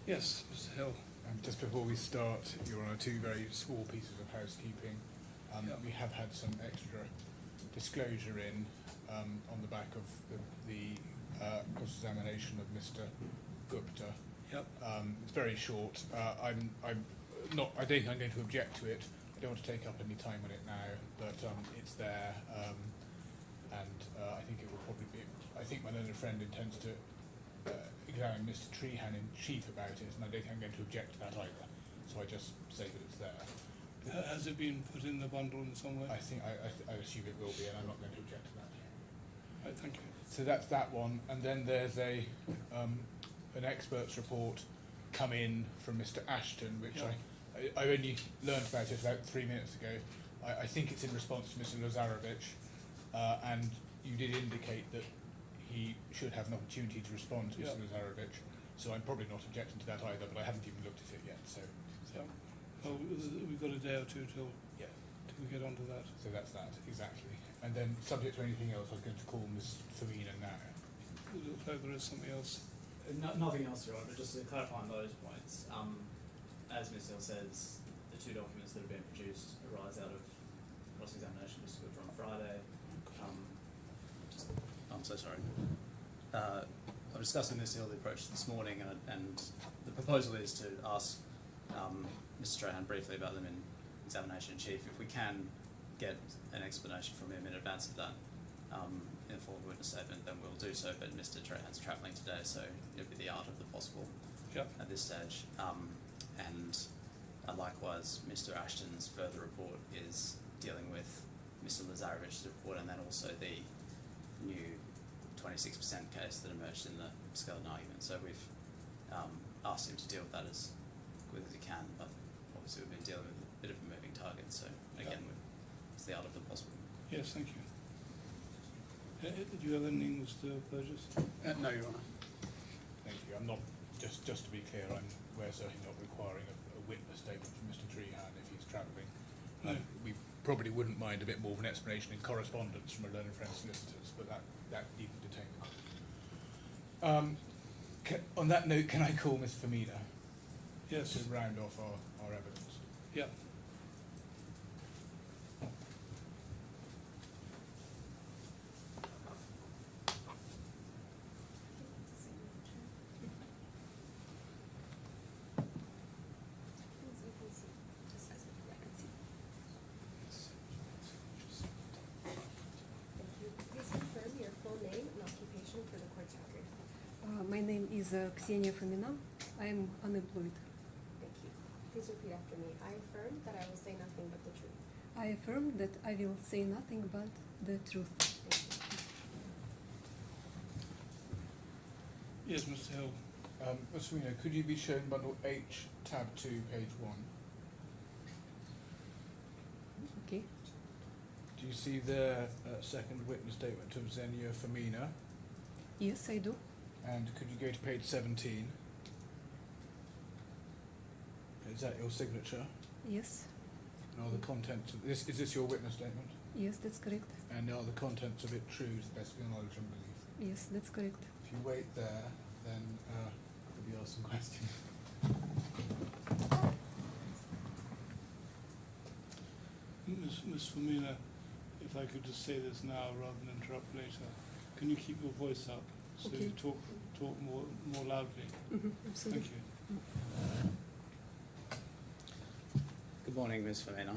Yes, Mr. Hill. Just before we start, Your Honour, two very small pieces of housekeeping. We have had some extra disclosure in on the back of the cross-examination of Mr. Gupta. Yep. It's very short. I don't think I'm going to object to it. I don't want to take up any time on it now, but it's there, and I think it will probably be. I think my learned friend intends to examine Mr. Trehan in chief about it, and I don't think I'm going to object to that either. So I just say that it's there. Has it been put in the bundle in some way? I think I assume it will be, and I'm not going to object to that. Right, thank you. So that's that one, and then there's an expert's report come in from Mr. Ashton, which I only learned about it about 3 minutes ago. I think it's in response to Mr. Lazarevic, and you did indicate that he should have an opportunity to respond to Mr. Lazarevic, so I'm probably not objecting to that either, but I haven't even looked at it yet. So well, we've got a day or two till we get onto that. So that's that, exactly. And then, subject to anything else, I was going to call Ms. Farina now. It looks like there is something else. Nothing else, Your Honour, but just to clarify on those points, as Ms. Hill says, the two documents that have been produced arise out of cross-examination just on Friday. I'm so sorry. I discussed with Ms. Hill the approach this morning, and the proposal is to ask Mr. Trehan briefly about them in examination in chief. If we can get an explanation from him in advance of that in the form of witness statement, then we'll do so. But Mr. Trehan's travelling today, so it'll be the art of the possible at this stage. And likewise, Mr. Ashton's further report is dealing with Mr. Lazarevic's report, and then also the new 26% case that emerged in the Kahlon argument. So we've asked him to deal with that as quick as he can, but obviously we've been dealing with a bit of a moving target, so again, it's the art of the possible. Yes, thank you. Do you have anything, Mr. Burgess? No, Your Honour. Thank you. I'm not, just to be clear, we're certainly not requiring a witness statement from Mr. Trehan if he's travelling. No. We probably wouldn't mind a bit more of an explanation in correspondence from a learned friend solicitors, but that needn't detain them. On that note, can I call Ms. Farina? Yes. To round off our evidence. Yeah. My name is Ksenia Fomina. I am unemployed. Thank you. Please repeat after me. I affirm that I will say nothing but the truth. I affirm that I will say nothing but the truth. Yes, Mr. Hill. Ms. Farina, could you be shown bundle H, tab 2, page 1? Okay. Do you see the second witness statement of Xenia Farina? Yes, I do. And could you go to page 17? Is that your signature? Yes. And are the contents of this, is this your witness statement? Yes, that's correct. And are the contents of it true to the best of your knowledge and belief? Yes, that's correct. If you wait there, then we'll be asked some questions. Ms. Farina, if I could just say this now rather than interrupt later, can you keep your voice up so you talk more loudly? Absolutely. Thank you. Good morning, Ms. Farina.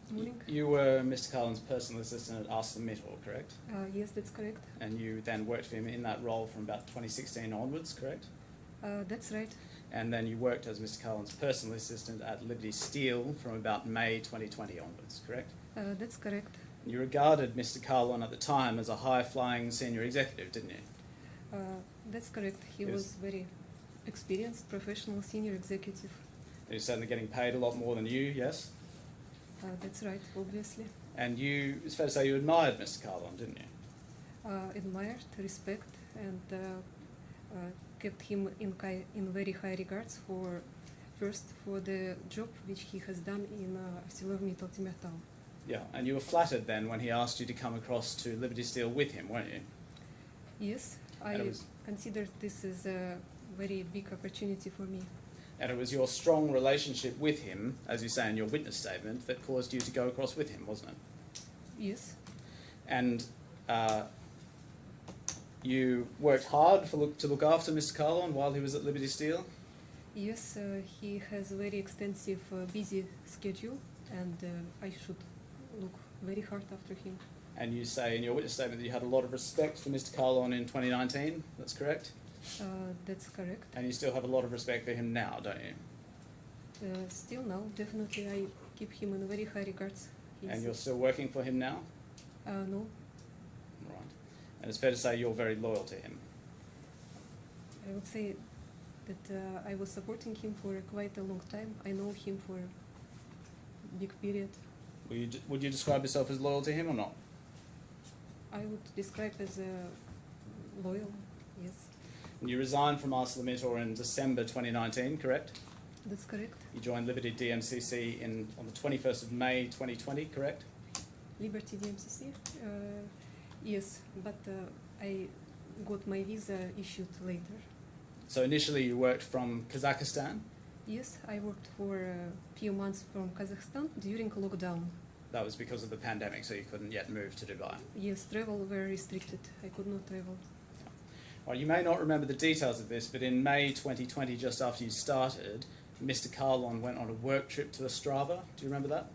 Good morning. You were Mr. Kahlon's personal assistant at ArcelorMittal, correct? Yes, that's correct. And you then worked for him in that role from about 2016 onwards, correct? That's right. And then you worked as Mr. Kahlon's personal assistant at Liberty Steel from about May 2020 onwards, correct? That's correct. You regarded Mr. Kahlon at the time as a high-flying senior executive, didn't you? That's correct. He Yes. was very experienced, professional, senior executive. He was certainly getting paid a lot more than you, yes? That's right, obviously. And you, it's fair to say you admired Mr. Kahlon, didn't you? Admired, respect, and kept him in very high regards for the job which he has done in ArcelorMittal Temirtau. Yeah, and you were flattered then when he asked you to come across to Liberty Steel with him, weren't you? Yes, I considered this as a very big opportunity for me. And it was your strong relationship with him, as you say in your witness statement, that caused you to go across with him, wasn't it? Yes. And you worked hard to look after Mr. Kahlon while he was at Liberty Steel? Yes, he has a very extensive, busy schedule, and I should look very hard after him. And you say in your witness statement that you had a lot of respect for Mr. Kahlon in 2019, that's correct? That's correct. And you still have a lot of respect for him now, don't you? Still now, definitely I keep him in very high regards. And you're still working for him now? No, Right. And it's fair to say you're very loyal to him. I would say that I was supporting him for quite a long time. I know him for a big period. Would you describe yourself as loyal to him or not? I would describe as loyal, yes. And you resigned from ArcelorMittal in December 2019, correct? That's correct. You joined Liberty DMCC on the 21st of May 2020, correct? Liberty DMCC? Yes, but I got my visa issued later. So initially you worked from Kazakhstan? Yes, I worked for a few months from Kazakhstan during lockdown. That was because of the pandemic, so you couldn't yet move to Dubai. Yes, travel were restricted. I could not travel. Well, you may not remember the details of this, but in May 2020, just after you started, Mr. Kahlon went on a work trip to Ostrava. Do you remember that?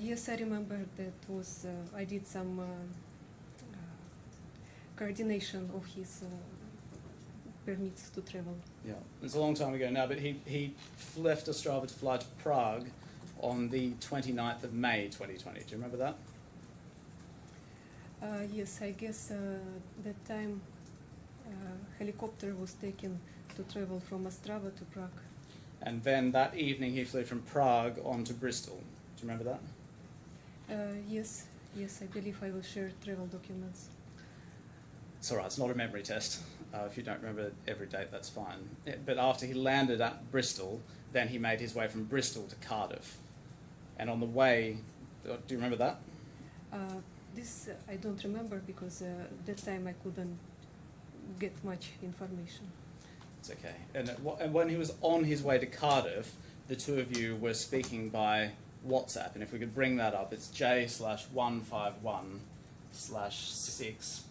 Yes, I remember that was I did some coordination of his permits to travel. Yeah, it's a long time ago now, but he left Ostrava to fly to Prague on the 29th of May 2020. Do you remember that? Yes, I guess that time helicopter was taken to travel from Ostrava to Prague. And then that evening he flew from Prague on to Bristol. Do you remember that? Yes, I believe I will share travel documents. It's all right, it's not a memory test. If you don't remember every date, that's fine. Yeah, but after he landed at Bristol, then he made his way from Bristol to Cardiff. And on the way, do you remember that? This I don't remember because that time I couldn't get much information. It's okay. And when he was on his way to Cardiff, the two of you were speaking by WhatsApp. And if we could bring that up, it's J/151/6.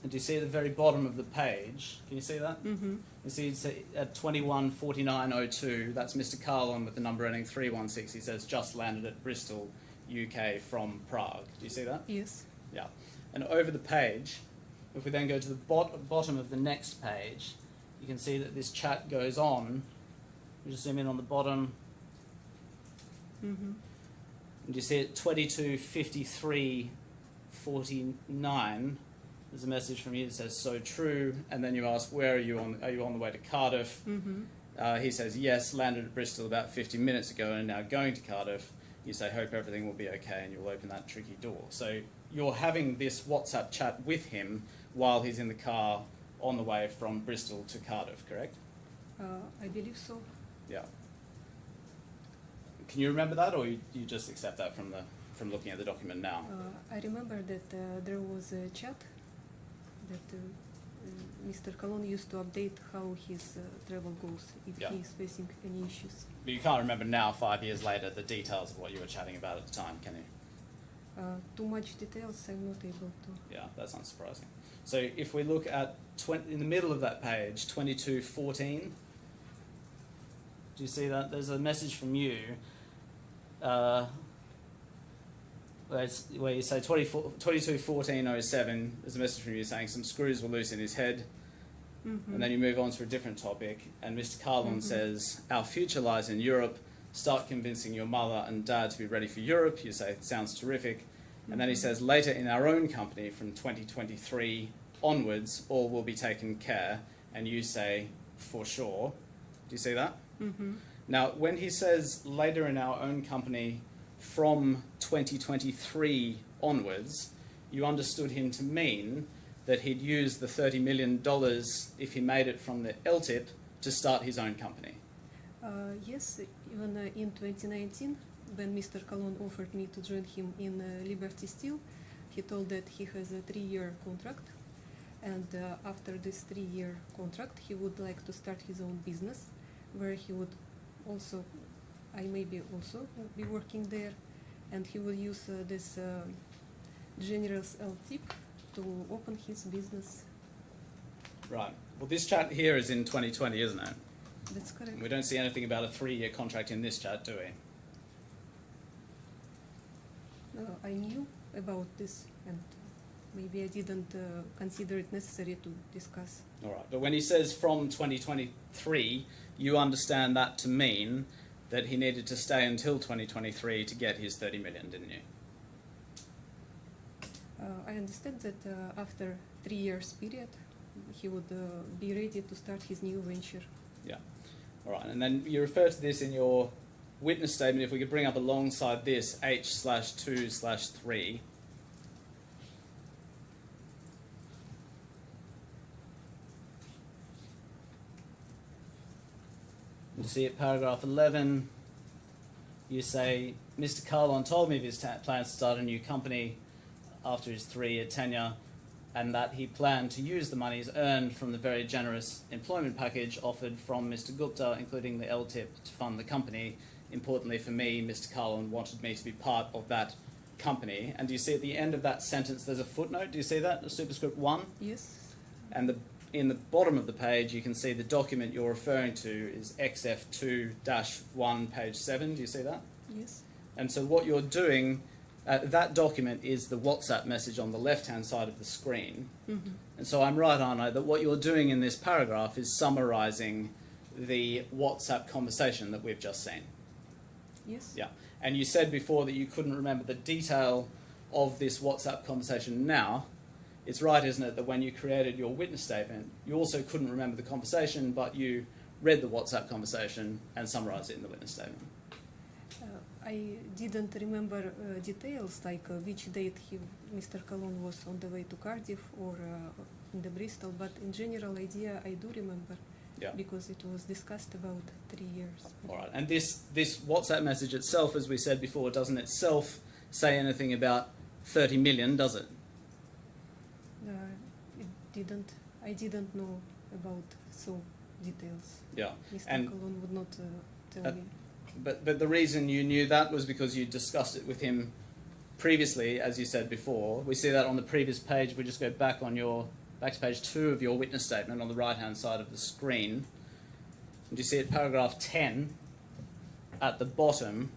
And do you see at the very bottom of the page? Can you see that? Mm-hmm. You see it's at 21:49:02. That's Mr. Kahlon with the number ending 316. He says just landed at Bristol, UK from Prague. Do you see that? Yes. Yeah. And over the page, if we then go to the bottom of the next page, you can see that this chat goes on. We just zoom in on the bottom. Mm-hmm. And you see at 22:53:49. There's a message from you that says "so true," and then you ask, "Where are you on? Are you on the way to Cardiff?" Mm-hmm. He says, "Yes, landed at Bristol about 50 minutes ago, and now going to Cardiff." You say, "Hope everything will be okay," and you'll open that tricky door. So you're having this WhatsApp chat with him while he's in the car on the way from Bristol to Cardiff, correct? I believe so. Yeah. Can you remember that, or you just accept that from looking at the document now? I remember that there was a chat that Mr. Kahlon used to update how his travel goes if Yeah. he is facing any issues. But you can't remember now, 5 years later, the details of what you were chatting about at the time, can you? Too much details, I'm not able to. Yeah, that's unsurprising. So if we look at in the middle of that page, 22:14, do you see that? There's a message from you where you say 22:14:07. There's a message from you saying some screws were loose in his head. Mm-hmm. And then you move on to a different topic, and Mr. Kahlon says, "Our future lies in Europe. Start convincing your mother and dad to be ready for Europe." You say, "It sounds terrific." And then he says, "Later in our own company from 2023 onwards, all will be taken care." And you say, "For sure." Do you see that? Mm-hmm. Now, when he says later in our own company from 2023 onwards, you understood him to mean that he'd use the $30 million if he made it from the LTIP to start his own company. Yes, even in 2019, when Mr. Kahlon offered me to join him in Liberty Steel, he told that he has a 3-year contract And after this 3-year contract, he would like to start his own business, where he would also, I maybe also be working there, and he will use this generous LTIP to open his business. Right. Well, this chat here is in 2020, isn't it? That's correct. We don't see anything about a 3-year contract in this chat, do we? I knew about this, and maybe I didn't consider it necessary to discuss. All right. But when he says from 2023, you understand that to mean that he needed to stay until 2023 to get his 30 million, didn't you? I understand that after 3 years period, he would be ready to start his new venture. Yeah. All right. And then you refer to this in your witness statement. If we could bring up alongside this H/2/3. You see at paragraph 11, you say, Mr. Kahlon told me of his plans to start a new company after his 3-year tenure, and that he planned to use the monies earned from the very generous employment package offered from Mr. Gupta, including the LTIP, to fund the company. Importantly for me, Mr. Kahlon wanted me to be part of that company. And do you see at the end of that sentence there's a footnote? Do you see that? A superscript 1? Yes. And in the bottom of the page, you can see the document you're referring to is XF2-1, page 7. Do you see that? Yes. And so what you're doing, that document is the WhatsApp message on the left-hand side of the screen. Mm-hmm. And so I'm right, aren't I, that what you're doing in this paragraph is summarising the WhatsApp conversation that we've just seen. Yes. Yeah. And you said before that you couldn't remember the detail of this WhatsApp conversation now. It's right, isn't it, that when you created your witness statement, you also couldn't remember the conversation, but you read the WhatsApp conversation and summarised it in the witness statement. I didn't remember details like which date Mr. Kahlon was on the way to Cardiff or in the Bristol, but in general idea I do remember. Yeah. Because it was discussed about 3 years. All right. And this WhatsApp message itself, as we said before, doesn't itself say anything about 30 million, does it? It didn't. I didn't know about so details. Yeah. Mr. And Kahlon would not tell me. But the reason you knew that was because you discussed it with him previously, as you said before. We see that on the previous page. If we just go back to page 2 of your witness statement on the right-hand side of the screen. And you see at paragraph 10, at the bottom,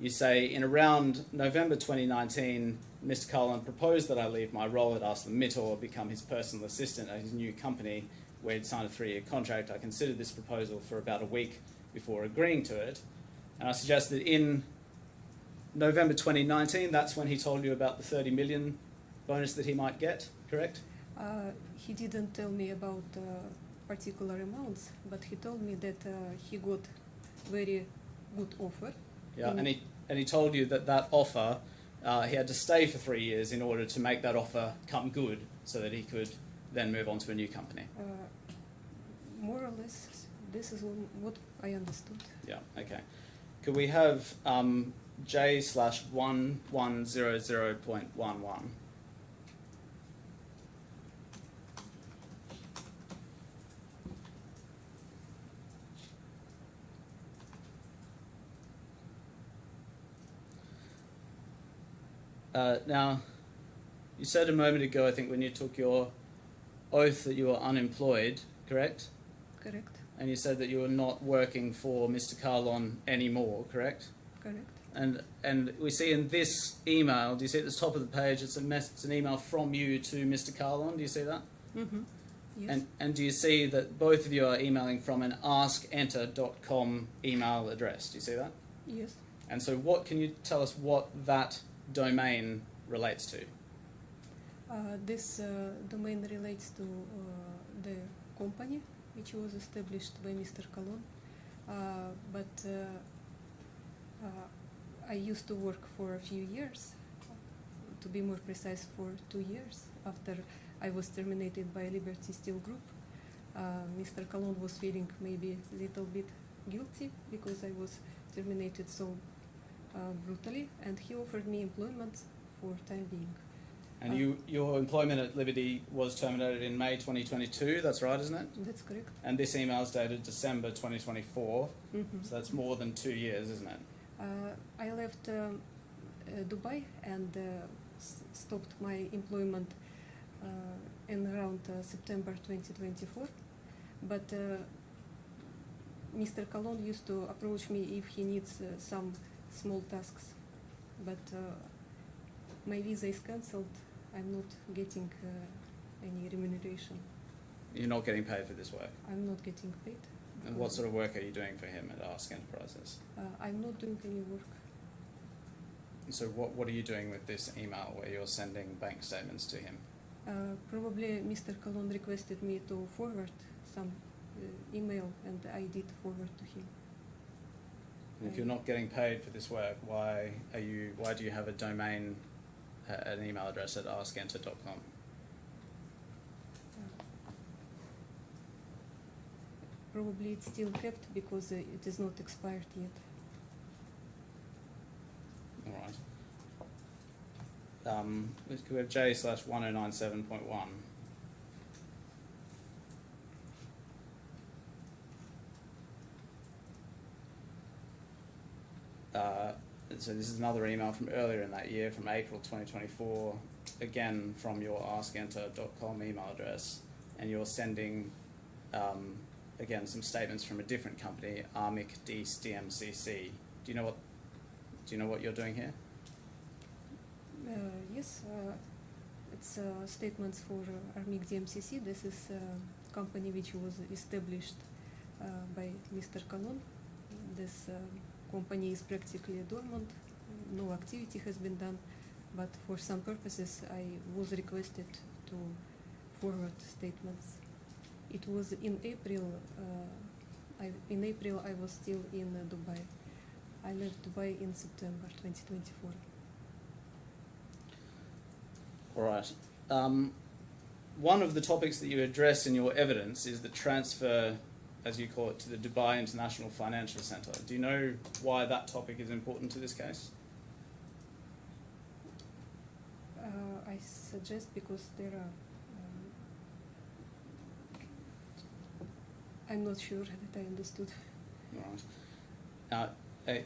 you say, in around November 2019, Mr. Kahlon proposed that I leave my role at ArcelorMittal, become his personal assistant at his new company, where he'd signed a 3-year contract. I considered this proposal for about a week before agreeing to it. And I suggest that in November 2019, that's when he told you about the 30 million bonus that he might get, correct? He didn't tell me about particular amounts, but he told me that he got very good offer. Yeah, and he told you that offer, he had to stay for 3 years in order to make that offer come good, so that he could then move on to a new company. More or less, this is what I understood. Yeah, okay. Could we have J/1100.11? Now, you said a moment ago, I think, when you took your oath that you were unemployed, correct? Correct. And you said that you were not working for Mr. Kahlon anymore, correct? Correct. And we see in this email, do you see at the top of the page, it's an email from you to Mr. Kahlon, do you see that? Mm-hmm. Yes. And do you see that both of you are emailing from an askenter.com email address, do you see that? Yes. And so can you tell us what that domain relates to? This domain relates to the company which was established by Mr. Kahlon, but I used to work for a few years, to be more precise for 2 years, after I was terminated by Liberty Steel Group. Mr. Kahlon was feeling maybe a little bit guilty because I was terminated so brutally, and he offered me employment for time being. And your employment at Liberty was terminated in May 2022, that's right, isn't it? That's correct. And this email is dated December 2024, Mm-hmm. so that's more than 2 years, isn't it? I left Dubai and stopped my employment in around September 2024. But Mr. Kahlon used to approach me if he needs some small tasks. But my visa is cancelled. I'm not getting any remuneration. You're not getting paid for this work. I'm not getting paid. And what sort of work are you doing for him at Ask Enterprises? I'm not doing any work. So what are you doing with this email where you're sending bank statements to him? Probably Mr. Kahlon requested me to forward some email, and I did forward to him. And if you're not getting paid for this work, why do you have a domain, an email address at askenter.com? Probably it's still kept because it is not expired yet. All right. We have J/1097.1. So this is another email from earlier in that year, from April 2024, again from your askenter.com email address, and you're sending, again, some statements from a different company, Armic DMCC. Do you know what you're doing here? Yes, it's statements for Armic DMCC. This is a company which was established by Mr. Kahlon. This company is practically dormant. No activity has been done, but for some purposes I was requested to forward statements. It was in April. In April I was still in Dubai. I left Dubai in September 2024. All right. One of the topics that you address in your evidence is the transfer, as you call it, to the Dubai International Financial Centre. Do you know why that topic is important to this case? I suggest because there are. I'm not sure that I understood. Right. Now,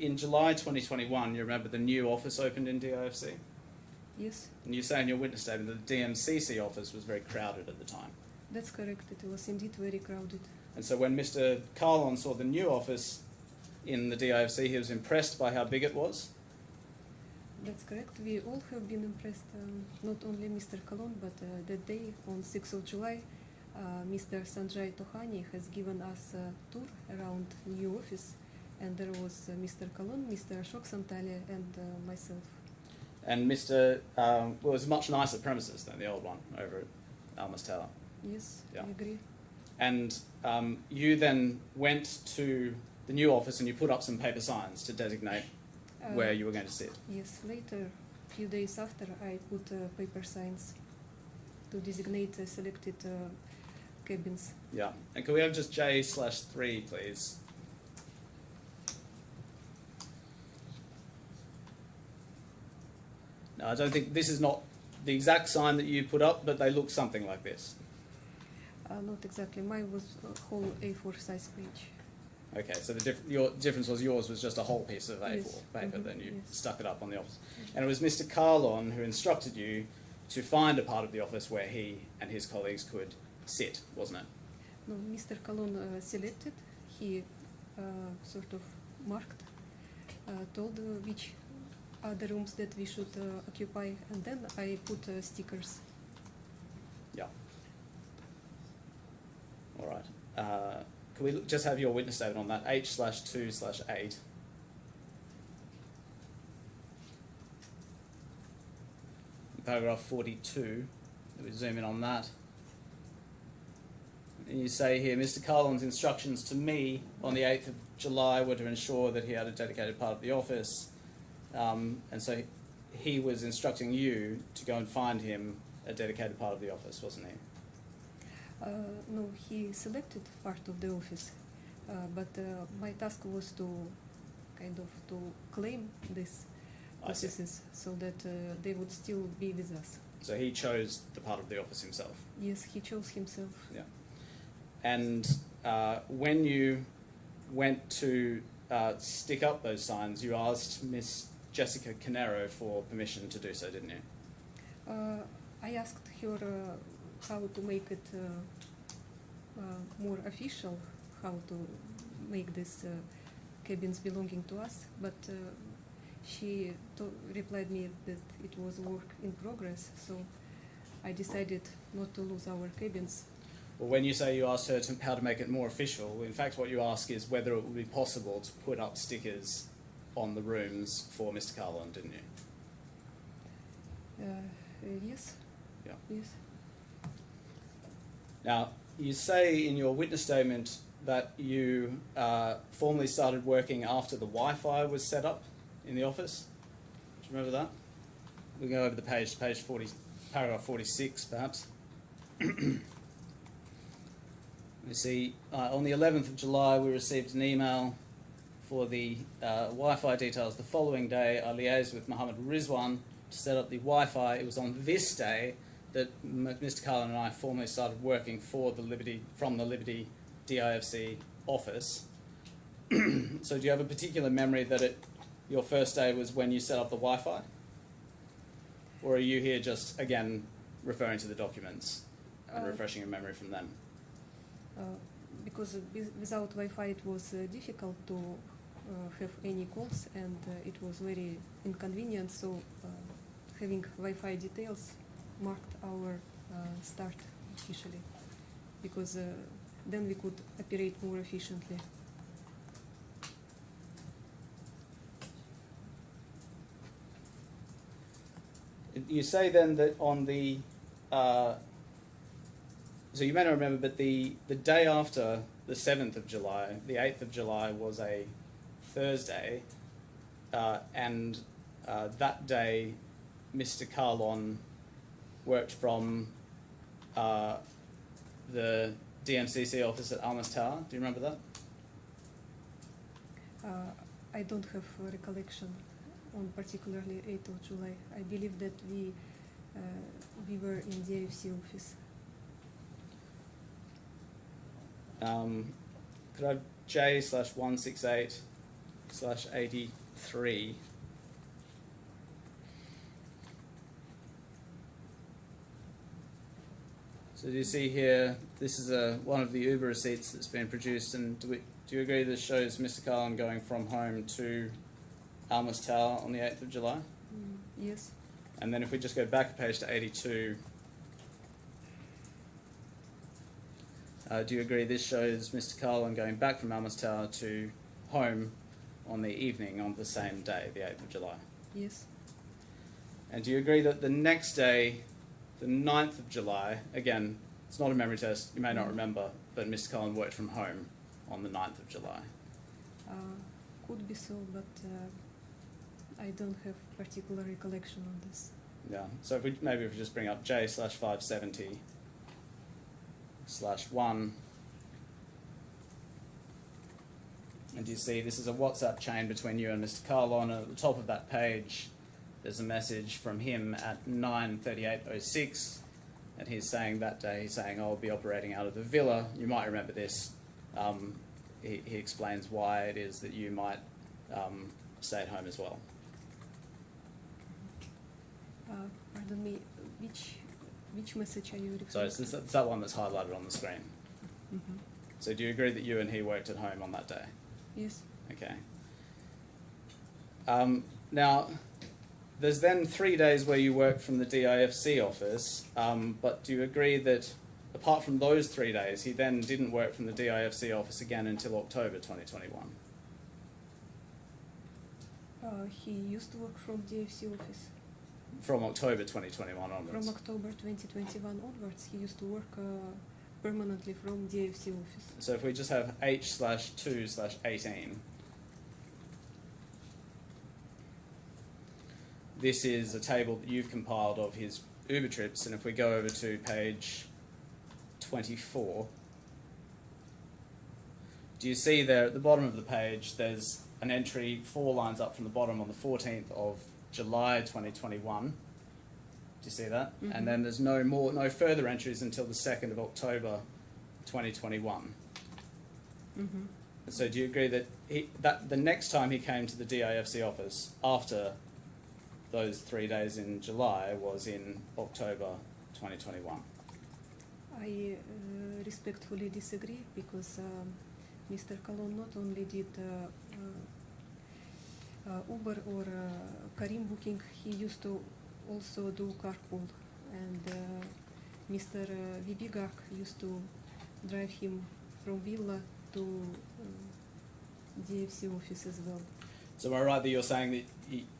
in July 2021, you remember the new office opened in DIFC? Yes, And you say in your witness statement that the DMCC office was very crowded at the time. that's correct. It was indeed very crowded. And so when Mr. Kahlon saw the new office in the DIFC, he was impressed by how big it was. That's correct. We all have been impressed, not only Mr. Kahlon, but that day on 6th of July, Mr. Sanjay Tohani has given us a tour around new office, and there was Mr. Kahlon, Mr. Ashok Santale, and myself. And Mr. Well, it was much nicer premises than the old one over at Almas Tower. Yes, Yeah. I agree. And you then went to the new office and you put up some paper signs to designate where you were going to sit. Yes, later, a few days after, I put paper signs to designate selected cabins. Yeah. And can we have just J/3, please? No, I don't think this is not the exact sign that you put up, but they look something like this. Not exactly. Mine was a whole A4 size page. Okay, so your difference was yours was just a whole piece of A4 Yes. paper, Mhm. then you Yes. stuck it up on the office. And it was Mr. Kahlon who instructed you to find a part of the office where he and his colleagues could sit, wasn't it? No, Mr. Kahlon selected. He sort of marked, told which are the rooms that we should occupy, and then I put stickers. Yeah. All right. Can we just have your witness statement on that? H/2/8. Paragraph 42. Let me zoom in on that. And you say here, Mr. Kahlon's instructions to me on the 8th of July were to ensure that he had a dedicated part of the office. And so he was instructing you to go and find him a dedicated part of the office, wasn't he? No, he selected part of the office, but my task was to kind of to claim these I see. offices so that they would still be with us. So he chose the part of the office himself. Yes, he chose himself. Yeah. And when you went to stick up those signs, you asked Miss Jessica Canero for permission to do so, didn't you? I asked her how to make it more official, how to make these cabins belonging to us, but she replied me that it was work in progress, so I decided not to lose our cabins. Well, when you say you asked her how to make it more official, in fact what you ask is whether it would be possible to put up stickers on the rooms for Mr. Kahlon, didn't you? Yes. Yeah. Yes. Now, you say in your witness statement that you formally started working after the Wi-Fi was set up in the office. Do you remember that? We'll go over the page 40, paragraph 46 perhaps. You see, on the 11th of July we received an email for the Wi-Fi details. The following day I liaised with Mohammed Rizwan to set up the Wi-Fi. It was on this day that Mr. Kahlon and I formally started working for the from the Liberty DIFC office. So do you have a particular memory that your first day was when you set up the Wi-Fi? Or are you here just, again, referring to the documents and refreshing your memory from them? Because without Wi-Fi it was difficult to have any calls, and it was very inconvenient, so having Wi-Fi details marked our start officially, because then we could operate more efficiently. You say then that on the, so you may not remember, but the day after the 7th of July, the 8th of July was a Thursday, and that day Mr. Kahlon worked from the DMCC office at Almas Tower. Do you remember that? I don't have a recollection on particularly 8th of July. I believe that we were in the DIFC office. Could I have J/168/83? So do you see here, this is one of the Uber receipts that's been produced, and do you agree this shows Mr. Kahlon going from home to Almas Tower on the 8th of July? Yes. And then if we just go back a page to 82, do you agree this shows Mr. Kahlon going back from Almas Tower to home on the evening on the same day, the 8th of July? Yes. And do you agree that the next day, the 9th of July, again, it's not a memory test, you may not remember, but Mr. Kahlon worked from home on the 9th of July? Could be so, but I don't have particular recollection on this. Yeah, so if we just bring up J/570/1, and you see this is a WhatsApp chain between you and Mr. Kahlon. At the top of that page there's a message from him at 9:38:06, and he's saying that day, he's saying, I'll be operating out of the villa. You might remember this. He explains why it is that you might stay at home as well. Pardon me, which message are you referring So it's that one that's highlighted on the screen. Mm-hmm. So do you agree that you and he worked at home on that day? Yes. Okay. Now, there's then 3 days where you worked from the DIFC office, but do you agree that apart from those 3 days, he then didn't work from the DIFC office again until October 2021? He used to work from DIFC office. From October 2021 onwards? From October 2021 onwards, he used to work permanently from DIFC office. So if we just have H/2/18, this is a table that you've compiled of his Uber trips, and if we go over to page 24, do you see there at the bottom of the page there's an entry 4 lines up from the bottom on the 14th of July 2021 Do you see that? Mhm. And then there's no further entries until the 2nd of October 2021. Mm-hmm. So do you agree that the next time he came to the DIFC office after those 3 days in July was in October 2021? I respectfully disagree because Mr. Kahlon not only did Uber or Karim booking, he used to also do carpool, and Mr. Vibigak used to drive him from Villa to DFC office as well. So am I right that you're saying that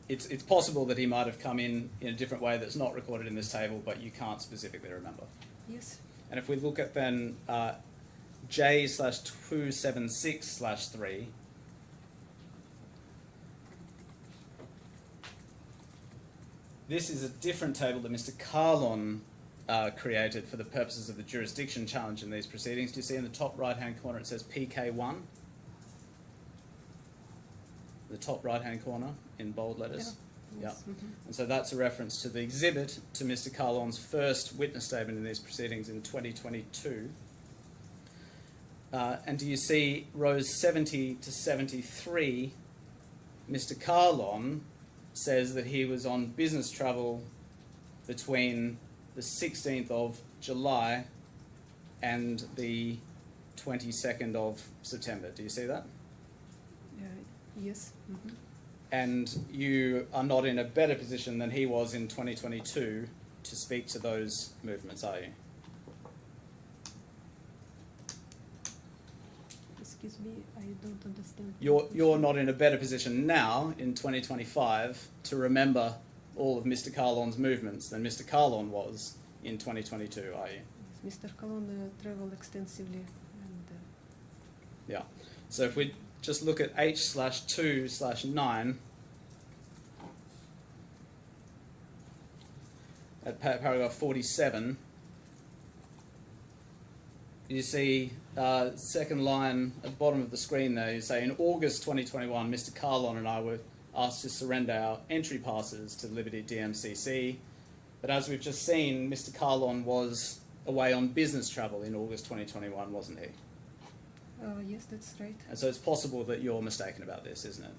it's possible that he might have come in a different way that's not recorded in this table, but you can't specifically remember? Yes. And if we look at then J/276/3, this is a different table that Mr. Kahlon created for the purposes of the jurisdiction challenge in these proceedings. Do you see in the top right-hand corner it says PK1? The top right-hand corner in bold letters? Yeah. Yes. Mm-hmm. And so that's a reference to the exhibit to Mr. Kahlon's first witness statement in these proceedings in 2022. And do you see rows 70 to 73? Mr. Kahlon says that he was on business travel between the 16th of July and the 22nd of September. Do you see that? Yes. Mm-hmm. And you are not in a better position than he was in 2022 to speak to those movements, are you? Excuse me, I don't understand. You're not in a better position now in 2025 to remember all of Mr. Kahlon's movements than Mr. Kahlon was in 2022, are you? Yes, Mr. Kahlon traveled extensively, and Yeah. So if we just look at H/2/9 at paragraph 47, you see second line at the bottom of the screen there, you say, in August 2021, Mr. Kahlon and I were asked to surrender our entry passes to Liberty DMCC. But as we've just seen, Mr. Kahlon was away on business travel in August 2021, wasn't he? yes, that's right. And so it's possible that you're mistaken about this, isn't it?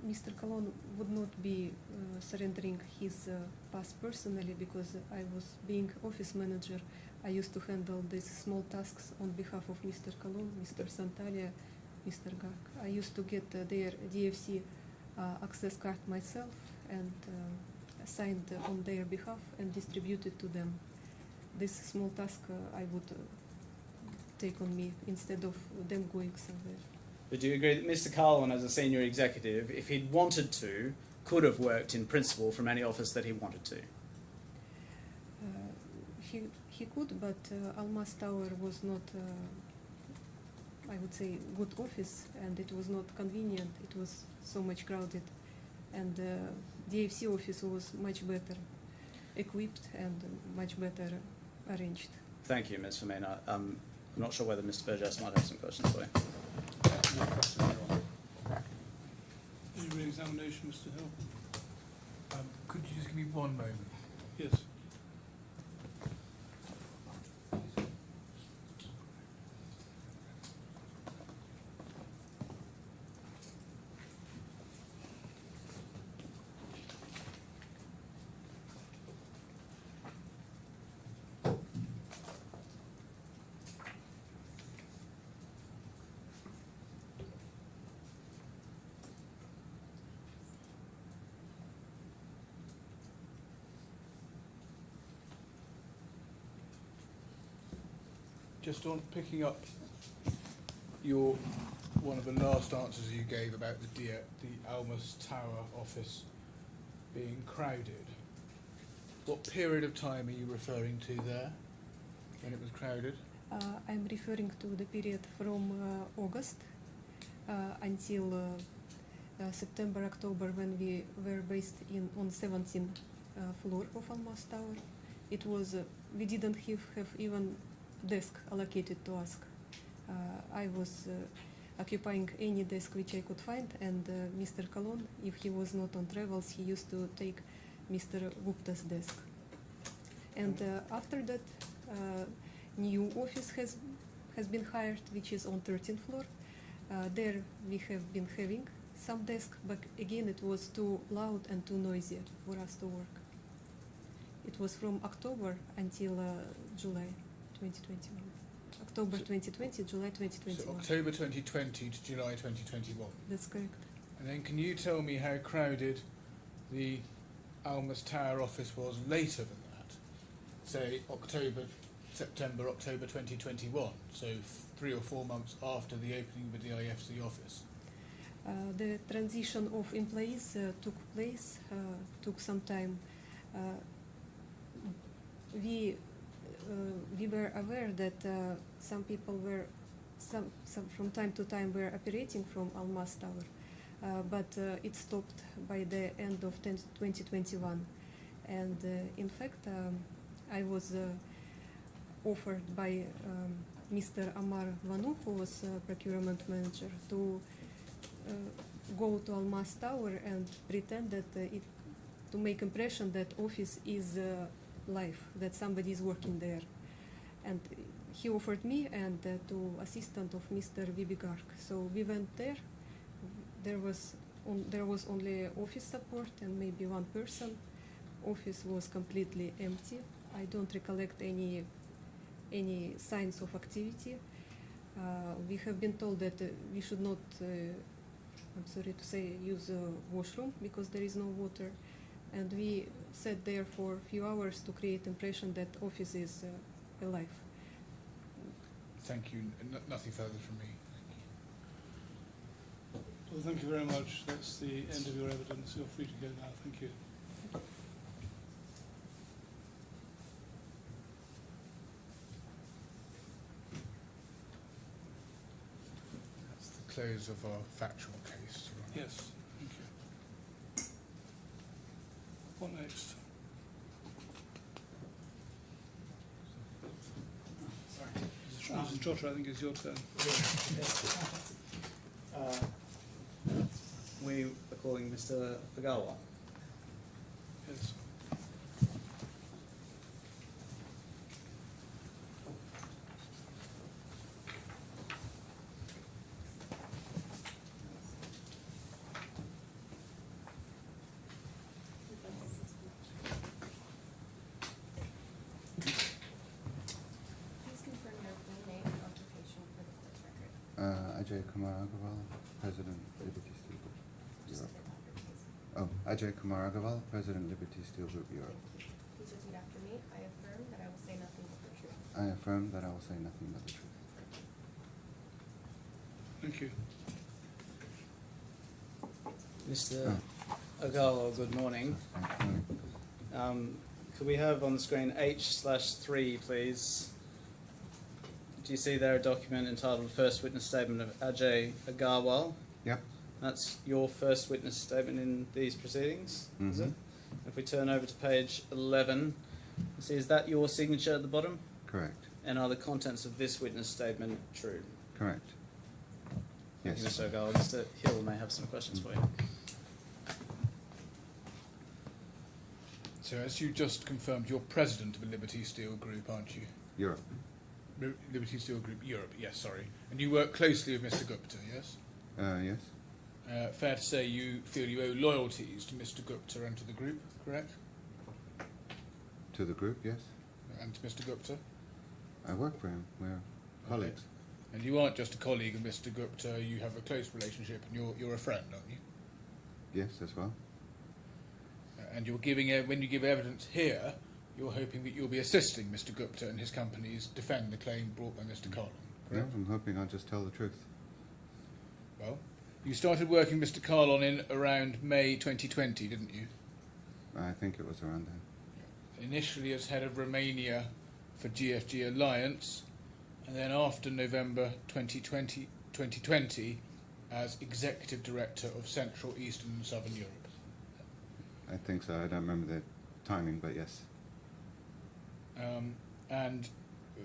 Mr. Kahlon would not be surrendering his pass personally because I was being office manager. I used to handle these small tasks on behalf of Mr. Kahlon, Mr. Santalia, Mr. Gak. I used to get their DFC access card myself and signed on their behalf and distributed to them. This small task I would take on me instead of them going somewhere. But do you agree that Mr. Kahlon, as a senior executive, if he'd wanted to, could have worked in principle from any office that he wanted to? He could, but Almas Tower was not, I would say, good office, and it was not convenient. It was so much crowded, and DFC office was much better equipped and much better arranged. Thank you, Ms. Femina. I'm not sure whether Mr. Burgess might have some questions for you. Any re-examination, Mr. Hill? Could you just give me one moment? Yes. Just on picking up one of the last answers you gave about the Almas Tower office being crowded. What period of time are you referring to there when it was crowded? I'm referring to the period from August until September, October, when we were based on 17th floor of Almas Tower. It was we didn't have even desk allocated to us. I was occupying any desk which I could find, and Mr. Kahlon, if he was not on travels, he used to take Mr. Gupta's desk. And after that, new office has been hired, which is on 13th floor. There we have been having some desk, but again it was too loud and too noisy for us to work. It was from October until July 2021. October 2020, July 2021. So October 2020 to July 2021. That's correct. And then can you tell me how crowded the Almas Tower office was later than that? Say September, October 2021, so 3 or 4 months after the opening of the IFC office. The transition of employees took some time. We were aware that some people were some from time to time were operating from Almas Tower, but it stopped by the end of 2021. And in fact, I was offered by Mr. Amar Vanu, who was procurement manager, to go to Almas Tower and pretend that to make impression that office is live, that somebody is working there. And he offered me and to assistant of Mr. Vibigark. So we went there. There was only office support and maybe one person. Office was completely empty. I don't recollect any signs of activity. We have been told that we should not, I'm sorry to say, use a washroom because there is no water. And we sat there for a few hours to create impression that office is alive. Thank you. Nothing further from me. Well, thank you very much. That's the end of your evidence. You're free to go now. Thank you. That's the close of our factual case. Your Honour. Yes, thank you. What next? Mrs. Trotter, I think it's your turn. We are calling Mr. Agarwal. Yes. Please confirm your full name and occupation for the court's record. Ajay Kumar Agarwal, President, Liberty Steel Group, Just a Europe. bit louder, please. Oh, Ajay Kumar Agarwal, President, Liberty Steel Group, Europe. Please repeat after me. I affirm that I will say nothing but the truth. I affirm that I will say nothing but the truth. Thank you. Mr. Agarwal, good morning. Thank you. Could we have on the screen H/3, please? Do you see there a document entitled First Witness Statement of Ajay Agarwal? Yep. That's your first witness statement in these proceedings, is it? Mhm. If we turn over to page 11, see, is that your signature at the bottom? Correct. And are the contents of this witness statement true? Correct. Thank you, Yes. Mr. Agarwal. Mr. Hill may have some questions for you. So as you just confirmed, you're president of the Liberty Steel Group, aren't you? Europe. Liberty Steel Group Europe, yes, sorry. And you work closely with Mr. Gupta, yes? Yes. Fair to say you feel you owe loyalties to Mr. Gupta and to the group, correct? To the group, yes. And to Mr. Gupta? I work for him. We're colleagues. And you aren't just a colleague of Mr. Gupta, you have a close relationship and you're a friend, aren't you? Yes, as well. And you're giving, when you give evidence here, you're hoping that you'll be assisting Mr. Gupta and his companies defend the claim brought by Mr. Kahlon, Yeah, correct? I'm hoping I'll just tell the truth. Well, you started working Mr. Kahlon in around May 2020, didn't you? I think it was around then. Initially as head of Romania for GFG Alliance, and then after November 2020 as Executive Director of Central, Eastern and Southern Europe. I think so. I don't remember the timing, but yes. And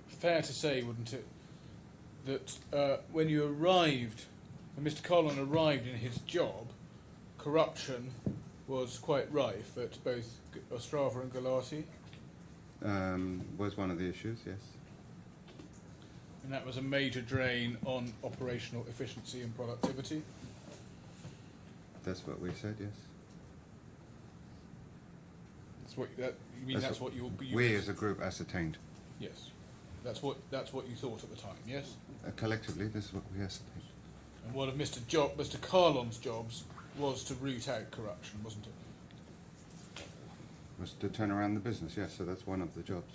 fair to say, wouldn't it, that when you arrived, when Mr. Kahlon arrived in his job, corruption was quite rife at both Ostrava and Galati, Was one of the issues, yes. and that was a major drain on operational efficiency and productivity. That's what we said, yes. That's what you mean. That's what you we as a group ascertained. Yes, that's what you thought at the time. Yes. Collectively, this is what we ascertained. And one of Mr. Kahlon's jobs was to root out corruption, wasn't it? Was to turn around the business, yes, so that's one of the jobs.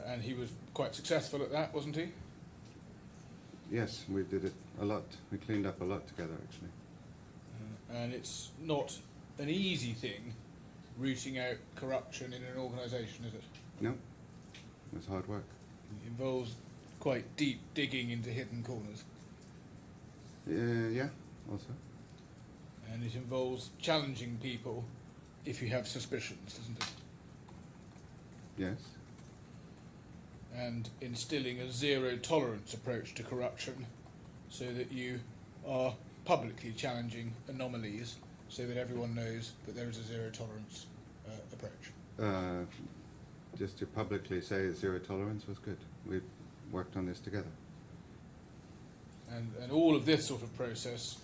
And he was quite successful at that, wasn't he? Yes, we did it a lot. We cleaned up a lot together, actually. And it's not an easy thing rooting out corruption in an organisation, is it? No, it was hard work. It involves quite deep digging into hidden corners. Yeah, also. And it involves challenging people if you have suspicions, doesn't it? Yes. And instilling a zero tolerance approach to corruption so that you are publicly challenging anomalies so that everyone knows that there is a zero tolerance approach. Just to publicly say zero tolerance was good. We worked on this together. And all of this sort of process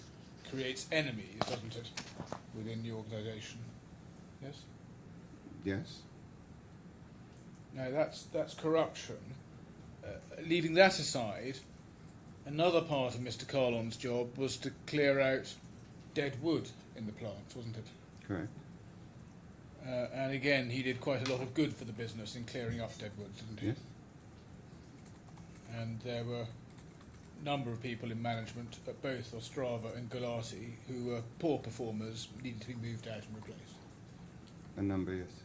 creates enemies, doesn't it, within the organisation? Yes? Yes. Now that's corruption. Leaving that aside, another part of Mr. Kahlon's job was to clear out dead wood in the plants, wasn't it? Correct. And again, he did quite a lot of good for the business in clearing up dead wood, didn't he? Yes. And there were a number of people in management at both Ostrava and Galati who were poor performers, needed to be moved out and replaced. A number, yes.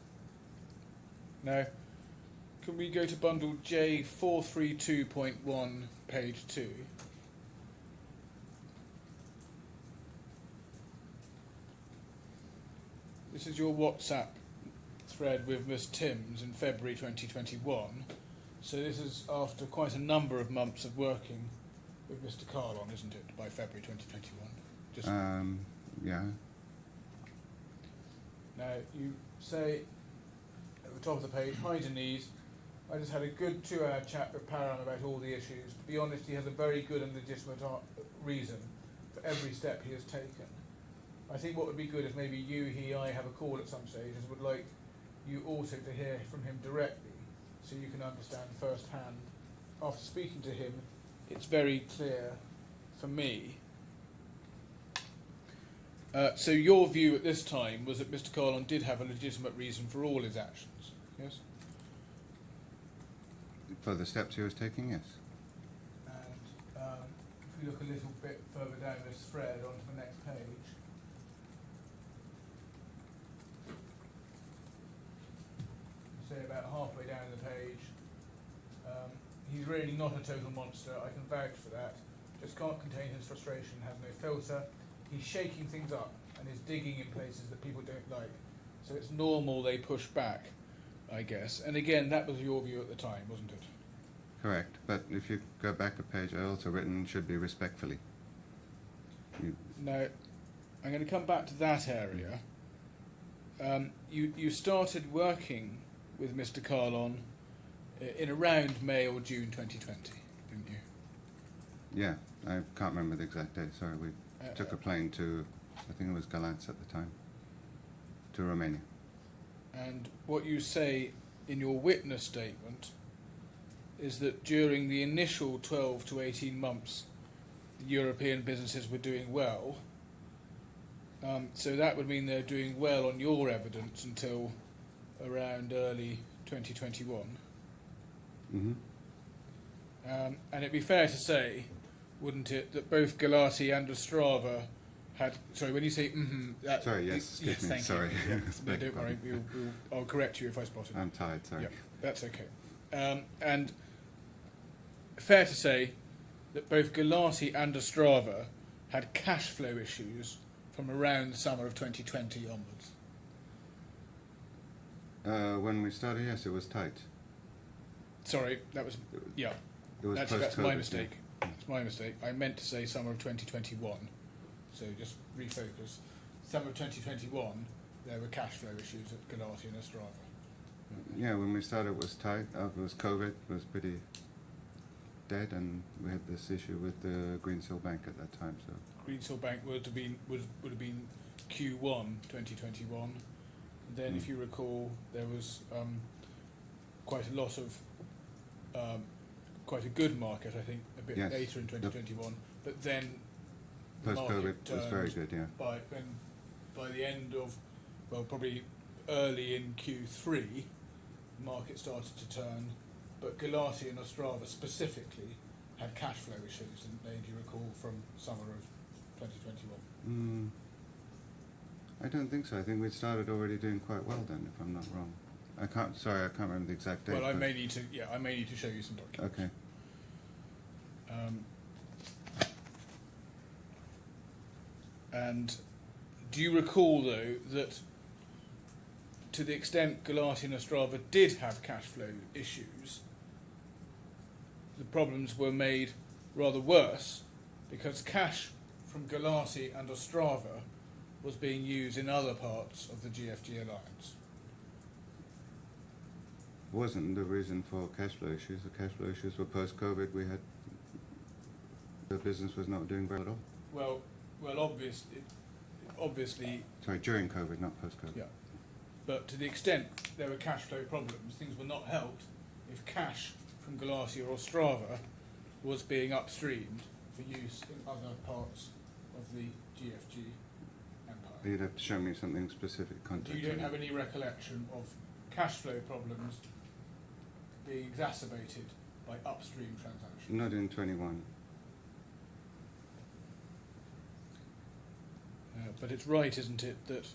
Now, can we go to bundle J432.1, page 2? This is your WhatsApp thread with Miss Timms in February 2021. So this is after quite a number of months of working with Mr. Kahlon, isn't it, by February 2021? Just Yeah. Now, you say at the top of the page, "Hi Denise, I just had a good 2-hour chat with Param about all the issues. To be honest, he has a very good and legitimate reason for every step he has taken. I think what would be good is maybe you, he, I have a call at some stage, as would like you also to hear from him directly, so you can understand firsthand. After speaking to him, it's very clear for me." So your view at this time was that Mr. Kahlon did have a legitimate reason for all his actions, yes? For the steps he was taking, yes. And if we look a little bit further down this thread onto the next page, say about halfway down the page, he's really not a total monster, I can vouch for that. Just can't contain his frustration, has no filter. He's shaking things up and is digging in places that people don't like. So it's normal they push back, I guess. And again, that was your view at the time, wasn't it? Correct. But if you go back a page, I also written should be respectfully. Now, I'm going to come back to that area. You started working with Mr. Kahlon in around May or June 2020, didn't you? Yeah, I can't remember the exact date, sorry. We took a plane to, I think it was Galants at the time, to Romania. And what you say in your witness statement is that during the initial 12 to 18 months, the European businesses were doing well. So that would mean they're doing well on your evidence until around early 2021. Mm-hmm. And it'd be fair to say, wouldn't it, that both Galati and Ostrava had... Sorry, when you say that... Sorry, yes, excuse me, thank sorry. you. Yeah. No, don't worry, I'll correct you if I spot it. I'm tired, sorry. Yeah, that's okay. And fair to say that both Galati and Ostrava had cash flow issues from around the summer of 2020 onwards. When we started, yes, it was tight. Sorry, that was... Yeah, It was actually that's my post-COVID, mistake. yeah. It's my mistake. I meant to say summer of 2021. So just refocus. summer of 2021, there were cash flow issues at Galati and Ostrava. Yeah, when we started, it was tight. It was COVID, it was pretty dead, and we had this issue with the Greensill Bank at that time. So Greensill Bank would have been Q1 2021. And then, if you recall, there was quite a lot of quite a good market, I think, a bit Yes. later in 2021. But then the post-COVID market was very turned good. Yeah. by the end of, well, probably early in Q3, the market started to turn. But Galati and Ostrava specifically had cash flow issues, didn't they? Do you recall, from summer of 2021? I don't think so. I think we started already doing quite well then, if I'm not wrong. I can't remember the exact date. Well, I but- may need to show you some documents. Okay. And do you recall, though, that to the extent Galati and Ostrava did have cash flow issues, the problems were made rather worse because cash from Galati and Ostrava was being used in other parts of the GFG alliance? Wasn't the reason for cash flow issues. The cash flow issues were post-COVID. The business was not doing very well at all. Obviously, Sorry, during COVID, not post-COVID. yeah. But to the extent there were cash flow problems, things were not helped if cash from Galati or Ostrava was being upstreamed for use in other parts of the GFG empire. You'd have to show me something specific context. You don't have any recollection of cash flow problems being exacerbated by upstream transactions? Not in 21. But it's right, isn't it, that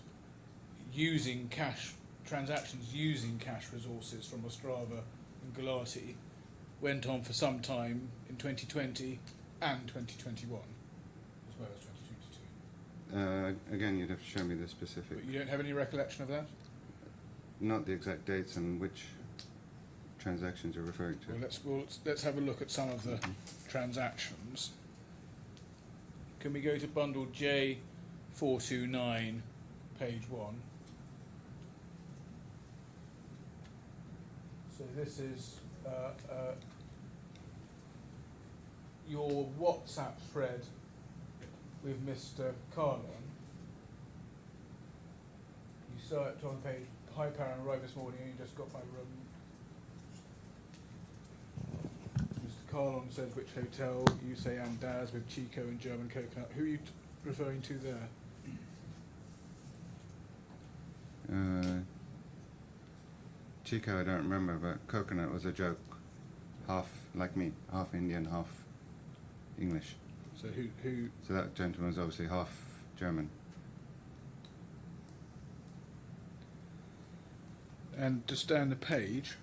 transactions using cash resources from Ostrava and Galati went on for some time in 2020 and 2021, as well as 2022. Again, you'd have to show me the specific. But you don't have any recollection of that? Not the exact dates and which transactions you're referring to. Let's have a look at some of the transactions. Can we go to bundle J429, page 1? So this is your WhatsApp thread with Mr. Kahlon. You saw it on page. Hi, Param, arrived this morning and you just got my room. Mr. Kahlon says which hotel. You say Andaz with Chico and German coconut. Who are you referring to there? Chico, I don't remember, but coconut was a joke. Half like me, half Indian, half English. So who? So that gentleman was obviously half German. And to stay on the page,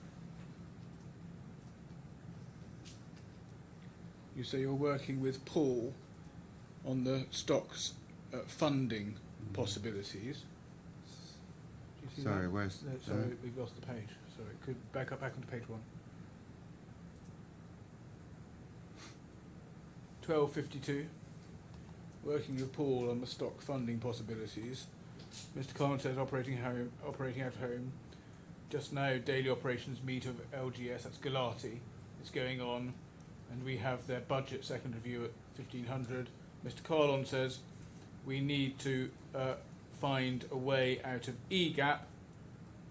you say you're working with Paul on the stocks funding possibilities. Do you see Sorry, that? where's... No, sorry, we've lost the page. Sorry, could back onto page 1. 1252. Working with Paul on the stock funding possibilities. Mr. Kahlon says operating at home. Just now, daily operations meet of LGS, that's Galati, is going on, and we have their budget second review at 1500. Mr. Kahlon says we need to find a way out of E-gap,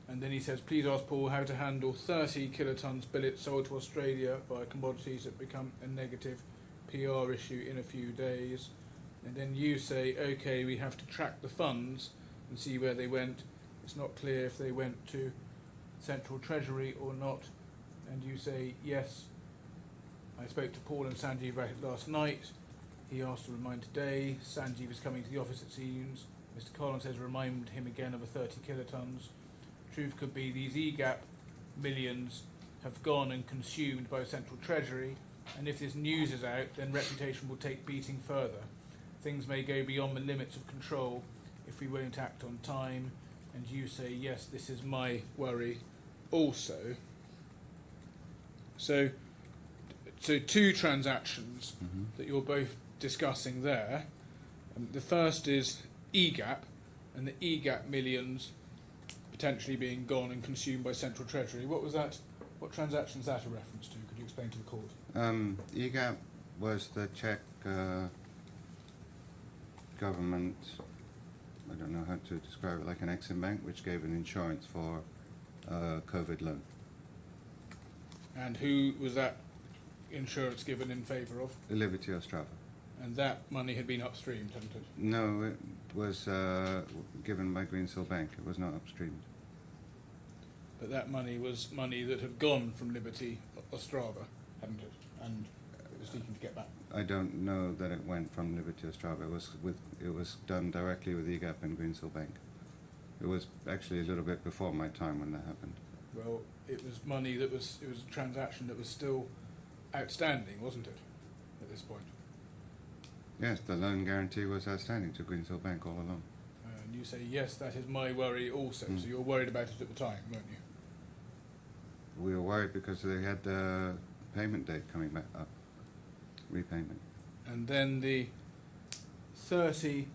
and then he says, please ask Paul how to handle 30 kilotons billets sold to Australia via commodities that become a negative PR issue in a few days. And then you say, okay, we have to track the funds and see where they went. It's not clear if they went to Central Treasury or not. And you say, yes, I spoke to Paul and Sanjeev about it last night. He asked to remind today. Sanjeev is coming to the office, it seems. Mr. Kahlon says remind him again of the 30 kilotons. Truth could be these E-gap millions have gone and consumed by Central Treasury, and if this news is out, then reputation will take beating further. Things may go beyond the limits of control if we won't act on time. And you say, yes, this is my worry also. So two transactions that you're both discussing there. The first is E-gap, and the EGAP millions potentially being gone and consumed by Central Treasury. What was that? What transaction is that a reference to? Could you explain to the court? EGAP was the Czech government, I don't know how to describe it, like an Exim Bank, which gave an insurance for COVID loan. And who was that insurance given in favour of? Liberty Ostrava. And that money had been upstreamed, hadn't it? No, it was given by Greensill Bank. It was not upstreamed. But that money was money that had gone from Liberty Ostrava, hadn't it? And it was seeking to get back. I don't know that it went from Liberty Ostrava. It was done directly with EGAP and Greensill Bank. It was actually a little bit before my time when that happened. Well, it was money that was, it was a transaction that was still outstanding, wasn't it, at this point? Yes, the loan guarantee was outstanding to Greensill Bank all along. And you say, yes, that is my worry also. So you were worried about it at the time, weren't you? We were worried because they had the payment date coming back up, repayment. And then the 30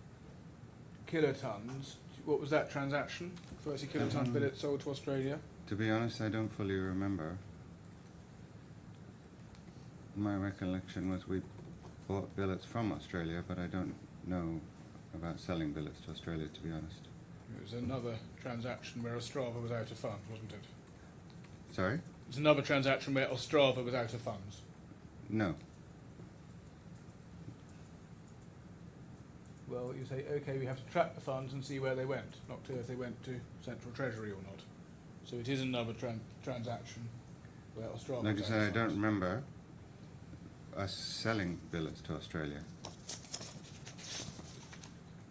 kilotons, what was that transaction? 30 kiloton billets sold to Australia? To be honest, I don't fully remember. My recollection was we bought billets from Australia, but I don't know about selling billets to Australia, to be honest. It was another transaction where Ostrava was out of funds, wasn't it? Sorry? It was another transaction where Ostrava was out of funds. No. Well, you say, okay, we have to track the funds and see where they went, not clear if they went to Central Treasury or not. So it is another transaction where Ostrava Like I was said, out I of don't funds. remember us selling billets to Australia.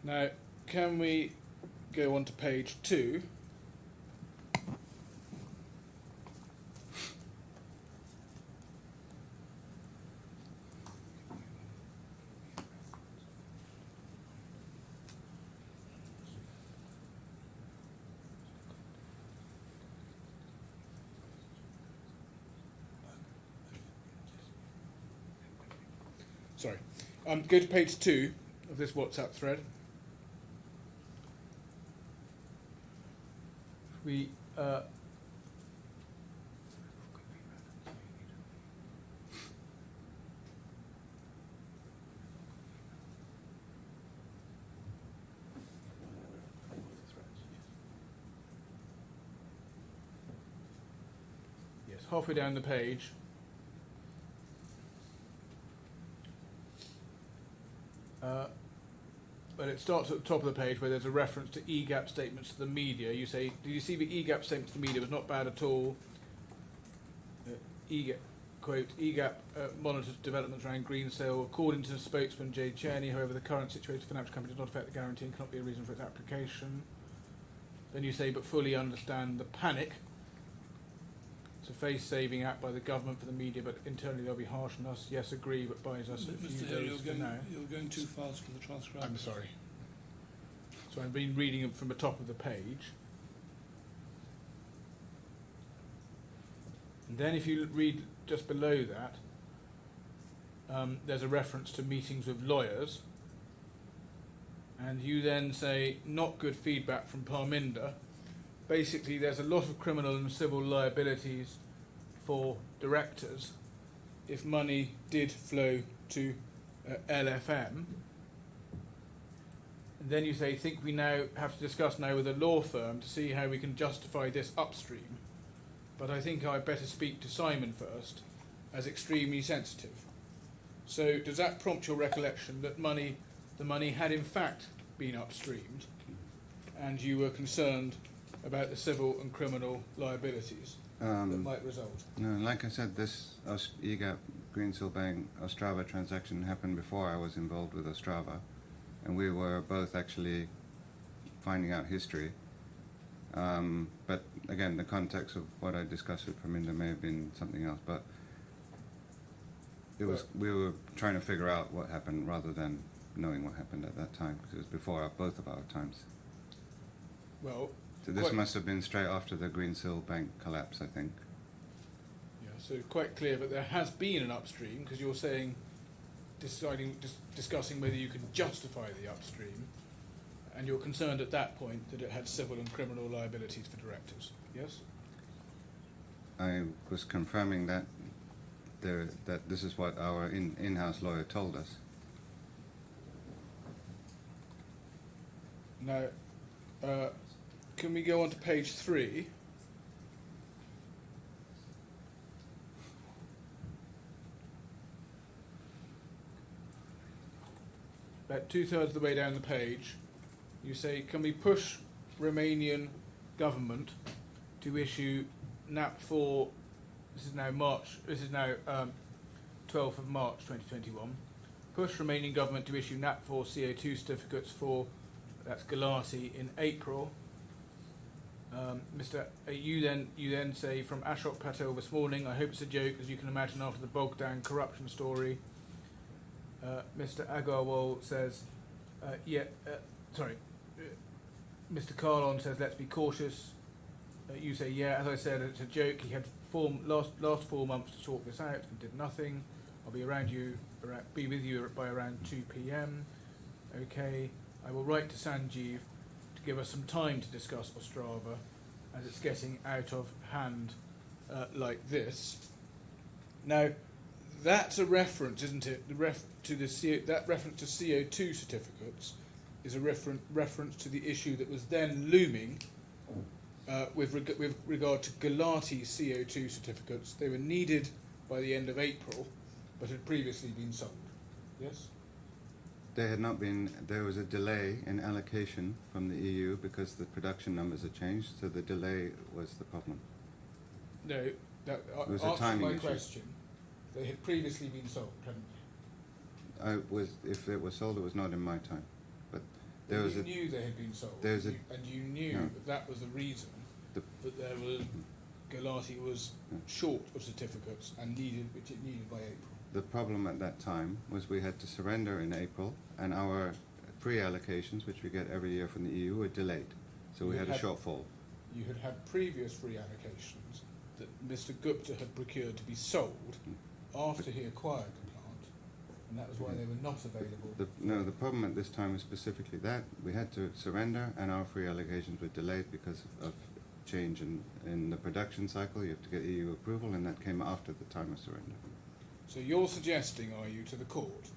Now, can we go on to page 2? Sorry. Go to page 2 of this WhatsApp thread. We yes, halfway down the page. But it starts at the top of the page where there's a reference to EGAP statements to the media. You say, did you see the EGAP statement to the media was not bad at all? EGAP, quote, EGAP monitors developments around green sale. According to the spokesman Jay Cheney, however, the current situation of the financial company does not affect the guarantee and cannot be a reason for its application. Then you say, but fully understand the panic. It's a face-saving act by the government for the media, but internally they'll be harsh on us. Yes, agree, but buys us a few Mr. Hale, days for now. you're going too fast for the transcriber. I'm sorry. So I've been reading them from the top of the page. And then if you read just below that, there's a reference to meetings with lawyers. And you then say, not good feedback from Parminder. Basically, there's a lot of criminal and civil liabilities for directors if money did flow to LFM. And then you say, think we now have to discuss now with a law firm to see how we can justify this upstream. But I think I'd better speak to Simon first, as extremely sensitive. So does that prompt your recollection that the money had in fact been upstreamed, and you were concerned about the civil and criminal liabilities that might result? No, like I said, this EGAP Greensill Bank Ostrava transaction happened before I was involved with Ostrava, and we were both actually finding out history. But again, the context of what I discussed with Parminder may have been something else, but it was, we were trying to figure out what happened rather than knowing what happened at that time, because it was before both of our times. Well, So this must have been straight after the Greensill Bank collapse, I think. yeah, so quite clear that there has been an upstream, because you're saying, discussing whether you can justify the upstream, And you're concerned at that point that it had civil and criminal liabilities for directors, yes? I was confirming that that this is what our in-house lawyer told us. Now, can we go on to page 3? About 2/3 of the way down the page, you say, can we push Romanian government to issue NAP4, this is now 12th of March 2021, push Romanian government to issue NAP4 CO2 certificates for, that's Galati, in April. You then say, from Ashok Patel this morning, I hope it's a joke, as you can imagine after the bogged down corruption story. Mr. Agarwal says, Mr. Kahlon says, let's be cautious. You say, yeah, as I said, it's a joke. He had last 4 months to sort this out and did nothing. I'll be be with you by around 2 p.m. Okay, I will write to Sanjeev to give us some time to discuss Ostrava, as it's getting out of hand like this. Now, that's a reference, isn't it? That reference to CO2 certificates is a reference to the issue that was then looming with regard to Galati CO2 certificates. They were needed by the end of April, but had previously been sold. Yes? There had not been. There was a delay in allocation from the EU because the production numbers had changed. So the delay was the problem. No, that was a answers timing my issue. question. They had previously been sold, hadn't they? If it was sold, it was not in my time. But there was you knew they had been sold, and you knew No. that was the reason that there was Galati was short of certificates and which it needed by April. The problem at that time was we had to surrender in April, and our pre-allocations, which we get every year from the EU, were delayed. So we had a shortfall. You had previous free allocations that Mr. Gupta had procured to be sold after he acquired the plant, and that was why they were not available. The problem at this time was specifically that we had to surrender, and our free allocations were delayed because of change in the production cycle. You have to get EU approval, and that came after the time of surrender. So you're suggesting, are you, to the court,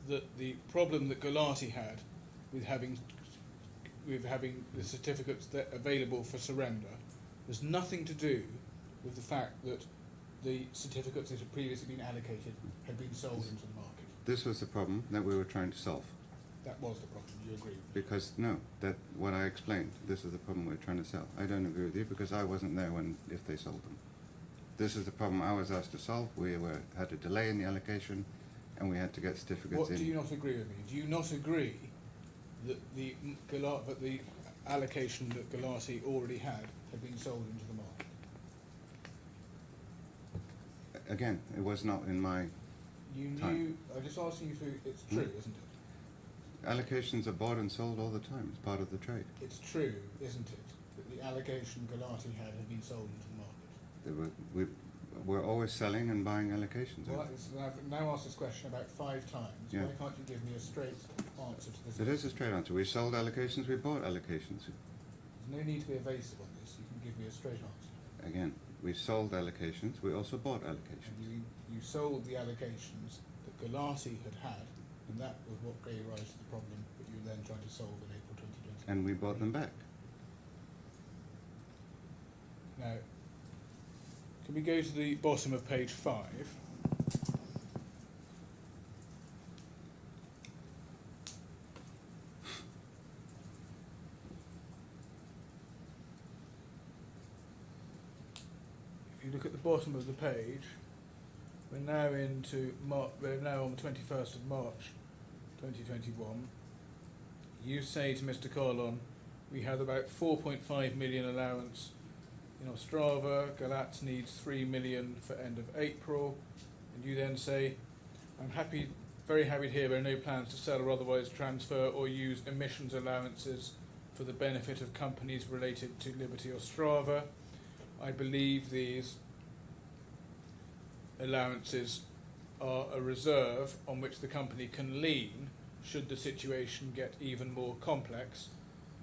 that the problem that Galati had with having the certificates that available for surrender was nothing to do with the fact that the certificates that had previously been allocated had been sold into the market? This was the problem that we were trying to solve. That was the problem, you agree? Because, what I explained, this is the problem we're trying to solve. I don't agree with you because I wasn't there if they sold them. This is the problem I was asked to solve. We had a delay in the allocation, and we had to get certificates in. What do you not agree with me? Do you not agree that the allocation that Galati already had been sold into the market? Again, it was not in my You knew. time. I'm just asking you if it's true, isn't it? Allocations are bought and sold all the time. It's part of the trade. It's true, isn't it, that the allocation Galati had been sold into the market? We're always selling and buying allocations. Well, I've now asked this question about 5 times. Yeah. Why can't you give me a straight answer to this? It is a straight answer. We sold allocations, we bought allocations. There's no need to be evasive on this. You can give me a straight answer. Again, we sold allocations, we also bought allocations. And you sold the allocations that Galati had, and that was what gave rise to the problem that you were then trying to solve in April 2020. And we bought them back. Now, can we go to the bottom of page 5? If you look at the bottom of the page, we're now on the 21st of March 2021. You say to Mr. Kahlon, we have about 4.5 million allowance in Ostrava. Galat needs 3 million for end of April. And you then say, I'm very happy to hear there are no plans to sell or otherwise transfer or use emissions allowances for the benefit of companies related to Liberty Ostrava. I believe these allowances are a reserve on which the company can lean should the situation get even more complex,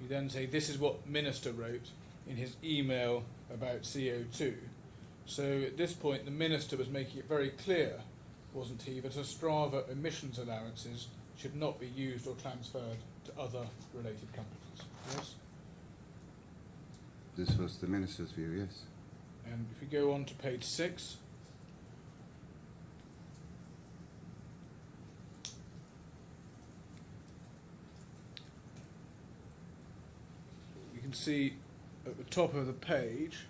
you then say this is what Minister wrote in his email about CO2. So at this point the Minister was making it very clear, wasn't he, that Ostrava emissions allowances should not be used or transferred to other related companies. Yes? This was the Minister's view, yes. And if we go on to page 6, you can see at the top of the page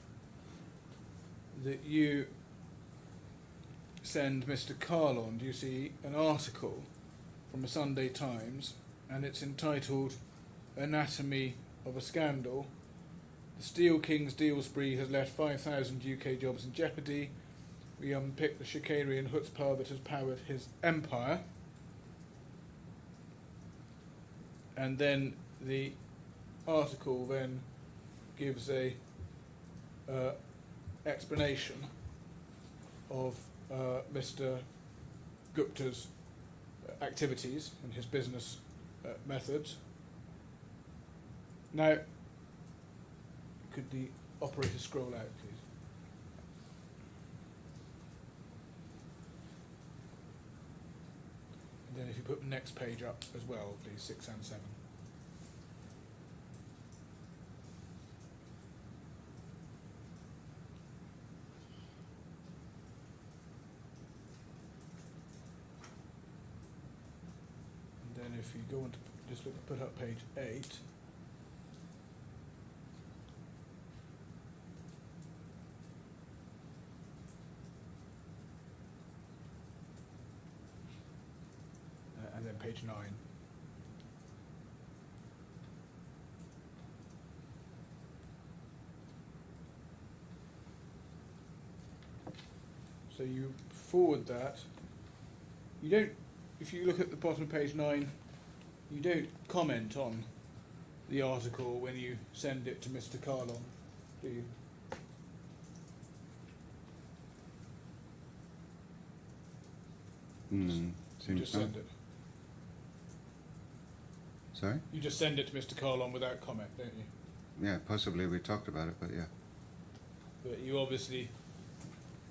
that you send Mr. Kahlon, do you see, an article from the Sunday Times, and it's entitled Anatomy of a Scandal. The Steel King's deal spree has left 5,000 UK jobs in jeopardy. We unpick the chicanery and chutzpah that has powered his empire. And then the article then gives a explanation of Mr. Gupta's activities and his business methods. Now, could the operator scroll out, please? And then if you put the next page up as well, please, 6 and 7. And then if you go on to just put up page 8. And then page 9. So you forward that. You don't, if you look at the bottom of page 9, you don't comment on the article when you send it to Mr. Kahlon, do you? You Seems just not. send it. Sorry? You just send it to Mr. Kahlon without comment, don't you? Yeah, possibly we talked about it, but yeah. But you obviously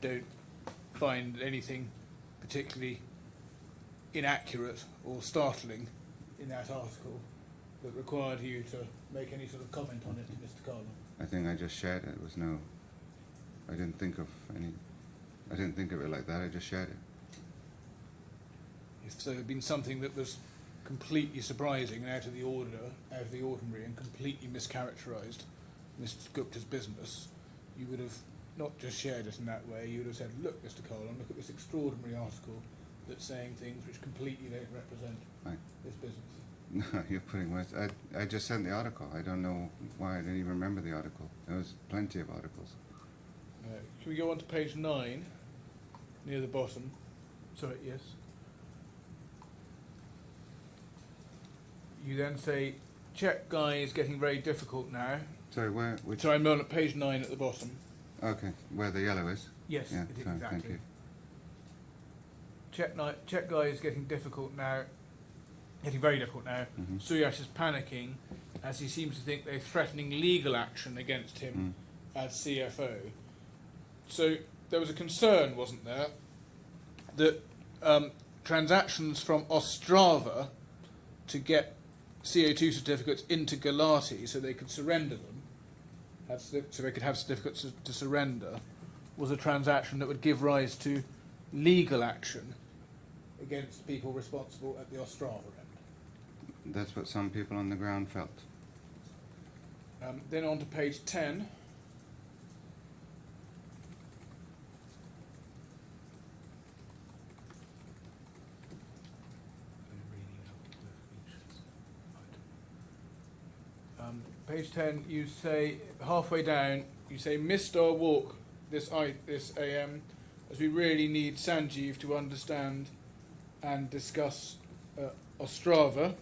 don't find anything particularly inaccurate or startling in that article that required you to make any sort of comment on it to Mr. Kahlon. I think I just shared it. It was no, I didn't think of it like that. I just shared it. If there had been something that was completely surprising and out of the ordinary and completely mischaracterised Mr. Gupta's business, you would have not just shared it in that way, you would have said, look, Mr. Kahlon, look at this extraordinary article that's saying things which completely don't represent Right. this business. No, you're putting words. I just sent the article. I don't know why I didn't even remember the article. There was plenty of articles. Can we go on to page 9, near the bottom? Sorry, yes. You then say, check guy is getting very difficult now. Sorry, where? Which? So I'm on at page 9 at the bottom. Okay, where the yellow is. Yes, Yeah, it is sorry, exactly. thank you. Check guy is getting difficult now. Getting very difficult now. Mhm. Suyash is panicking as he seems to think they're threatening legal action against him as CFO. So there was a concern, wasn't there, that transactions from Ostrava to get CO2 certificates into Galati so they could surrender them, so they could have certificates to surrender, was a transaction that would give rise to legal action against people responsible at the Ostrava end. That's what some people on the ground felt. Then on to page 10. Page 10, you say, halfway down, you say, missed our walk this AM, as we really need Sanjeev to understand and discuss Ostrava.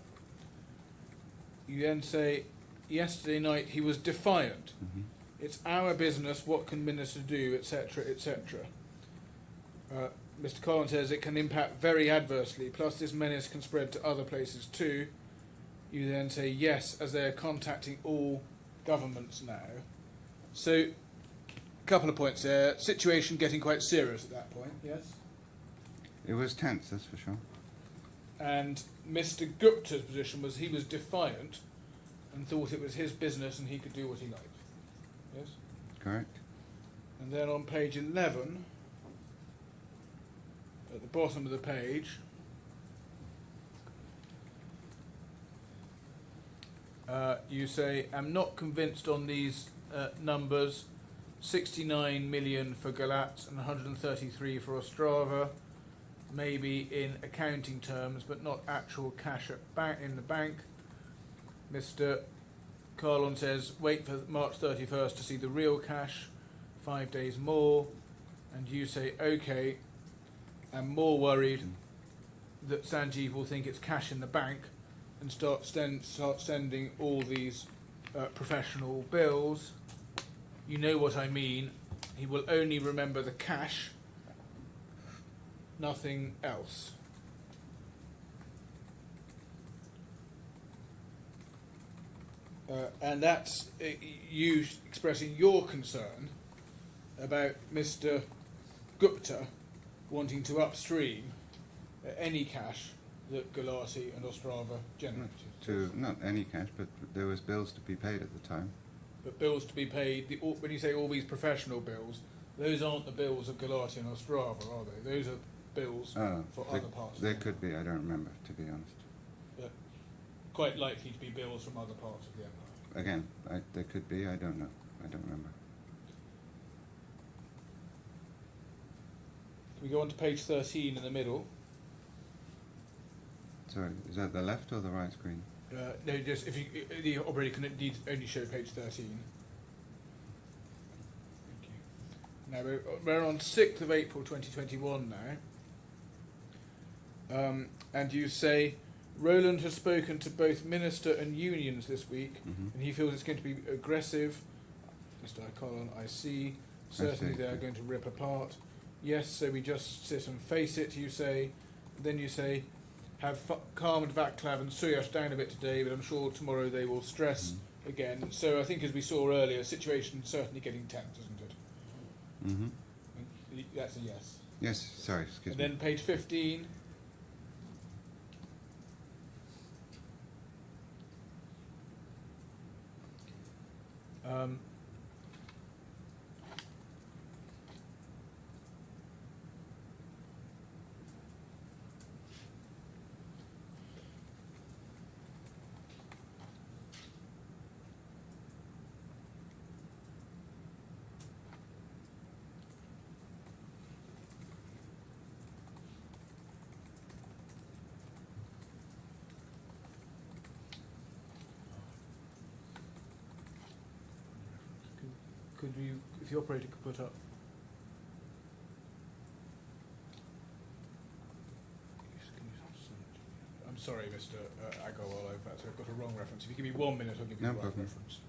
You then say, yesterday night he was defiant. It's our business, what can minister do, etc., etc. Mr. Kahlon says it can impact very adversely, plus this menace can spread to other places too. You then say yes, as they are contacting all governments now. So, a couple of points there. Situation getting quite serious at that point, yes? It was tense, that's for sure. And Mr. Gupta's position was he was defiant and thought it was his business and he could do what he liked. Yes? Correct. And then on page 11, at the bottom of the page, you say, I'm not convinced on these numbers. 69 million for Galat and 133 for Ostrava, maybe in accounting terms, but not actual cash in the bank. Mr. Kahlon says, wait for March 31st to see the real cash, 5 days more. And you say, okay, I'm more worried that Sanjeev will think it's cash in the bank and start sending all these professional bills. You know what I mean. He will only remember the cash, nothing else. And that's you expressing your concern about Mr. Gupta wanting to upstream any cash that Galati and Ostrava generated. Not any cash, but there was bills to be paid at the time. But bills to be paid, when you say all these professional bills, those aren't the bills of Galati and Ostrava, are they? Those are bills for other parts. There could be, I don't remember, to be honest. But quite likely to be bills from other parts of the empire. Again, there could be, I don't know. I don't remember. Can we go on to page 13 in the middle? Sorry, is that the left or the right screen? No, just if you, the operator can only show page 13. Thank you. Now we're on 6th of April 2021 now. And you say, Roland has spoken to both minister and unions this week, and he feels it's going to be aggressive. Mr. Kahlon, I see. Certainly they are going to rip apart. Yes, so we just sit and face it, you say. Then you say, have calmed Vaclav and Suyash down a bit today, but I'm sure tomorrow they will stress again. So I think, as we saw earlier, situation certainly getting tense, isn't it? That's a yes. Yes, sorry, excuse me. And then page 15. Could you, if the operator could put up. I'm sorry, Mr. Agarwal, I've got a wrong reference. If you give me 1 minute, I'll give you No the right problem. reference.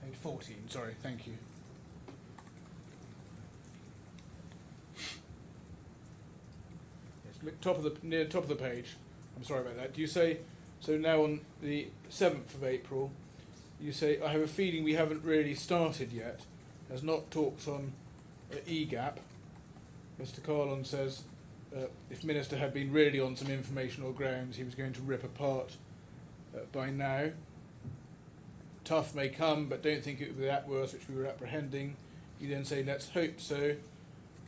Page 14, sorry, thank you. Yes, look, near the top of the page. I'm sorry about that. Do you say, so now on the 7th of April, you say, I have a feeling we haven't really started yet. There's not talks on EGAP. Mr. Kahlon says, if Minister had been really on some informational grounds, he was going to rip apart by now. Tough may come, but don't think it will be that worse, which we were apprehending. You then say, let's hope so.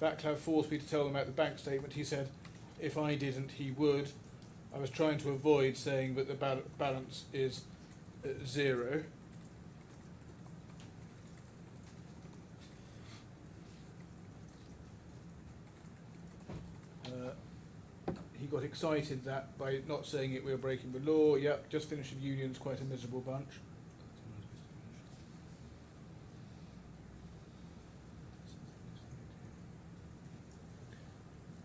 Vaclav forced me to tell them about the bank statement. He said if I didn't, he would. I was trying to avoid saying that the balance is 0. He got excited that by not saying it we were breaking the law. Yep, just finished with unions, quite a miserable bunch.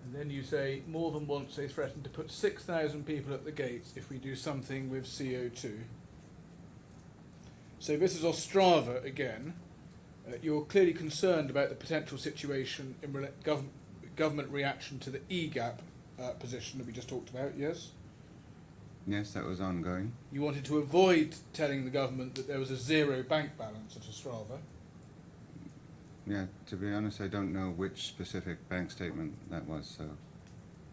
And then you say, more than once they threatened to put 6,000 people at the gates if we do something with CO2. So this is Ostrava again. You're clearly concerned about the potential situation in government reaction to the EGAP position that we just talked about, yes? Yes, that was ongoing. You wanted to avoid telling the government that there was a 0 bank balance at Ostrava. Yeah, to be honest, I don't know which specific bank statement that was, so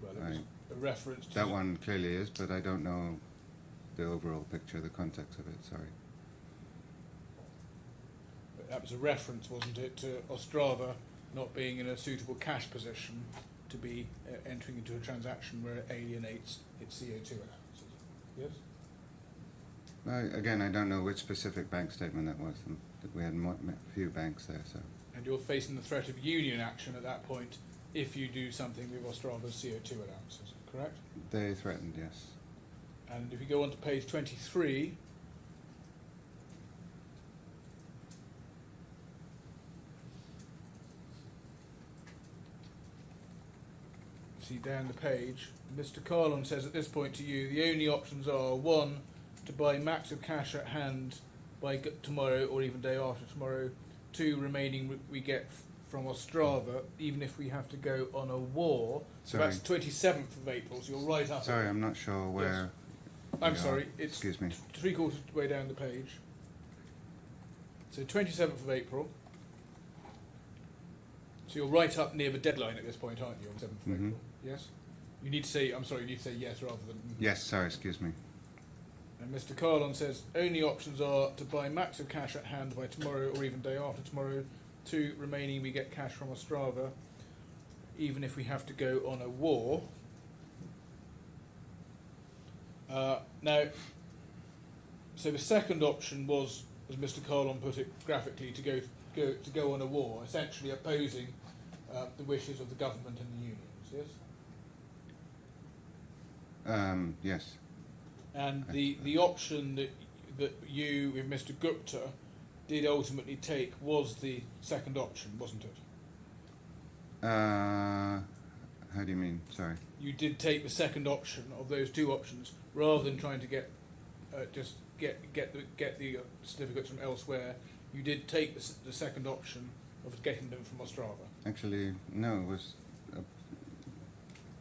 Well, it was a reference to... that one clearly is, but I don't know the overall picture, the context of it, sorry. That was a reference, wasn't it, to Ostrava not being in a suitable cash position to be entering into a transaction where it alienates its CO2 allowances. Yes? Again, I don't know which specific bank statement that was. We had a few banks there, so... And you're facing the threat of union action at that point if you do something with Ostrava's CO2 allowances, correct? They threatened, yes. And if you go on to page 23, see down the page, Mr. Kahlon says at this point to you, the only options are 1, to buy max of cash at hand by tomorrow or even day after tomorrow, 2, remaining we get from Ostrava, even if we have to go on a war. So Sorry. that's 27th of April, so you're right up. Sorry, I'm not sure where... I'm we sorry, are. it's Excuse me. 3/4 way down the page. So 27th of April. So you're right up near the deadline at this point, aren't you, on 7th of Mhm. April? Yes? You need to say, I'm sorry, you need to say yes rather than... Yes, sorry, excuse me. And Mr. Kahlon says, only options are to buy max of cash at hand by tomorrow or even day after tomorrow. 2, remaining we get cash from Ostrava, even if we have to go on a war. Now, so the second option was, as Mr. Kahlon put it graphically, to go on a war, essentially opposing the wishes of the government and the unions. Yes. Yes. And the option that you, with Mr. Gupta, did ultimately take was the second option, wasn't it? How do you mean? Sorry. You did take the second option of those 2 options, rather than trying to get the certificates from elsewhere. You did take the second option of getting them from Ostrava. Actually, no, it was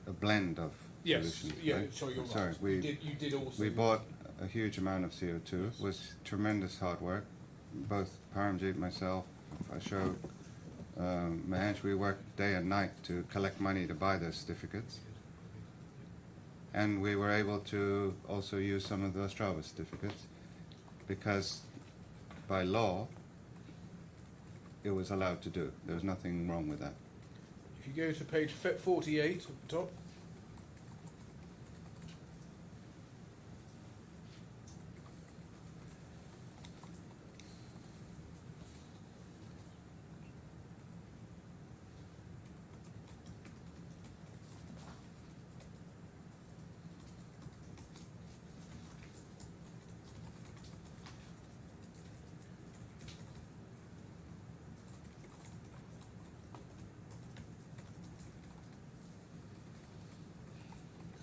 a blend of solutions. Yeah, right? sorry, you're Sorry, right. You did also. we bought a huge amount of CO2. Yes. It was tremendous hard work. Both Paramjit, myself, Ashok, Mahesh, we worked day and night to collect money to buy those certificates. And we were able to also use some of the Ostrava certificates because by law it was allowed to do. There was nothing wrong with that. If you go to page 48 at the top.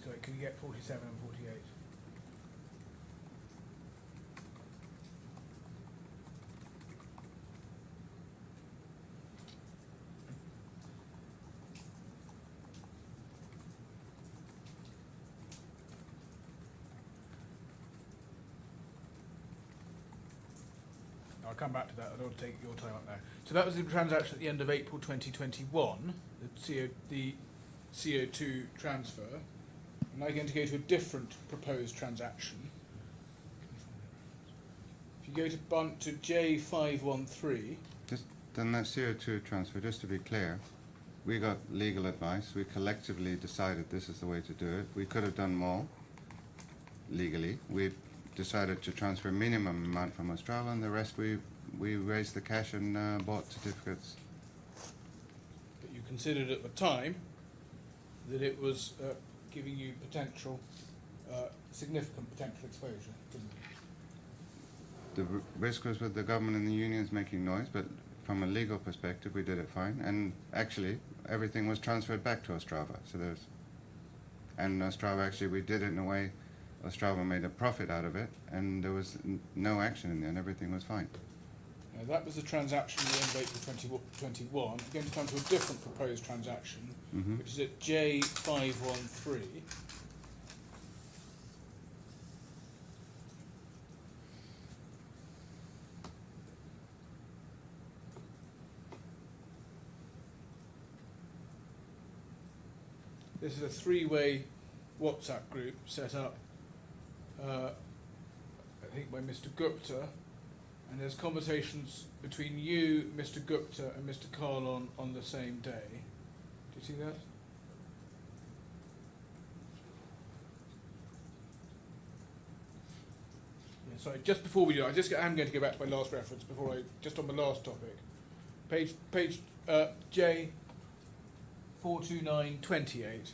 So can you get 47 and 48? I'll come back to that. I don't want to take your time up now. So that was the transaction at the end of April 2021, the CO2 transfer. I'm now going to go to a different proposed transaction. If you go to J513, Just then that CO2 transfer, just to be clear, we got legal advice. We collectively decided this is the way to do it. We could have done more legally. We decided to transfer a minimum amount from Ostrava, and the rest we raised the cash and bought certificates. But you considered at the time that it was giving you potential, significant potential exposure, didn't it? The risk was with the government and the unions making noise, but from a legal perspective, we did it fine. And actually, everything was transferred back to Ostrava. So and Ostrava, actually, we did it in a way, Ostrava made a profit out of it, and there was no action in the end. Everything was fine. Now, that was the transaction at the end of April 2021. We're going to come to a different proposed transaction, which is at J513. This is a three-way WhatsApp group set up, I think by Mr. Gupta, and there's conversations between you, Mr. Gupta, and Mr. Kahlon on the same day. Do you see that? Yeah, sorry, just before we do, I'm going to go back to my last reference just on the last topic. Page J 42928.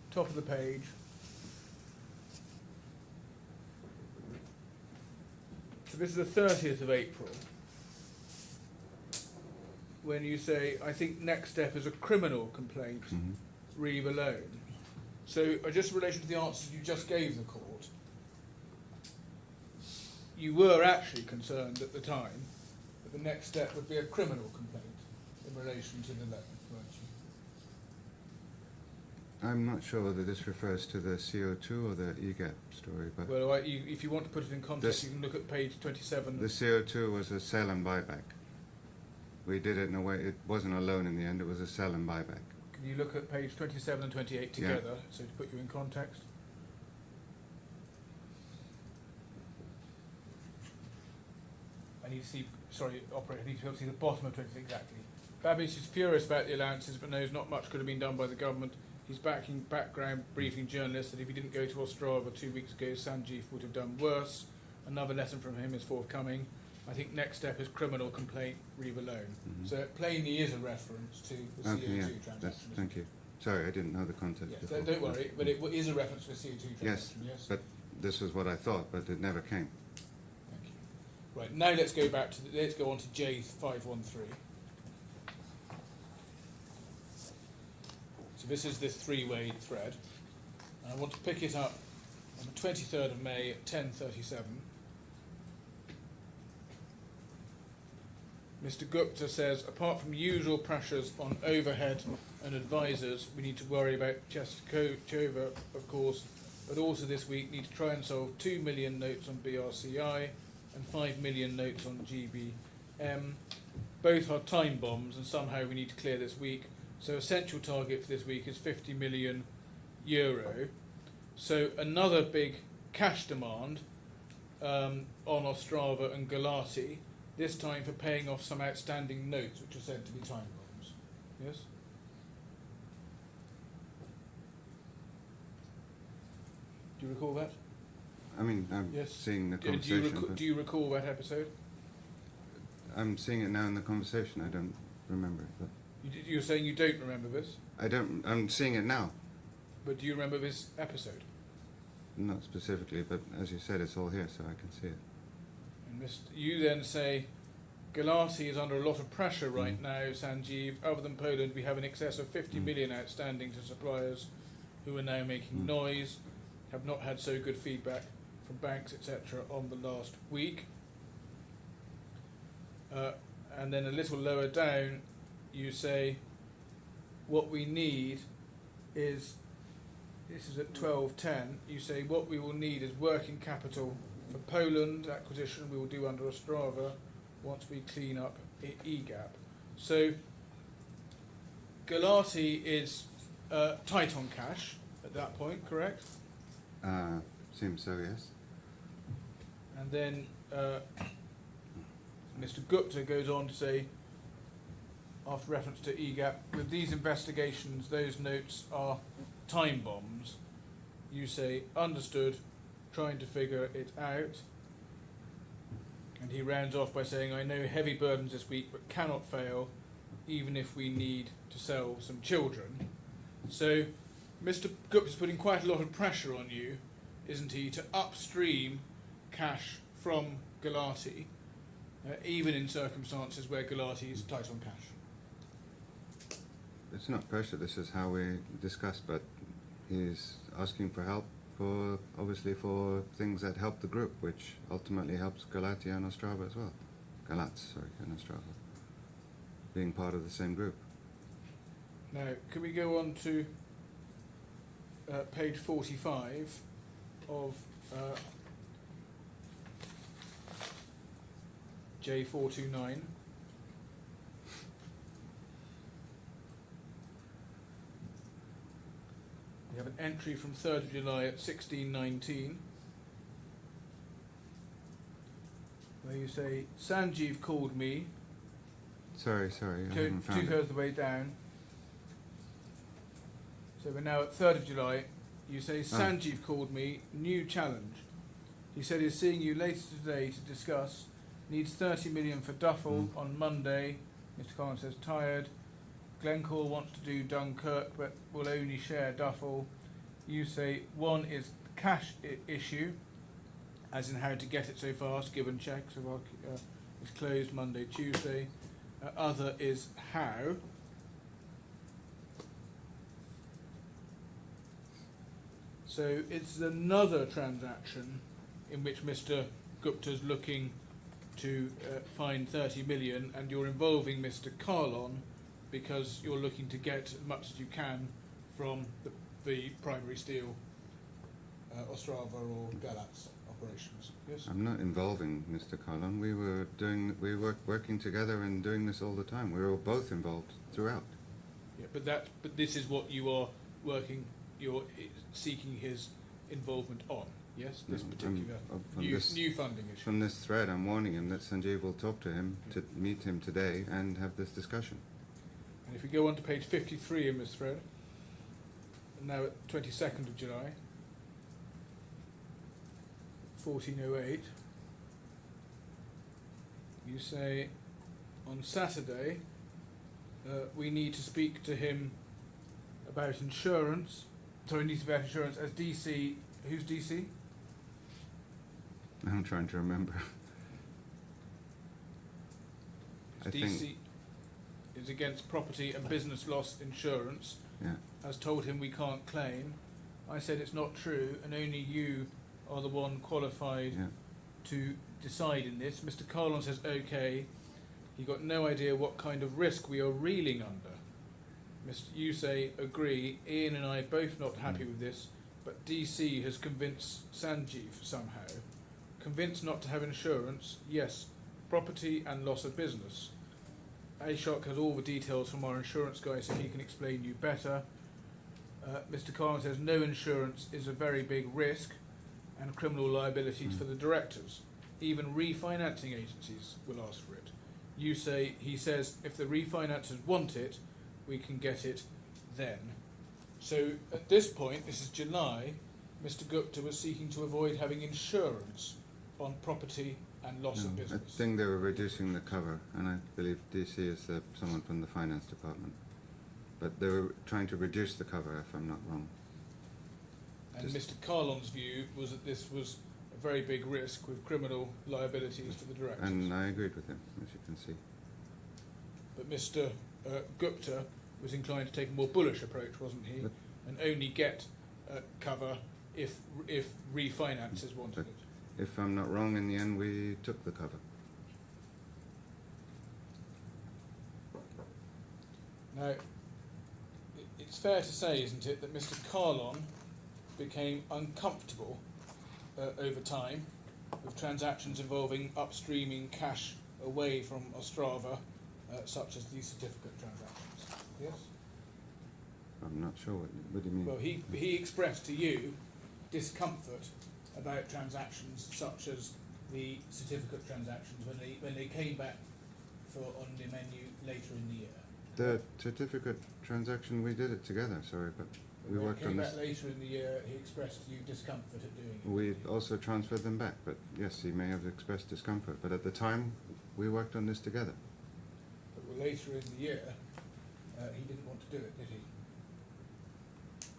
Top of the page. So this is the 30th of April. When you say, I think next step is a criminal complaint, leave alone. So just in relation to the answers you just gave the court, you were actually concerned at the time that the next step would be a criminal complaint in relation to the loan, weren't you? I'm not sure whether this refers to the CO2 or the EGAP story, but Well, if you want to put it in context, you can look at page 27. the CO2 was a sell and buyback. We did it in a way, it wasn't a loan in the end, it was a sell and buyback. Can you look at page 27 and 28 together, so to put you in context? I need to see, sorry, operator, I need to be able to see the bottom of 26 exactly. Babish is furious about the allowances, but knows not much could have been done by the government. He's background briefing journalists that if he didn't go to Ostrava 2 weeks ago, Sanjeev would have done worse. Another lesson from him is forthcoming. I think next step is criminal complaint, leave alone. So it plainly is a reference to the CO2 transaction. Thank you. Sorry, I didn't know the context Yes, before. don't worry, but it is a reference to the CO2 transaction, yes? But this was what I thought, but it never came. Thank you. Right, now let's go back to let's go on to J513. So this is this three-way thread. And I want to pick it up on the 23rd of May at 10:37. Mr. Gupta says, apart from usual pressures on overhead and advisors, we need to worry about Cheskova, of course, but also this week need to try and solve 2 million notes on BRCI and 5 million notes on GBM. Both are time bombs, and somehow we need to clear this week. So essential target for this week is €50 million. So another big cash demand on Ostrava and Galati, this time for paying off some outstanding notes which are said to be time bombs. Yes? Do you recall that? I mean, I'm Yes. seeing the Do you, conversation. but do you recall that episode? I'm seeing it now in the conversation. I don't remember it. But You're saying you don't remember this, I'm seeing it now. but do you remember this episode? Not specifically, but as you said, it's all here, so I can see it. And you then say, Galati is under a lot of pressure right now, Sanjeev. Other than Poland, we have in excess of 50 million outstanding to suppliers who are now making noise, have not had so good feedback from banks, etc. on the last week. And then a little lower down, you say, what we need is, this is at 12:10, you say what we will need is working capital for Poland acquisition we will do under Ostrava once we clean up EGAP. So Galati is tight on cash at that point, correct? Seems so, yes. And then Mr. Gupta goes on to say, after reference to EGAP, with these investigations, those notes are time bombs. You say, understood, trying to figure it out. And he rounds off by saying, I know heavy burdens this week, but cannot fail, even if we need to sell some children. So Mr. Gupta's putting quite a lot of pressure on you, isn't he, to upstream cash from Galati, even in circumstances where Galati is tight on cash. It's not pressure, this is how we discuss, but he's asking for help for, obviously, for things that help the group, which ultimately helps Galati and Ostrava as well. Galatz, sorry, and Ostrava, being part of the same group. Now, can we go on to page 45 of J429? We have an entry from 3rd of July at 16:19, where you say, Sanjeev called me, Sorry, I haven't found it. two-thirds of the way down. So we're now at 3rd of July. You say, Sanjeev called me, new challenge. He said he's seeing you later today to discuss. Needs 30 million for Duffel on Monday. Mr. Collins says, tired. Glencore wants to do Dunkirk, but will only share Duffel. You say, one is cash issue, as in how to get it so fast, given checks of it's closed Monday, Tuesday. Other is how. So it's another transaction in which Mr. Gupta's looking to find 30 million, and you're involving Mr. Kahlon because you're looking to get as much as you can from the primary steel Ostrava or Galatz operations. Yes? I'm not involving Mr. Kahlon. We were working together and doing this all the time. We were both involved throughout. Yeah, but this is what you are working. You're seeking his involvement on. Yes, this particular new funding issue. From this thread, I'm warning him that Sanjeev will talk to him, to meet him today and have this discussion. And if we go on to page 53 in this thread, now at 22nd of July, 1408, you say, on Saturday, we need to speak to him about insurance. Sorry, need to be about insurance as DC. Who's DC? I'm trying to remember. DC is against property and business loss insurance. Yeah. Has told him we can't claim. I said it's not true, and only you are the one qualified to decide in this. Mr. Kahlon says okay. He got no idea what kind of risk we are reeling under. You say agree. Ian and I are both not happy with this, but DC has convinced Sanjeev somehow. Convinced not to have insurance, yes, property and loss of business. Ashok has all the details from our insurance guy, so he can explain you better. Mr. Kahlon says no insurance is a very big risk and criminal liabilities for the directors. Even refinancing agencies will ask for it. You say, he says, if the refinancers want it, we can get it then. So at this point, this is July, Mr. Gupta was seeking to avoid having insurance on property and loss of business. I think they were reducing the cover, and I believe DC is someone from the finance department. But they were trying to reduce the cover, if I'm not wrong. And Mr. Kahlon's view was that this was a very big risk with criminal liabilities for the directors. And I agreed with him, as you can see. But Mr. Gupta was inclined to take a more bullish approach, wasn't he? And only get cover if refinances wanted it. If I'm not wrong, in the end we took the cover. Now, it's fair to say, isn't it, that Mr. Kahlon became uncomfortable over time with transactions involving upstreaming cash away from Ostrava, such as these certificate transactions. Yes? I'm not sure what do you mean. Well, he expressed to you discomfort about transactions such as the certificate transactions when they came back on the menu later in the year. The certificate transaction, we did it together, sorry, but we When worked they came on back this. later in the year, he expressed you discomfort at doing it. We also transferred them back, but yes, he may have expressed discomfort, but at the time, we worked on this together. But later in the year, he didn't want to do it, did he?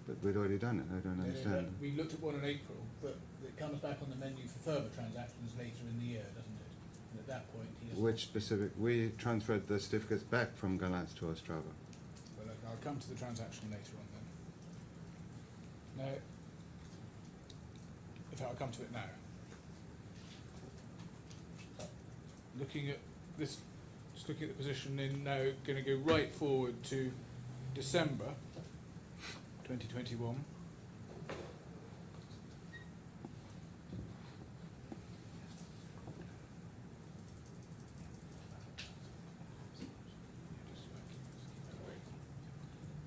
But we'd already done it, I don't understand. We looked at one in April, but it comes back on the menu for further transactions later in the year, doesn't it? And at that point, he doesn't. Which specific, we transferred the certificates back from Galats to Ostrava. Well, look, I'll come to the transaction later on then. Now, in fact, I'll come to it now. Looking at this, just looking at the position in now, going to go right forward to December 2021.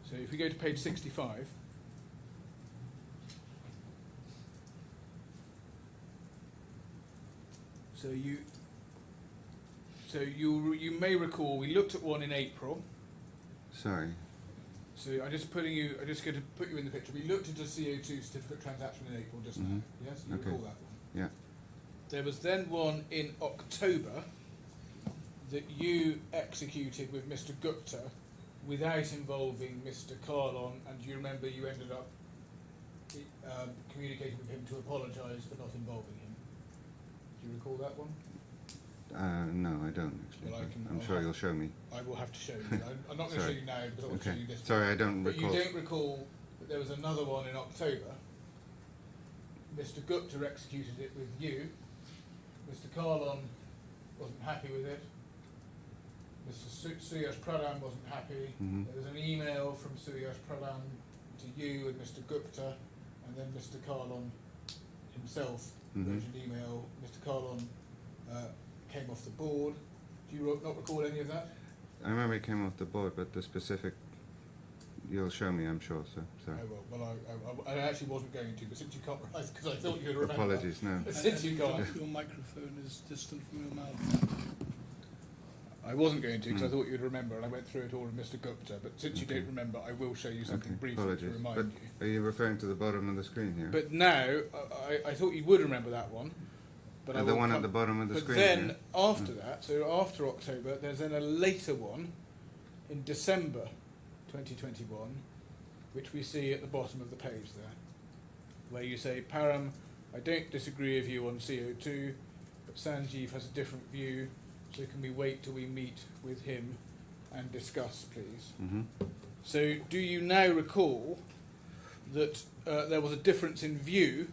So if we go to page 65, you may recall we looked at one in April. Sorry, So I'm just going to put you in the picture. We looked at a CO2 certificate transaction in April just now. Yes, you Okay. recall that one. yeah. There was then one in October that you executed with Mr. Gupta without involving Mr. Kahlon, and you remember you ended up communicating with him to apologise for not involving him. Do you recall that one? No, I don't actually. Well, I'm sure you'll show me. I will have to show you. I'm not going to show Sorry. you now, but I'll show Okay. you this. Sorry, I don't But recall. you don't recall that there was another one in October. Mr. Gupta executed it with you. Mr. Kahlon wasn't happy with it. Mr. Suyash Pradhan wasn't happy. Mhm. There was an email from Suyash Pradhan to you and Mr. Gupta, and then Mr. Kahlon himself wrote an email. Mr. Kahlon came off the board. Do you not recall any of that? I remember it came off the board, but the specific, you'll show me, I'm sure, so, sorry. Oh, well, I actually wasn't going to, but since you can't, because I thought you'd remember. Apologies, no. Since you can't. Your microphone is distant from your mouth. I wasn't going to, because I Mm. thought you'd remember, and I went through it all with Mr. Gupta, but since you Okay. don't remember, I will show you something Okay, briefly apologies. to remind But you. are you referring to the bottom of the screen here? But now, I thought you would remember that one. But I the will one at come- the bottom of the But screen then, here? after that, so after October, there's then a later one in December 2021, which we see at the bottom of the page there, where you say, Param, I don't disagree with you on CO2, but Sanjeev has a different view, so can we wait till we meet with him and discuss, please? Mm-hmm. So do you now recall that there was a difference in view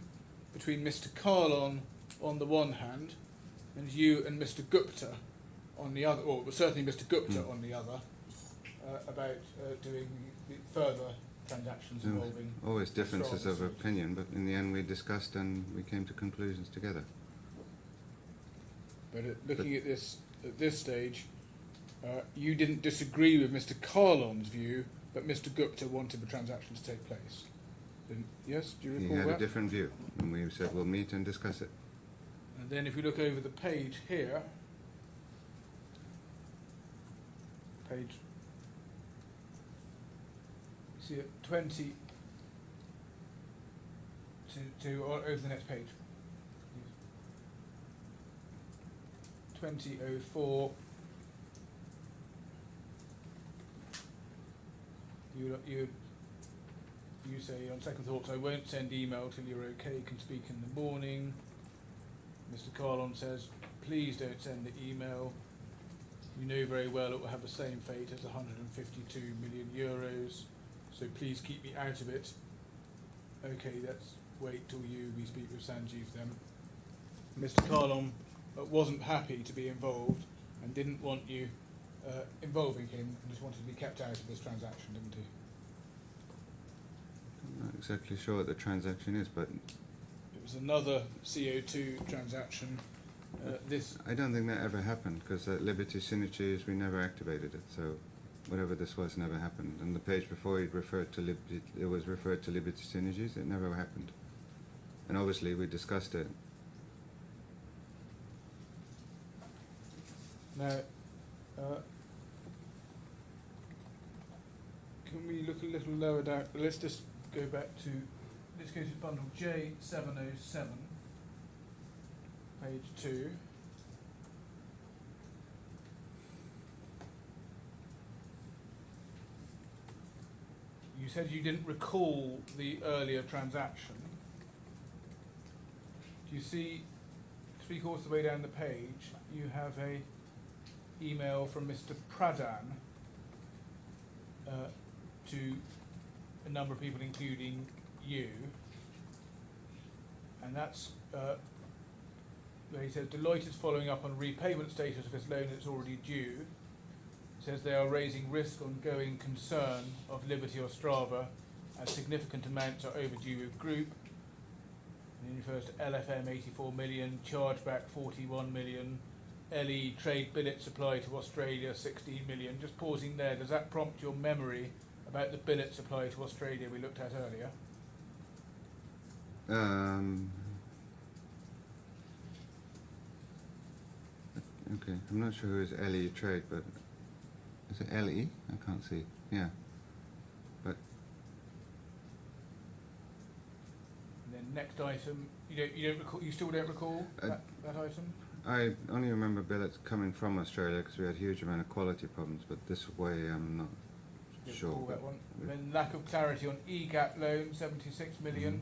between Mr. Kahlon on the one hand and you and Mr. Gupta on the other, or certainly Mr. Gupta on the other, about doing further transactions There was involving... always differences of Strong opinion, but in the end we discussed and we came to conclusions together. But looking at this stage, you didn't disagree with Mr. Kahlon's view, but Mr. Gupta wanted the transaction to take place. Yes, do you He recall had that? a different view, and we said we'll meet and discuss it. And then if you look over the page here, see it 20 or over the next page. 2004. You say on second thoughts, I won't send email till you're okay, can speak in the morning. Mr. Kahlon says, please don't send the email. You know very well it will have the same fate as 152 million euros, so please keep me out of it. Okay, let's wait till we speak with Sanjeev then. Mr. Kahlon wasn't happy to be involved and didn't want you involving him and just wanted to be kept out of this transaction, didn't he? I'm not exactly sure what the transaction is, but It was another CO2 transaction. I don't think that ever happened, because at Liberty Synergies we never activated it, so whatever this was never happened. And the page before it referred to Liberty Synergies, it never happened. And obviously we discussed it. Now, can we look a little lower down? Let's just go back to, let's go to bundle J707, page 2. You said you didn't recall the earlier transaction. Do you see 3/4 of the way down the page, you have a email from Mr. Pradhan to a number of people, including you, and that's where he says Deloitte is following up on repayment status of his loan that's already due. Says they are raising risk on going concern of Liberty Ostrava as significant amounts are overdue with group. And he refers to LFM 84 million, chargeback 41 million, LE trade billet supply to Australia 16 million. Just pausing there, does that prompt your memory about the billet supply to Australia we looked at earlier? Okay, I'm not sure who is LE Trade, but is it LE? I can't see. Yeah, but And then next item, you don't recall. You still don't recall that item? I only remember billets coming from Australia because we had a huge amount of quality problems. But this way, I'm not Don't sure. recall that one. And then lack of clarity on EGAP loan, 76 million. Mhm.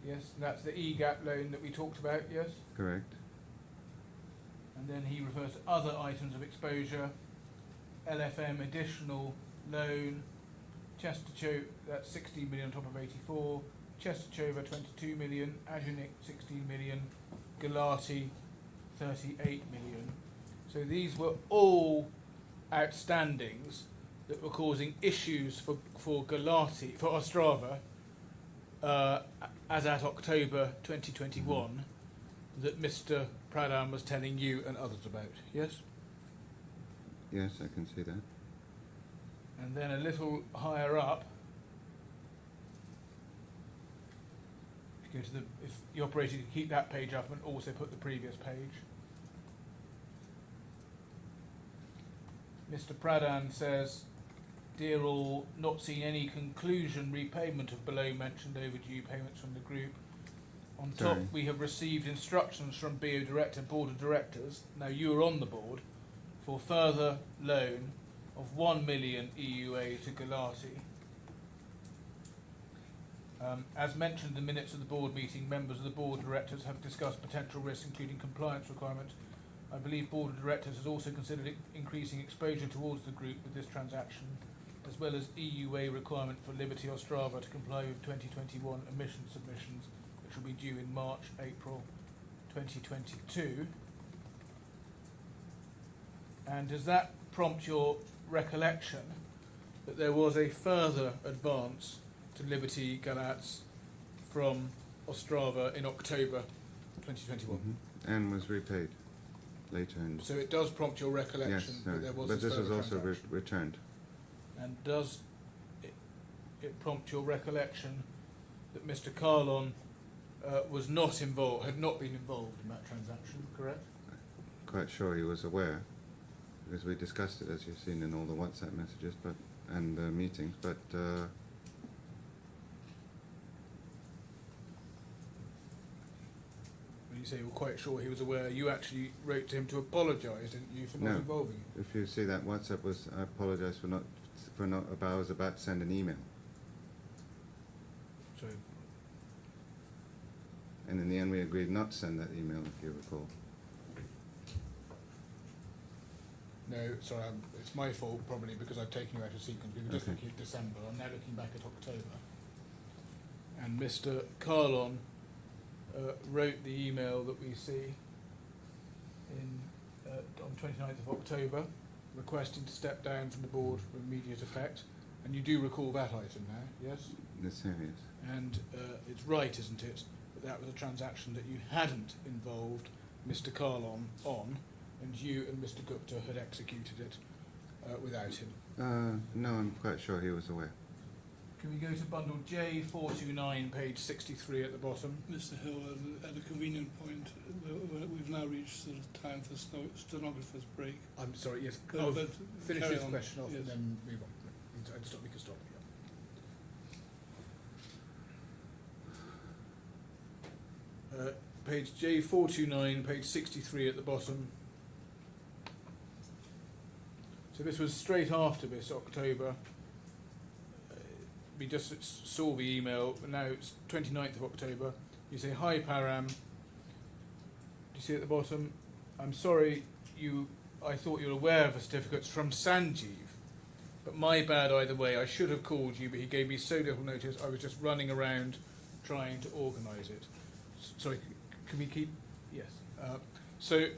Yes, that's the EGAP loan that we talked about. Yes. Correct. And then he refers to other items of exposure, LFM additional loan, Chesterchova, that's 16 million on top of 84, Chesterchova 22 million, Ajunik 16 million, Galati 38 million. So these were all outstandings that were causing issues for Galati, for Ostrava, as at October 2021, that Mr. Pradhan was telling you and others about. Yes? Yes, I can see that. And then a little higher up, if you go to if the operator could keep that page up and also put the previous page. Mr. Pradhan says, "Dear all, not seen any conclusion repayment of below mentioned overdue payments from the group. On top, Sorry. we have received instructions from BO Director, Board of Directors, now you are on the board, for further loan of 1 million EUA to Galati. As mentioned in the minutes of the board meeting, members of the Board of Directors have discussed potential risks, including compliance requirements. I believe Board of Directors has also considered increasing exposure towards the group with this transaction, as well as EUA requirement for Liberty Ostrava to comply with 2021 emission submissions, which will be due in March, April 2022. And does that prompt your recollection that there was a further advance to Liberty Galats from Ostrava in October 2021? And was repaid later. So it does prompt your recollection Yes, that there was but this this was further also transaction. returned. And does it prompt your recollection that Mr. Kahlon was not involved, had not been involved in that transaction, correct? Quite sure he was aware, because we discussed it, as you've seen in all the WhatsApp messages, but and meetings. But When you say you were quite sure he was aware, you actually wrote to him to apologise, didn't you, for not No. involving him? if you see that WhatsApp was, I apologise for not. I was about to send an email, So, and in the end we agreed not to send that email, if you recall. no, sorry, it's my fault probably because I've taken you out of sequence. We were just Okay. looking at December. I'm now looking back at October. And Mr. Kahlon wrote the email that we see in on 29th of October, requesting to step down from the board with immediate effect. And you do recall that item now, yes? This serious. And it's right, isn't it, that was a transaction that you hadn't involved Mr. Kahlon on, and you and Mr. Gupta had executed it without him. No, I'm quite sure he was aware. Can we go to bundle J429, page 63 at the bottom? Mr. Hill, at a convenient point, we've now reached sort of time for stenographer's break. I'm sorry, yes. But- I'll but finish carry this on, question off yes. and then move on. We can stop. Yeah. Page J429, page 63 at the bottom. So this was straight after this October. We just saw the email, but now it's 29th of October. You say, "Hi Param." Do you see at the bottom? "I'm sorry, I thought you were aware of the certificates from Sanjeev, but my bad either way. I should have called you, but he gave me so little notice. I was just running around trying to organise it." Sorry, can we keep? Yes. So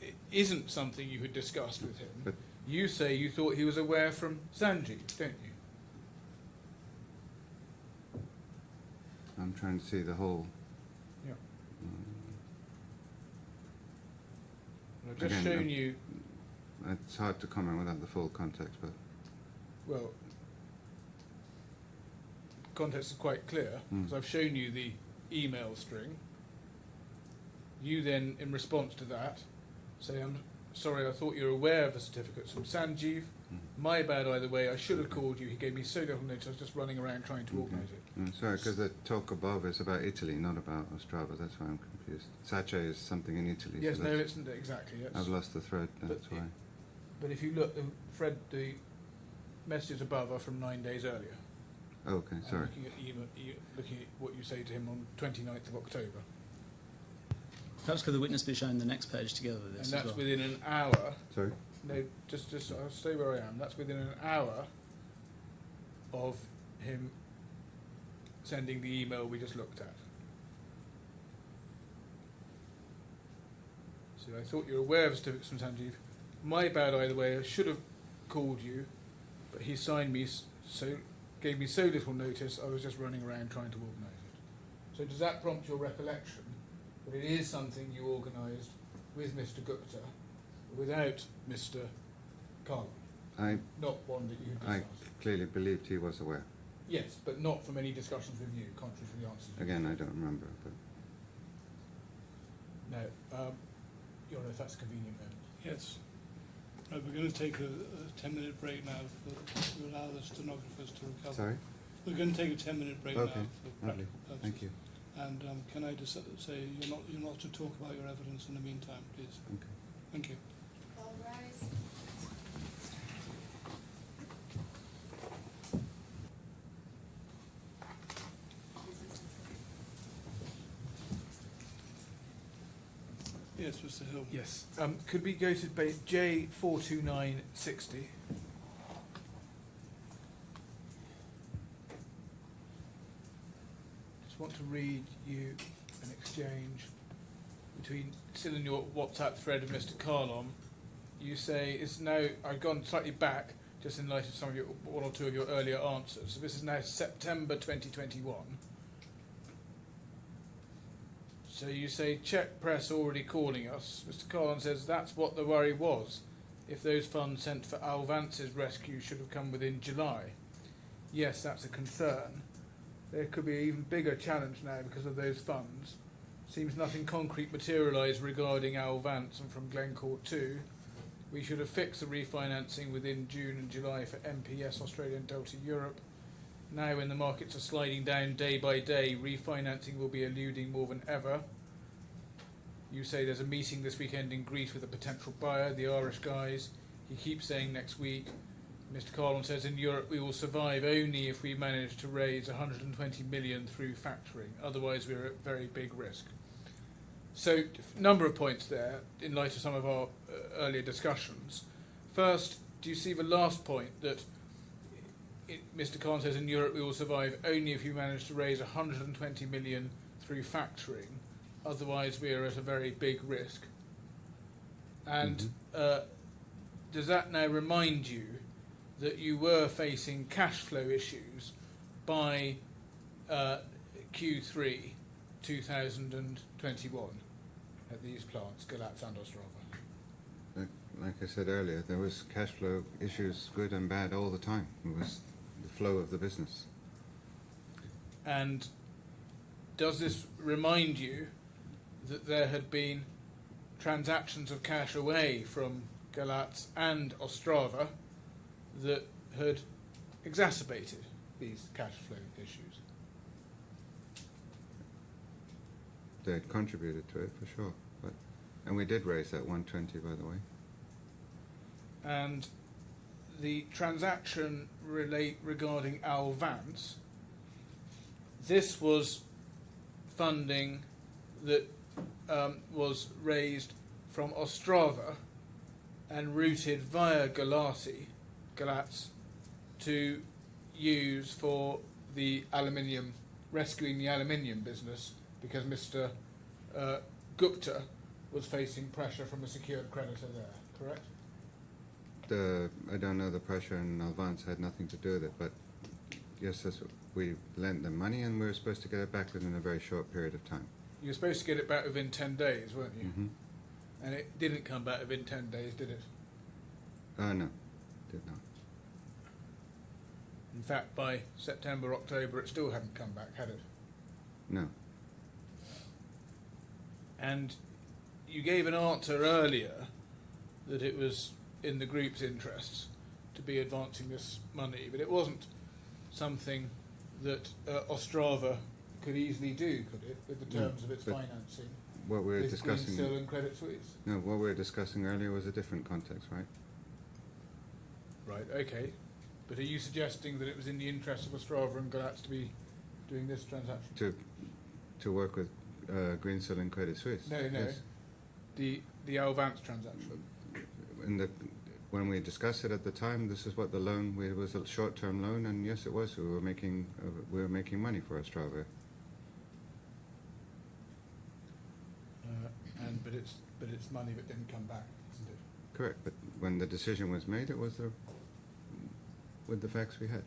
it isn't something you had discussed with him. But You say you thought he was aware from Sanjeev, don't you? I'm trying to see the whole. Yeah. I've Again, just shown you. It's hard to comment without the full context, but Well, context is quite clear, because I've shown you the email string. You then, in response to that, say, "I'm sorry, I thought you were aware of the certificates from Sanjeev. My bad either way, I should have called you. He gave me so little notice, I was just running around trying to organise it." Sorry, because the talk above is about Italy, not about Ostrava. That's why I'm confused. Sace is something in Italy. Yes, so no, that's- it's exactly. I've lost the thread. That's But why. But if you look, Fred, the messages above are from 9 days earlier. Oh, okay, sorry. Looking at looking at what you say to him on 29th of October. Perhaps could the witness be shown the next page together with this And as that's well? within an hour. Sorry. No, just I'll stay where I am. That's within an hour of him sending the email we just looked at. So I thought you were aware of the certificates from Sanjeev. My bad either way. I should have called you, but he signed me gave me so little notice. I was just running around trying to organise it. So does that prompt your recollection that it is something you organised with Mr. Gupta, without Mr. Kahlon? I Not one that you had discussed. clearly believed he was aware. Yes, but not from any discussions with you, contrary to the answers. Again, I don't remember, but No. You know if that's convenient then. Yes. Right, we're going to take a 10-minute break now to allow the stenographers to recover. sorry. We're going to take a 10-minute break Okay, now for lovely. practical purposes. Thank you. And can I just say you're not to talk about your evidence in the meantime, please. Okay. Thank you. All rise. Yes, Mr. Hill. Yes. Could we go to J42960? Just want to read you an exchange between, still in your WhatsApp thread of Mr. Kahlon. You say, it's now, I've gone slightly back, just in light of some of your, one or two of your earlier answers. So this is now September 2021. So you say, Czech press already calling us. Mr. Kahlon says that's what the worry was. If those funds sent for Alvance's rescue should have come within July. Yes, that's a concern. There could be an even bigger challenge now because of those funds. Seems nothing concrete materialised regarding Alvance and from Glencore too. We should have fixed the refinancing within June and July for MPS Australia and Delta Europe. Now when the markets are sliding down day by day, refinancing will be eluding more than ever. You say there's a meeting this weekend in Greece with a potential buyer, the Irish guys. He keeps saying next week. Mr. Kahlon says in Europe we will survive only if we manage to raise 120 million through factoring. Otherwise we're at very big risk. So, number of points there in light of some of our earlier discussions. First, do you see the last point that Mr. Kahlon says in Europe we will survive only if you manage to raise 120 million through factoring, otherwise we are at a very big risk. And does that now remind you that you were facing cash flow issues by Q3 2021 at these plants, Galatz and Ostrava? Like I said earlier, there was cash flow issues, good and bad, all the time. It was the flow of the business. And does this remind you that there had been transactions of cash away from Galatz and Ostrava that had exacerbated these cash flow issues? They had contributed to it for sure, and we did raise that 120, by the way. And the transaction regarding Al Vance, this was funding that was raised from Ostrava and routed via Galatz to use for the aluminium, rescuing the aluminium business, because Mr. Gupta was facing pressure from a secured creditor there, correct? I don't know, the pressure in Alvance had nothing to do with it, but yes, we lent them money and we were supposed to get it back within a very short period of time. You were supposed to get it back within 10 days, weren't you? Mm-hmm. And it didn't come back within 10 days, did it? No, did not. In fact, by September, October, it still hadn't come back, had it? No. And you gave an answer earlier that it was in the group's interests to be advancing this money, but it wasn't something that Ostrava could easily do, could it, with the terms of its financing? What we were with discussing. Greensill and Credit Suisse. No, what we were discussing earlier was a different context, right? Right. Okay. But are you suggesting that it was in the interest of Ostrava and Galatz to be doing this transaction? To work with Greensill and Credit Suisse. No. Yes. The Al Vance transaction. When we discussed it at the time, this is what the loan. It was a short-term loan, and yes, it was. We were making money for Ostrava. But it's money that didn't come back, isn't it? Correct. But when the decision was made, it was with the facts we had.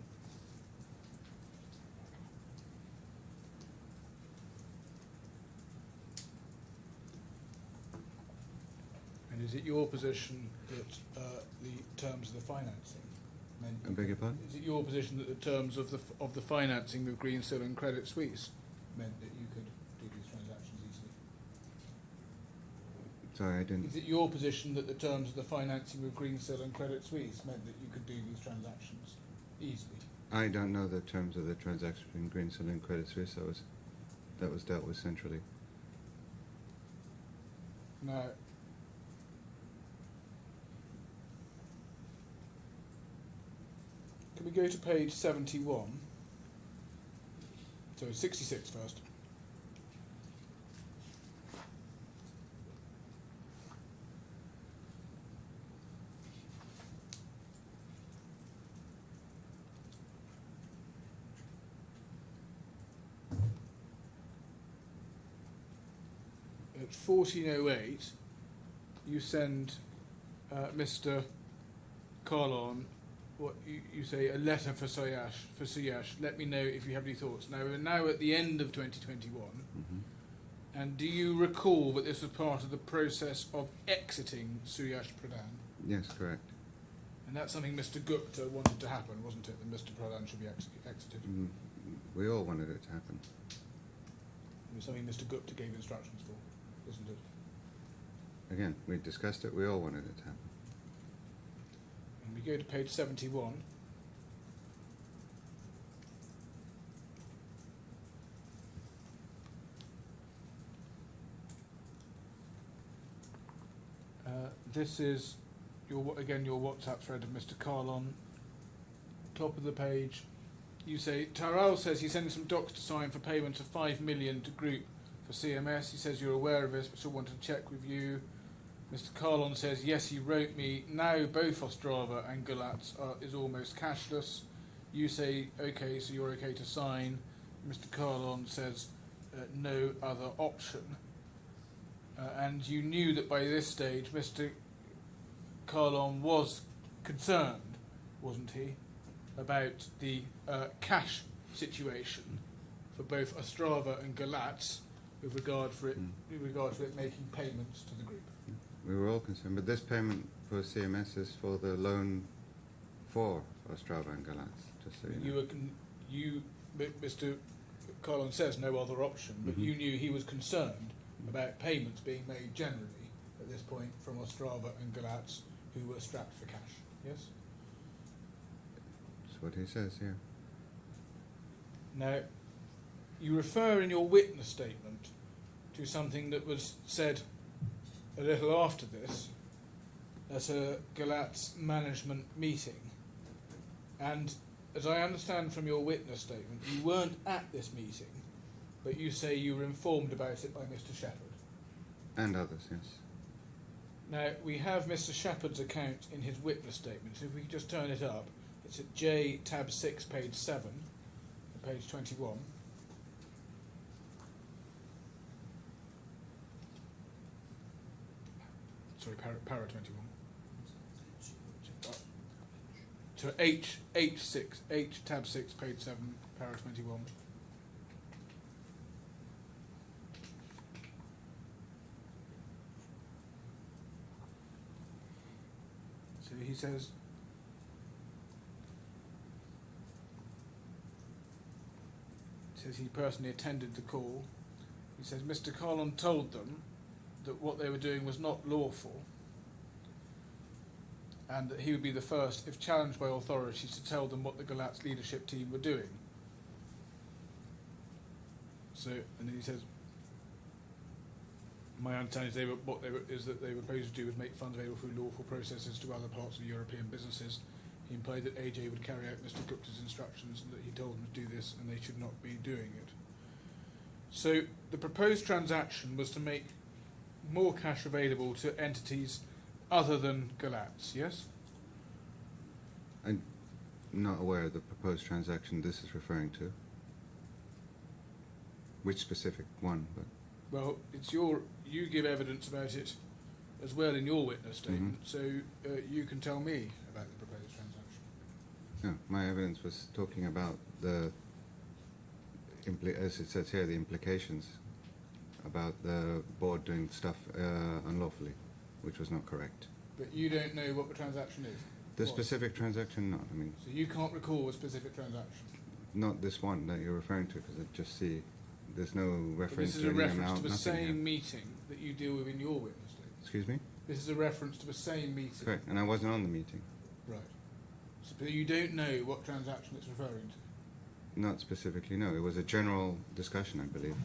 And is it your position that the terms of the financing meant? I beg your pardon? Is it your position that the terms of the financing with Greensill and Credit Suisse meant that you could do these transactions easily? Sorry, I didn't. Is it your position that the terms of the financing with Greensill and Credit Suisse meant that you could do these transactions easily? I don't know the terms of the transaction between Greensill and Credit Suisse. That was dealt with centrally. Now, can we go to page 71? So 66 first. At 1408, you send Mr. Kahlon what you say, a letter for Siyash. Let me know if you have any thoughts. Now we're now at the end of 2021, and do you recall that this was part of the process of exiting Suyash Pradhan? Yes, correct. And that's something Mr. Gupta wanted to happen, wasn't it? That Mr. Pradhan should be exited. We all wanted it to happen. It was something Mr. Gupta gave instructions for, isn't it? Again, we discussed it. We all wanted it to happen. And we go to page 71. This is your WhatsApp thread of Mr. Kahlon. Top of the page, you say Taral says he's sending some docs to sign for payment of 5 million to group for CMS. He says you're aware of this, but still wanted to check with you. Mr. Kahlon says yes, he wrote me. Now both Ostrava and Galatz is almost cashless. You say okay, so you're okay to sign. Mr. Kahlon says no other option. And you knew that by this stage Mr. Kahlon was concerned, wasn't he, about the cash situation for both Ostrava and Galatz with regard to it making payments to the group. We were all concerned, but this payment for CMS is for the loan for Ostrava and Galatz, just so you know. You were Mr. Kahlon says no other option, but Mhm. you knew he was concerned about payments being made generally at this point from Ostrava and Galatz, who were strapped for cash. Yes. That's what he says here. Now, you refer in your witness statement to something that was said a little after this at a Galatz management meeting. And as I understand from your witness statement, you weren't at this meeting, but you say you were informed about it by Mr. Shepherd. And others, yes. Now, we have Mr. Shepherd's account in his witness statement. So if we could just turn it up, it's at J tab 6, page 7, page 21. Sorry, para 21. To H tab 6, page 7, para 21. So he says, he personally attended the call. He says Mr. Kahlon told them that what they were doing was not lawful, and that he would be the first, if challenged by authorities, to tell them what the Galatz leadership team were doing. So, and then he says, my understanding is that they were supposed to do was make funds available through lawful processes to other parts of European businesses. He implied that AJ would carry out Mr. Gupta's instructions and that he told them to do this and they should not be doing it. So the proposed transaction was to make more cash available to entities other than Galatz, yes? I'm not aware of the proposed transaction this is referring to. Which specific one, but Well, it's you give evidence about it as well in your witness statement, so you can tell me about the proposed transaction. no, my evidence was talking about the, as it says here, the implications about the board doing stuff unlawfully, which was not correct. But you don't know what the transaction is? The Was. specific transaction, not. I mean, So you can't recall a specific transaction? not this one that you're referring to, because I just see there's no But reference this is to a any reference amount, to the nothing here. same meeting that you deal with in your witness statement. Excuse me? This is a reference to the same meeting. Correct, and I wasn't on the meeting. Right. So, but you don't know what transaction it's referring to. Not specifically, no. It was a general discussion, I believe.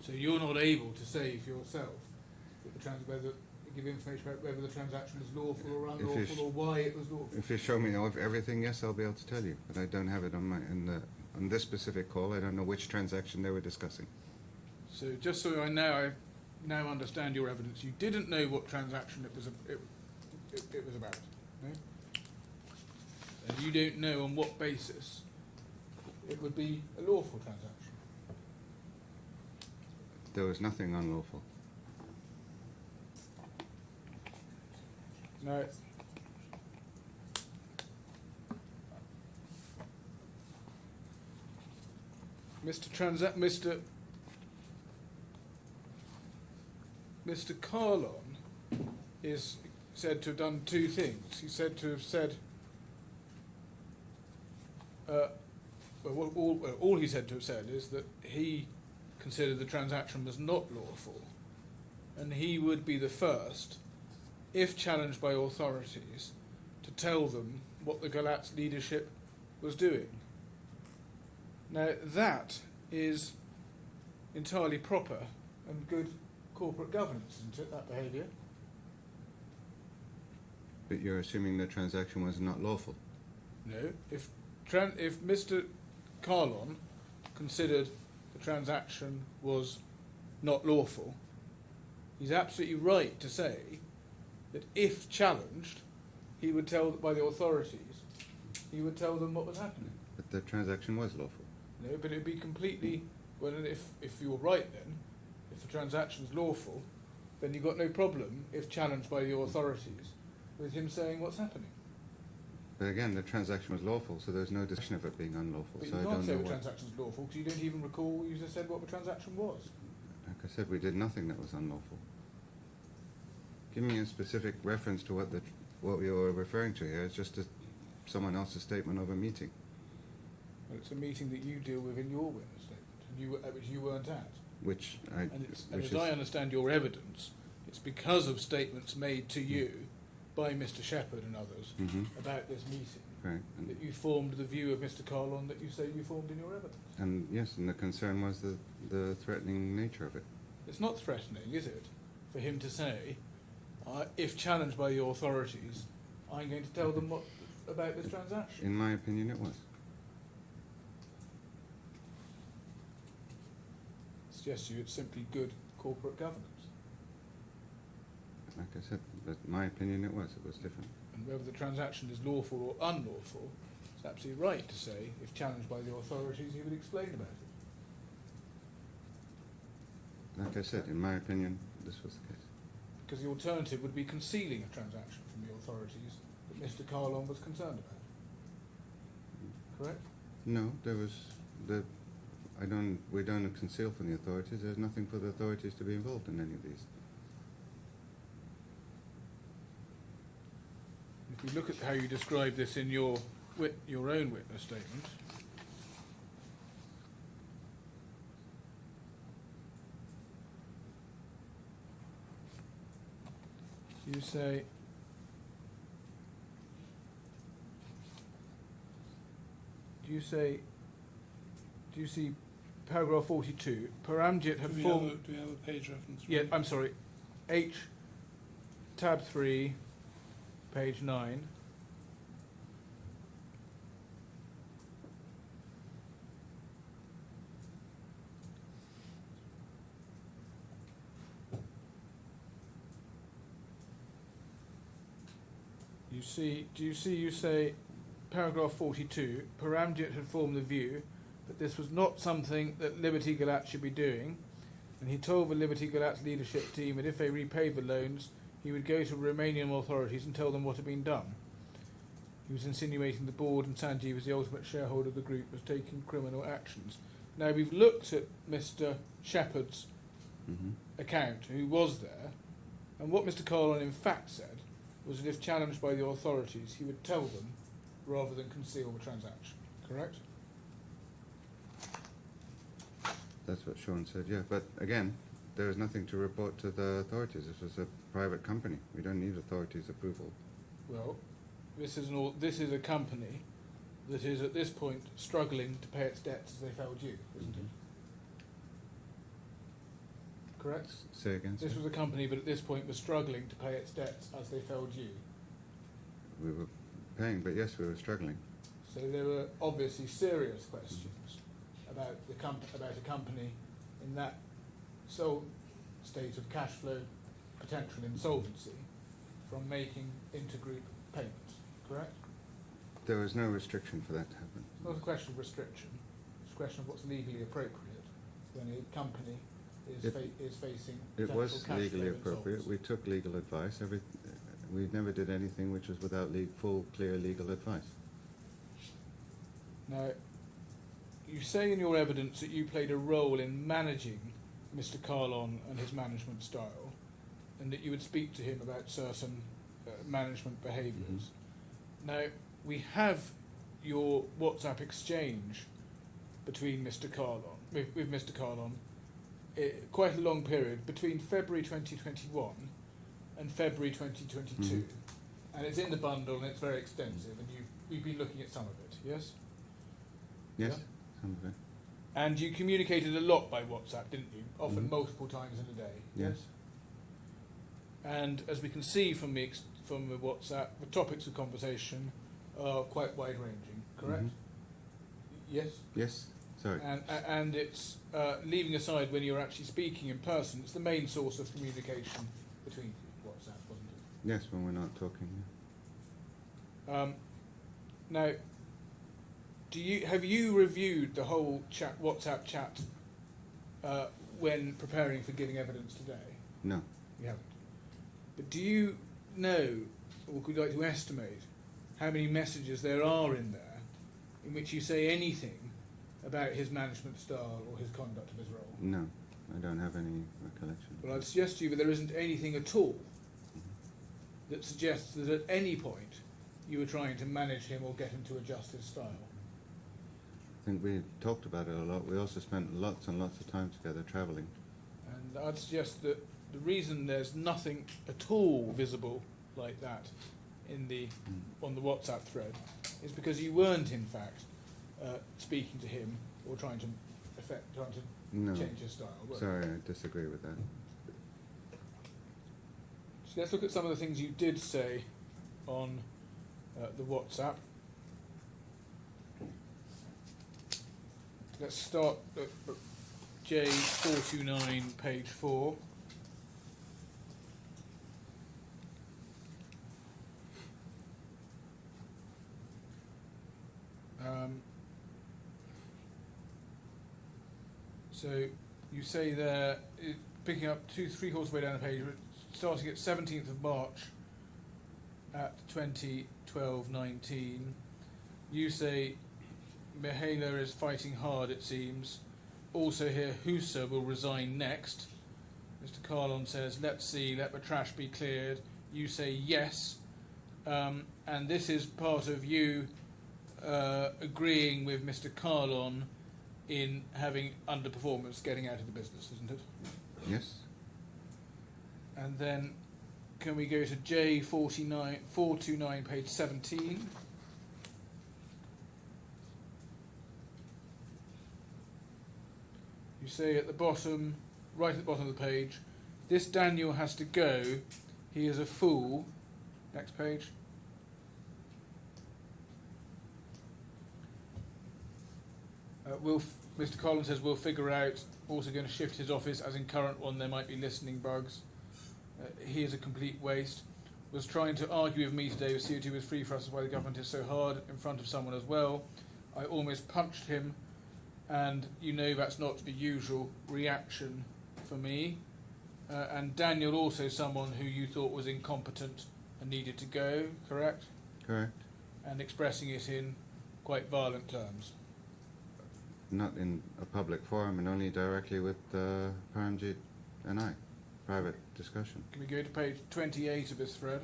So you're not able to say for yourself that whether give information about whether the transaction was lawful or If you unlawful or why it was lawful. If you show me everything, yes, I'll be able to tell you. But I don't have it on on this specific call. I don't know which transaction they were discussing. So just so I now understand your evidence, you didn't know what transaction it was about, no? And you don't know on what basis it would be a lawful transaction. There was nothing unlawful. No. Mr. Kahlon is said to have done two things. He's said to have said, all he's said to have said is that he considered the transaction was not lawful, and he would be the first, if challenged by authorities, to tell them what the Galatz leadership was doing. Now that is entirely proper and good corporate governance, isn't it, that behaviour? But you're assuming the transaction was not lawful. No. If Mr. Kahlon considered the transaction was not lawful, he's absolutely right to say that if challenged, he would tell by the authorities, he would tell them what was happening. But the transaction was lawful. No, but it'd be completely, well, if you're right then, if the transaction's lawful, then you've got no problem, if challenged by the authorities, with him saying what's happening. But again, the transaction was lawful, so there's no discussion of it being unlawful. But So you I can't don't say know the what. transaction's lawful, because you don't even recall, you just said what the transaction was. Like I said, we did nothing that was unlawful. Give me a specific reference to what you're referring to here. It's just a someone else's statement of a meeting. Well, it's a meeting that you deal with in your witness statement, and which you weren't at. And as I understand your evidence, it's because of statements made to you by Mr. Shepherd and others about this meeting Right. that you formed the view of Mr. Kahlon that you say you formed in your evidence. And yes, and the concern was the threatening nature of it. It's not threatening, is it, for him to say, if challenged by the authorities, I'm going to tell them what about this transaction? In my opinion, it was. Suggests to you it's simply good corporate governance. Like I said, but my opinion, it was. It was different. And whether the transaction is lawful or unlawful, it's absolutely right to say, if challenged by the authorities, he would explain about it. Like I said, in my opinion, this was the case. Because the alternative would be concealing a transaction from the authorities that Mr. Kahlon was concerned about. Correct? No, there was we don't conceal from the authorities. There's nothing for the authorities to be involved in any of these. If we look at how you describe this in your own witness statement, you say, do you see paragraph 42? Paramjit had formed. Do we have a page reference? Yeah, I'm sorry. H, tab 3, page 9. You say, paragraph 42, Paramjit had formed the view that this was not something that Liberty Galat should be doing, and he told the Liberty Galat leadership team that if they repaid the loans, he would go to Romanian authorities and tell them what had been done. He was insinuating the board and Sanjeev, as the ultimate shareholder of the group, was taking criminal actions. Now, we've looked at Mr. Shepherd's account, who was there, and what Mr. Kahlon in fact said was that if challenged by the authorities, he would tell them rather than conceal the transaction. Correct? That's what Sean said, yeah. But again, there was nothing to report to the authorities. This was a private company. We don't need authorities' approval. Well, this is a company that is at this point struggling to pay its debts as they fell due, isn't it? Correct? Say again, This sir? was a company that at this point was struggling to pay its debts as they fell due. We were paying, but yes, we were struggling. So there were obviously serious questions about about a company in that sole state of cash flow potential insolvency from making intergroup payments. Correct? There was no restriction for that to happen. It's not a question of restriction. It's a question of what's legally appropriate when a company is facing It potential was cash legally flow appropriate. insolvency. We took legal advice. We never did anything which was without full, clear legal advice. Now, you say in your evidence that you played a role in managing Mr. Kahlon and his management style, and that you would speak to him about certain management behaviours. Now, we have your WhatsApp exchange between Mr. Kahlon, with Mr. Kahlon, quite a long period, between February 2021 and February 2022. And it's in the bundle and it's very extensive, and we've been looking at some of it, yes? Yes, Yeah. some of it. And you communicated a lot by WhatsApp, didn't you? Often multiple times in a day. Yes. And as we can see from the WhatsApp, the topics of conversation are quite wide-ranging. Correct? Yes. Yes. Sorry. And it's leaving aside when you're actually speaking in person. It's the main source of communication between you, WhatsApp, wasn't it? Yes, when we're not talking. Yeah. Now, have you reviewed the whole WhatsApp chat when preparing for giving evidence today? No. You haven't. But do you know, or would you like to estimate, how many messages there are in there in which you say anything about his management style or his conduct of his role? No, I don't have any recollection. Well, I'd suggest to you that there isn't anything at all that suggests that at any point you were trying to manage him or get him to adjust his style? I think we talked about it a lot. We also spent lots and lots of time together travelling. And I'd suggest that the reason there's nothing at all visible like that in the on the WhatsApp thread is because you weren't, in fact, speaking to him or trying to No, change his style. sorry, I disagree with that. So let's look at some of the things you did say on the WhatsApp. Let's start at J429, page 4. So you say there, picking up 3/4 way down the page, starting at 17th of March at 2012-19, you say Mihaela is fighting hard, it seems. Also here, Husa will resign next. Mr. Kahlon says, let's see, let the trash be cleared. You say yes. And this is part of you agreeing with Mr. Kahlon in having underperformance, getting out of the business, isn't it? Yes? And then can we go to J429, page 17? You say at the bottom, right at the bottom of the page, this Daniel has to go, he is a fool. Next page. Mr. Collins says we'll figure out, also going to shift his office, as in current one there might be listening bugs. He is a complete waste. Was trying to argue with me today with CO2 was free for us, why the government is so hard in front of someone as well. I almost punched him, and you know that's not a usual reaction for me. And Daniel also someone who you thought was incompetent and needed to go, correct? Correct. And expressing it in quite violent terms. Not in a public forum, and only directly with Paramjit and I. Private discussion. Can we go to page 28 of this thread?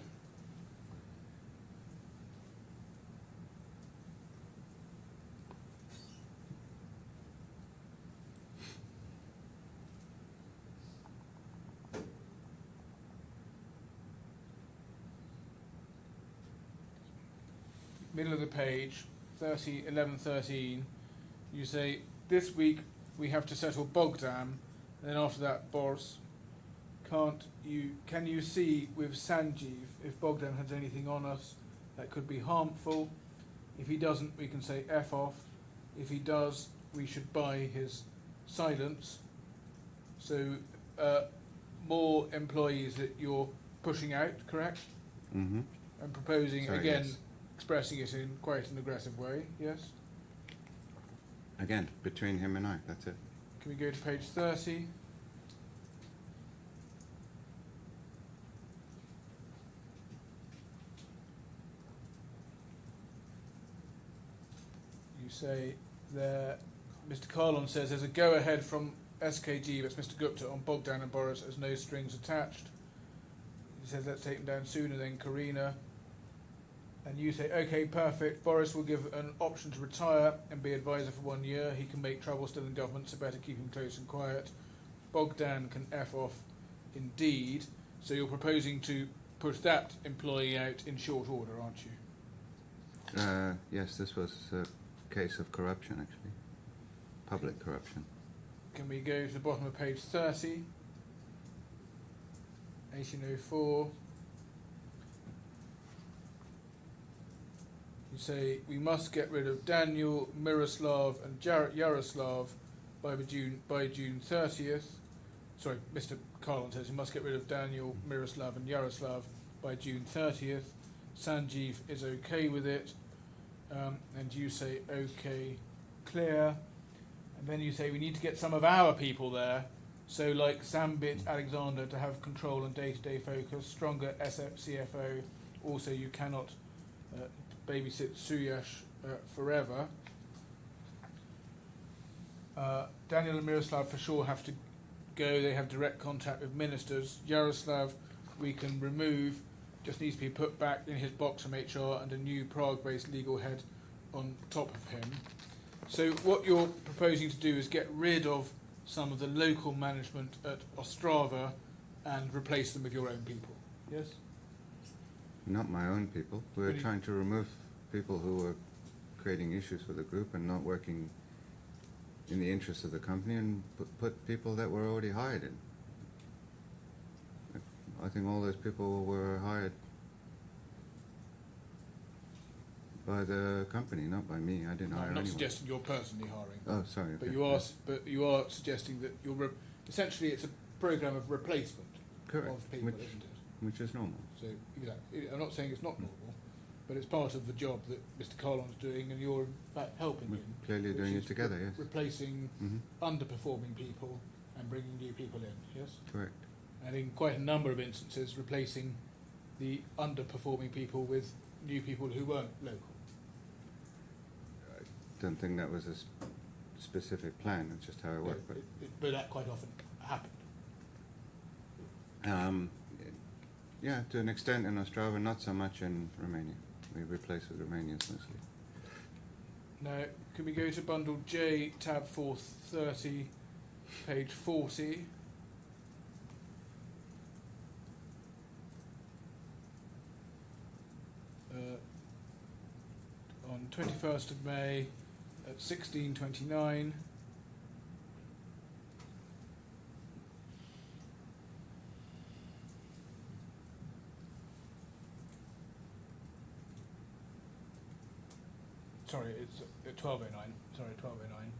Middle of the page, 11:13, you say, this week we have to settle Bogdan, and then after that, Boris, can you see with Sanjeev if Bogdan has anything on us that could be harmful? If he doesn't, we can say F off. If he does, we should buy his silence. So, more employees that you're pushing out, correct? Mm-hmm. And proposing, Sorry, again, yes. expressing it in quite an aggressive way, yes? Again, between him and I, that's it. Can we go to page 30? You say there, Mr. Kahlon says there's a go-ahead from SKG, that's Mr. Gupta, on Bogdan and Boris as no strings attached. He says let's take them down sooner than Karina. And you say, okay, perfect. Boris will give an option to retire and be advisor for 1 year. He can make trouble still in government, so better keep him close and quiet. Bogdan can F off indeed. So you're proposing to push that employee out in short order, aren't you? Yes, this was a case of corruption, actually. Public corruption. Can we go to the bottom of page 30? 1804. You say we must get rid of Daniel, Miroslav, and Yaroslav by June 30th. Sorry, Mr. Kahlon says we must get rid of Daniel, Miroslav, and Yaroslav by June 30th. Sanjeev is okay with it, and you say okay, clear. And then you say we need to get some of our people there. So like Sambit Alexander to have control and day-to-day focus, stronger CFO. Also, you cannot babysit Suyash forever. Daniel and Miroslav for sure have to go. They have direct contact with ministers. Yaroslav we can remove. just needs to be put back in his box from HR and a new Prague-based legal head on top of him. So what you're proposing to do is get rid of some of the local management at Ostrava and replace them with your own people. Yes? Not my own people. We're Really? trying to remove people who were creating issues for the group and not working in the interests of the company, and put people that were already hired in. I think all those people were hired by the company, not by me. I didn't hire I'm not anyone. suggesting you're personally hiring. Oh, sorry. But okay, you are, yeah. but you are suggesting that you're essentially it's a program of replacement Correct. of people, Which, isn't it? which is normal. So exactly, I'm not saying it's not normal, but it's part of the job that Mr. Kahlon's doing, and you're in fact helping We're him. clearly which doing is it together, yes. Replacing Hmm. underperforming people and bringing new people in. Yes, Correct. and in quite a number of instances, replacing the underperforming people with new people who weren't local. Don't think that was a specific plan. It's just how it worked. But that quite often happened. Yeah, to an extent in Ostrava, not so much in Romania. We replace with Romanians mostly. Now, can we go to bundle J, tab 430, page 40? On 21st of May at 16:29. Sorry, it's at 12:09. Sorry, 12:09.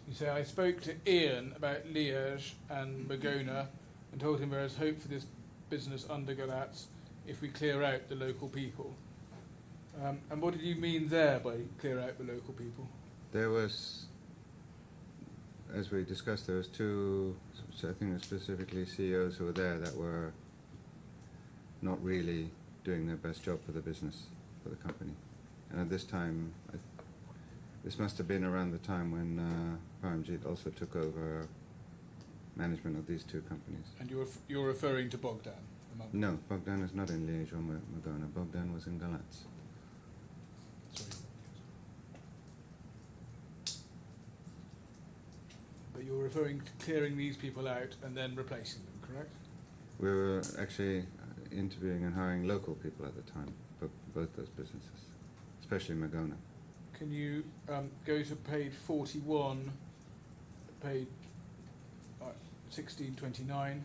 You say, I spoke to Ian about Liège and Magona and told him there is hope for this business under Galatz if we clear out the local people. And what did you mean there by clear out the local people? There was, as we discussed, there was two, so I think it was specifically CEOs who were there that were not really doing their best job for the business, for the company. And at this time, this must have been around the time when Paramjit also took over management of these two companies. And you're referring to Bogdan? No, Bogdan is not in Liège or Magona. Bogdan was in Galatz. Sorry. But you're referring to clearing these people out and then replacing them, correct? We were actually interviewing and hiring local people at the time for both those businesses, especially Magona. Can you go to page 41, page 1629?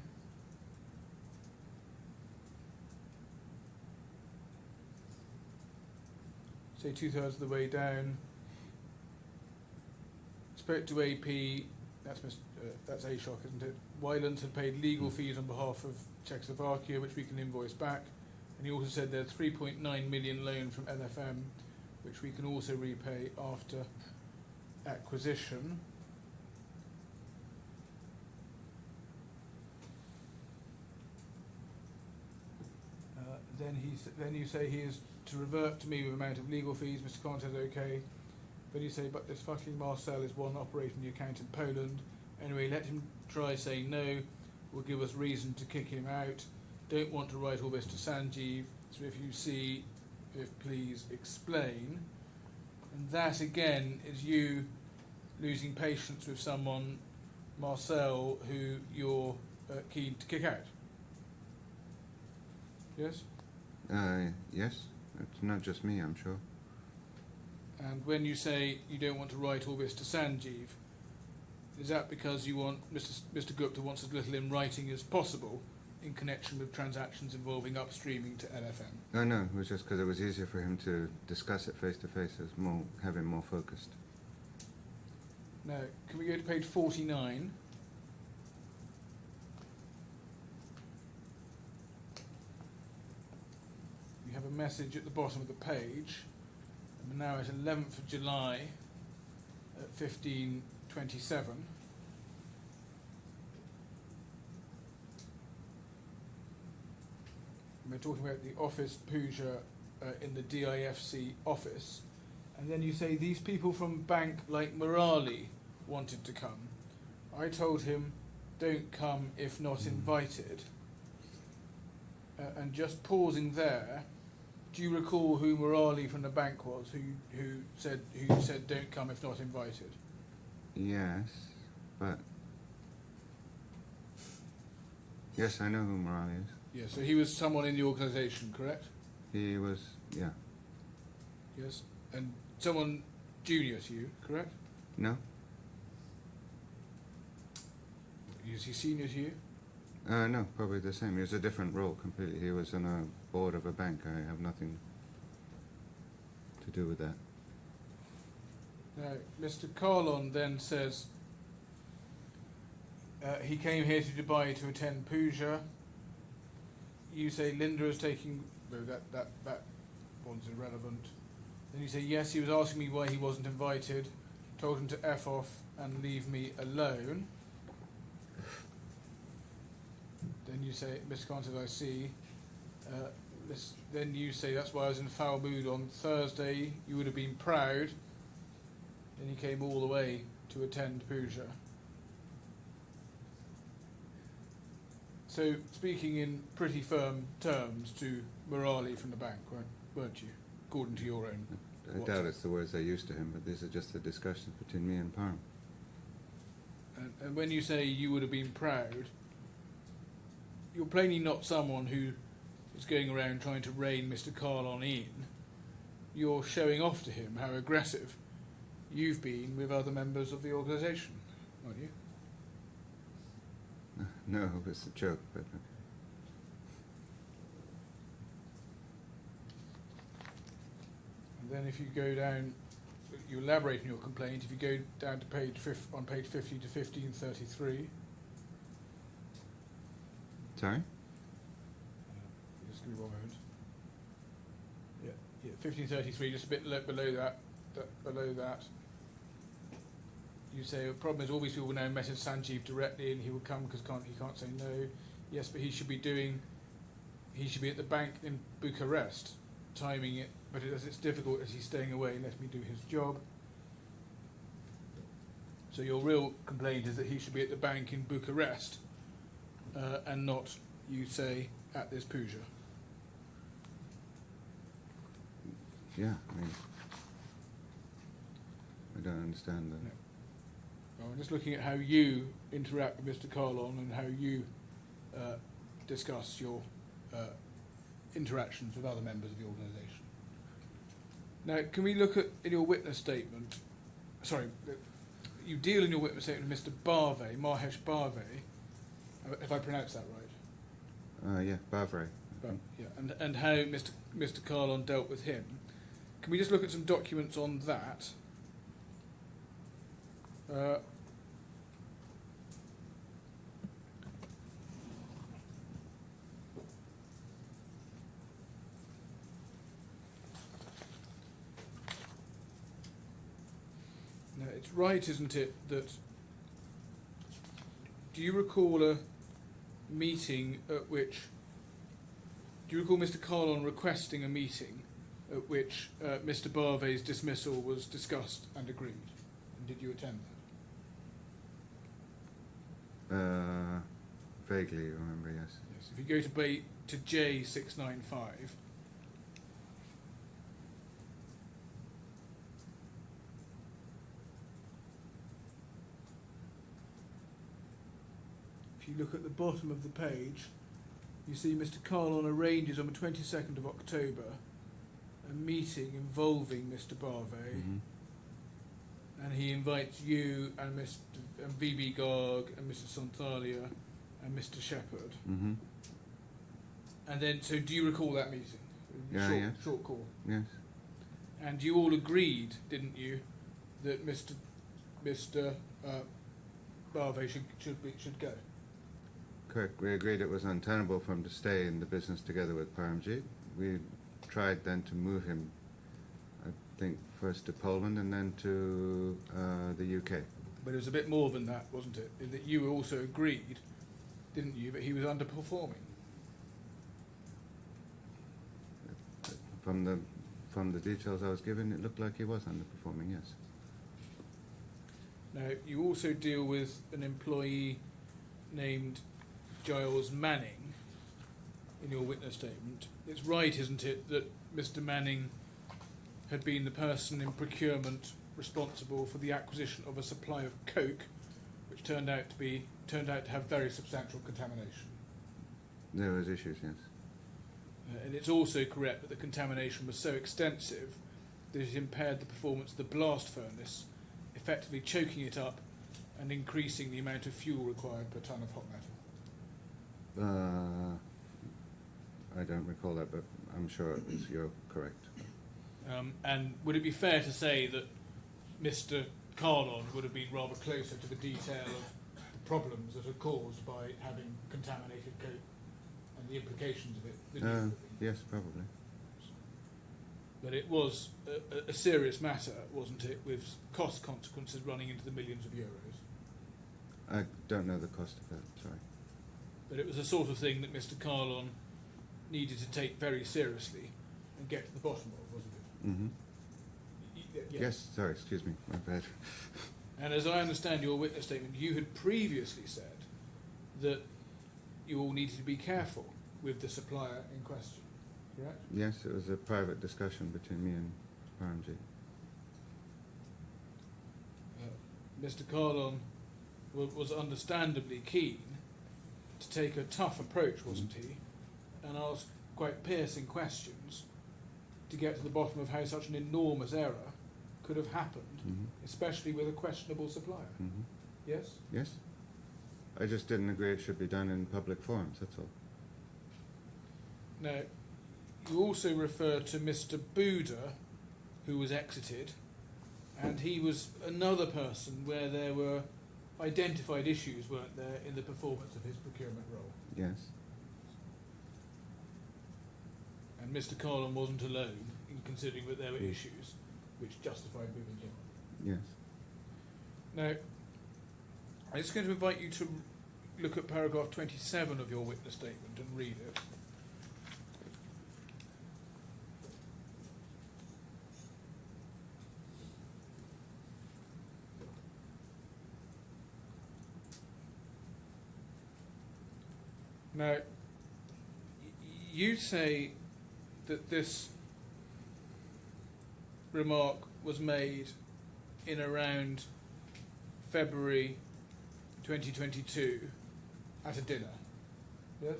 Say 2/3 of the way down. Spoke to AP. That's ASHOC, isn't it? Wylands had paid legal fees on behalf of Czechoslovakia, which we can invoice back. And he also said there's 3.9 million loan from LFM, which we can also repay after acquisition. Then you say he is to revert to me with amount of legal fees. Mr. Khan says okay. Then you say, but this fucking Marcel is one operating the account in Poland. Anyway, let him try saying no. Will give us reason to kick him out. Don't want to write all this to Sanjeev. So if you see, please explain. And that again is you losing patience with someone, Marcel, who you're keen to kick out. Yes? Yes, it's not just me, I'm sure. And when you say you don't want to write all this to Sanjeev, is that because you want Mr. Gupta wants as little in writing as possible in connection with transactions involving upstreaming to LFM? No, it was just because it was easier for him to discuss it face to face, have him more focused. Now, can we go to page 49? We have a message at the bottom of the page. And we're now at 11th of July at 15:27. We're talking about the office Pooja in the DIFC office. And then you say these people from bank like Morali wanted to come. I told him, don't come if not invited. And just pausing there, do you recall who Morali from the bank was, who said don't come if not invited? Yes, but yes, I know who Morali is. Yeah, so he was someone in the organisation, correct? He was, yeah. Yes, and someone junior to you, correct? No? Is he senior to you? No, probably the same. He was a different role completely. He was on a board of a bank. I have nothing to do with that. Now, Mr. Kahlon then says he came here to Dubai to attend puja. You say Linda is taking... No, that one's irrelevant. Then you say, yes, he was asking me why he wasn't invited. Told him to F off and leave me alone. Then you say, Mr. Khan says, I see. Then you say, that's why I was in foul mood on Thursday. You would have been proud. Then he came all the way to attend puja. So, speaking in pretty firm terms to Morali from the bank, weren't you? According to your own. I doubt it's the words I used to him, but these are just the discussions between me and Param. And when you say you would have been proud, you're plainly not someone who is going around trying to rein Mr. Kahlon in. You're showing off to him how aggressive you've been with other members of the organisation, aren't you? No, it's a joke, but okay. And then if you go down, you elaborate on your complaint, if you go down to page 50 to 1533. Sorry? Just give me 1 moment. Yeah, 1533, just a bit below that. You say the problem is all these people now message Sanjeev directly, and he will come because he can't say no. Yes, but he should be at the bank in Bucharest, timing it. But as it's difficult as he's staying away, let me do his job. So your real complaint is that he should be at the bank in Bucharest, and not, you say, at this puja. Yeah, I mean, I don't understand that. No. Well, I'm just looking at how you interact with Mr. Kahlon and how you discuss your interactions with other members of the organisation. Now, can we look at, in your witness statement, sorry, you deal in your witness statement with Mr. Barve, Mahesh Barve, if I pronounce that right. Yeah, Bavray. Yeah, and how Mr. Kahlon dealt with him. Can we just look at some documents on that? Now, it's right, isn't it, that... Do you recall a meeting at which... Do you recall Mr. Kahlon requesting a meeting at which Mr. Barve's dismissal was discussed and agreed? And did you attend that? Vaguely remember, yes. Yes. If you go to J695, if you look at the bottom of the page, you see Mr. Kahlon arranges on the 22nd of October a meeting involving Mr. Barve, and he invites you and V.B. Garg and Mr. Sonthalia and Mr. Shepherd. Mm-hmm. And then, so do you recall that meeting? Yeah, Short call. Yes. And you all agreed, didn't you, that Mr. Barve should go? Correct. We agreed it was untenable for him to stay in the business together with Paramjit. We tried then to move him, I think, first to Poland and then to the UK. But it was a bit more than that, wasn't it? In that you also agreed, didn't you, that he was underperforming? From the details I was given, it looked like he was underperforming, yes. Now, you also deal with an employee named Giles Manning, in your witness statement. It's right, isn't it, that Mr. Manning had been the person in procurement responsible for the acquisition of a supply of coke, which turned out to have very substantial contamination. There was issues, yes. And it's also correct that the contamination was so extensive that it impaired the performance of the blast furnace, effectively choking it up and increasing the amount of fuel required per tonne of hot metal. I don't recall that, but I'm sure you're correct. And would it be fair to say that Mr. Kahlon would have been rather closer to the detail of the problems that are caused by having contaminated coke and the implications of it than you would be? Yes, probably. But it was a serious matter, wasn't it, with cost consequences running into the millions of euros? I don't know the cost of that, sorry. But it was the sort of thing that Mr. Kahlon needed to take very seriously and get to the bottom of, wasn't it? Mm-hmm. Yes, sorry, excuse me, my bad. And as I understand your witness statement, you had previously said that you all needed to be careful with the supplier in question, correct? Yes, it was a private discussion between me and Paramjit. Mr. Kahlon was understandably keen to take a tough approach, wasn't he, and ask quite piercing questions to get to the bottom of how such an enormous error could have happened, especially with a questionable supplier. Yes? Yes? I just didn't agree it should be done in public forums, that's all. Now, you also refer to Mr. Buda, who was exited, and he was another person where there were identified issues, weren't there, in the performance of his procurement role. Yes. And Mr. Kahlon wasn't alone in considering that there were issues which justified moving him on. Yes. Now, I'm just going to invite you to look at paragraph 27 of your witness statement and read it. Now, you say that this remark was made in around February 2022 at a dinner, yes?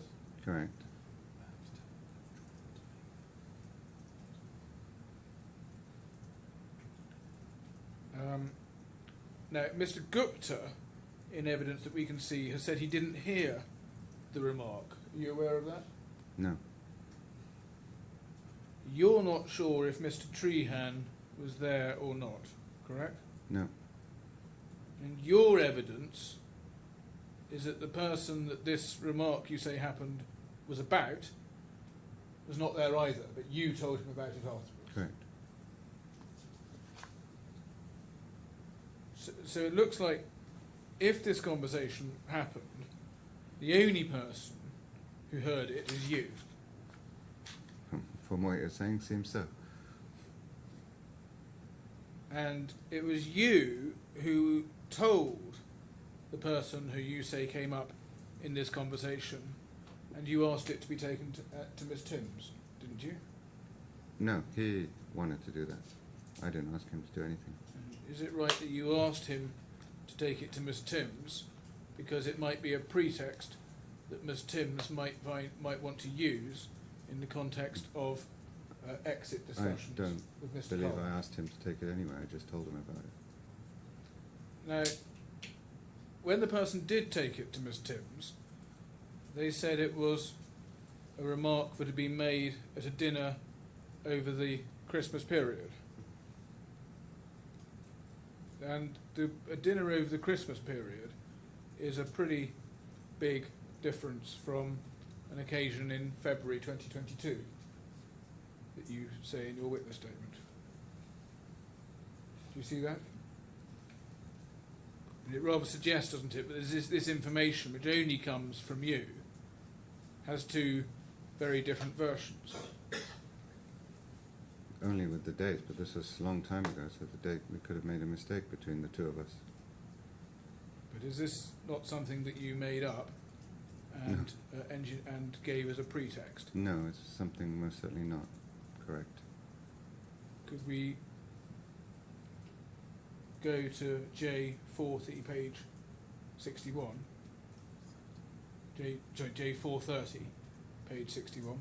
Correct. Now, Mr. Gupta, in evidence that we can see, has said he didn't hear the remark. Are you aware of that? No. You're not sure if Mr. Trehan was there or not, correct? No. And your evidence is that the person that this remark you say happened was about was not there either, but you told him about it afterwards. Correct. So it looks like if this conversation happened, the only person who heard it is you. From what you're saying, seems so. And it was you who told the person who you say came up in this conversation, and you asked it to be taken to Miss Timms, didn't you? No, he wanted to do that. I didn't ask him to do anything. Is it right that you asked him to take it to Miss Timms because it might be a pretext that Miss Timms might want to use in the context of exit discussions I don't with Mr. believe Kahlon? I asked him to take it anyway, I just told him about it. Now, when the person did take it to Miss Timms, they said it was a remark that had been made at a dinner over the Christmas period. And a dinner over the Christmas period is a pretty big difference from an occasion in February 2022 that you say in your witness statement. Do you see that? And it rather suggests, doesn't it, that this information, which only comes from you, has two very different versions. Only with the date, but this was a long time ago, so the date, we could have made a mistake between the two of us. But is this not something that you made up and gave as a pretext. No, it's something most certainly not correct. Could we go to J430, page 61? J430, page 61.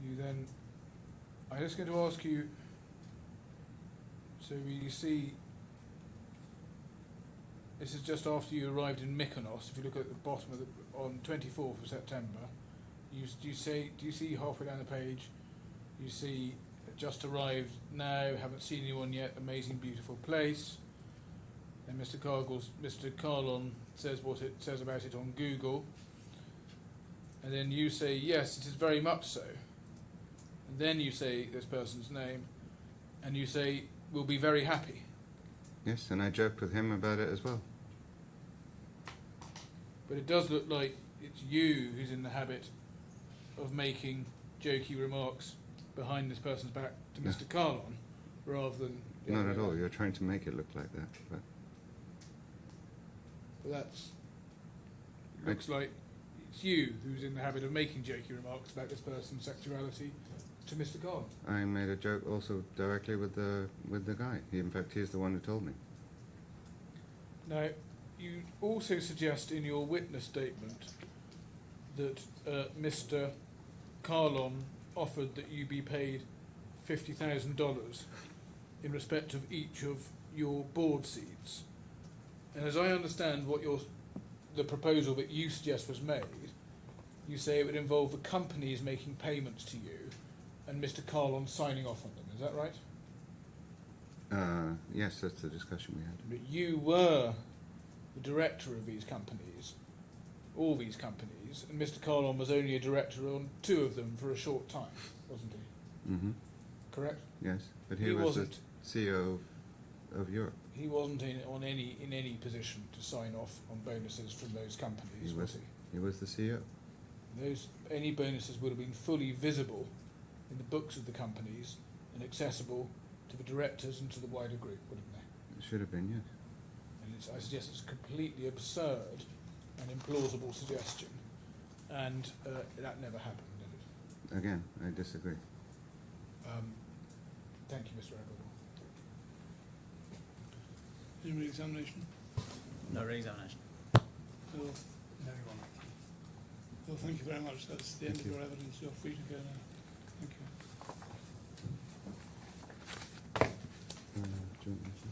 You then, I'm just going to ask you, so you see, this is just after you arrived in Mykonos. If you look at the bottom of the, on 24th of September, do you see halfway down the page, you see just arrived now, haven't seen anyone yet, amazing beautiful place. And Mr. Kahlon says what it says about it on Google. And then you say, yes, it is very much so. And then you say this person's name, and you say, we'll be very happy. Yes, and I joked with him about it as well. But it does look like it's you who's in the habit of making jokey remarks behind this person's back to No. Mr. Kahlon, rather than... the Not other at way all. around. You're trying to make it look like that, but That's... looks like it's you who's in the habit of making jokey remarks about this person's sexuality to Mr. Kahlon. I made a joke also directly with the guy. In fact, he's the one who told me. Now, you also suggest in your witness statement that Mr. Kahlon offered that you be paid $50,000 in respect of each of your board seats. And as I understand what the proposal that you suggest was made, you say it would involve the companies making payments to you and Mr. Kahlon signing off on them. Is that right? Yes, that's the discussion we had. But you were the director of these companies, all these companies, and Mr. Kahlon was only a director on 2 of them for a short time, wasn't he? Mm-hmm. Correct? Yes, but he He was wasn't. the CEO of Europe. He wasn't in any position to sign off on bonuses from those companies, He was was. he? He was the CEO. Any bonuses would have been fully visible in the books of the companies and accessible to the directors and to the wider group, wouldn't they? It should have been, yes. And I suggest it's a completely absurd and implausible suggestion, and that never happened, did it? Again, I disagree. Thank you, Mr. Agarwal. Any re-examination? No re-examination. Well, No, Your Honour. well, thank you very much. That's the end Thank of you. your evidence. You're free to go now. Thank you. Do you want me to?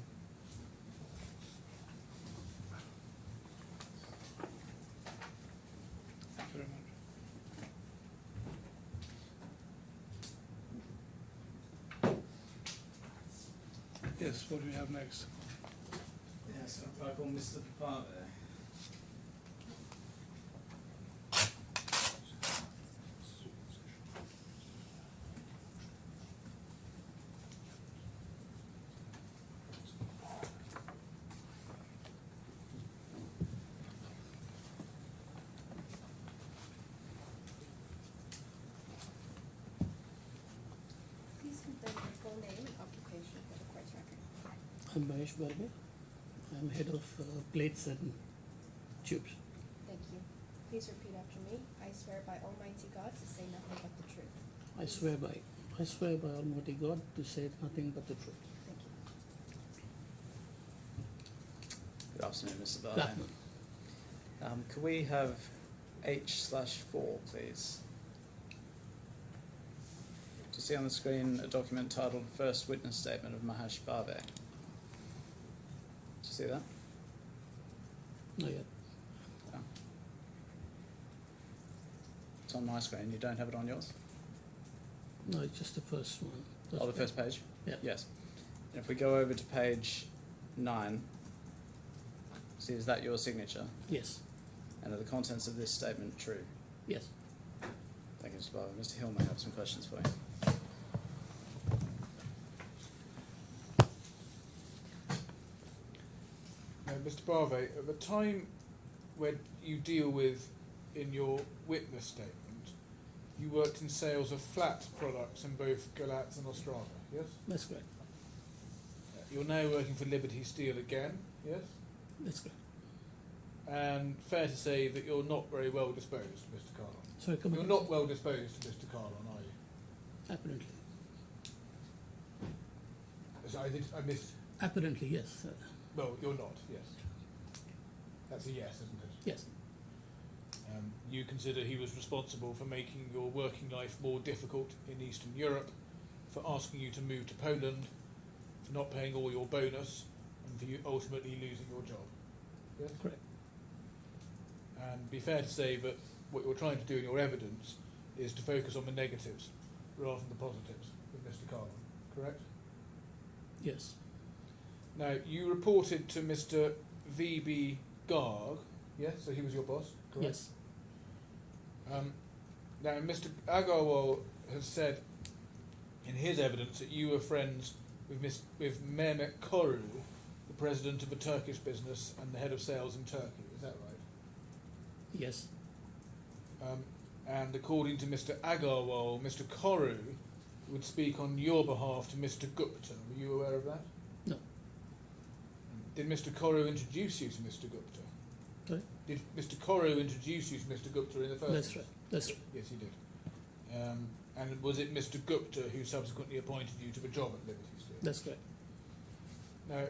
Thank you very much. Yes, what do we have next? Yes, I call Mr. Barber. Please confirm your full name and occupation for the court's record. I'm Mahesh Barbe. I'm head of plates and tubes. Thank you. Please repeat after me. I swear by Almighty God to say nothing but the truth. I swear by Almighty God to say nothing but the truth. Thank you. Good afternoon, Mr. Barber. Blackman. Could we have H/4, please? Do you see on the screen a document titled First Witness Statement of Mahesh Barbe? Do you see that? Not yet. No. It's on my screen. You don't have it on yours? No, it's just the first one. Oh, the first page? Yeah. Yes. And if we go over to page 9, see, is that your signature? Yes. And are the contents of this statement true? Yes. Thank you, Mr. Barber. Mr. Hill may have some questions for you. Now, Mr. Barbe, at the time when you deal with in your witness statement, you worked in sales of flat products in both Galatz and Ostrava, yes? That's correct. You're now working for Liberty Steel again, yes? That's correct. And fair to say that you're not very well disposed, Mr. Kahlon. Sorry, come You're again? not well disposed to Mr. Kahlon, are you? Apparently. I missed. Apparently, yes. Well, you're not. Yes. That's a yes, isn't it? Yes. You consider he was responsible for making your working life more difficult in Eastern Europe, for asking you to move to Poland, for not paying all your bonus, and for you ultimately losing your job. Yes. Correct. And be fair to say that what you're trying to do in your evidence is to focus on the negatives rather than the positives with Mr. Kahlon, correct? Yes. Now, you reported to Mr. V.B. Garg, yes, so he was your boss, correct? Yes. Now, Mr. Agarwal has said in his evidence that you were friends with Mehmet Koru, the president of a Turkish business and the head of sales in Turkey, is that right? Yes. And according to Mr. Agarwal, Mr. Koru would speak on your behalf to Mr. Gupta. Were you aware of that? No. Did Mr. Koru introduce you to Mr. Gupta? Sorry? Did Mr. Koru introduce you to Mr. Gupta in the first That's place? right. That's right. Yes, he did. And was it Mr. Gupta who subsequently appointed you to the job at Liberty Steel? That's correct. Now,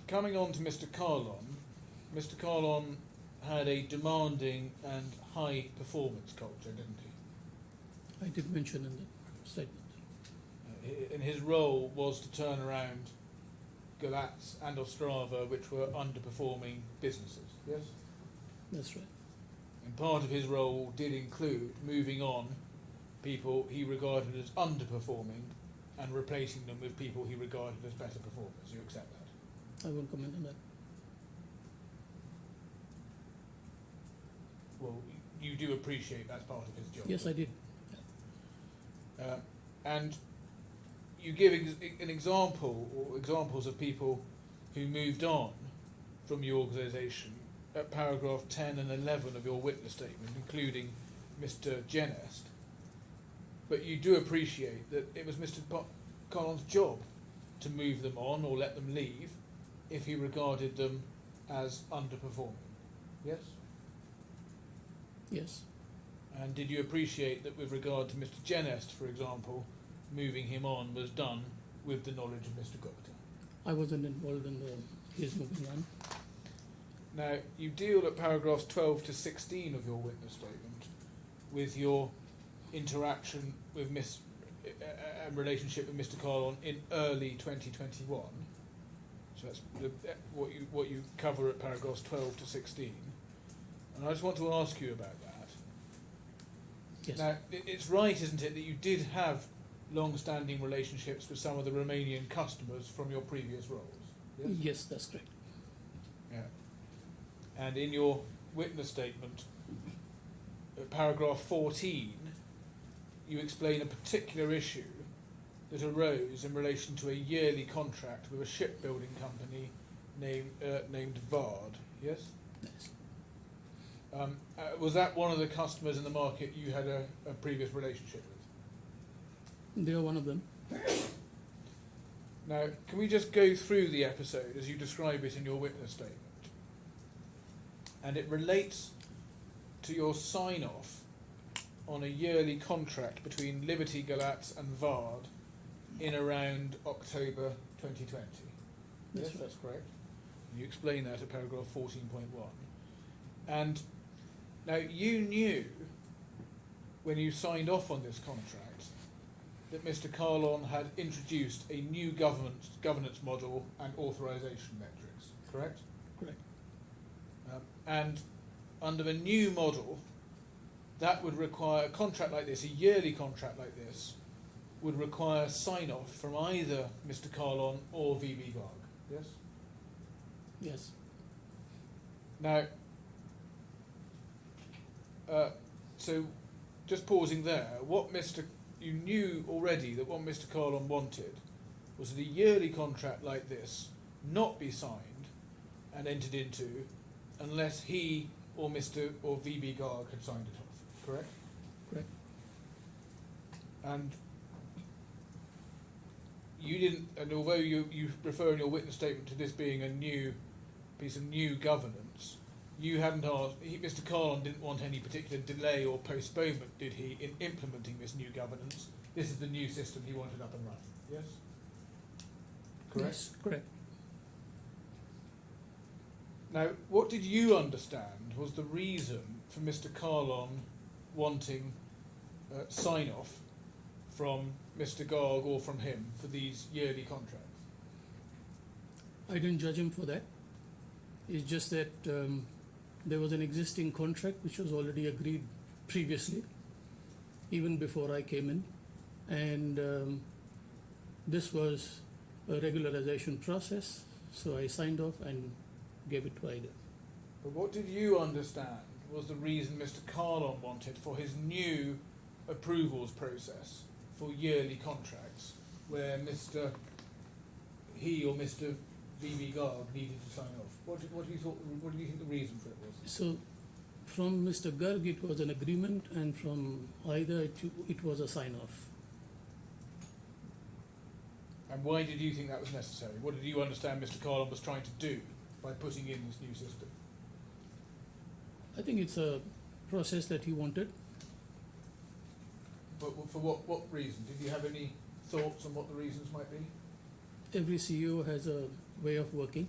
coming on to Mr. Mr. Kahlon had a demanding and high performance culture, didn't he? I did mention in the statement. And his role was to turn around Galatz and Ostrava, which were underperforming businesses, yes? That's right. And part of his role did include moving on people he regarded as underperforming and replacing them with people he regarded as better performers. You accept that? I won't comment on that. Well, you do appreciate that's part of his job. Yes, I did. And you give an example, or examples of people who moved on from your organisation at paragraph 10 and 11 of your witness statement, including Mr. Genest. But you do appreciate that it was Mr. Kahlon's job to move them on or let them leave if he regarded them as underperforming. Yes? Yes. And did you appreciate that with regard to Mr. Genest, for example, moving him on was done with the knowledge of Mr. Gupta? I wasn't involved in his moving on. Now, you deal at paragraphs 12 to 16 of your witness statement with your interaction with relationship with Mr. Kahlon in early 2021. So that's what you cover at paragraphs 12 to 16. And I just want to ask you about that. Yes. Now, it's right, isn't it, that you did have long-standing relationships with some of the Romanian customers from your previous roles? Yes, that's correct. Yeah. And in your witness statement, paragraph 14, you explain a particular issue that arose in relation to a yearly contract with a shipbuilding company named Vard. Yes? Yes. Was that one of the customers in the market you had a previous relationship with? They are one of them. Now, can we just go through the episode as you describe it in your witness statement? And it relates to your sign-off on a yearly contract between Liberty Galatz and Vard in around October 2020. That's Yes, right. that's correct. You explain that at paragraph 14.1. And now you knew when you signed off on this contract that Mr. Kahlon had introduced a new governance model and authorisation metrics, correct? Correct. And under the new model, that would require a contract like this, a yearly contract like this, would require sign-off from either Mr. Kahlon or VB Garg. Yes? Yes. Now, so just pausing there, you knew already that what Mr. Kahlon wanted was that a yearly contract like this not be signed and entered into unless he or VB Garg had signed it off, correct? Correct. And you didn't, and although you refer in your witness statement to this being a new piece of new governance, you hadn't asked, Mr. Kahlon didn't want any particular delay or postponement, did he, in implementing this new governance? This is the new system he wanted up and running, yes? Correct? Yes, correct. Now, what did you understand was the reason for Mr. Kahlon wanting sign-off from Mr. Garg or from him for these yearly contracts? I didn't judge him for that. It's just that there was an existing contract which was already agreed previously, even before I came in, and this was a regularization process, so I signed off and gave it to Ida. But what did you understand was the reason Mr. Kahlon wanted for his new approvals process for yearly contracts, where he or Mr. V.B. Garg needed to sign off? What do you think the reason for it was? So, from Mr. Garg it was an agreement, and from Ida it was a sign-off. And why did you think that was necessary? What did you understand Mr. Kahlon was trying to do by putting in this new system? I think it's a process that he wanted. But for what reason? Did you have any thoughts on what the reasons might be? Every CEO has a way of working.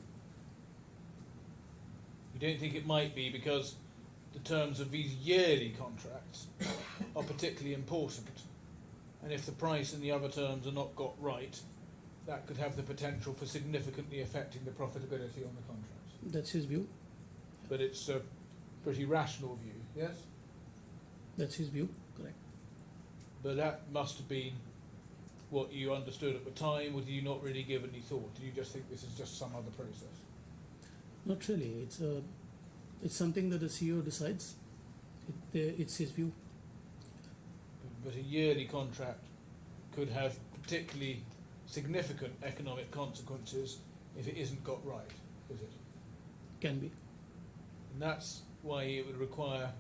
You don't think it might be because the terms of these yearly contracts are particularly important, and if the price and the other terms are not got right, that could have the potential for significantly affecting the profitability on the contracts? That's his view. But it's a pretty rational view, yes? That's his view, correct. But that must have been what you understood at the time, or did you not really give any thought? Do you just think this is just some other process? Not really. It's something that the CEO decides. It's his view. But a yearly contract could have particularly significant economic consequences if it isn't got right, is it? Can be. And that's why it would require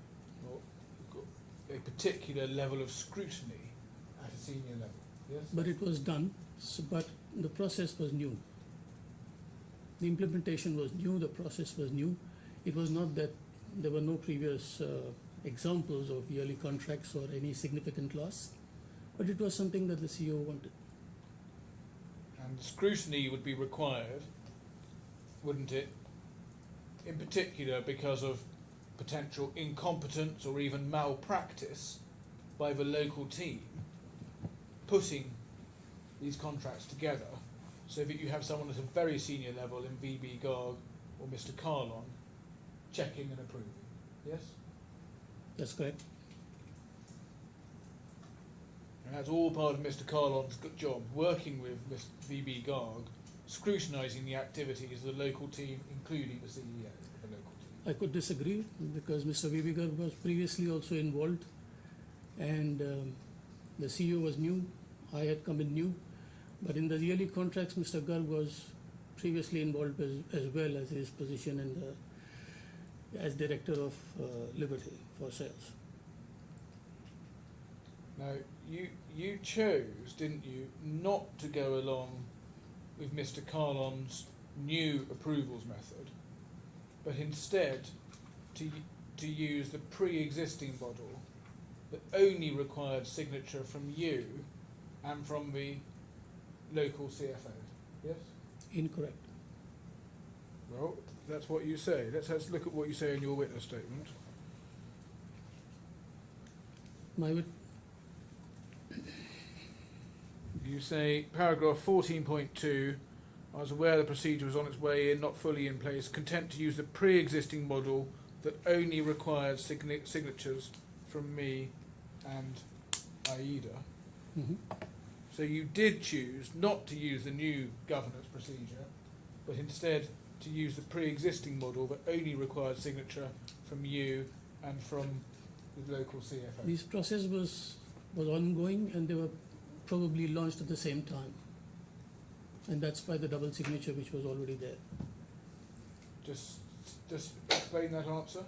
a particular level of scrutiny at a senior level, yes? But it was done, but the process was new. The implementation was new, the process was new. It was not that there were no previous examples of yearly contracts or any significant loss, but it was something that the CEO wanted. And scrutiny would be required, wouldn't it? In particular because of potential incompetence or even malpractice by the local team putting these contracts together, so that you have someone at a very senior level in V.B. Garg or Mr. Kahlon checking and approving. Yes? That's correct. And that's all part of Mr. Kahlon's job, working with Mr. V.B. Garg, scrutinising the activities of the local team, including the CEO of the local team. I could disagree because Mr. Vivigar was previously also involved, and the CEO was new. I had come in new, but in the yearly contracts, Mr. Garg was previously involved as well as his position in as director of Liberty for sales. Now, you chose, didn't you, not to go along with Mr. Kahlon's new approvals method, but instead to use the pre-existing model that only required signature from you and from the local CFO, yes? Incorrect. Well, that's what you say. Let's look at what you say in your witness statement. You say, paragraph 14.2, I was aware the procedure was on its way in, not fully in place, content to use the pre-existing model that only required signatures from me and Aida. Mm-hmm. So you did choose not to use the new governance procedure, but instead to use the pre-existing model that only required signature from you and from the local CFO. This process was ongoing, and they were probably launched at the same time, and that's why the double signature which was already there. Just explain that answer.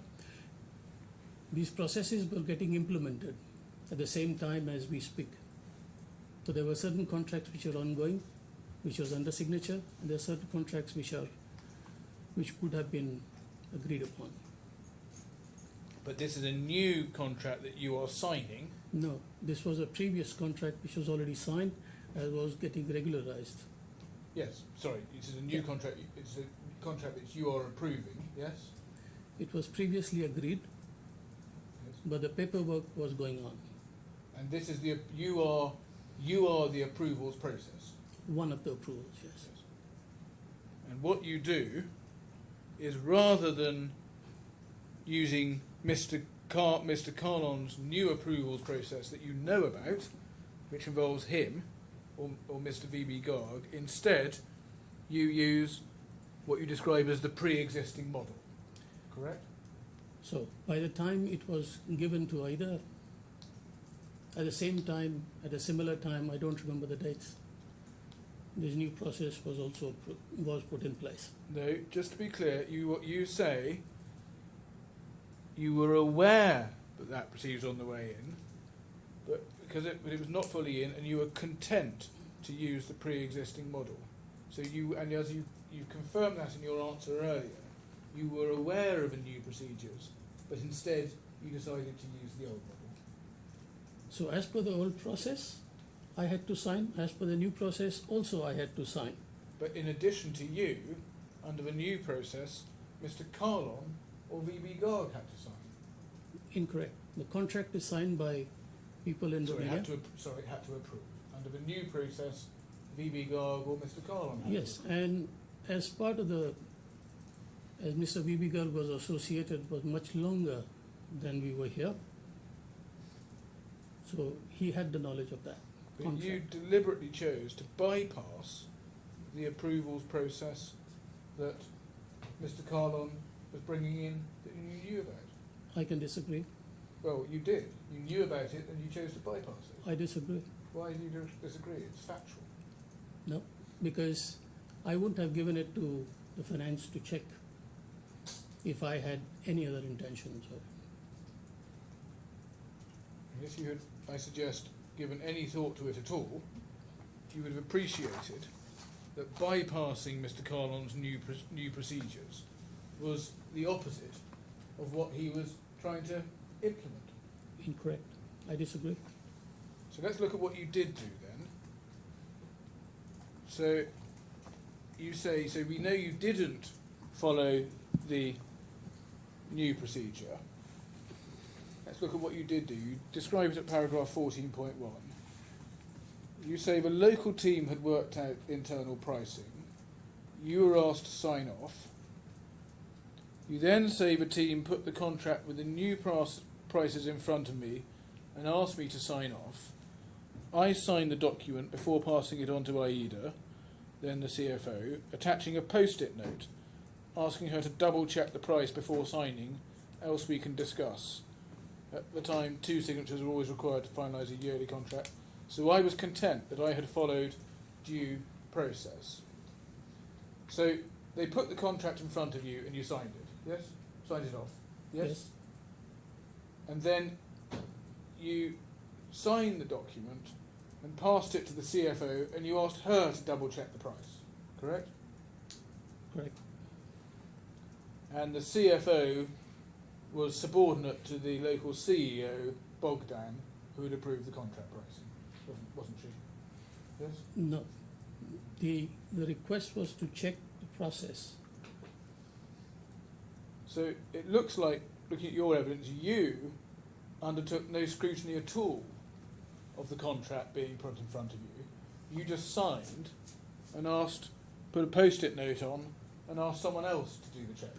These processes were getting implemented at the same time as we speak. So there were certain contracts which are ongoing, which was under signature, and there are certain contracts which could have been agreed upon. But this is a new contract that you are signing. No, this was a previous contract which was already signed and was getting regularized. Yes, sorry, this is a new contract. It's a contract that you are approving. Yes. It was previously agreed, Yes. but the paperwork was going on. And this is you are the approvals process. One of the approvals, yes. And what you do is, rather than using Mr. Kahlon's new approvals process that you know about, which involves him or Mr. VB Garg, instead you use what you describe as the pre-existing model. Correct? So by the time it was given to either at the same time, at a similar time, I don't remember the dates, this new process was also was put in place. No, just to be clear, you say you were aware that that procedure was on the way in, but because it was not fully in, and you were content to use the pre-existing model. So and as you confirmed that in your answer earlier, you were aware of the new procedures, but instead you decided to use the old model. So as per the old process, I had to sign. As per the new process, also I had to sign. But in addition to you, under the new process, Mr. Kahlon or VB Garg had to sign. Incorrect. The contract is signed by people in Sorry, Romania. had to approve. Under the new process, VB Garg or Mr. Kahlon had Yes, to and as part of as Mr. VB Garg was associated was much longer than we were here. So he had the knowledge of that. But you contract. deliberately chose to bypass the approvals process that Mr. Kahlon was bringing in that you knew about. I can disagree. Well, you did. You knew about it and you chose to bypass it. I disagree. Why do you disagree? It's factual. No, because I wouldn't have given it to the finance to check if I had any other intentions. And if you had, I suggest, given any thought to it at all, you would have appreciated that bypassing Mr. Kahlon's new procedures was the opposite of what he was trying to implement. Incorrect. I disagree. So let's look at what you did do then. So you say, so we know you didn't follow the new procedure. Let's look at what you did do. You describe it at paragraph 14.1. You say the local team had worked out internal pricing. You were asked to sign off. You then say the team put the contract with the new prices in front of me and asked me to sign off. I signed the document before passing it on to Aida, then the CFO, attaching a post-it note asking her to double-check the price before signing, else we can discuss. At the time, 2 signatures were always required to finalise a yearly contract, so I was content that I had followed due process. So they put the contract in front of you and you signed it, yes? Signed it off, yes? And then you signed the document and passed it to the CFO and you asked her to double check the price, correct? Correct. And the CFO was subordinate to the local CEO, Bogdan, who had approved the contract pricing, wasn't she? Yes? No. The request was to check the process. So it looks like, looking at your evidence, you undertook no scrutiny at all of the contract being put in front of you. You just signed and put a post-it note on and asked someone else to do the check.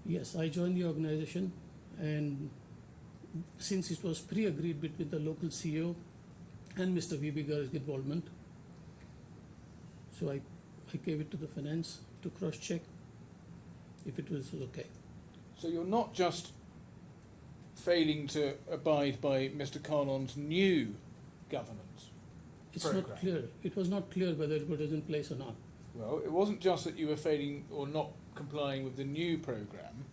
Yes, I joined the organization, and since it was pre-agreed between the local CEO and Mr. VB Garg's involvement, so I gave it to the finance to cross-check if it was okay. So you're not just failing to abide by Mr. Kahlon's new governance. It's Program. not clear. It was not clear whether it was in place or not. Well, it wasn't just that you were failing or not complying with the new programme.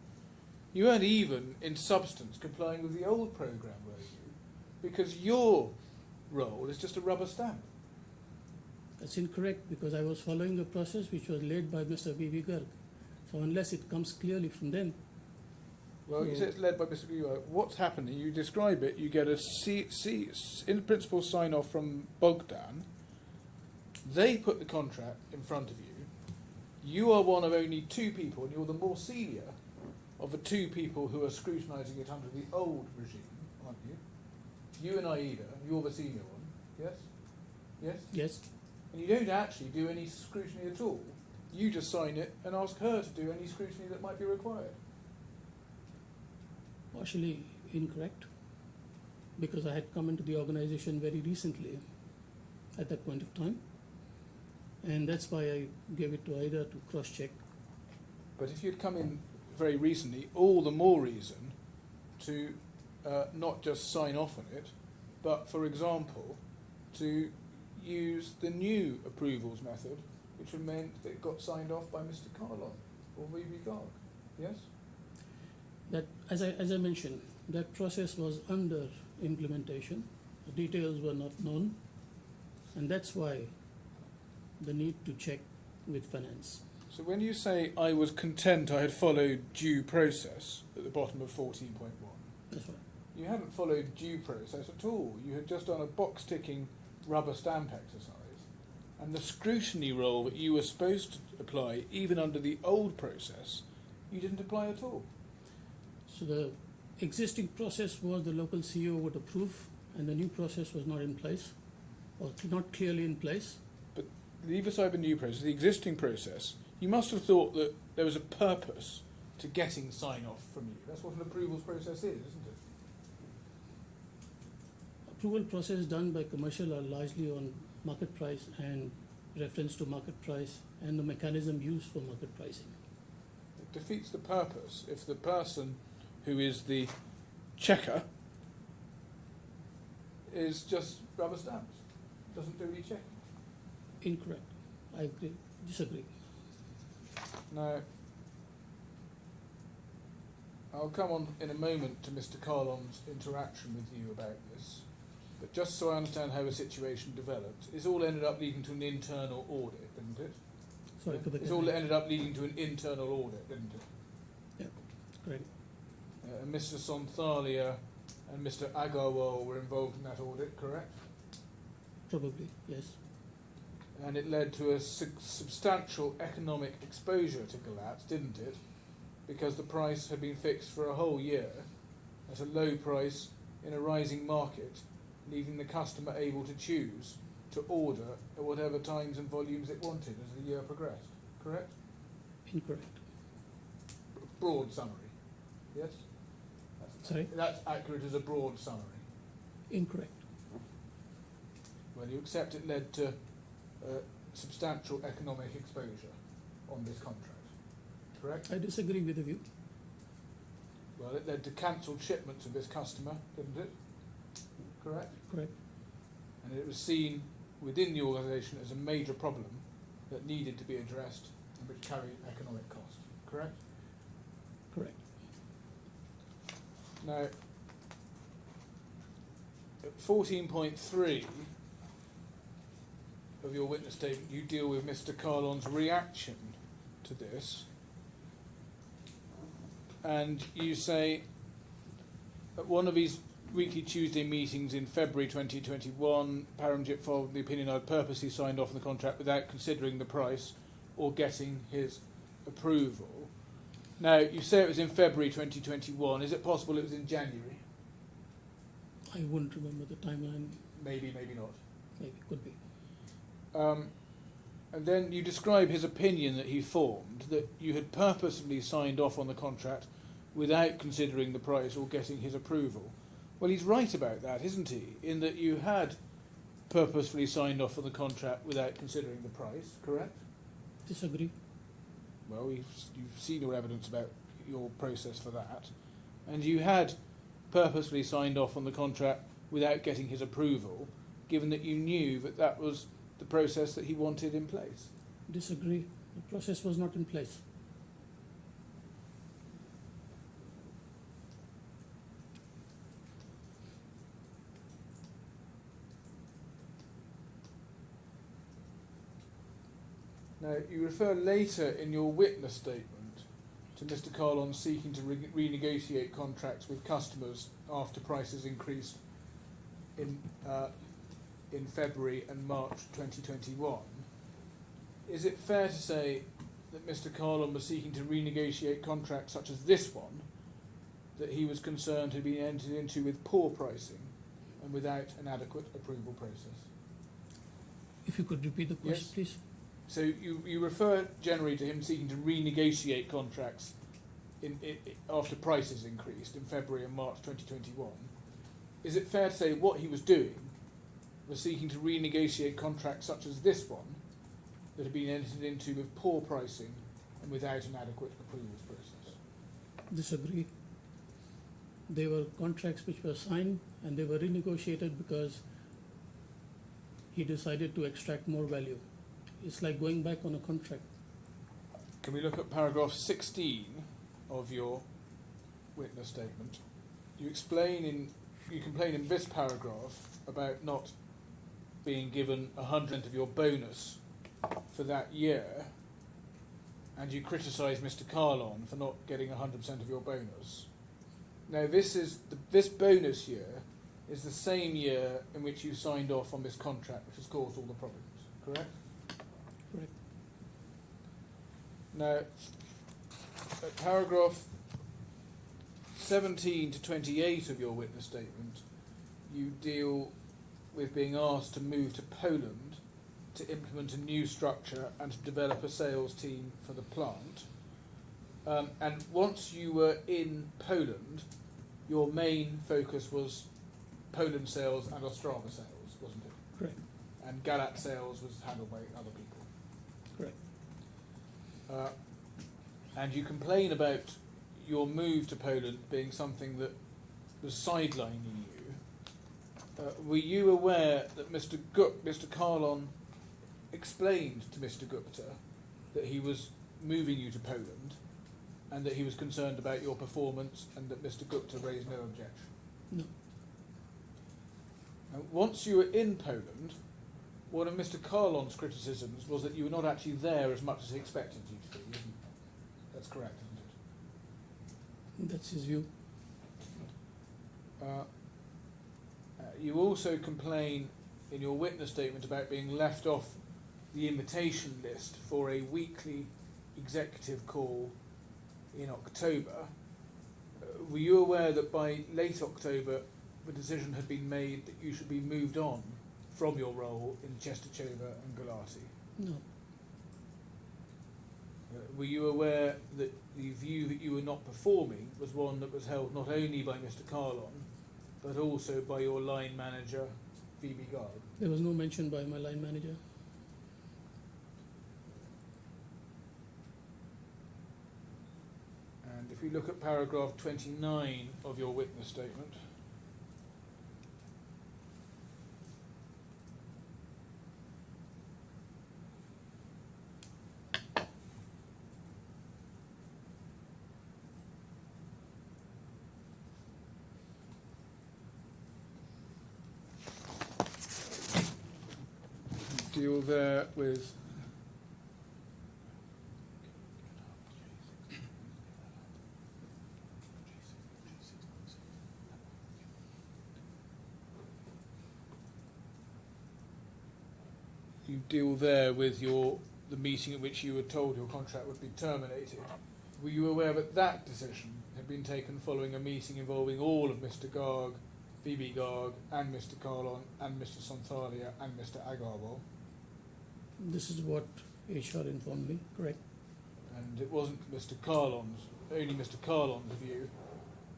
You weren't even, in substance, complying with the old programme, were you? Because your roll is just a rubber stamp. That's incorrect because I was following a process which was led by Mr. V.V. Garg. So unless it comes clearly from them, Well, you say it's led by Mr. Guo. What's happening? You describe it. You get a in principle sign off from Bogdan. They put the contract in front of you. You are one of only two people, and you're the more senior of the two people who are scrutinising it under the old regime, aren't you? You and Aida, you're the senior one. Yes. Yes. yes, And you don't actually do any scrutiny at all. You just sign it and ask her to do any scrutiny that might be required. partially incorrect because I had come into the organization very recently at that point of time. And that's why I gave it to Aida to cross-check. But if you'd come in very recently, all the more reason to not just sign off on it, but, for example, to use the new approvals method, which would mean that it got signed off by Mr. Kahlon or V.V. Garg. Yes? That, as I mentioned, that process was under implementation. The details were not known, and that's why the need to check with finance. So when you say I was content I had followed due process at the bottom of 14.1, That's right. you hadn't followed due process at all. You had just done a box-ticking rubber stamp exercise. And the scrutiny role that you were supposed to apply, even under the old process, you didn't apply at all. So the existing process was the local CEO would approve, and the new process was not in place, or not clearly in place. Leave aside the new process, the existing process, you must have thought that there was a purpose to getting sign-off from you. That's what an approvals process is, isn't it? Approval process done by commercial are largely on market price and reference to market price and the mechanism used for market pricing. It defeats the purpose if the person who is the checker is just rubber stamps, doesn't do any checking. Incorrect. I agree. Disagree. Now, I'll come on in a moment to Mr. Kahlon's interaction with you about this, but just so I understand how the situation developed, it's all ended up leading to an internal audit, didn't it? Sorry for the It's all ended up leading to an internal audit, didn't it? correct. And Mr. Sonthalia and Mr. Agarwal were involved in that audit, correct? Probably, yes. And it led to a substantial economic exposure to Galat, didn't it? Because the price had been fixed for a whole year at a low price in a rising market, leaving the customer able to choose to order at whatever times and volumes it wanted as the year progressed, correct? Incorrect. Broad summary, yes? Sorry? That's accurate as a broad summary. Incorrect. Well, you accept it led to substantial economic exposure on this contract, correct? I disagree with the view. Well, it led to cancelled shipments of this customer, didn't it? Correct? Correct. And it was seen within the organisation as a major problem that needed to be addressed and which carried economic cost, correct? Correct. Now, at 14.3 of your witness statement, you deal with Mr. Kahlon's reaction to this, and you say at one of his weekly Tuesday meetings in February 2021, Paramjit followed the opinion I'd purposely signed off on the contract without considering the price or getting his approval. Now, you say it was in February 2021. Is it possible it was in January? I wouldn't remember the timeline. Maybe, maybe not. Maybe, could be. And then you describe his opinion that he formed, that you had purposely signed off on the contract without considering the price or getting his approval. Well, he's right about that, isn't he? In that you had purposefully signed off on the contract without considering the price, correct? Disagree. Well, you've seen your evidence about your process for that. And you had purposely signed off on the contract without getting his approval, given that you knew that that was the process that he wanted in place. Disagree. The process was not in place. Now, you refer later in your witness statement to Mr. Kahlon seeking to renegotiate contracts with customers after prices increased in February and March 2021. Is it fair to say that Mr. Kahlon was seeking to renegotiate contracts such as this one that he was concerned had been entered into with poor pricing and without an adequate approval process? If you could repeat the question, Yes. please. So you refer generally to him seeking to renegotiate contracts after prices increased in February and March 2021. Is it fair to say what he was doing was seeking to renegotiate contracts such as this one that had been entered into with poor pricing and without an adequate approvals process? Disagree. They were contracts which were signed and they were renegotiated because he decided to extract more value. It's like going back on a contract. Can we look at paragraph 16 of your witness statement? You complain in this paragraph about not being given 100% of your bonus for that year, and you criticise Mr. Kahlon for not getting 100% of your bonus. Now, this bonus year is the same year in which you signed off on this contract, which has caused all the problems, correct? Correct. Now, at paragraph 17 to 28 of your witness statement, you deal with being asked to move to Poland to implement a new structure and to develop a sales team for the plant. And once you were in Poland, your main focus was Poland sales and Ostrava sales, wasn't it? Correct. And Galat sales was handled by other people. Correct. And you complain about your move to Poland being something that was sidelining you. Were you aware that Mr. Kahlon explained to Mr. Gupta that he was moving you to Poland and that he was concerned about your performance and that Mr. Gupta raised no objection? No. Now, once you were in Poland, one of Mr. Kahlon's criticisms was that you were not actually there as much as he expected you to be. That's correct, isn't it? That's his view. You also complain in your witness statement about being left off the invitation list for a weekly executive call in October. Were you aware that by late October the decision had been made that you should be moved on from your role in Chestercheva and Galati? No. Were you aware that the view that you were not performing was one that was held not only by Mr. Kahlon, but also by your line manager, Phoebe Garg? There was no mention by my line manager. And if we look at paragraph 29 of your witness statement, deal there with the meeting at which you were told your contract would be terminated. Were you aware that that decision had been taken following a meeting involving all of Mr. Garg, Phoebe Garg, and Mr. Kahlon, and Mr. Sonthalia, and Mr. Agarwal? This is what HR informed me. Correct. And it wasn't only Mr. Kahlon's view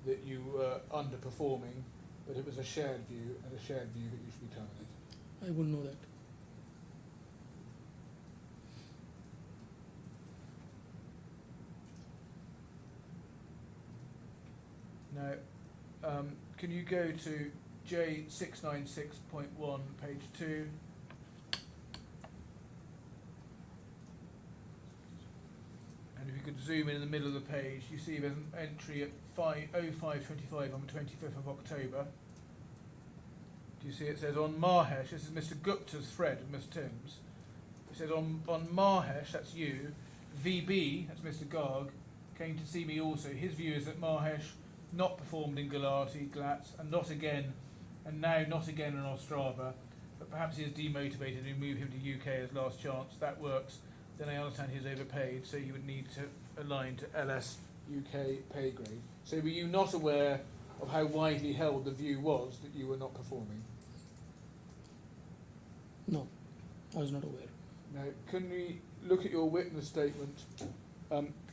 that you were underperforming, but it was a shared view, and a shared view that you should be terminated. I wouldn't know that. Now, can you go to J696.1, page 2? And if you could zoom in the middle of the page, you see there's an entry at 05:25 on the 25th of October. Do you see it says on Mahesh, this is Mr. Gupta's thread of Miss Timms, It says on Mahesh, that's you, VB, that's Mr. Garg, came to see me also. His view is that Mahesh not performed in Glatz, and not again, and now not again in Ostrava, but perhaps he is demotivated and we move him to UK as last chance. That works. Then I understand he's overpaid, so he would need to align to LS UK pay grade. So were you not aware of how widely held the view was that you were not performing? No, I was not aware. Now, can we look at your witness statement,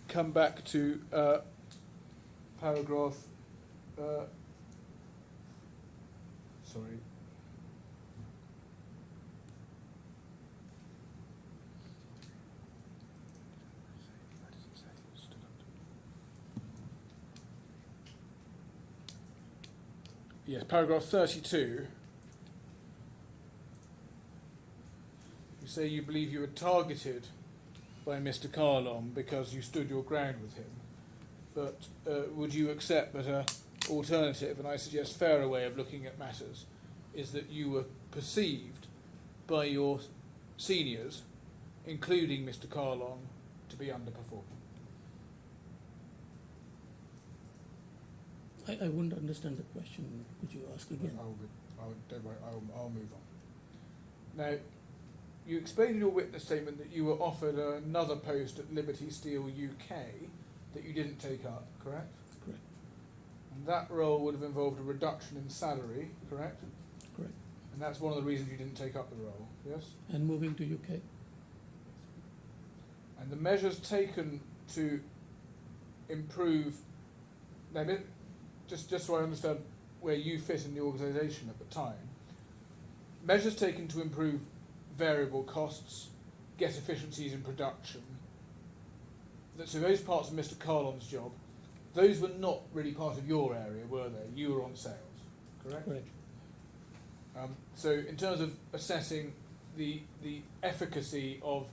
come back to paragraph, sorry. Yes, paragraph 32. You say you believe you were targeted by Mr. Kahlon because you stood your ground with him. But would you accept that an alternative, and I suggest fairer way of looking at matters, is that you were perceived by your seniors, including Mr. Kahlon, to be underperforming? I wouldn't understand the question. Could you ask again? Don't worry, I'll move on. Now, you explained in your witness statement that you were offered another post at Liberty Steel UK that you didn't take up, correct? Correct. And that role would have involved a reduction in salary, correct? Correct. And that's one of the reasons you didn't take up the role, yes? And moving to UK? And the measures taken to improve... Now, just so I understand where you fit in the organisation at the time, measures taken to improve variable costs, get efficiencies in production, so those parts of Mr. Kahlon's job, those were not really part of your area, were they? You were on sales, correct? Correct. So in terms of assessing the efficacy of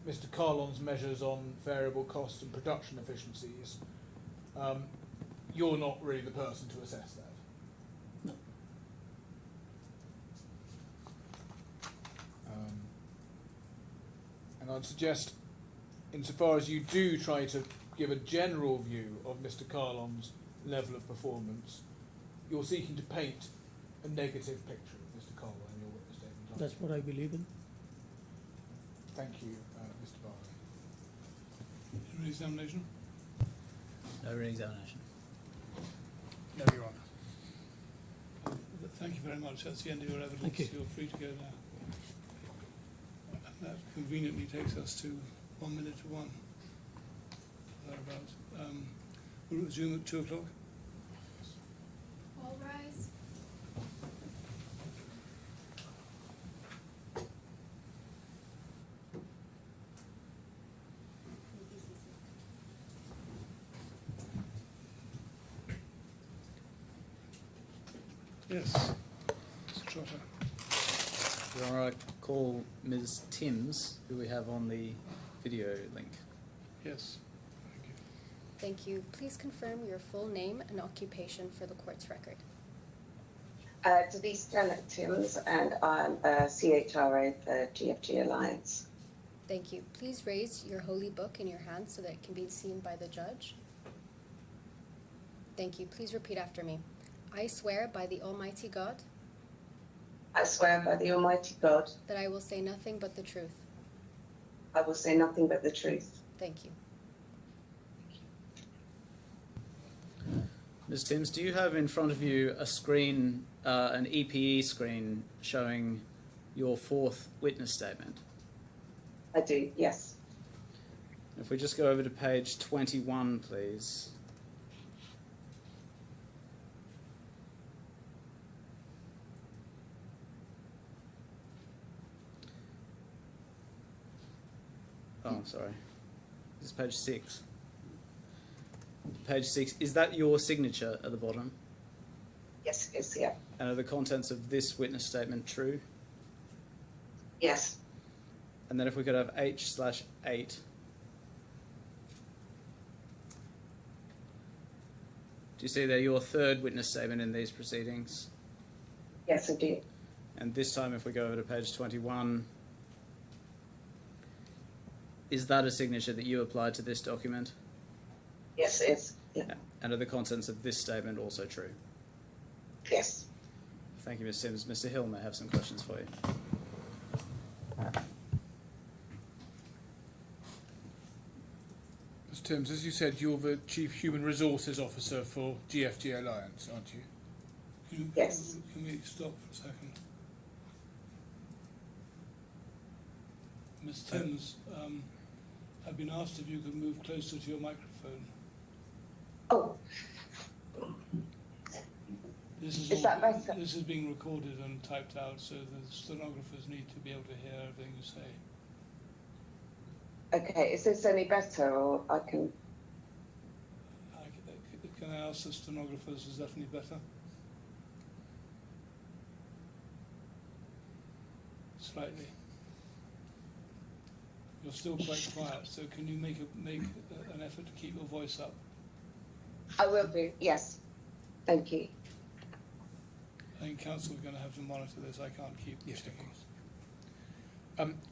Mr. Kahlon's measures on variable costs and production efficiencies, you're not really the person to assess that. No. And I'd suggest, insofar as you do try to give a general view of Mr. Kahlon's level of performance, you're seeking to paint a negative picture of Mr. Kahlon in your witness statement. aren't That's you? what I believe in. Thank you, Mr. Barley. Re-examination? No re-examination. No, Your Honour. Thank you very much. That's the end of your evidence. Thank you. You're free to go now. And that conveniently takes us to 1 minute to 1. Thereabouts. We'll resume at 2 o'clock. All rise. Yes. Mr. Trotter. Your Honour, I call Ms. Timms, who we have on the video link. Yes. Thank you. Thank you. Please confirm your full name and occupation for the court's record. Denise Janet Timms, and I'm a CHRO for GFG Alliance. Thank you. Please raise your holy book in your hand so that it can be seen by the judge. Thank you. Please repeat after me. I swear by the Almighty God I swear by the Almighty God, that I will say nothing but the truth. I will say nothing but the truth. Thank you. Ms. Timms, do you have in front of you a screen, an EPE screen showing your fourth witness statement? I do, yes. If we just go over to page 21, please. Oh, I'm sorry. This is page 6. Page 6. Is that your signature at the bottom? Yes, it is, yeah. And are the contents of this witness statement true? Yes. And then if we could have H/8. Do you see they're your third witness statement in these proceedings? Yes, I do. And this time if we go over to page 21, Is that a signature that you applied to this document? Yes, it is. Yeah. Yeah. And are the contents of this statement also true? Yes. Thank you, Ms. Sims. Mr. Hill may have some questions for you. Ms. Timms, as you said, you're the Chief Human Resources Officer for GFG Alliance, aren't you? Yes. Can we stop for a second? Ms. Timms, I've been asked if you could move closer to your microphone. Oh, This is Is that better? This is being recorded and typed out, so the stenographers need to be able to hear everything you say. okay. Is this any better, or I can? Can I ask the stenographers, is that any better? Slightly. You're still quite quiet, so can you make an effort to keep your voice up? I will do. Yes. Thank you. I think council are going to have to monitor this. I can't keep Yes, of checking. course.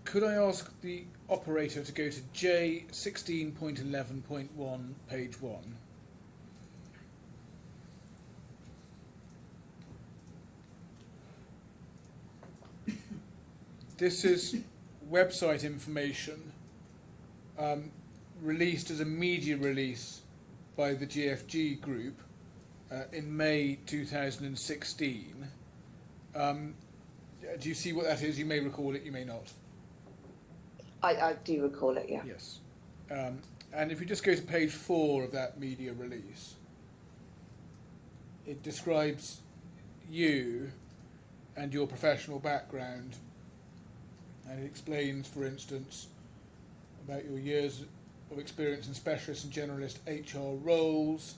Could I ask the operator to go to J16.11.1, page 1? This is website information released as a media release by the GFG group in May 2016. Do you see what that is? You may recall it, you may not. I do recall it. Yeah. Yes. And if you just go to page 4 of that media release, it describes you and your professional background, and it explains, for instance, about your years of experience in specialist and generalist HR roles.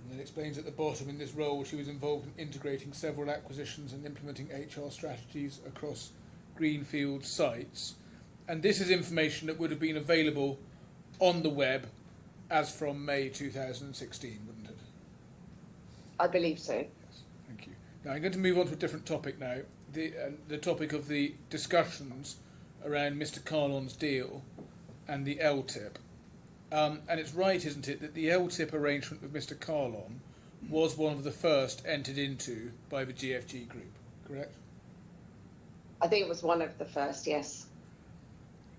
And then it explains at the bottom, in this role she was involved in integrating several acquisitions and implementing HR strategies across greenfield sites. And this is information that would have been available on the web as from May 2016, wouldn't it? I believe so. Yes, thank you. Now I'm going to move on to a different topic now, the topic of the discussions around Mr. Kahlon's deal and the LTIP. And it's right, isn't it, that the LTIP arrangement with Mr. Kahlon was one of the first entered into by the GFG group, correct? I think it was one of the first. Yes.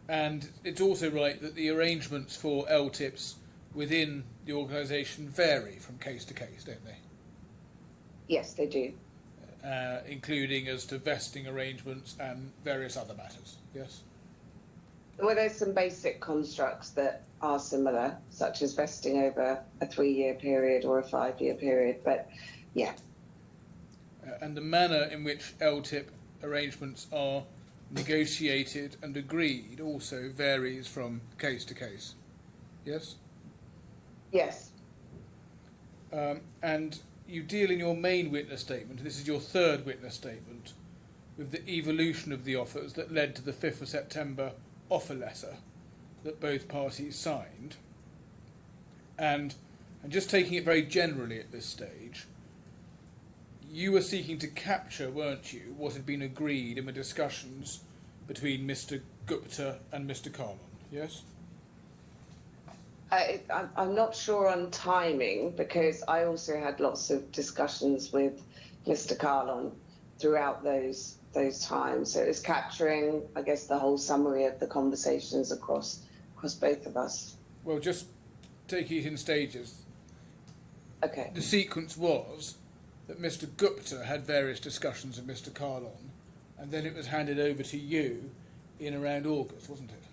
And it's also right that the arrangements for LTIPs within the organisation vary from case to case, don't they? Yes, they do. Including as to vesting arrangements and various other matters, yes? Well, there's some basic constructs that are similar, such as vesting over a 3-year period or a 5-year period, but yeah. And the manner in which LTIP arrangements are negotiated and agreed also varies from case to case, yes? Yes. And you deal in your main witness statement, this is your third witness statement, with the evolution of the offers that led to the 5th of September offer letter that both parties signed. And just taking it very generally at this stage, you were seeking to capture, weren't you, what had been agreed in the discussions between Mr. Gupta and Mr. Kahlon, yes? I'm not sure on timing, because I also had lots of discussions with Mr. Kahlon throughout those times. So it was capturing, I guess, the whole summary of the conversations across both of us. Well, just taking it in stages. Okay. The sequence was that Mr. Gupta had various discussions with Mr. Kahlon, and then it was handed over to you in around August, wasn't it?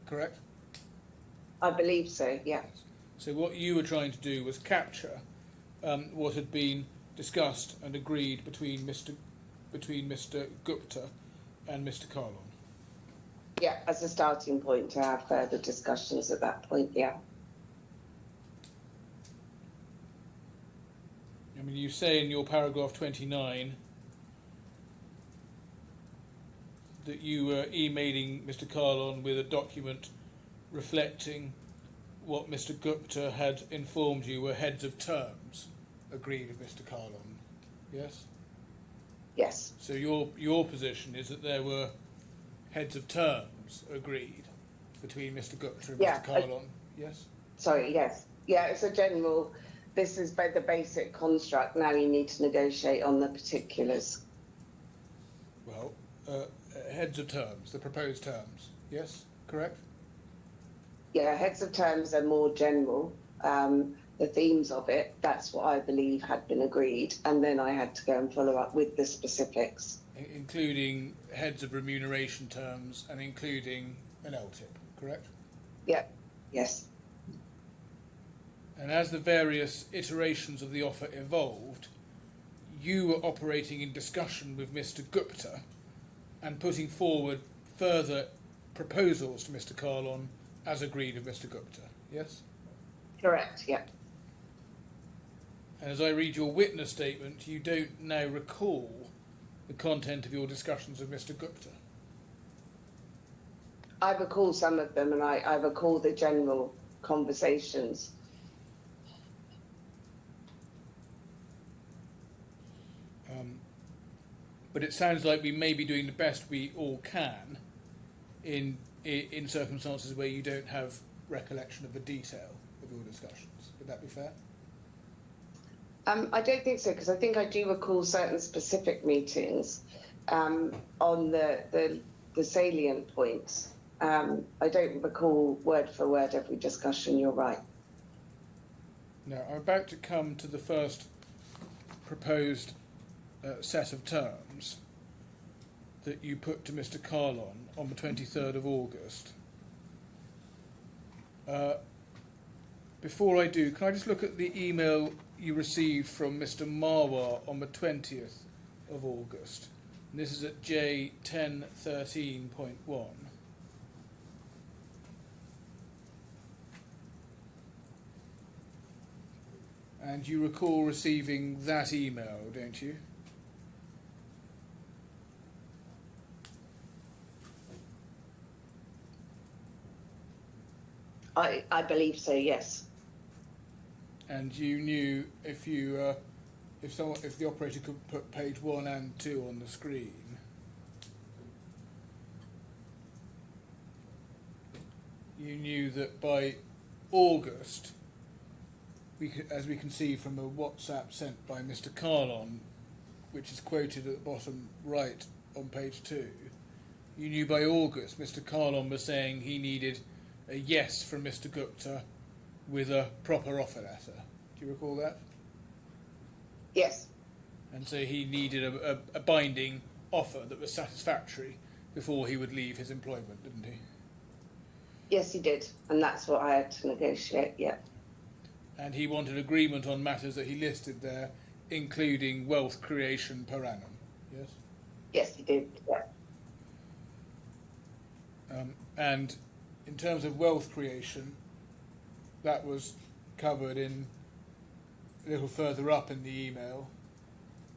Correct? I believe so, yeah. So what you were trying to do was capture what had been discussed and agreed between Mr. Gupta and Mr. Kahlon. Yeah, as a starting point to have further discussions at that point, yeah. I mean, you say in your paragraph 29 that you were emailing Mr. Kahlon with a document reflecting what Mr. Gupta had informed you were heads of terms agreed with Mr. Kahlon, yes? Yes. So your position is that there were heads of terms agreed between Mr. Gupta and Yeah, Mr. Kahlon. Yes? Sorry, yes. Yeah, it's a general, this is the basic construct. Now you need to negotiate on the particulars. Well, heads of terms, the proposed terms. Yes? Correct? Yeah, heads of terms are more general. The themes of it, that's what I believe had been agreed. And then I had to go and follow up with the specifics. Including heads of remuneration terms and including an LTIP, correct? Yeah, yes. And as the various iterations of the offer evolved, you were operating in discussion with Mr. Gupta and putting forward further proposals to Mr. Kahlon as agreed with Mr. Gupta, yes? Correct, yeah. And as I read your witness statement, you don't now recall the content of your discussions with Mr. Gupta. I recall some of them, and I recall the general conversations. But it sounds like we may be doing the best we all can in circumstances where you don't have recollection of the detail of your discussions. Would that be fair? I don't think so, because I think I do recall certain specific meetings on the salient points. I don't recall word for word every discussion, you're right. Now, I'm about to come to the first proposed set of terms that you put to Mr. Kahlon on the 23rd of August. Before I do, can I just look at the email you received from Mr. Marwar on the 20th of August? And this is at J1013.1. And you recall receiving that email, don't you? I believe so, yes. And you knew if the operator could put page 1 and 2 on the screen, you knew that by August, as we can see from a WhatsApp sent by Mr. Kahlon, which is quoted at the bottom right on page 2, you knew by August Mr. Kahlon was saying he needed a yes from Mr. Gupta with a proper offer letter. Do you recall that? Yes. And so he needed a binding offer that was satisfactory before he would leave his employment, didn't he? Yes, he did. And that's what I had to negotiate, yeah. And he wanted agreement on matters that he listed there, including wealth creation per annum, yes? Yes, he did, yeah. And in terms of wealth creation, that was covered in a little further up in the email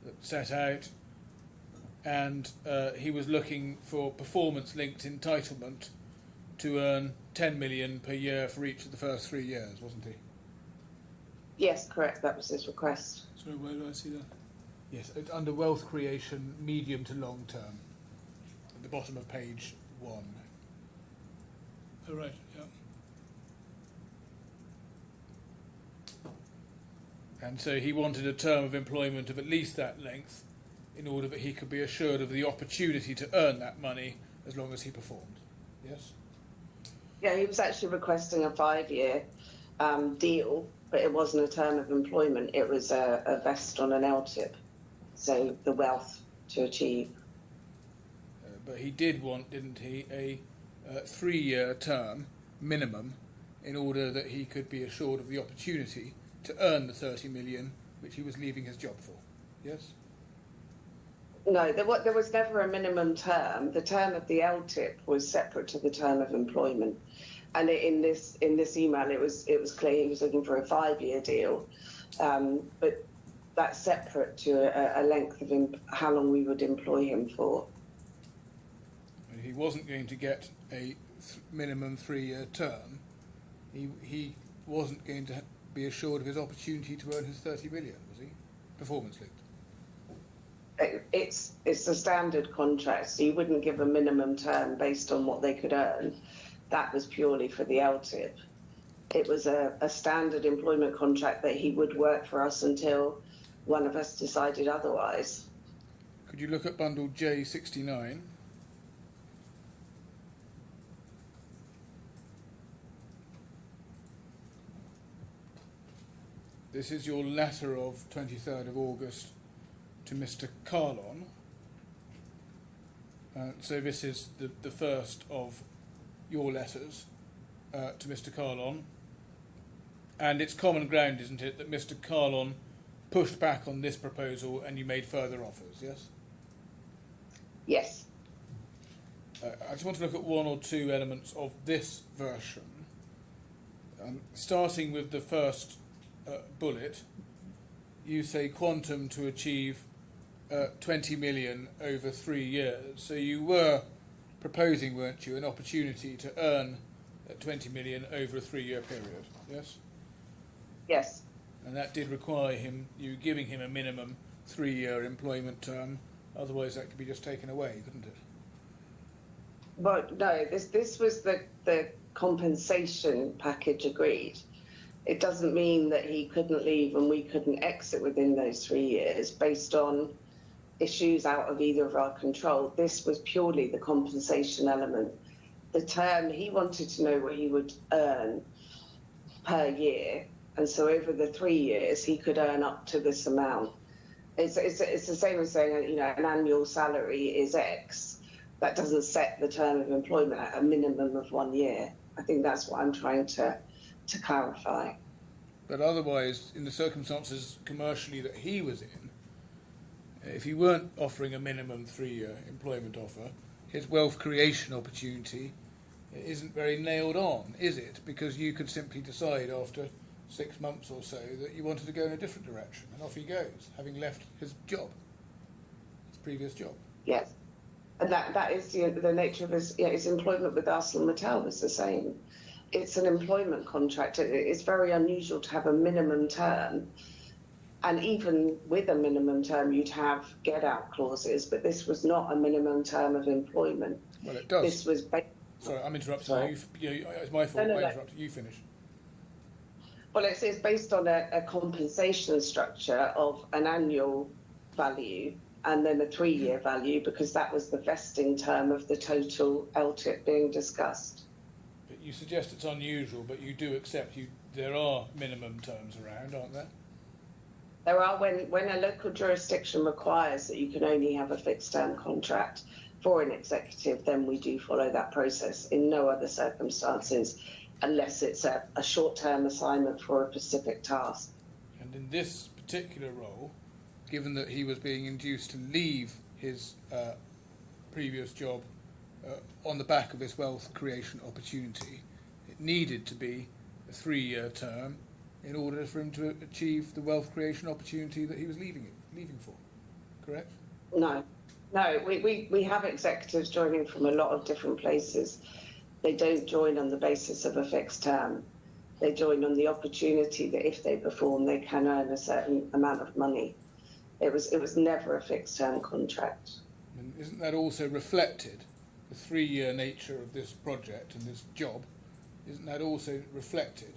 that set out, and he was looking for performance-linked entitlement to earn 10 million per year for each of the first 3 years, wasn't he? Yes, correct. That was his request. Sorry, where do I see that? Yes, it's under wealth creation, medium to long term, at the bottom of page 1. Oh, right, yeah. And so he wanted a term of employment of at least that length in order that he could be assured of the opportunity to earn that money as long as he performed. Yes? Yeah, he was actually requesting a 5-year deal, but it wasn't a term of employment. It was a vest on an LTIP, so the wealth to achieve. But he did want, didn't he, a 3-year term minimum in order that he could be assured of the opportunity to earn the 30 million which he was leaving his job for. Yes? No, there was never a minimum term. The term of the LTIP was separate to the term of employment. And in this email, it was clear he was looking for a 5-year deal, but that's separate to a length of how long we would employ him for. And he wasn't going to get a minimum 3-year term. He wasn't going to be assured of his opportunity to earn his 30 million, was he? Performance linked. It's a standard contract, so you wouldn't give a minimum term based on what they could earn. that was purely for the LTIP. It was a standard employment contract that he would work for us until one of us decided otherwise. Could you look at bundle J69? This is your letter of 23rd of August to Mr. Kahlon. So this is the first of your letters to Mr. Kahlon. And it's common ground, isn't it, that Mr. Kahlon pushed back on this proposal and you made further offers, yes? Yes. I just want to look at one or two elements of this version. Starting with the first bullet, you say quantum to achieve 20 million over 3 years. So you were proposing, weren't you, an opportunity to earn 20 million over a 3-year period, yes? Yes. And that did require you giving him a minimum 3-year employment term, otherwise that could be just taken away, couldn't it? Well, no, this was the compensation package agreed. It doesn't mean that he couldn't leave and we couldn't exit within those 3 years based on issues out of either of our control. This was purely the compensation element. The term, he wanted to know what he would earn per year, and so over the 3 years he could earn up to this amount. It's the same as saying, you know, an annual salary is X. That doesn't set the term of employment at a minimum of 1 year. I think that's what I'm trying to clarify. But otherwise, in the circumstances commercially that he was in, if you weren't offering a minimum 3-year employment offer, his wealth creation opportunity isn't very nailed on, is it? Because you could simply decide after 6 months or so that you wanted to go in a different direction, and off he goes, having left his job, his previous job. Yes, and that is the nature of his employment with ArcelorMittal was the same. It's an employment contract. It's very unusual to have a minimum term, and even with a minimum term, you'd have get-out clauses. But this was not a minimum term of employment. Well, it does. This was. Sorry, I'm interrupting Sorry. you. It's my fault. No. I interrupted. You finish. Well, it's based on a compensation structure of an annual value and then a 3-year value, because that was the vesting term of the total LTIP being discussed. But you suggest it's unusual, but you do accept there are minimum terms around, aren't there? There are, when a local jurisdiction requires that you can only have a fixed term contract for an executive, then we do follow that process. In no other circumstances, unless it's a short-term assignment for a specific task. And in this particular role, given that he was being induced to leave his previous job on the back of this wealth creation opportunity, it needed to be a 3-year term in order for him to achieve the wealth creation opportunity that he was leaving for, correct? No, we have executives joining from a lot of different places. They don't join on the basis of a fixed term. They join on the opportunity that if they perform, they can earn a certain amount of money. It was never a fixed term contract. And isn't that also reflected, the 3-year nature of this project and this job, isn't that also reflected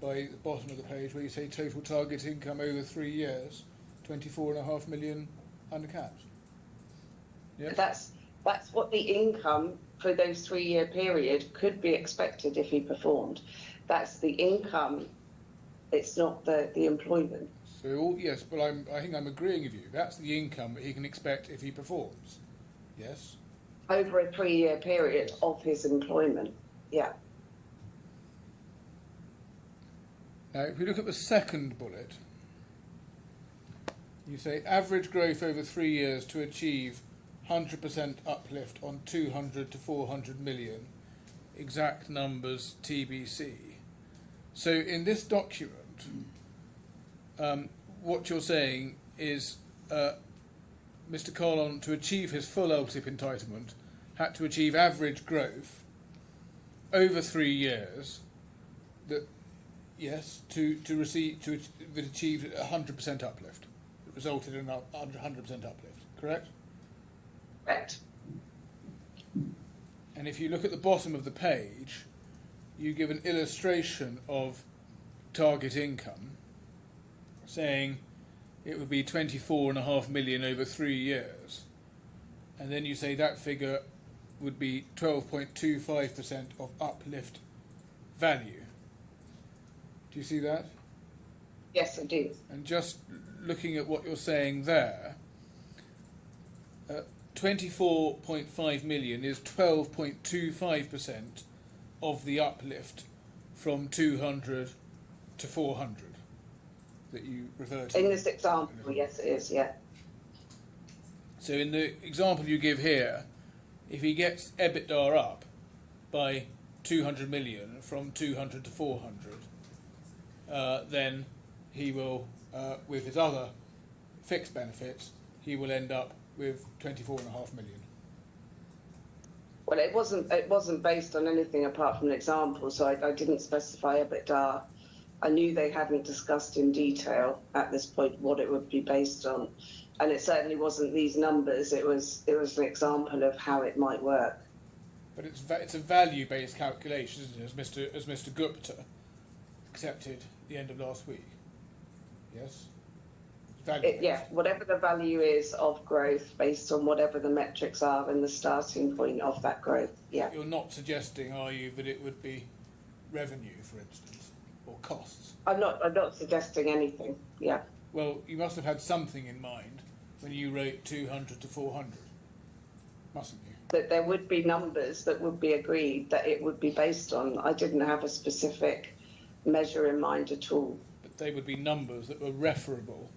by the bottom of the page where you say total target income over 3 years, 24.5 million uncapped? Yes? That's what the income for those 3-year period could be expected if he performed. That's the income. It's not the employment. So yes, but I think I'm agreeing with you. That's the income that he can expect if he performs. Yes. Over a 3-year period of his employment. Yeah. Now, if we look at the second bullet, you say average growth over 3 years to achieve 100% uplift on 200 to 400 million, exact numbers TBC. So in this document, what you're saying is Mr. Kahlon, to achieve his full LTIP entitlement, had to achieve average growth over 3 years that, yes, to achieve a 100% uplift. It resulted in a 100% uplift, correct? Correct. And if you look at the bottom of the page, you give an illustration of target income, saying it would be 24.5 million over 3 years. And then you say that figure would be 12.25% of uplift value. Do you see that? Yes, I do. And just looking at what you're saying there, 24.5 million is 12.25% of the uplift from 200 to 400 that you refer to. In this example, yes, it is, yeah. So in the example you give here, if he gets EBITDA up by 200 million from 200 to 400, then he will, with his other fixed benefits, he will end up with 24.5 million. Well, it wasn't based on anything apart from an example, so I didn't specify EBITDA. I knew they hadn't discussed in detail at this point what it would be based on, and it certainly wasn't these numbers. It was an example of how it might work. But it's a value-based calculation, isn't it? As Mr. Gupta accepted at the end of last week. Yes. Yeah, whatever the value is of growth based on whatever the metrics are and the starting point of that growth. Yeah. You're not suggesting, are you, that it would be revenue, for instance, or costs? I'm not suggesting anything. Yeah. Well, you must have had something in mind when you wrote 200 to 400, mustn't you? That there would be numbers that would be agreed that it would be based on. I didn't have a specific measure in mind at all. But they would be numbers that were referable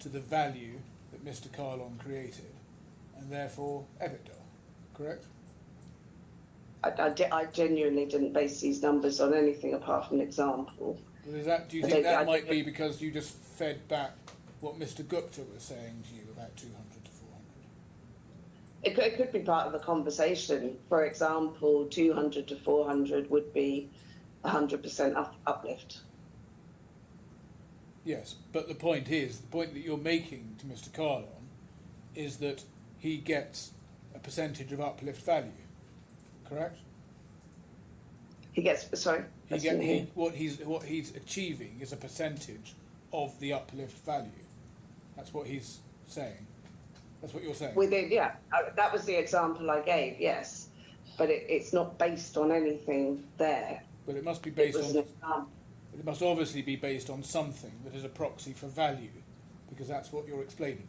to the value that Mr. Kahlon created, and therefore EBITDA, correct? I genuinely didn't base these numbers on anything apart from an example. Well, do you think that might be because you just fed back what Mr. Gupta was saying to you about 200 to 400? It could be part of the conversation. For example, 200 to 400 would be 100% uplift. Yes, but the point that you're making to Mr. Kahlon is that he gets a percentage of uplift value, correct? He gets, sorry? What he's achieving is a percentage of the uplift value. That's what he's saying. That's what you're saying. That was the example I gave, yes. But it's not based on anything there. But it must be based on... an example. It must obviously be based on something that is a proxy for value, because that's what you're explaining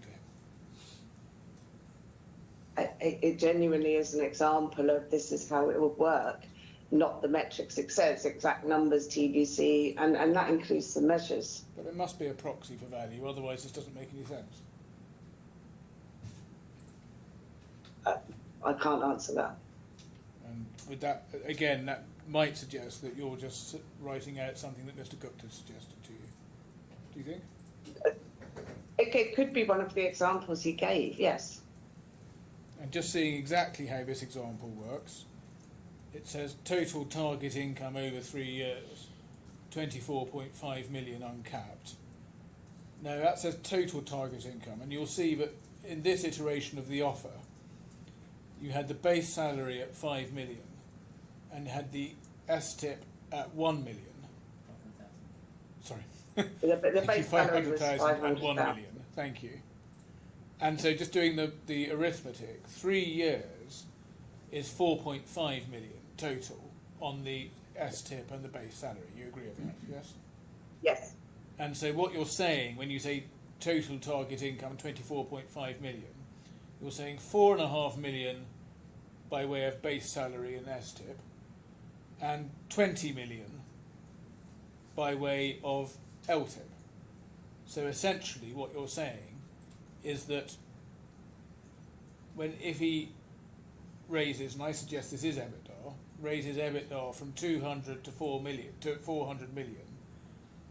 to him. It genuinely is an example of this is how it would work, not the metrics. It says exact numbers, TBC, and that includes the measures. But it must be a proxy for value, otherwise this doesn't make any sense. I can't answer that. And with that, again, that might suggest that you're just writing out something that Mr. Gupta suggested to you. Do you think? It could be one of the examples he gave, yes. And just seeing exactly how this example works, it says total target income over 3 years, 24.5 million uncapped. Now that says total target income, and you'll see that in this iteration of the offer, you had the base salary at 5 million and had the S-tip at 1 million. Sorry. The base salary was 500,000 and 1 500,000. million. Thank you. And so just doing the arithmetic, 3 years is 4.5 million total on the S-tip and the base salary. You agree with that, yes? Yes. And so what you're saying when you say total target income 24.5 million, you're saying 4.5 million by way of base salary and S-tip, and 20 million by way of L-tip. So essentially what you're saying is that if he raises, and I suggest this is EBITDA, raises EBITDA from 200 to 400 million,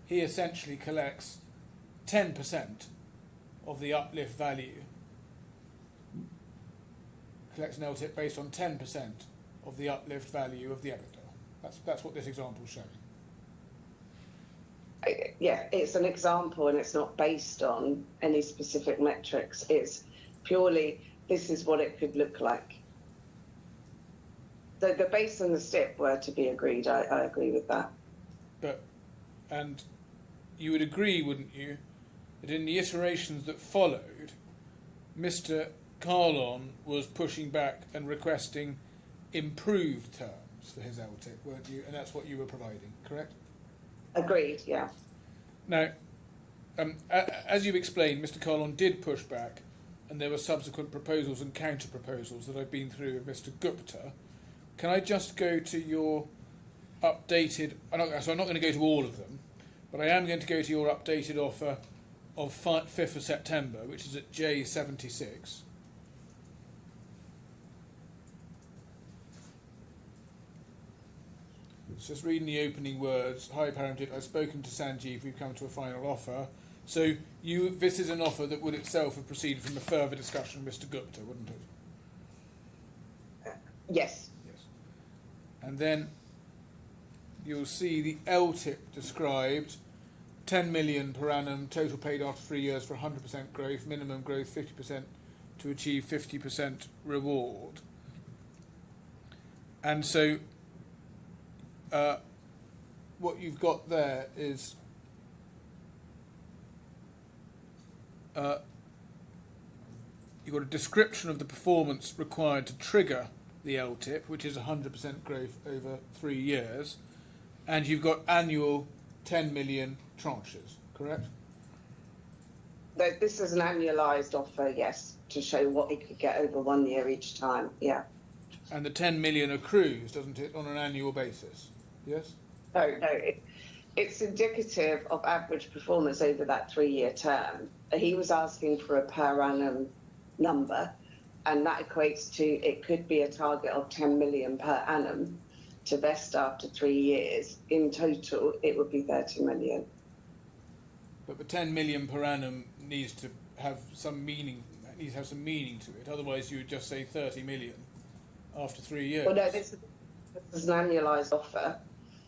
he essentially collects 10% of the uplift value, collects an L-tip based on 10% of the uplift value of the EBITDA. That's what this example is showing. Yeah, it's an example and it's not based on any specific metrics. It's purely, this is what it could look like. The base and the STIP were to be agreed. I agree with that. And you would agree, wouldn't you, that in the iterations that followed, Mr. Kahlon was pushing back and requesting improved terms for his LTIP, weren't you? And that's what you were providing, correct? Agreed, yeah. Now, as you've explained, Mr. Kahlon did push back, and there were subsequent proposals and counter-proposals that I've been through with Mr. Gupta. Can I just go to your updated... So I'm not going to go to all of them, but I am going to go to your updated offer of 5th of September, which is at J76. It's just reading the opening words. Hi, Paramjit. I've spoken to Sanjeev. We've come to a final offer. So this is an offer that would itself have proceeded from a further discussion with Mr. Gupta, wouldn't it? Yes. Yes. And then you'll see the LTIP described, 10 million per annum, total paid after 3 years for 100% growth, minimum growth 50% to achieve 50% reward. And so what you've got there is you've got a description of the performance required to trigger the LTIP, which is 100% growth over 3 years, and you've got annual 10 million tranches, correct? This is an annualised offer, yes, to show what he could get over 1 year each time, yeah. And the 10 million accrues, doesn't it, on an annual basis? Yes? No, it's indicative of average performance over that 3 year term. He was asking for a per annum number, and that equates to, it could be a target of 10 million per annum to vest after 3 years. In total, it would be 30 million. But the 10 million per annum needs to have some meaning. It needs to have some meaning to it. Otherwise, you would just say 30 million after 3 years. Well, no, this is an annualised offer.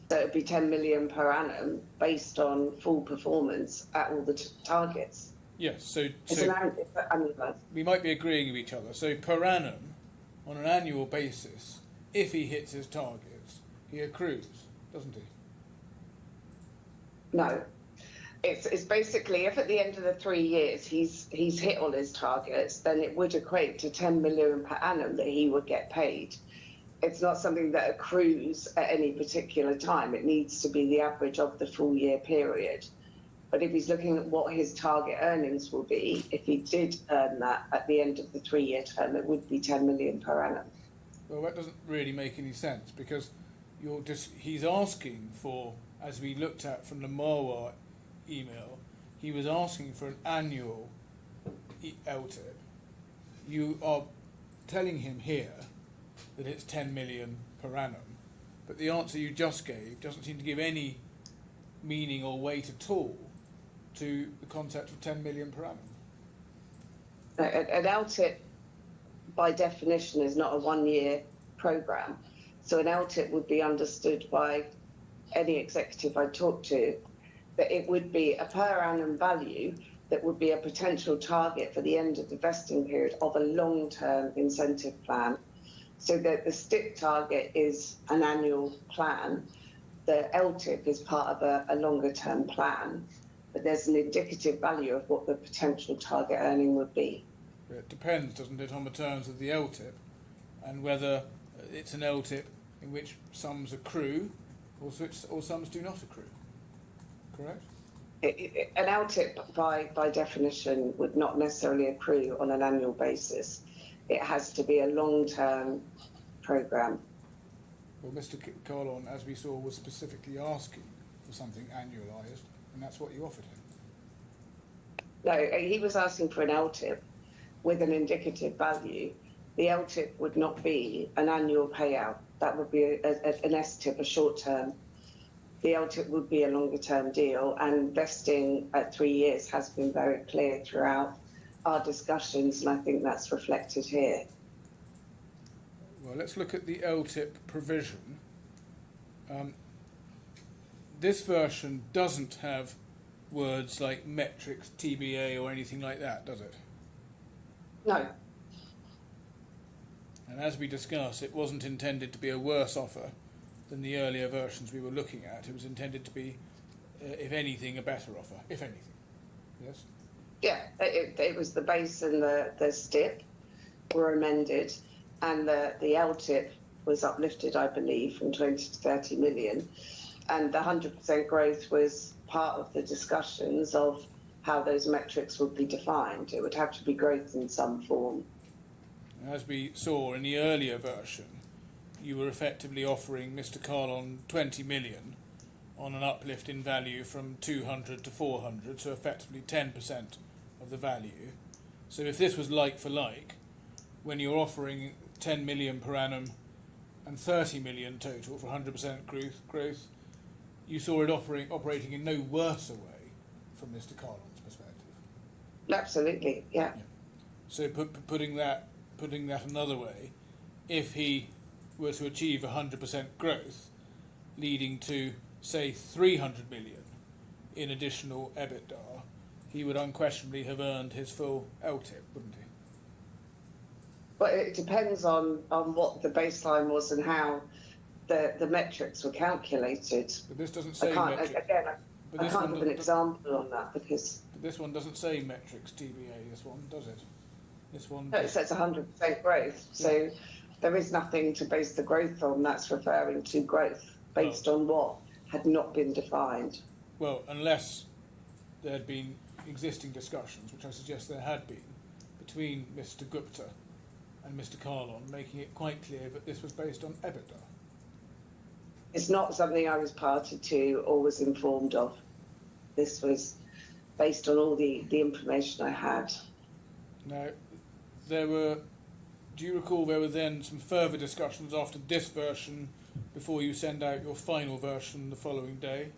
So it would be 10 million per annum based on full performance at all the targets. Yes, so It's annualised. we might be agreeing with each other. So per annum, on an annual basis, if he hits his targets, he accrues, doesn't he? No. It's basically, if at the end of the 3 years he's hit all his targets, then it would equate to 10 million per annum that he would get paid. It's not something that accrues at any particular time. It needs to be the average of the full year period. But if he's looking at what his target earnings will be, if he did earn that at the end of the 3 year term, it would be 10 million per annum. Well, that doesn't really make any sense, because he's asking for, as we looked at from the Marwa email, he was asking for an annual LTIP. You are telling him here that it's 10 million per annum, but the answer you just gave doesn't seem to give any meaning or weight at all to the concept of 10 million per annum. An LTIP, by definition, is not a 1 year programme. So an LTIP would be understood by any executive I talk to that it would be a per annum value that would be a potential target for the end of the vesting period of a long-term incentive plan. So that the STIP target is an annual plan. The LTIP is part of a longer-term plan, but there's an indicative value of what the potential target earning would be. It depends, doesn't it, on the terms of the LTIP, and whether it's an LTIP in which sums accrue or sums do not accrue. Correct? An LTIP, by definition, would not necessarily accrue on an annual basis. It has to be a long-term programme. Well, Mr. Kahlon, as we saw, was specifically asking for something annualised, and that's what you offered him. No, he was asking for an LTIP with an indicative value. The LTIP would not be an annual payout. That would be an STIP, a short term. The LTIP would be a longer term deal, and vesting at 3 years has been very clear throughout our discussions, and I think that's reflected here. Well, let's look at the LTIP provision. This version doesn't have words like metrics, TBA, or anything like that, does it? No. And as we discussed, it wasn't intended to be a worse offer than the earlier versions we were looking at. It was intended to be, if anything, a better offer, if anything. Yes? Yeah, it was the base and the STIP were amended, and the LTIP was uplifted, I believe, from 20 to 30 million. And the 100% growth was part of the discussions of how those metrics would be defined. It would have to be growth in some form. As we saw in the earlier version, you were effectively offering Mr. Kahlon 20 million on an uplift in value from 200 to 400, so effectively 10% of the value. So if this was like for like, when you're offering 10 million per annum and 30 million total for 100% growth, you saw it operating in no worse a way from Mr. Kahlon's perspective. Absolutely, yeah. So putting that another way, if he were to achieve 100% growth, leading to, say, 300 million in additional EBITDA, he would unquestionably have earned his full LTIP, wouldn't he? But it depends on what the baseline was and how the metrics were calculated. But this doesn't say I metrics. can't give an example on that because But this one doesn't say metrics, TBA, this one, does it? This one... no, it says 100% growth. So there is nothing to base the growth on. That's referring to growth based on what had not been defined. Well, unless there had been existing discussions, which I suggest there had been, between Mr. Gupta and Mr. Kahlon, making it quite clear that this was based on EBITDA. It's not something I was party to or was informed of. This was based on all the information I had. Now, do you recall there were then some further discussions after this version before you send out your final version the following day?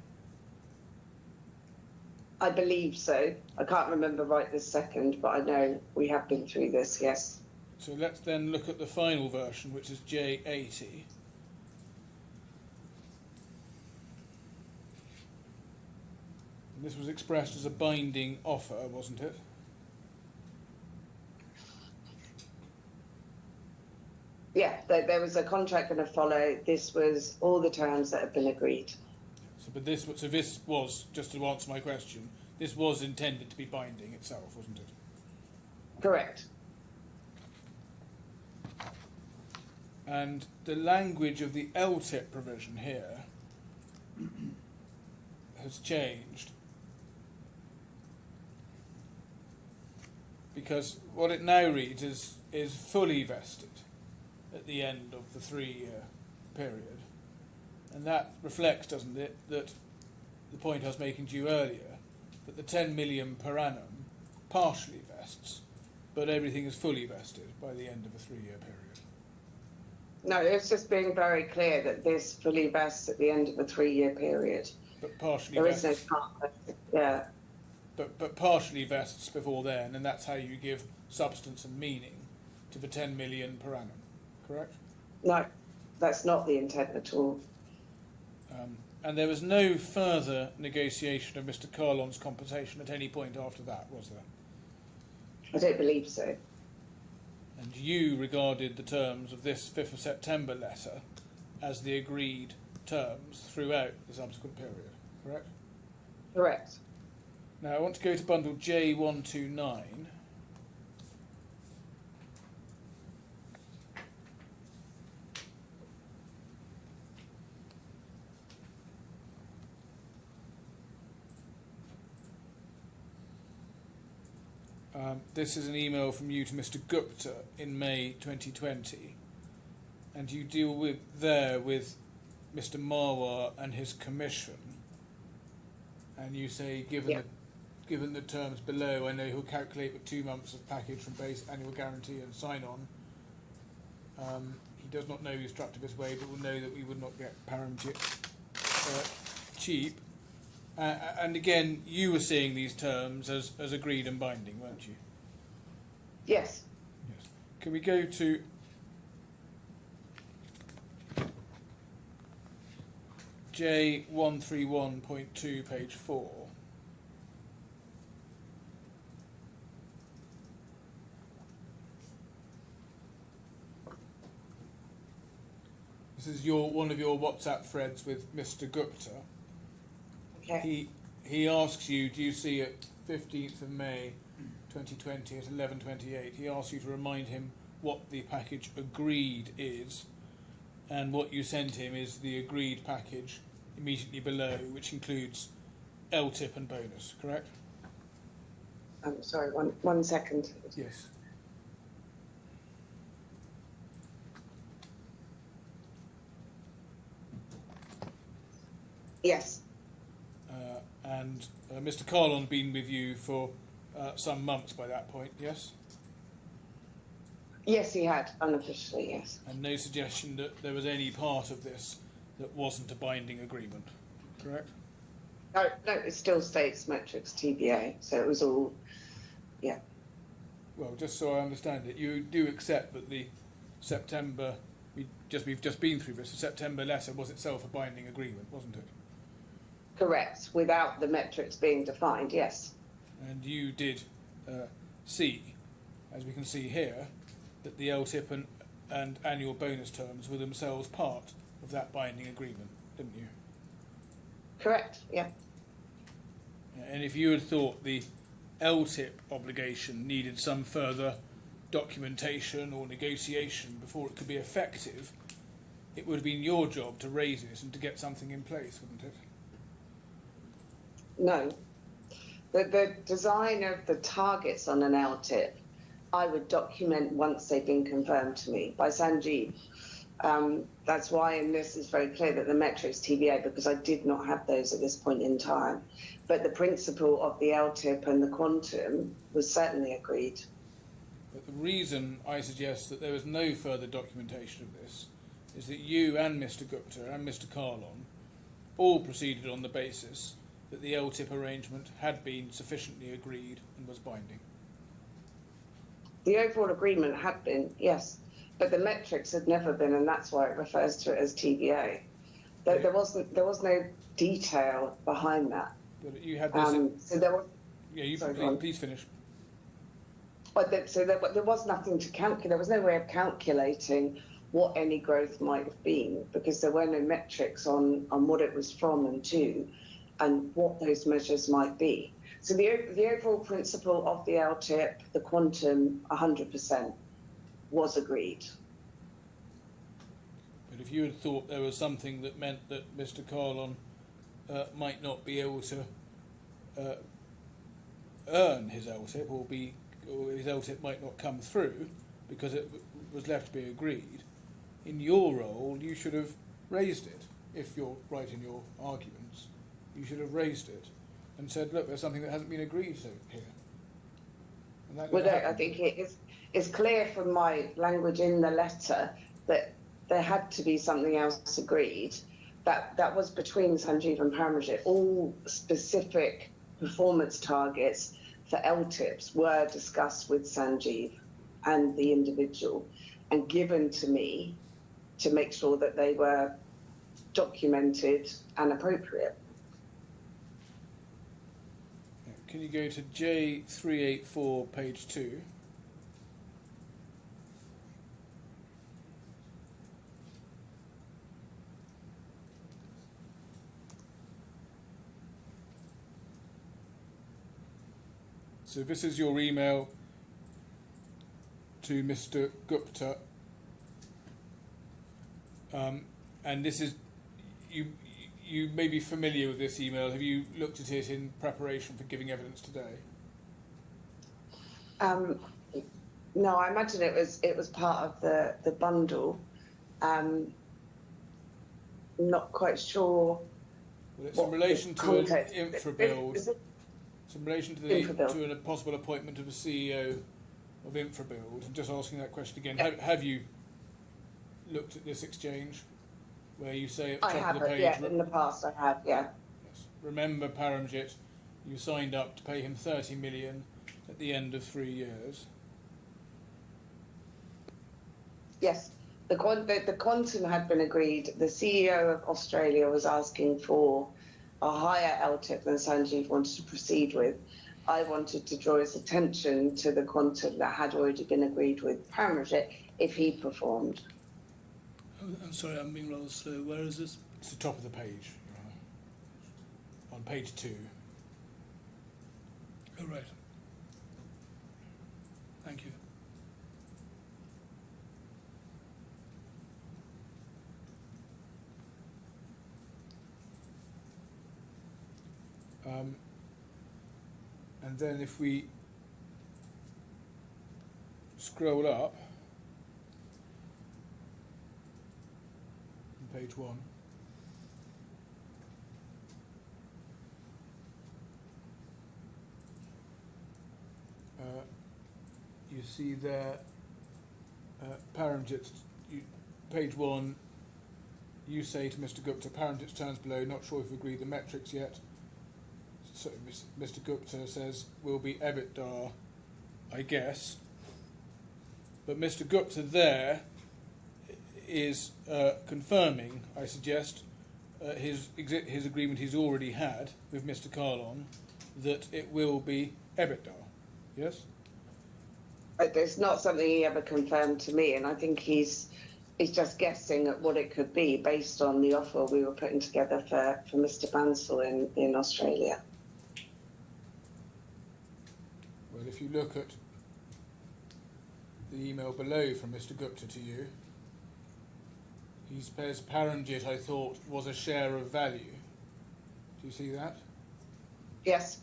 I believe so. I can't remember right this second, but I know we have been through this, yes. So let's then look at the final version, which is J80. This was expressed as a binding offer, wasn't it? Yeah, there was a contract going to follow. This was all the terms that had been agreed. So this was, just to answer my question, this was intended to be binding itself, wasn't it? Correct. And the language of the LTIP provision here has changed. Because what it now reads is fully vested at the end of the 3-year period. And that reflects, doesn't it, that the point I was making to you earlier, that the 10 million per annum partially vests, but everything is fully vested by the end of a 3-year period. No, it's just being very clear that this fully vests at the end of a 3-year period. But partially There vests. is no part. Yeah. But partially vests before then, and that's how you give substance and meaning to the 10 million per annum, correct? No, that's not the intent at all. And there was no further negotiation of Mr. Kahlon's compensation at any point after that, was there? I don't believe so. And you regarded the terms of this 5th of September letter as the agreed terms throughout the subsequent period, correct? Correct. Now I want to go to bundle J129. This is an email from you to Mr. Gupta in May 2020, and you deal with Mr. Marwar and his commission, and you say, given the terms below, I know he'll calculate with 2 months of package from base annual guarantee and sign-on. He does not know you structured this way, but will know that we would not get Paramjit cheap. And again, you were seeing these terms as agreed and binding, weren't you? Yes. Yes. Can we go to J131.2, page 4? This is one of your WhatsApp threads with Mr. Gupta. Okay. He asks you, do you see at 15th of May 2020 at 11:28, he asks you to remind him what the package agreed is, and what you sent him is the agreed package immediately below, which includes LTIP and bonus, correct? I'm sorry, one second. Yes. Yes. And Mr. Kahlon been with you for some months by that point, yes? Yes, he had, unofficially, yes. And no suggestion that there was any part of this that wasn't a binding agreement, correct? No, it still states metrics TBA, so it was all, yeah. Well, just so I understand it, you do accept that the September, we've just been through this, the September letter was itself a binding agreement, wasn't it? Correct, without the metrics being defined, yes. And you did see, as we can see here, that the LTIP and annual bonus terms were themselves part of that binding agreement, didn't you? Correct, yeah. And if you had thought the LTIP obligation needed some further documentation or negotiation before it could be effective, it would have been your job to raise it and to get something in place, wouldn't it? No. The design of the targets on an LTIP, I would document once they've been confirmed to me by Sanjeev. That's why in this is very clear that the metrics TBA, because I did not have those at this point in time. But the principle of the LTIP and the quantum was certainly agreed. But the reason I suggest that there was no further documentation of this is that you and Mr. Gupta and Mr. Kahlon all proceeded on the basis that the LTIP arrangement had been sufficiently agreed and was binding. The overall agreement had been, yes, but the metrics had never been, and that's why it refers to it as TBA. There was no detail behind that. But you had this. So there was. Yeah, you sorry, please finish. So there was nothing to calculate. There was no way of calculating what any growth might have been, because there were no metrics on what it was from and to, and what those measures might be. So the overall principle of the LTIP, the quantum, 100%, was agreed. But if you had thought there was something that meant that Mr. Kahlon might not be able to earn his LTIP, or his LTIP might not come through because it was left to be agreed, in your role you should have raised it. If you're right in your arguments, you should have raised it and said, look, there's something that hasn't been agreed here. And that Well, I think it's clear from my language in the letter that there had to be something else agreed. That was between Sanjeev and Paramjit. All specific performance targets for LTIPs were discussed with Sanjeev and the individual and given to me to make sure that they were documented and appropriate. Can you go to J384, page 2? So this is your email to Mr. Gupta, and this is, you may be familiar with this email. Have you looked at it in preparation for giving evidence today? No, I imagine it was part of the bundle. Not quite sure. Well, it's in relation to an infra build. It's in relation to a possible appointment of a CEO of InfraBuild. I'm just asking that question again. Yeah. Have you looked at this exchange where you say at the I top have of the page? Yeah, in the past I have, yeah. Yes. Remember, Paramjit, you signed up to pay him 30 million at the end of 3 years. Yes, the quantum had been agreed. The CEO of Australia was asking for a higher LTIP than Sanjeev wanted to proceed with. I wanted to draw his attention to the quantum that had already been agreed with Paramjit if he performed. I'm sorry, I'm being rather slow. Where is this? It's the top of the page, Your Honour. On page 2. Oh, right. Thank you. And then if we scroll up on page 1, you see there, Paramjit, page 1, you say to Mr. Gupta, Paramjit's terms below, not sure if we agree the metrics yet. So Mr. Gupta says, will be EBITDA, I guess. But Mr. Gupta there is confirming, I suggest, his agreement he's already had with Mr. Kahlon, that it will be EBITDA. Yes? It's not something he ever confirmed to me, and I think he's just guessing at what it could be based on the offer we were putting together for Mr. Bansal in Australia. Well, if you look at the email below from Mr. Gupta to you, he says Paramjit, I thought, was a share of value. Do you see that? Yes.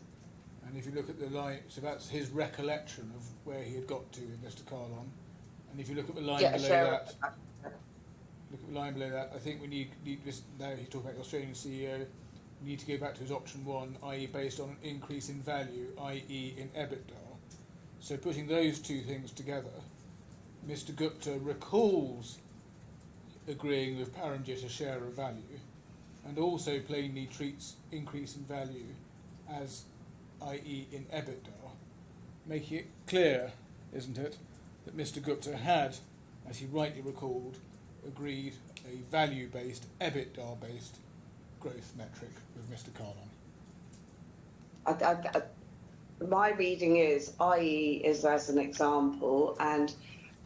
And if you look at the line, so that's his recollection of where he had got to with Mr. Kahlon. And if you look at the line below that, look at the line below that, I think we need this, now he's talking about the Australian CEO, we need to go back to his option 1, i.e. based on an increase in value, i.e. in EBITDA. So putting those two things together, Mr. Gupta recalls agreeing with Paramjit a share of value, and also plainly treats increase in value as i.e. in EBITDA, making it clear, isn't it, that Mr. Gupta had, as he rightly recalled, agreed a value-based, EBITDA-based growth metric with Mr. Kahlon. My reading is, i.e. is as an example, and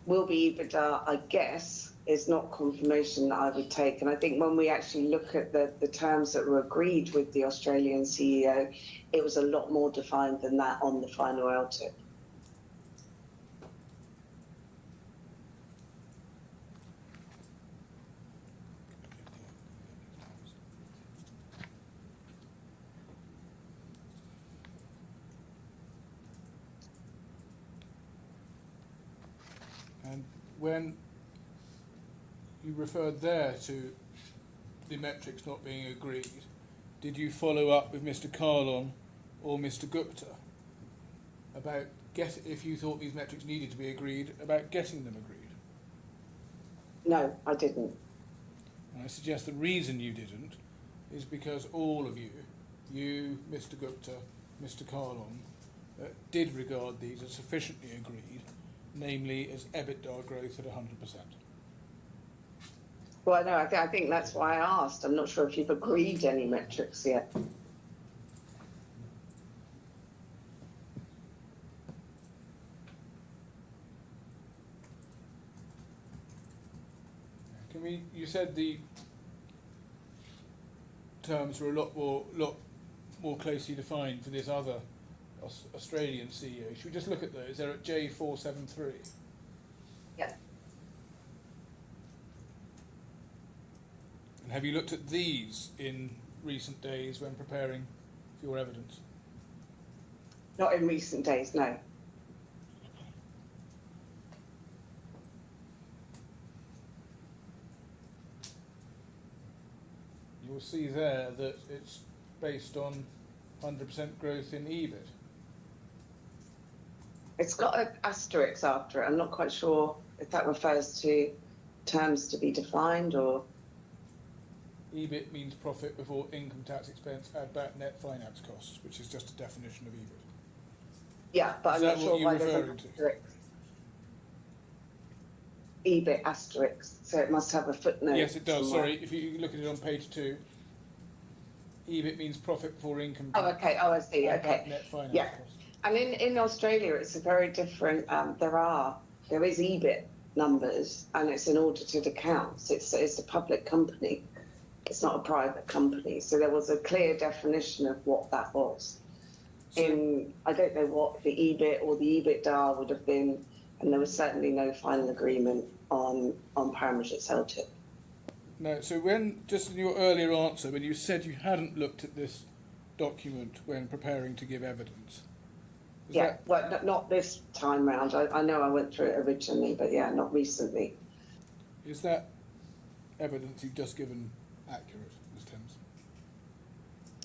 will be EBITDA, I guess, is not confirmation that I would take. And I think when we actually look at the terms that were agreed with the Australian CEO, it was a lot more defined than that on the final LTIP. And when you referred there to the metrics not being agreed, did you follow up with Mr. Kahlon or Mr. Gupta about if you thought these metrics needed to be agreed, about getting them agreed? No, I didn't. And I suggest the reason you didn't is because all of you, Mr. Gupta, Mr. Kahlon, did regard these as sufficiently agreed, namely as EBITDA growth at 100%. Well, no, I think that's why I asked. I'm not sure if you've agreed any metrics yet. You said the terms were a lot more closely defined for this other Australian CEO. Should we just look at those? They're at J473. Yeah. And have you looked at these in recent days when preparing for your evidence? Not in recent days, no. You'll see there that it's based on 100% growth in EBIT. It's got an asterisk after it. I'm not quite sure if that refers to terms to be defined or... EBIT means profit before income tax expense, add back net finance costs, which is just a definition of EBIT. Yeah, but Is I'm that not what sure you're why there's an referring to? asterisk. EBIT asterisk, so it must have a footnote. Yes, it does. somewhere. Sorry, if you look at it on page 2, EBIT means profit before income Oh, tax. okay. Oh, I see. add back Okay. net finance Yeah. costs. And in Australia, it's a very different. There is EBIT, numbers, and it's an audited accounts. It's a public company. It's not a private company. So there was a clear definition of what that was. I don't know what the EBIT or the EBITDA would have been, and there was certainly no final agreement on Paramjit's LTIP. No, so when, just in your earlier answer, when you said you hadn't looked at this document when preparing to give evidence. Well, not this time round. I know I went through it originally, but yeah, not recently. Is that evidence you've just given accurate, Ms. Thames?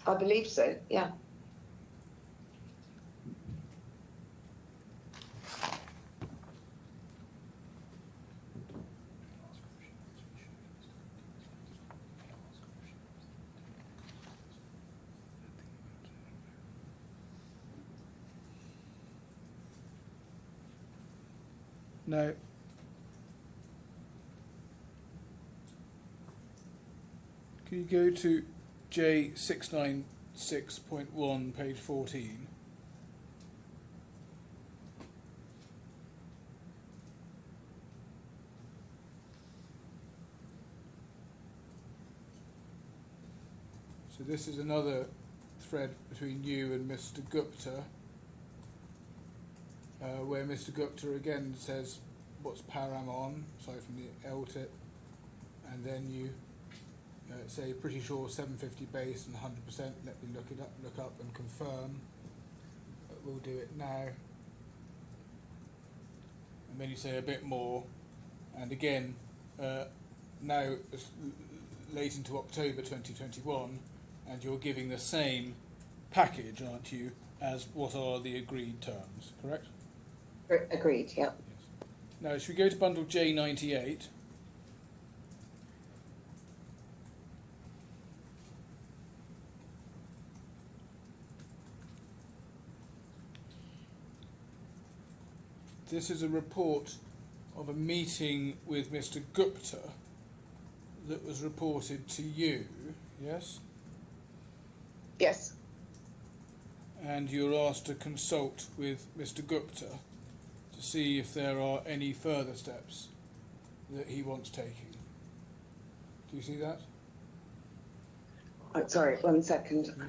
I believe so, yeah. Now, can you go to J696.1, page 14? So this is another thread between you and Mr. Gupta, where Mr. Gupta again says what's Param on, sorry, from the LTIP, and then you say pretty sure 750 base and 100%. Let me look up and confirm. But we'll do it now. And then you say a bit more, and again, now it's late into October 2021, and you're giving the same package, aren't you, as what are the agreed terms, correct? Agreed, yeah. Yes. Now, should we go to bundle J98? This is a report of a meeting with Mr. Gupta that was reported to you, yes? Yes. And you're asked to consult with Mr. Gupta to see if there are any further steps that he wants taking. Do you see that? Oh, sorry, 1 second. Yes.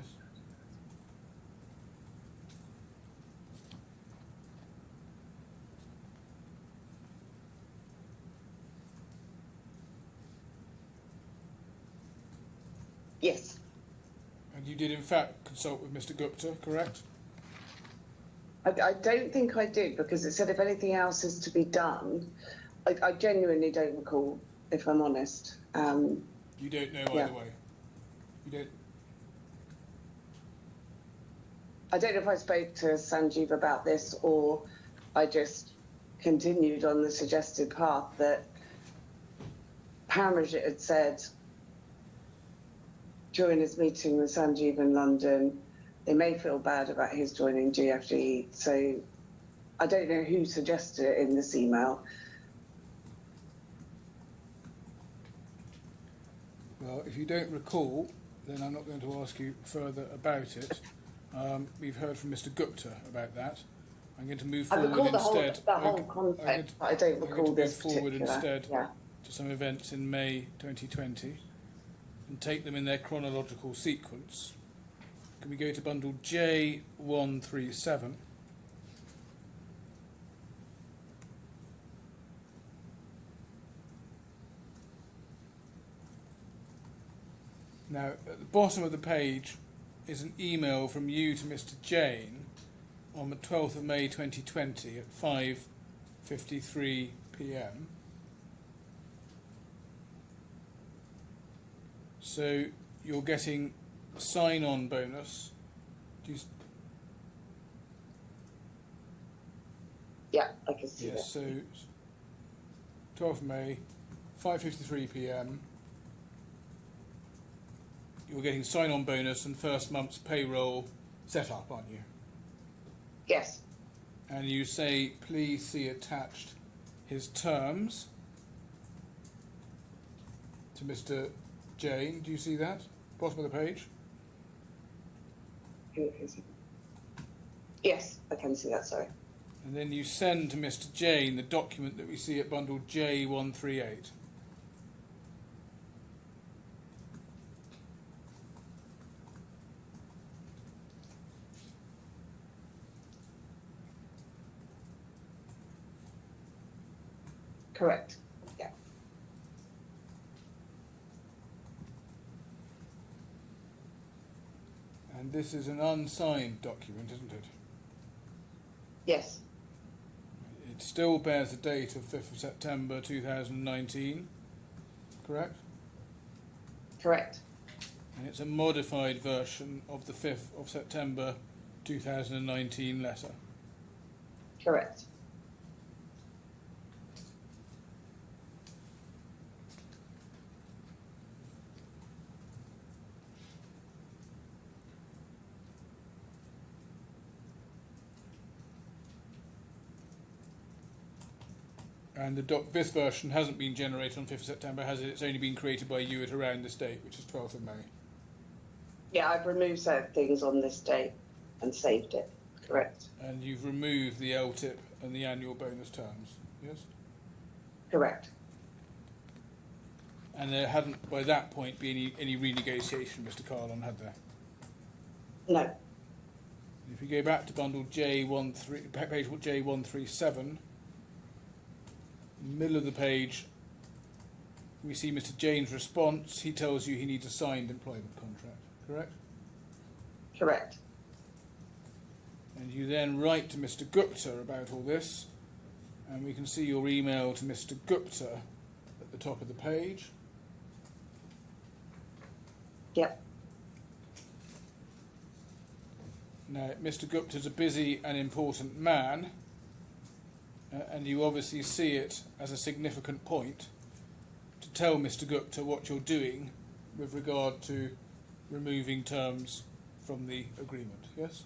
Yes. And you did in fact consult with Mr. Gupta, correct? I don't think I did, because it said if anything else is to be done. I genuinely don't recall, if I'm honest. You don't know Yeah. either way. You don't. I don't know if I spoke to Sanjeev about this, or I just continued on the suggested path that Paramjit had said during his meeting with Sanjeev in London. They may feel bad about his joining GFG, so I don't know who suggested it in this email. Well, if you don't recall, then I'm not going to ask you further about it. We've heard from Mr. Gupta about that. I'm going to move I forward recall instead. the whole context, but I don't recall this I'm going to move forward particular. instead Yeah. to some events in May 2020 and take them in their chronological sequence. Can we go to bundle J137? Now, at the bottom of the page is an email from you to Mr. Jane on the 12th of May 2020 at 5:53 p.m. So you're getting sign-on bonus. Do you Yeah, I can see yes, that. so 12th May, 5:53 p.m. You're getting sign-on bonus and first month's payroll set up, aren't you? Yes. And you say, please see attached his terms to Mr. Jane. Do you see that? Bottom of the page. Yes, I can see that, sorry. And then you send to Mr. Jane the document that we see at bundle J138. Correct. Yeah. And this is an unsigned document, isn't it? Yes. It still bears the date of 5th of September 2019, correct? Correct. And it's a modified version of the 5th of September 2019 letter. Correct. And this version hasn't been generated on 5th of September, has it? It's only been created by you at around this date, which is 12th of May. Yeah, I've removed certain things on this date and saved it. Correct. And you've removed the LTIP and the annual bonus terms, yes? Correct. And there hadn't, by that point, been any renegotiation, Mr. Kahlon, had there? No. If you go back to bundle page J137, middle of the page, we see Mr. Jane's response. He tells you he needs a signed employment contract, correct? Correct. And you then write to Mr. Gupta about all this, and we can see your email to Mr. Gupta at the top of the page. Yep. Now, Mr. Gupta's a busy and important man, and you obviously see it as a significant point to tell Mr. Gupta what you're doing with regard to removing terms from the agreement, yes?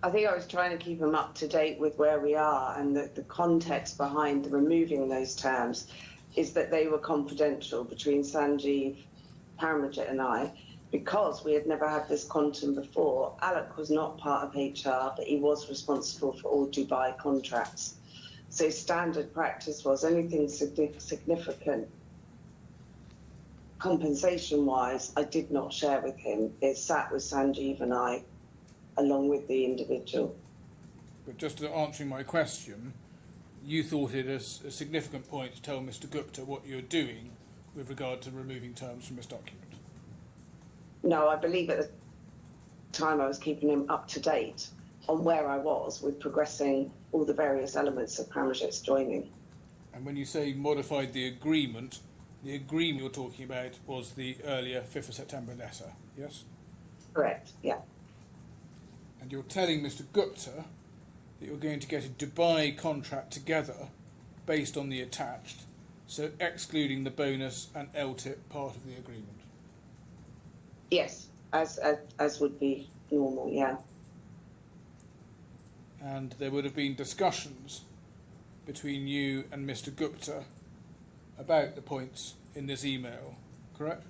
I think I was trying to keep him up to date with where we are, and the context behind the removing those terms is that they were confidential between Sanjeev, Paramjit and I, because we had never had this quantum before. Alok was not part of HR, but he was responsible for all Dubai contracts. So standard practice was anything significant compensation-wise, I did not share with him. It sat with Sanjeev and I, along with the individual. But just to answering my question, you thought it as a significant point to tell Mr. Gupta what you're doing with regard to removing terms from this document? No, I believe at the time I was keeping him up to date on where I was with progressing all the various elements of Paramjit's joining. And when you say modified the agreement you're talking about was the earlier 5th of September letter, yes? Correct, yeah. And you're telling Mr. Gupta that you're going to get a Dubai contract together based on the attached, so excluding the bonus and LTIP part of the agreement. Yes, as would be normal, yeah. And there would have been discussions between you and Mr. Gupta about the points in this email, correct?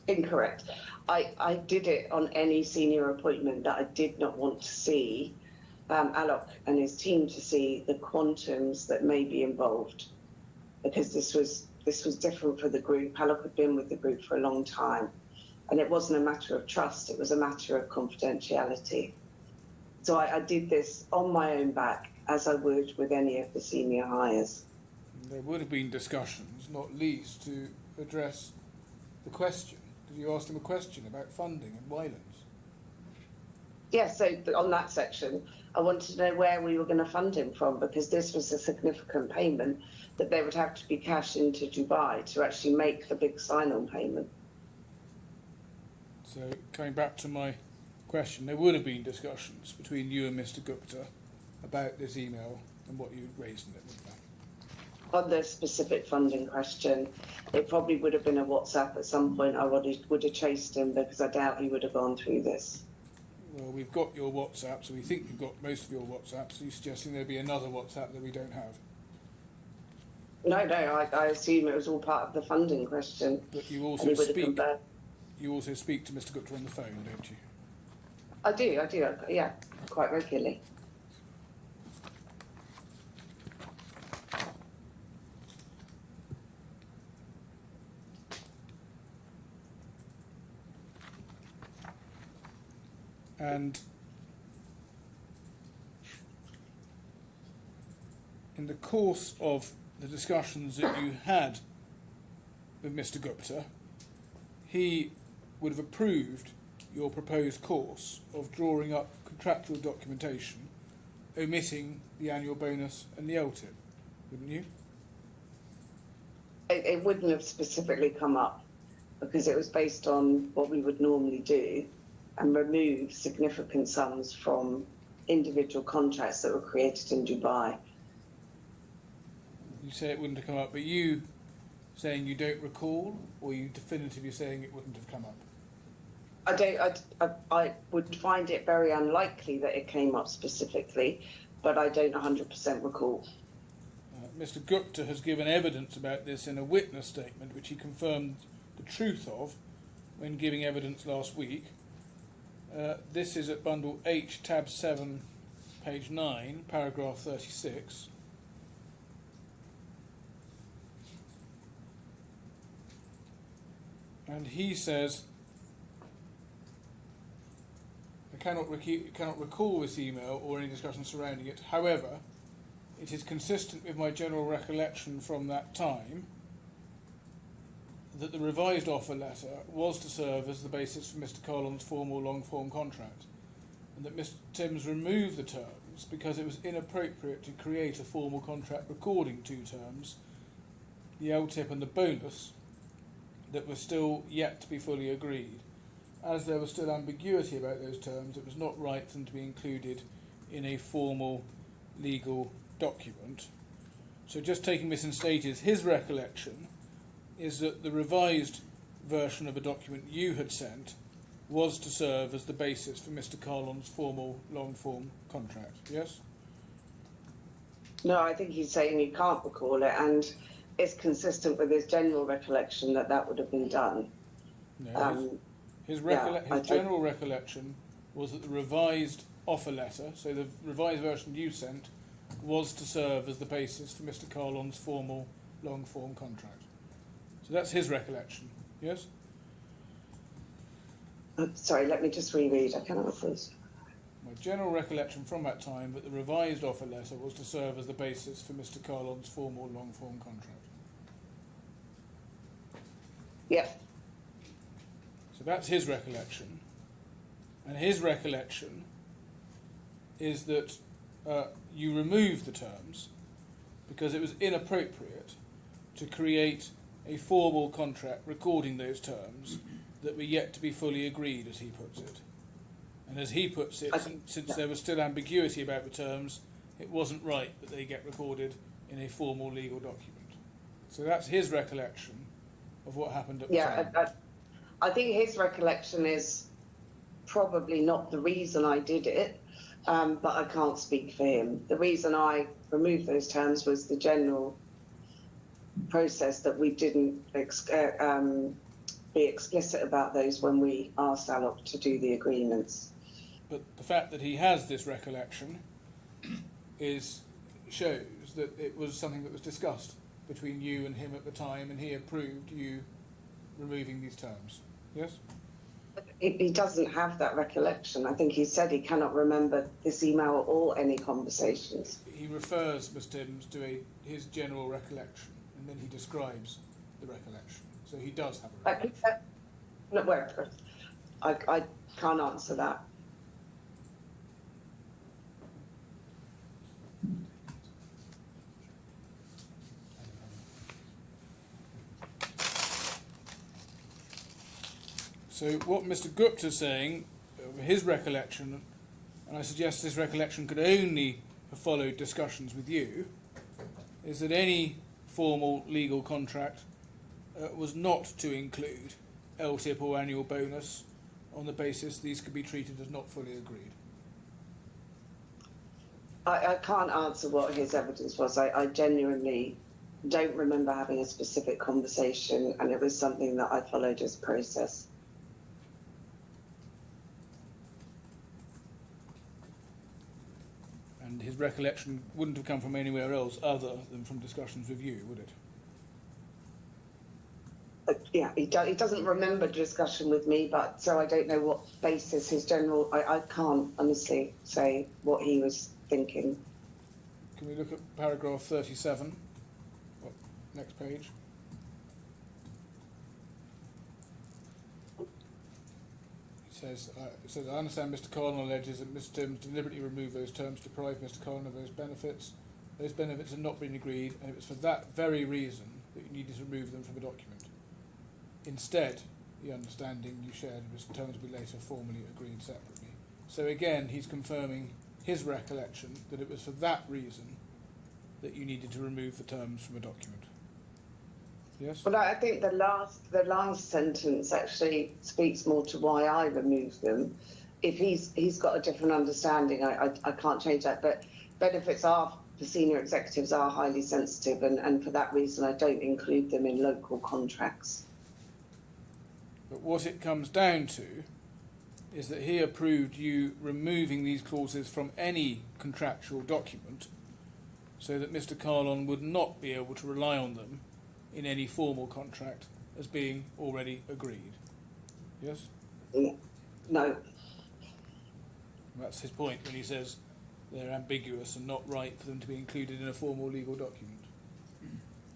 Incorrect. I did it on any senior appointment that I did not want to see Alok and his team to see the quantums that may be involved, because this was different for the group. Alok had been with the group for a long time, and it wasn't a matter of trust, it was a matter of confidentiality. So I did this on my own back, as I would with any of the senior hires. There would have been discussions, not least to address the question. Did you ask them a question about funding and Wylands? Yes, so on that section, I wanted to know where we were going to fund him from, because this was a significant payment that they would have to be cashed into Dubai to actually make the big sign-on payment. So, coming back to my question, there would have been discussions between you and Mr. Gupta about this email and what you raised in it, wouldn't there? On the specific funding question, it probably would have been a WhatsApp at some point. I would have chased him, because I doubt he would have gone through this. Well, we've got your WhatsApp, so we think we've got most of your WhatsApps. Are you suggesting there'd be another WhatsApp that we don't have? No, I assume it was all part of the funding question. But you And he would have confirmed. you also speak to Mr. Gupta on the phone, don't you? I do, yeah, quite regularly. And in the course of the discussions that you had with Mr. Gupta, he would have approved your proposed course of drawing up contractual documentation, omitting the annual bonus and the LTIP, wouldn't you? It wouldn't have specifically come up because it was based on what we would normally do and remove significant sums from individual contracts that were created in Dubai. You say it wouldn't have come up, but you saying you don't recall, or you definitively saying it wouldn't have come up? I would find it very unlikely that it came up specifically, but I don't 100% recall. Mr. Gupta has given evidence about this in a witness statement, which he confirmed the truth of when giving evidence last week. This is at bundle H, tab 7, page 9, paragraph 36. And he says, I cannot recall this email or any discussion surrounding it. However, it is consistent with my general recollection from that time that the revised offer letter was to serve as the basis for Mr. Kahlon's formal long-form contract, and that Mr. Timms removed the terms because it was inappropriate to create a formal contract recording two terms, the LTIP and the bonus, that were still yet to be fully agreed. As there was still ambiguity about those terms, it was not right for them to be included in a formal legal document. So just taking this in stages, his recollection is that the revised version of a document you had sent was to serve as the basis for Mr. Kahlon's formal long-form contract, yes? No, I think he's saying he can't recall it, and it's consistent with his general recollection that that would have been done. No, his general recollection was that the revised offer letter, so the revised version you sent, was to serve as the basis for Mr. Kahlon's formal long-form contract. So that's his recollection, yes? Sorry, let me just reread. I cannot recall. My general recollection from that time that the revised offer letter was to serve as the basis for Mr. Kahlon's formal long-form contract. Yep. So that's his recollection. And his recollection is that you removed the terms because it was inappropriate to create a formal contract recording those terms that were yet to be fully agreed, as he puts it. And as he puts it, since there was still ambiguity about the terms, it wasn't right that they get recorded in a formal legal document. So that's his recollection of what happened at the time. I think his recollection is probably not the reason I did it, but I can't speak for him. The reason I removed those terms was the general process that we didn't be explicit about those when we asked Alok to do the agreements. But the fact that he has this recollection shows that it was something that was discussed between you and him at the time, and he approved you removing these terms. Yes? He doesn't have that recollection. I think he said he cannot remember this email or any conversations. He refers, Ms. Timms, to his general recollection, and then he describes the recollection. So he does have a recollection. I can't answer that. So what Mr. Gupta is saying, his recollection, and I suggest this recollection could only have followed discussions with you, is that any formal legal contract was not to include LTIP or annual bonus on the basis these could be treated as not fully agreed. I can't answer what his evidence was. I genuinely don't remember having a specific conversation, and it was something that I followed as a process. And his recollection wouldn't have come from anywhere else other than from discussions with you, would it? Yeah, he doesn't remember discussion with me, but so I don't know what basis his general. I can't honestly say what he was thinking. Can we look at paragraph 37? Next page. It says, I understand Mr. Kahlon alleges that Mr. Timms deliberately removed those terms to deprive Mr. Kahlon of those benefits. Those benefits had not been agreed, and it was for that very reason that you needed to remove them from the document. Instead, the understanding you shared was terms to be later formally agreed separately. So again, he's confirming his recollection that it was for that reason that you needed to remove the terms from a document. Yes? Well, I think the last sentence actually speaks more to why I removed them. If he's got a different understanding, I can't change that. But benefits for senior executives are highly sensitive, and for that reason, I don't include them in local contracts. But what it comes down to is that he approved you removing these clauses from any contractual document so that Mr. Kahlon would not be able to rely on them in any formal contract as being already agreed. Yes? No. That's his point when he says they're ambiguous and not right for them to be included in a formal legal document.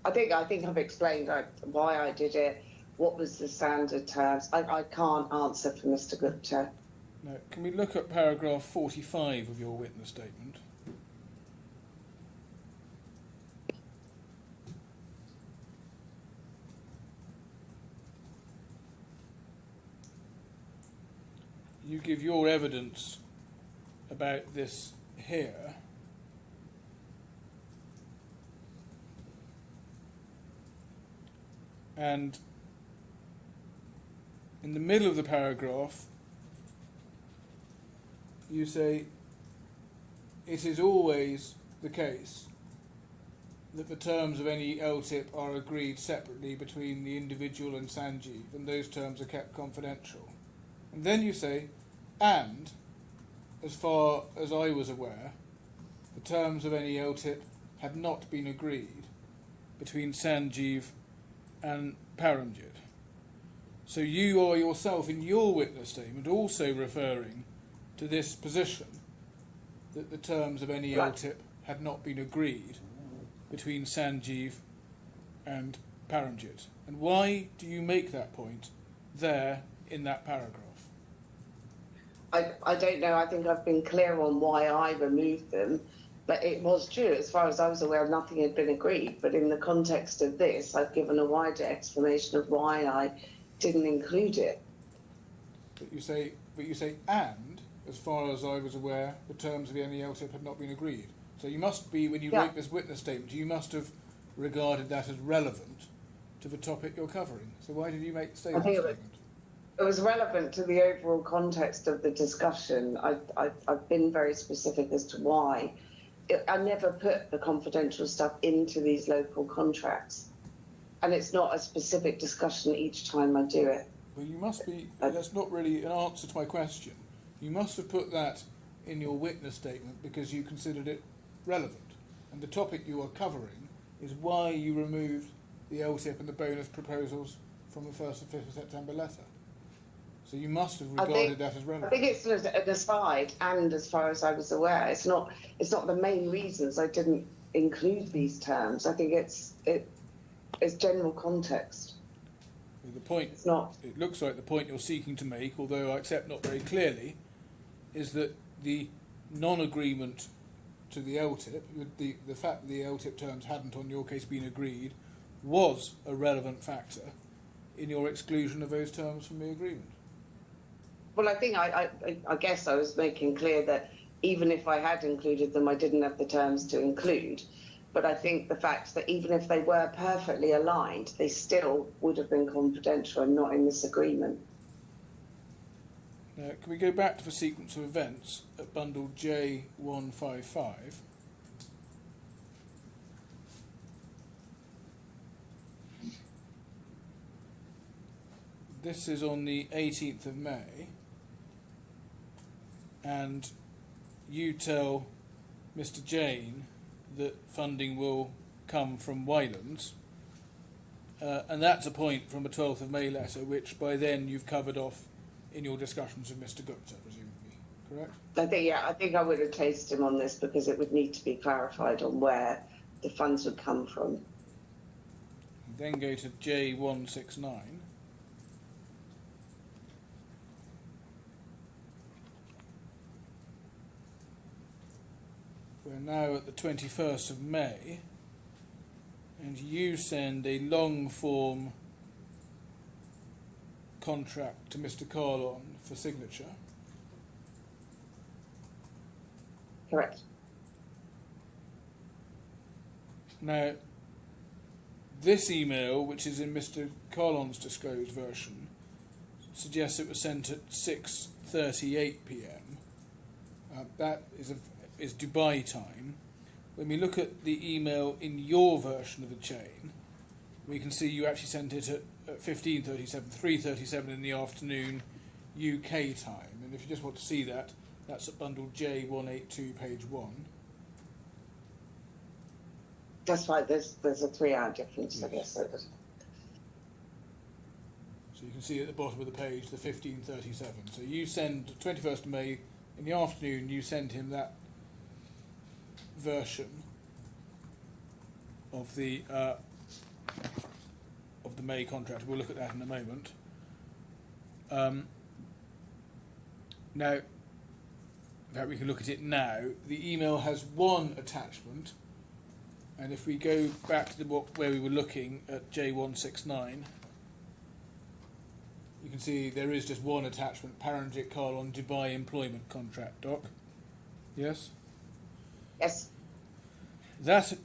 I think I've explained why I did it. What was the standard terms? I can't answer for Mr. Gupta. Now, can we look at paragraph 45 of your witness statement? You give your evidence about this here. And in the middle of the paragraph, you say, it is always the case that the terms of any LTIP are agreed separately between the individual and Sanjeev, and those terms are kept confidential. And then you say, and, as far as I was aware, the terms of any LTIP had not been agreed between Sanjeev and Paramjit. So you are yourself in your witness statement also referring to this position that the terms of any LTIP had not been agreed between Sanjeev and Paramjit. And why do you make that point there in that paragraph? I don't know. I think I've been clear on why I removed them, but it was true. As far as I was aware, nothing had been agreed. But in the context of this, I've given a wider explanation of why I didn't include it. But you say, and, as far as I was aware, the terms of the LTIP had not been agreed. So you must be, when you wrote this witness statement, you must have regarded that as relevant to the topic you're covering. So why did you make the statement? It was relevant to the overall context of the discussion. I've been very specific as to why. I never put the confidential stuff into these local contracts. And it's not a specific discussion each time I do it. Well, you must be, that's not really an answer to my question. You must have put that in your witness statement because you considered it relevant. And the topic you are covering is why you removed the LTIP and the bonus proposals from the 1st and 5th of September letter. So you must have regarded that as relevant. I think it's an aside, and as far as I was aware, it's not the main reasons I didn't include these terms. I think it's general context. Well, the point, it's not. It looks like the point you're seeking to make, although I accept not very clearly, is that the non-agreement to the LTIP, the fact that the LTIP terms hadn't, on your case, been agreed, was a relevant factor in your exclusion of those terms from the agreement. Well, I think I guess I was making clear that even if I had included them, I didn't have the terms to include. But I think the fact that even if they were perfectly aligned, they still would have been confidential and not in this agreement. Now, can we go back to the sequence of events at bundle J155? This is on the 18th of May, and you tell Mr. Jane that funding will come from Wylands, and that's a point from a 12th of May letter, which by then you've covered off in your discussions with Mr. Gupta, presumably, correct? I think I would have chased him on this because it would need to be clarified on where the funds would come from. Then go to J169. We're now at the 21st of May, and you send a long form contract to Mr. Kahlon for signature. Correct. Now, this email, which is in Mr. Kahlon's disclosed version, suggests it was sent at 6:38 p.m. That is Dubai time. When we look at the email in your version of the chain, we can see you actually sent it at 15:37, 3:37 in the afternoon UK time. And if you just want to see that, that's at bundle J182, page 1. That's right. There's a 3-hour difference, Yes. I guess. So you can see at the bottom of the page the 15:37. So you send 21st of May in the afternoon. You send him that version of the May contract. We'll look at that in a moment. Now, in fact, we can look at it now. The email has one attachment, and if we go back to where we were looking at J169, you can see there is just one attachment, Paramjit Kahlon Dubai employment contract doc. Yes? Yes. That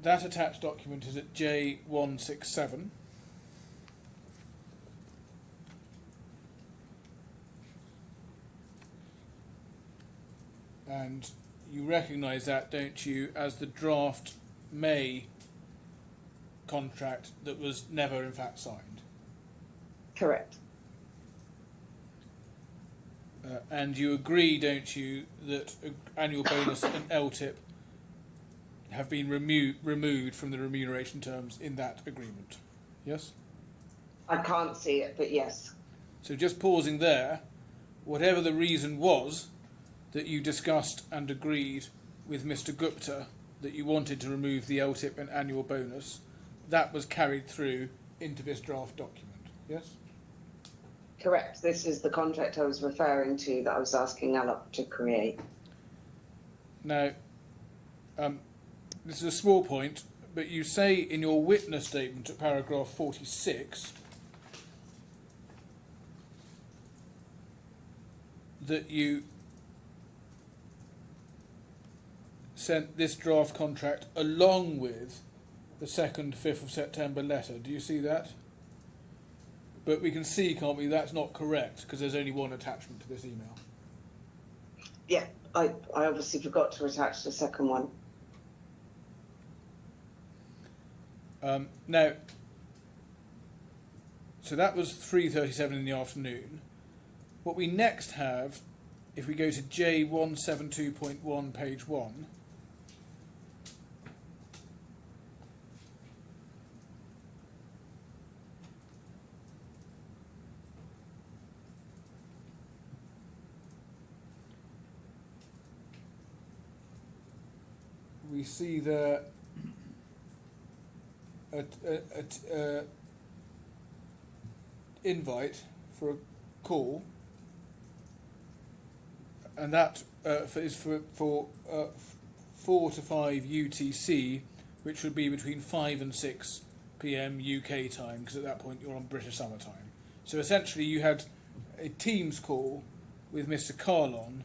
attached document is at J167. And you recognise that, don't you, as the draft May contract that was never in fact signed? Correct. And you agree, don't you, that annual bonus and LTIP have been removed from the remuneration terms in that agreement? Yes? I can't see it, but yes. So just pausing there, whatever the reason was that you discussed and agreed with Mr. Gupta that you wanted to remove the LTIP and annual bonus, that was carried through into this draft document, yes? Correct. This is the contract I was referring to that I was asking Alok to create. Now, this is a small point, but you say in your witness statement at paragraph 46 that you sent this draft contract along with the 2nd, 5th of September letter. Do you see that? But we can see, can't we, that's not correct because there's only one attachment to this email. Yeah, I obviously forgot to attach the second one. Now, so that was 3:37 in the afternoon. What we next have, if we go to J172.1, page 1, we see there a invite for a call, and that is for 4 to 5 UTC, which would be between 5 and 6 p.m. UK time, because at that point you're on British summer time. So essentially you had a Teams call with Mr. Kahlon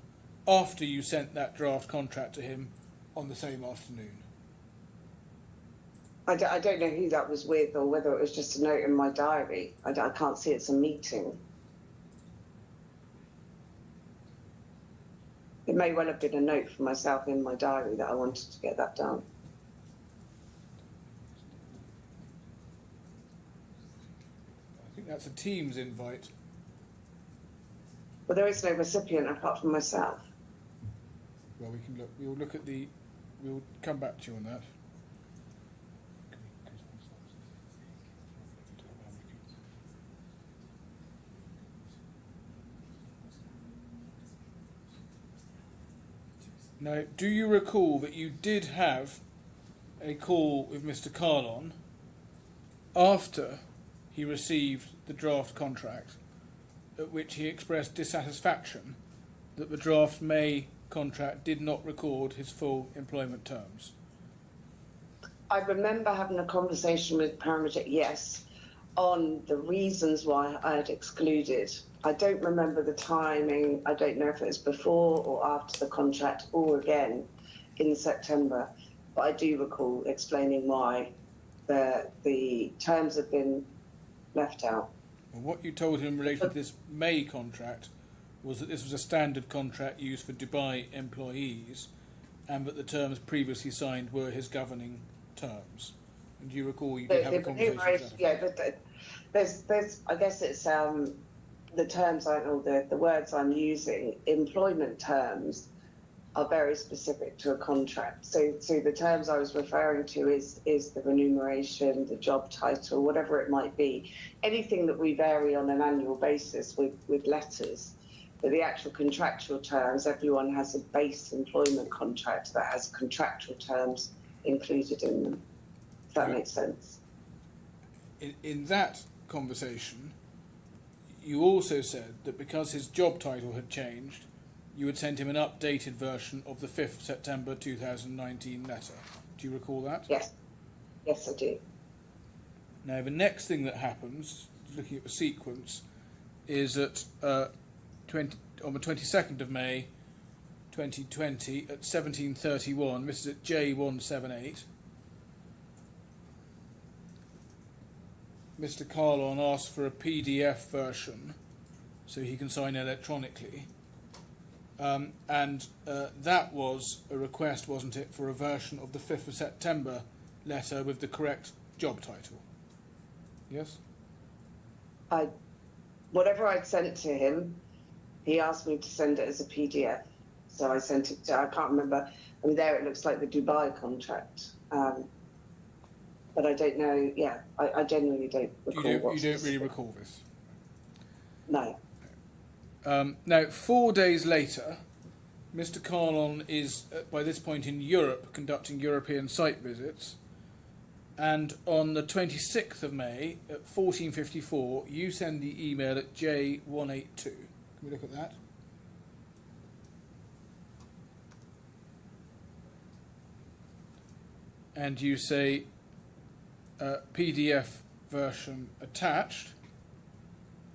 after you sent that draft contract to him on the same afternoon. I don't know who that was with or whether it was just a note in my diary. I can't see it's a meeting. It may well have been a note for myself in my diary that I wanted to get that done. I think that's a Teams invite. But there is no recipient apart from myself. Well, we can look. We'll look at the. We'll come back to you on that. Now, do you recall that you did have a call with Mr. Kahlon after he received the draft contract, at which he expressed dissatisfaction that the draft May contract did not record his full employment terms? I remember having a conversation with Paramjit, yes, on the reasons why I had excluded. I don't remember the timing. I don't know if it was before or after the contract or again in September, but I do recall explaining why the terms have been left out. Well, what you told him in relation to this May contract was that this was a standard contract used for Dubai employees, and that the terms previously signed were his governing terms. And do you recall you did have a conversation with that? Yeah, but there's I guess it's the terms the words I'm using. Employment terms are very specific to a contract. So the terms I was referring to is the remuneration, the job title, whatever it might be, anything that we vary on an annual basis with letters. But the actual contractual terms, everyone has a base employment contract that has contractual terms included in them. If that makes sense. In that conversation, you also said that because his job title had changed, you would send him an updated version of the 5th September 2019 letter. Do you recall that? Yes. Yes, I do. Now, the next thing that happens, looking at the sequence, is at on the 22nd of May 2020 at 17:31, this is at J178, Mr. Kahlon asked for a PDF version so he can sign electronically. That was a request, wasn't it, for a version of the 5th of September letter with the correct job title? Yes? Whatever I'd sent to him, he asked me to send it as a PDF. So I sent it to, I can't remember, I mean, there it looks like the Dubai contract. But I don't know, yeah, I genuinely don't recall. You don't really recall this? No. Now, 4 days later, Mr. Kahlon is, by this point, in Europe, conducting European site visits. And on the 26th of May, at 14:54, you send the email at J182. Can we look at that? And you say, PDF version attached.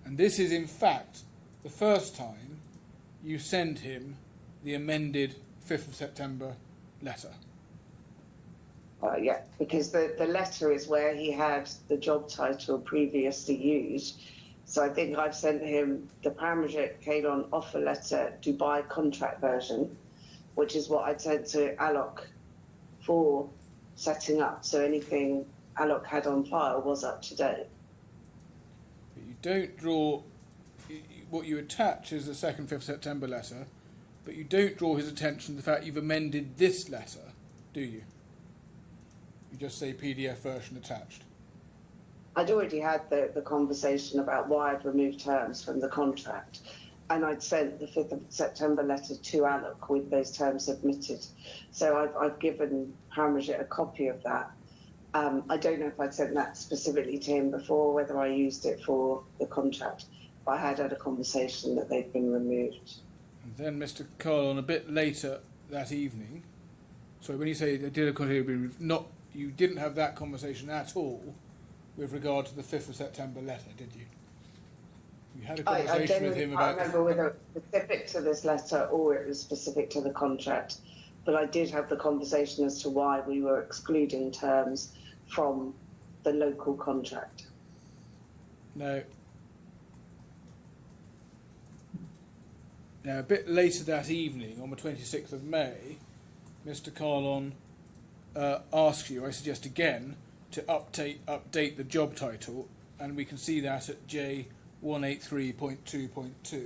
And this is, in fact, the first time you send him the amended 5th of September letter. Yeah, because the letter is where he had the job title previously used. So I think I've sent him the Paramjit Kahlon offer letter Dubai contract version, which is what I'd sent to Alok for setting up. So anything Alok had on file was up to date. But you don't draw, what you attach is the 2nd, 5th September letter, but you don't draw his attention to the fact you've amended this letter, do you? You just say PDF version attached. I'd already had the conversation about why I'd removed terms from the contract, and I'd sent the 5th of September letter to Alok with those terms submitted. So I've given Paramjit a copy of that. I don't know if I'd sent that specifically to him before, whether I used it for the contract, but I had a conversation that they'd been removed. And then Mr. Kahlon, a bit later that evening, so when you say they did a contract, you didn't have that conversation at all with regard to the 5th of September letter, did you? You had a conversation with him about... I can't remember whether it was specific to this letter or it was specific to the contract, but I did have the conversation as to why we were excluding terms from the local contract. Now, a bit later that evening, on the 26th of May, Mr. Kahlon asks you, I suggest again, to update the job title, and we can see that at J183.2.2. So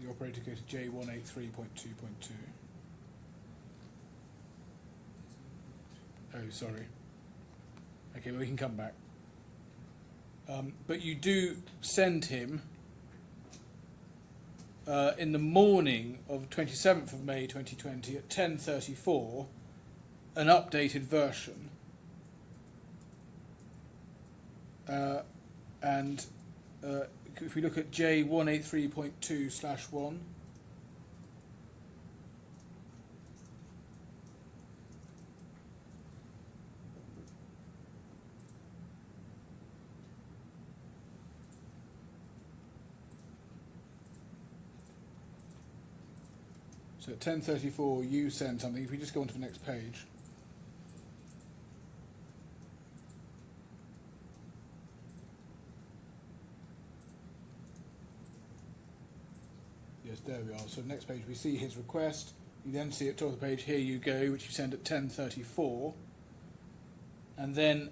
the operator goes to J183.2.2. Oh, sorry. Okay, well, we can come back. But you do send him in the morning of 27th of May 2020 at 10:34 an updated version. And if we look at J183.2/1, so at 10:34 you send something. If we just go on to the next page. Yes, there we are. So next page we see his request. You then see at the top of the page, here you go, which you send at 10:34. And then,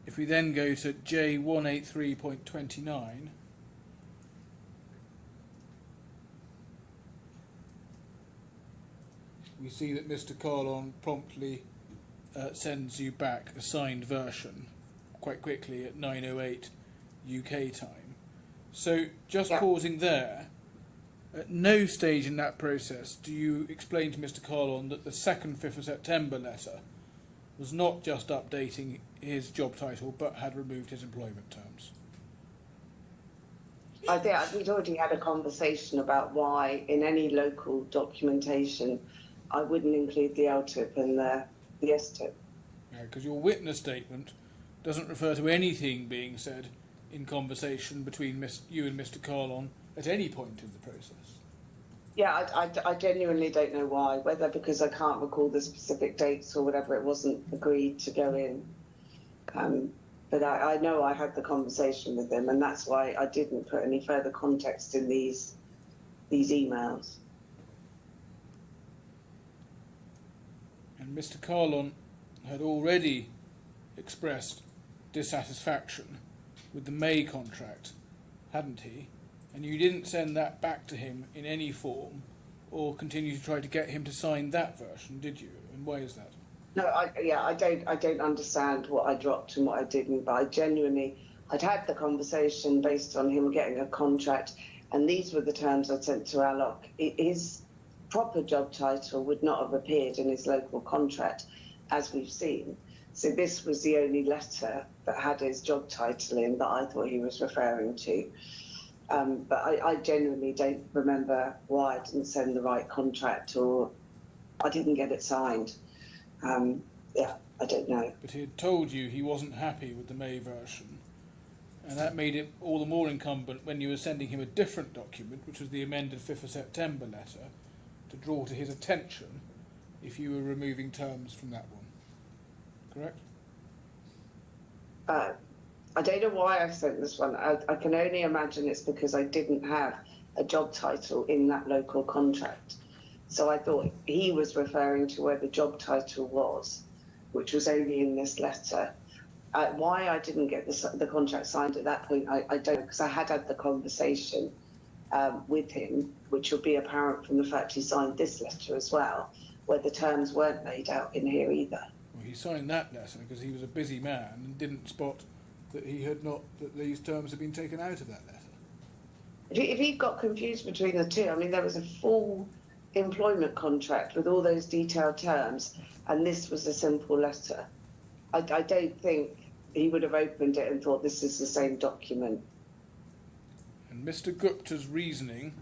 if we then go to J183.29, we see that Mr. Kahlon promptly sends you back a signed version quite quickly at 9:08 UK time. So just pausing there, at no stage in that process do you explain to Mr. Kahlon that the second 5th of September letter was not just updating his job title but had removed his employment terms? I think we'd already had a conversation about why in any local documentation I wouldn't include the LTIP and the STIP. Because your witness statement doesn't refer to anything being said in conversation between you and Mr. Kahlon at any point in the process. Yeah, I genuinely don't know why, whether because I can't recall the specific dates or whatever, it wasn't agreed to go in. But I know I had the conversation with him, and that's why I didn't put any further context in these emails. And Mr. Kahlon had already expressed dissatisfaction with the May contract, hadn't he? And you didn't send that back to him in any form, or continue to try to get him to sign that version, did you? And why is that? No, I don't understand what I dropped and what I didn't, but I'd had the conversation based on him getting a contract, and these were the terms I sent to Alok. His proper job title would not have appeared in his local contract, as we've seen. So this was the only letter that had his job title in that I thought he was referring to. But I genuinely don't remember why I didn't send the right contract or I didn't get it signed. I don't know. But he had told you he wasn't happy with the May version, and that made it all the more incumbent when you were sending him a different document, which was the amended 5th of September letter, to draw to his attention if you were removing terms from that one. Correct? I don't know why I sent this one. I can only imagine it's because I didn't have a job title in that local contract. So I thought he was referring to where the job title was, which was only in this letter. Why I didn't get the contract signed at that point, I don't know, because I had the conversation with him, which will be apparent from the fact he signed this letter as well, where the terms weren't laid out in here either. Well, he signed that letter because he was a busy man and didn't spot that that these terms had been taken out of that letter. If he got confused between the two, I mean, there was a full employment contract with all those detailed terms, and this was a simple letter. I don't think he would have opened it and thought this is the same document. And Mr. Gupta's reasoning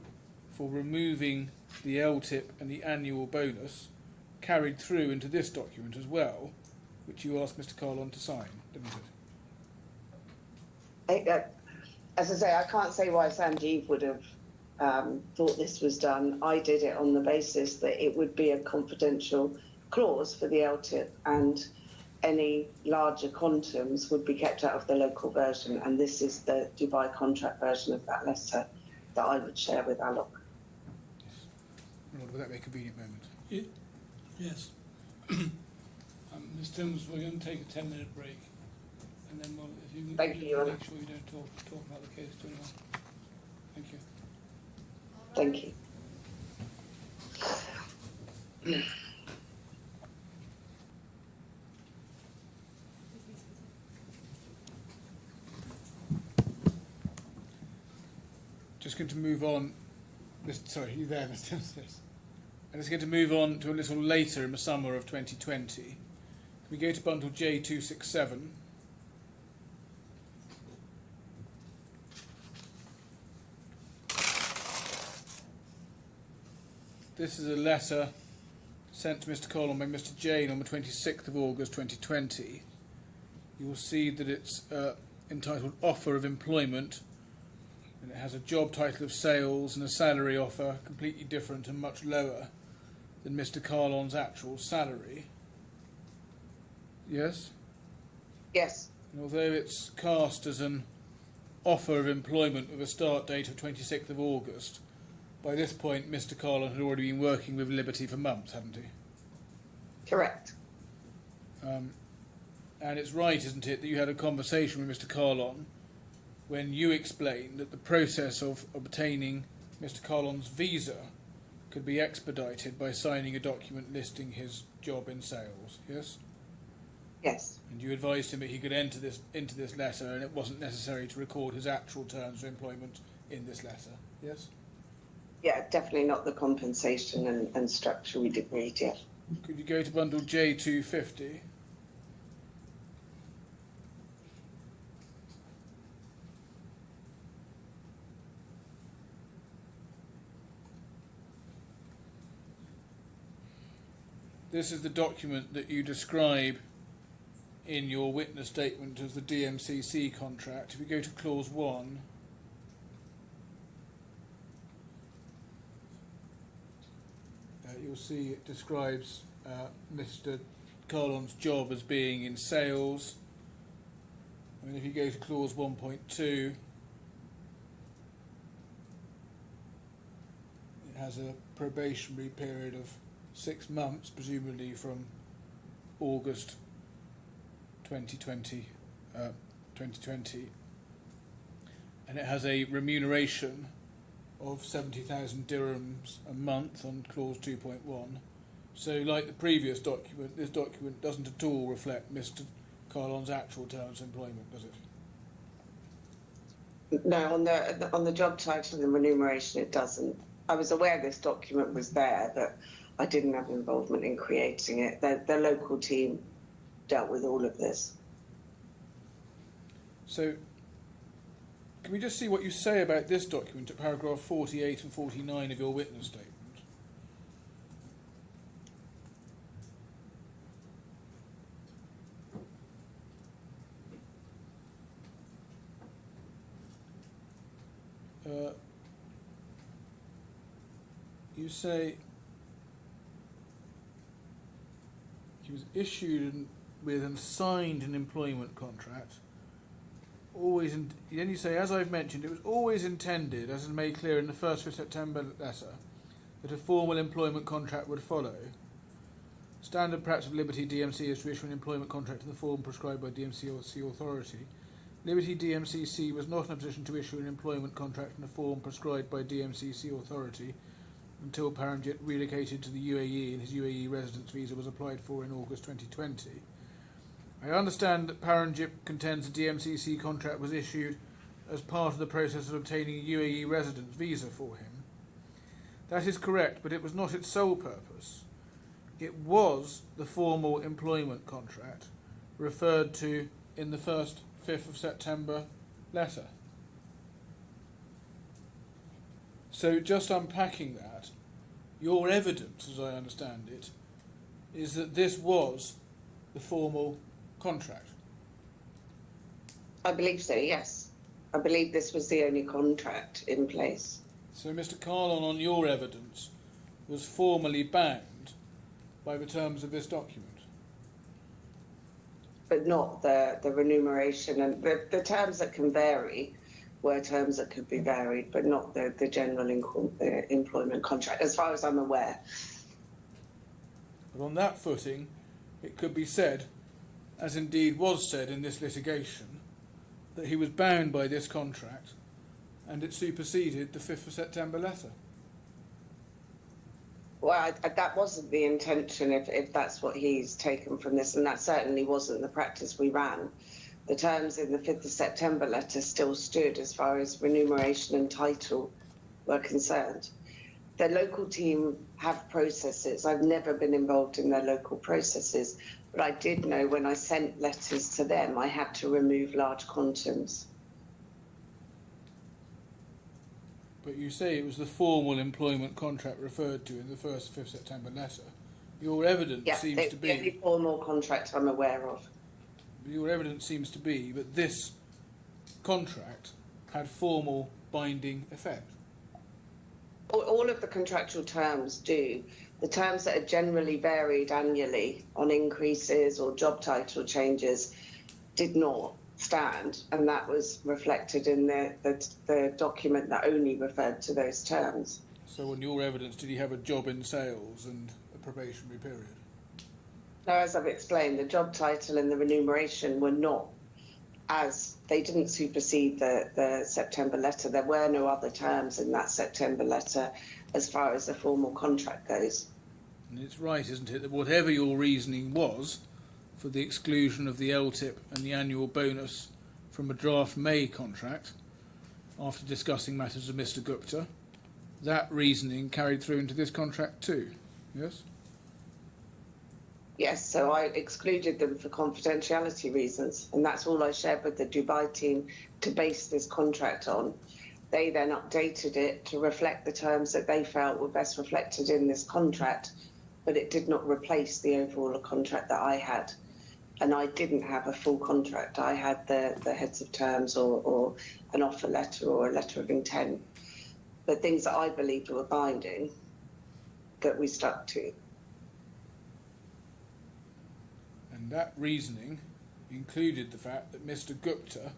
for removing the LTIP and the annual bonus carried through into this document as well, which you asked Mr. Kahlon to sign, didn't it? As I say, I can't say why Sanjeev would have thought this was done. I did it on the basis that it would be a confidential clause for the LTIP, and any larger quantums would be kept out of the local version, and this is the Dubai contract version of that letter that I would share with Alok. Yes. Lord, would that be a convenient moment? Yes. Ms. Timms, we're going to take a 10-minute break, and then if you can Thank you, Your Honour. make sure you don't talk about the case to anyone. Thank you. Thank you. just going to move on. Sorry, you there, Mr. Yes. I'm just going to move on to a little later in the summer of 2020. Can we go to bundle J267? This is a letter sent to Mr. Kahlon by Mr. Jane on the 26th of August 2020. You'll see that it's entitled Offer of Employment, and it has a job title of sales and a salary offer completely different and much lower than Mr. Kahlon's actual salary. Yes? Yes. And although it's cast as an offer of employment with a start date of 26th of August, by this point Mr. Kahlon had already been working with Liberty for months, hadn't he? Correct. And it's right, isn't it, that you had a conversation with Mr. Kahlon when you explained that the process of obtaining Mr. Kahlon's visa could be expedited by signing a document listing his job in sales, yes? Yes. And you advised him that he could enter this into this letter and it wasn't necessary to record his actual terms of employment in this letter, yes? Yeah, definitely not the compensation and structure we did read yet. Could you go to bundle J250? This is the document that you describe in your witness statement as the DMCC contract. If you go to clause 1, you'll see it describes Mr. Kahlon's job as being in sales. And if you go to clause 1.2, it has a probationary period of 6 months, presumably from August 2020, and it has a remuneration of 70,000 dirhams a month on clause 2.1. So, like the previous document, this document doesn't at all reflect Mr. Kahlon's actual terms of employment, does it? No, on the job title and remuneration, it doesn't. I was aware this document was there, but I didn't have involvement in creating it. The local team dealt with all of this. So, can we just see what you say about this document at paragraph 48 and 49 of your witness statement? You say he was issued with and signed an employment contract. Then you say, as I've mentioned, it was always intended, as is made clear in the 1st of September letter, that a formal employment contract would follow. Standard practice of Liberty DMC is to issue an employment contract in the form prescribed by DMCC authority. Liberty DMCC was not in a position to issue an employment contract in the form prescribed by DMCC authority until Paramjit relocated to the UAE and his UAE residence visa was applied for in August 2020. I understand that Paramjit contends the DMCC contract was issued as part of the process of obtaining a UAE residence visa for him. That is correct, but it was not its sole purpose. It was the formal employment contract referred to in the 5th of September letter. So just unpacking that, your evidence, as I understand it, is that this was the formal contract. I believe so, yes. I believe this was the only contract in place. So Mr. Kahlon, on your evidence, was formally bound by the terms of this document. But not the remuneration, and the terms that can vary were terms that could be varied, but not the general employment contract, as far as I'm aware. But on that footing, it could be said, as indeed was said in this litigation, that he was bound by this contract and it superseded the 5th of September letter. Well, that wasn't the intention, if that's what he's taken from this, and that certainly wasn't the practice we ran. the terms in the 5th of September letter still stood as far as remuneration and title were concerned. Their local team have processes. I've never been involved in their local processes, but I did know when I sent letters to them, I had to remove large quantums. But you say it was the formal employment contract referred to in the 1st 5th September letter. Your evidence Yeah, seems it's to the only be, formal contract I'm aware of. your evidence seems to be that this contract had formal binding effect. All of the contractual terms do. The terms that are generally varied annually on increases or job title changes did not stand, and that was reflected in the document that only referred to those terms. So on your evidence, did he have a job in sales and a probationary period? Now, as I've explained, the job title and the remuneration were not they didn't supersede the September letter. There were no other terms in that September letter as far as the formal contract goes. And it's right, isn't it, that whatever your reasoning was for the exclusion of the LTIP and the annual bonus from a draft May contract, after discussing matters with Mr. Gupta, that reasoning carried through into this contract too, yes? Yes, so I excluded them for confidentiality reasons, and that's all I shared with the Dubai team to base this contract on. They then updated it to reflect the terms that they felt were best reflected in this contract, but it did not replace the overall contract that I had. And I didn't have a full contract. I had the heads of terms or an offer letter or a letter of intent, but things that I believed were binding that we stuck to. And that reasoning included the fact that Mr. Gupta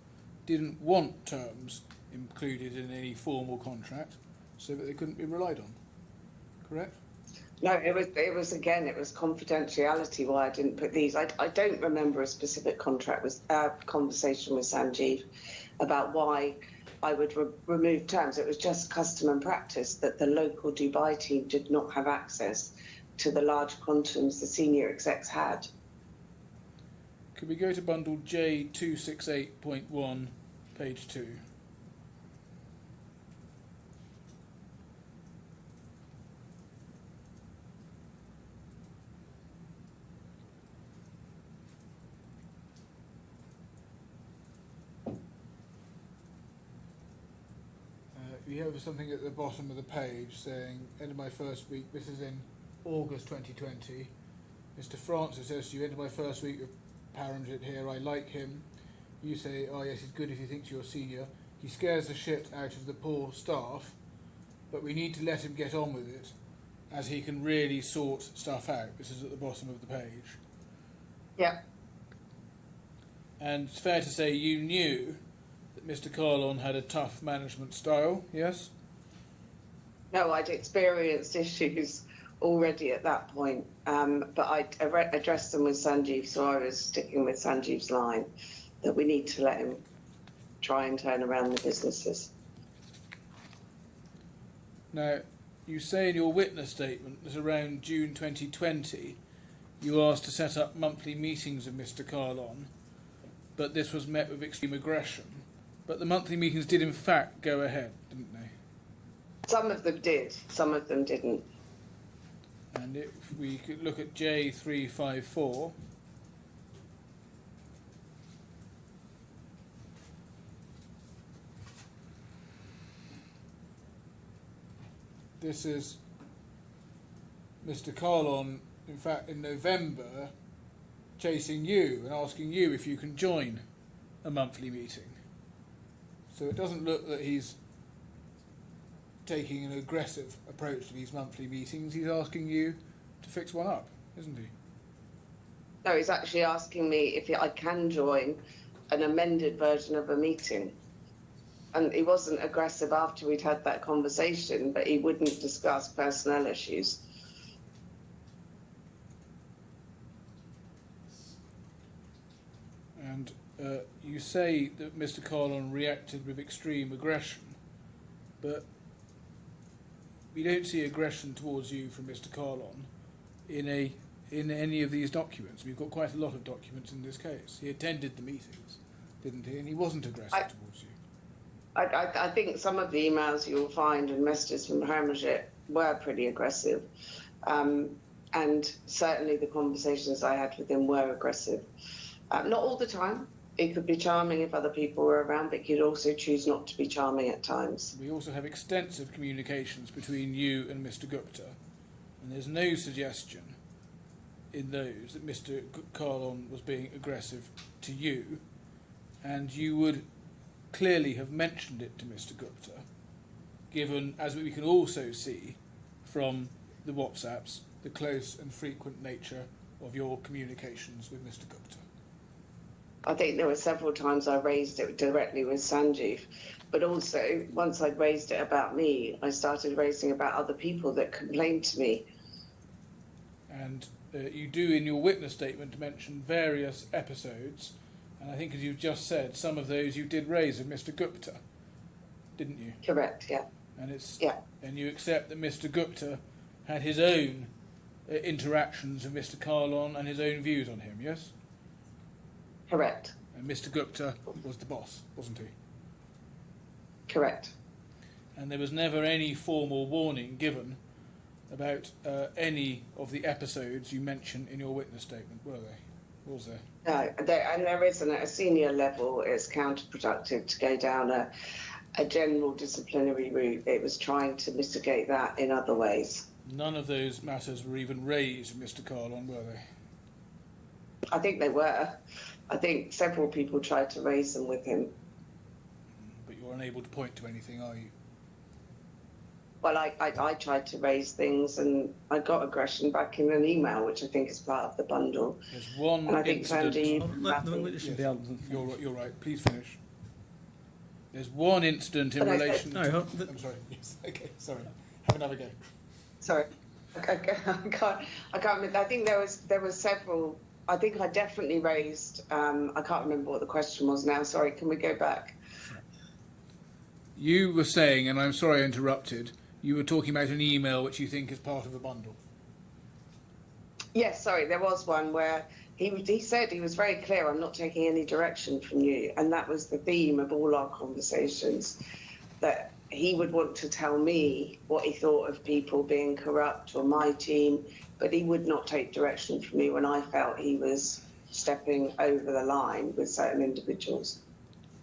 didn't want terms included in any formal contract so that they couldn't be relied on, correct? No, it was confidentiality why I didn't put these. I don't remember a specific conversation with Sanjeev about why I would remove terms. It was just custom and practice that the local Dubai team did not have access to the large quantums the senior execs had. Could we go to bundle J268.1, page 2? You have something at the bottom of the page saying, end of my first week, this is in August 2020. Mr. Francis says to you, end of my first week of Paramjit here, I like him. You say, oh yes, he's good if he thinks you're senior. He scares the shit out of the poor staff, but we need to let him get on with it, as he can really sort stuff out. This is at the bottom of the page. Yeah. And it's fair to say you knew that Mr. Kahlon had a tough management style, yes? No, I'd experienced issues already at that point, but I addressed them with Sanjeev, so I was sticking with Sanjeev's line that we need to let him try and turn around the businesses. Now, you say in your witness statement that around June 2020 you asked to set up monthly meetings of Mr. Kahlon, but this was met with extreme aggression. But the monthly meetings did in fact go ahead, didn't they? Some of them did, some of them didn't. And if we could look at J354, this is Mr. Kahlon, in fact, in November, chasing you and asking you if you can join a monthly meeting. So it doesn't look that he's taking an aggressive approach to these monthly meetings. He's asking you to fix one up, isn't he? No, he's actually asking me if I can join an amended version of a meeting. And he wasn't aggressive after we'd had that conversation, but he wouldn't discuss personnel issues. And you say that Mr. Kahlon reacted with extreme aggression, but we don't see aggression towards you from Mr. Kahlon in any of these documents. We've got quite a lot of documents in this case. He attended the meetings. didn't he? And he wasn't aggressive towards you. I think some of the emails you'll find and messages from Paramjit were pretty aggressive. And certainly the conversations I had with him were aggressive. Not all the time. It could be charming if other people were around, but he'd also choose not to be charming at times. We also have extensive communications between you and Mr. Gupta, and there's no suggestion in those that Mr. Kahlon was being aggressive to you, and you would clearly have mentioned it to Mr. Gupta, given, as we can also see from the WhatsApps, the close and frequent nature of your communications with Mr. Gupta. I think there were several times I raised it directly with Sanjeev, but also once I'd raised it about me, I started raising about other people that complained to me. And you do in your witness statement mention various episodes, and I think as you've just said, some of those you did raise with Mr. Gupta, didn't you? Correct, yeah. And it's Yeah. and you accept that Mr. Gupta had his own interactions with Mr. Kahlon and his own views on him, yes? Correct. And Mr. Gupta was the boss, wasn't he? Correct. And there was never any formal warning given about any of the episodes you mention in your witness statement, were they? Was there? No, and there isn't at a senior level. It's counterproductive to go down a general disciplinary route. It was trying to mitigate that in other ways. None of those matters were even raised with Mr. Kahlon, were they? I think they were. I think several people tried to raise them with him. But you're unable to point to anything, are you? Well, I tried to raise things and I got aggression back in an email, which I think is part of the bundle. There's one And I think incident. Sanjeev... You're right. Please finish. There's one incident in But I said- relation. I'm sorry. Yes. Okay. Sorry. Have another go. Sorry, I can't remember. I think there was several. I think I definitely raised. I can't remember what the question was now. Sorry, can we go back? You were saying, and I'm sorry I interrupted. You were talking about an email which you think is part of the bundle. Yes, sorry. There was one where he said he was very clear. I'm not taking any direction from you, and that was the theme of all our conversations. That he would want to tell me what he thought of people being corrupt or my team, but he would not take direction from me when I felt he was stepping over the line with certain individuals.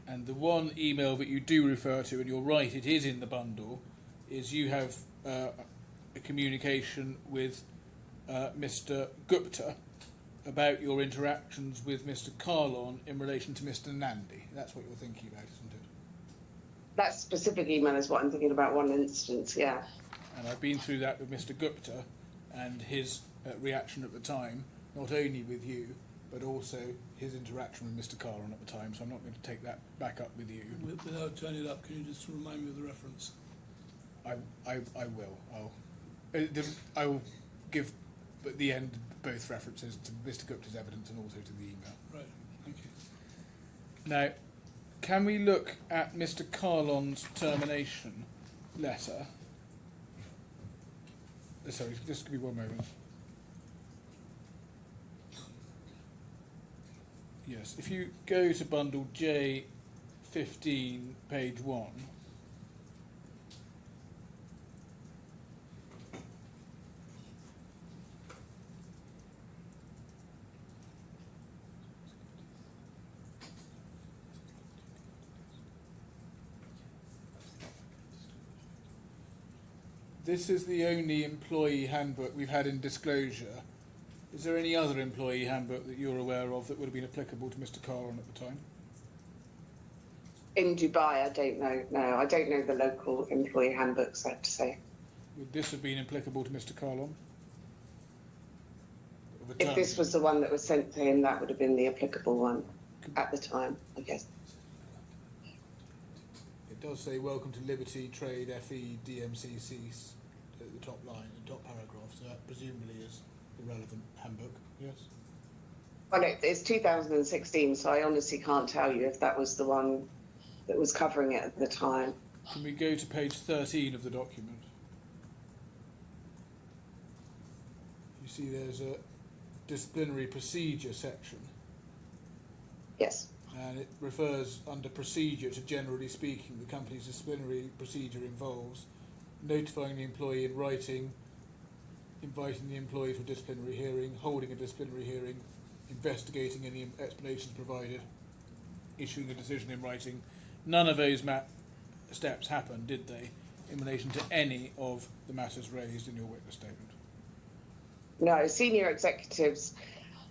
And the one email that you do refer to, and you're right, it is in the bundle, is you have a communication with Mr. Gupta about your interactions with Mr. Kahlon in relation to Mr. Nandi. That's what you're thinking about, isn't it? That specific email is what I'm thinking about, one instance, yeah. And I've been through that with Mr. Gupta and his reaction at the time, not only with you, but also his interaction with Mr. Kahlon at the time, so I'm not going to take that back up with you. Without turning it up, can you just remind me of the reference? I will. I will give at the end both references to Mr. Gupta's evidence and also to the email. Right, thank you. Now, can we look at Mr. Kahlon's termination letter? Sorry, just give me one moment. Yes, if you go to bundle J15, page 1. This is the only employee handbook we've had in disclosure. Is there any other employee handbook that you're aware of that would have been applicable to Mr. Kahlon at the time? In Dubai, I don't know. No, I don't know the local employee handbooks, I have to say. Would this have been applicable to Mr. Kahlon? If this was the one that was sent to him, that would have been the applicable one at the time, I guess. It does say, welcome to Liberty, Trade, FE, DMCC at the top line, the top paragraph, so that presumably is the relevant handbook, yes? Well, it's 2016, so I honestly can't tell you if that was the one that was covering it at the time. Can we go to page 13 of the document? You see there's a disciplinary procedure section. Yes. and it refers under procedure to, generally speaking, the company's disciplinary procedure involves notifying the employee in writing, inviting the employee to a disciplinary hearing, holding a disciplinary hearing, investigating any explanations provided, issuing a decision in writing. None of those steps happened, did they, in relation to any of the matters raised in your witness statement? No, senior executives,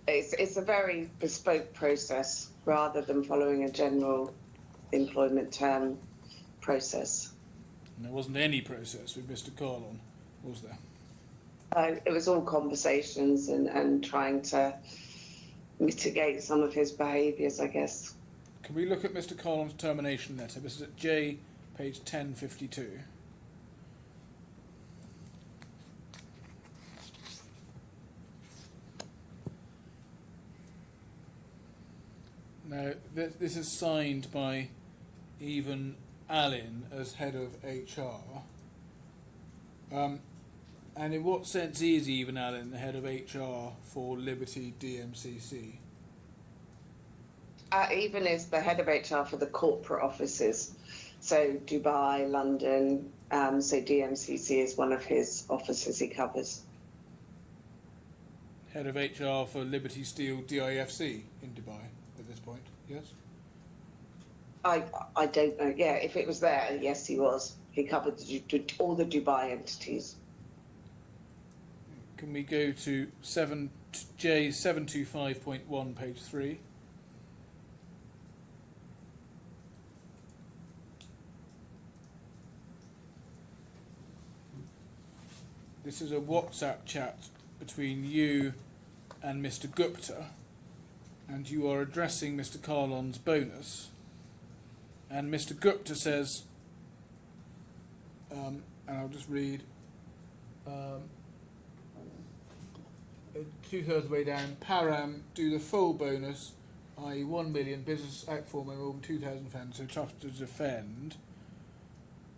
it's a very bespoke process rather than following a general employment term process. And there wasn't any process with Mr. Kahlon, was there? It was all conversations and trying to mitigate some of his behaviours, I guess. Can we look at Mr. Kahlon's termination letter? This is at J, page 1052. Now, this is signed by Even Allen as head of HR. And in what sense is Even Allen the head of HR for Liberty DMCC? Even is the head of HR for the corporate offices. So Dubai, London, so DMCC is one of his offices he covers. Head of HR for Liberty Steel DIFC in Dubai at this point, yes? I don't know. Yeah, if it was there, yes, he was. He covered all the Dubai entities. Can we go to J725.1, page 3? This is a WhatsApp chat between you and Mr. Gupta, and you are addressing Mr. Kahlon's bonus. And Mr. Gupta says, and I'll just read, 2/3 of the way down, Param do the full bonus, i.e. 1 million, business act for more than 2,000 fans, so tough to defend.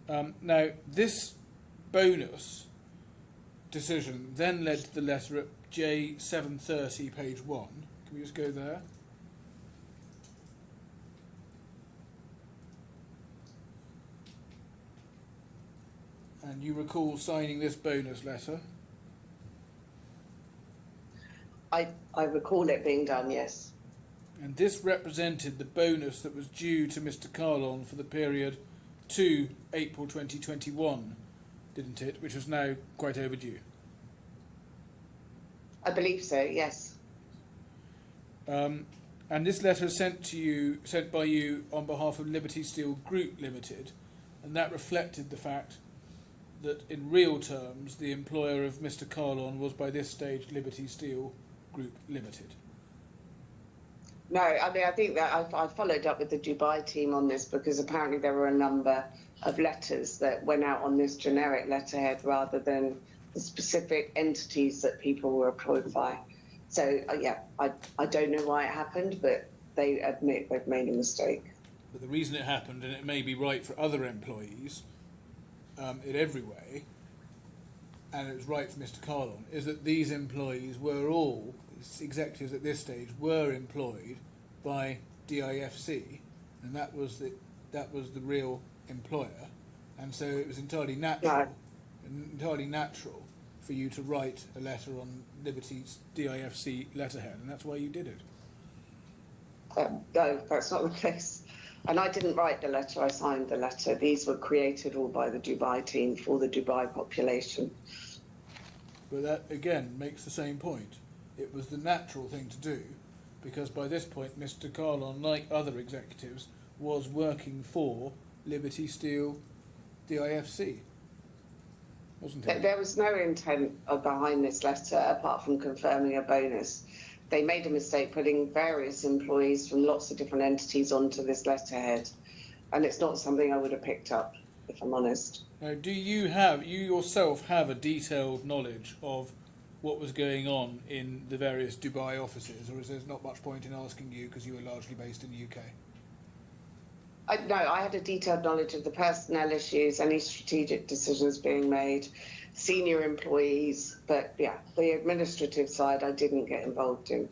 Now, this bonus decision then led to the letter at J730, page 1. Can we just go there? And you recall signing this bonus letter? I recall it being done, yes. And this represented the bonus that was due to Mr. Kahlon for the period to April 2021, didn't it? Which was now quite overdue. I believe so, yes. And this letter is sent by you on behalf of Liberty Steel Group Limited, and that reflected the fact that in real terms the employer of Mr. Kahlon was by this stage Liberty Steel Group Limited. No, I mean, I think that I followed up with the Dubai team on this because apparently there were a number of letters that went out on this generic letterhead rather than the specific entities that people were employed by. So, yeah, I don't know why it happened, but they admit they've made a mistake. But the reason it happened, and it may be right for other employees in every way, and it was right for Mr. Kahlon, is that these employees were all, executives at this stage, were employed by DIFC, and that was the real employer, and so it was entirely natural for you to write a letter on Liberty's DIFC letterhead, and that's why you did it. No, that's not the case. And I didn't write the letter, I signed the letter. These were created all by the Dubai team for the Dubai population. But that, again, makes the same point. It was the natural thing to do, because by this point, Mr. Kahlon, like other executives, was working for Liberty Steel DIFC, wasn't it? There was no intent behind this letter apart from confirming a bonus. They made a mistake putting various employees from lots of different entities onto this letterhead, and it's not something I would have picked up, if I'm honest. Now, do you yourself have a detailed knowledge of what was going on in the various Dubai offices, or is there not much point in asking you because you were largely based in the UK? No, I had a detailed knowledge of the personnel issues, any strategic decisions being made, senior employees, but yeah, the administrative side I didn't get involved in.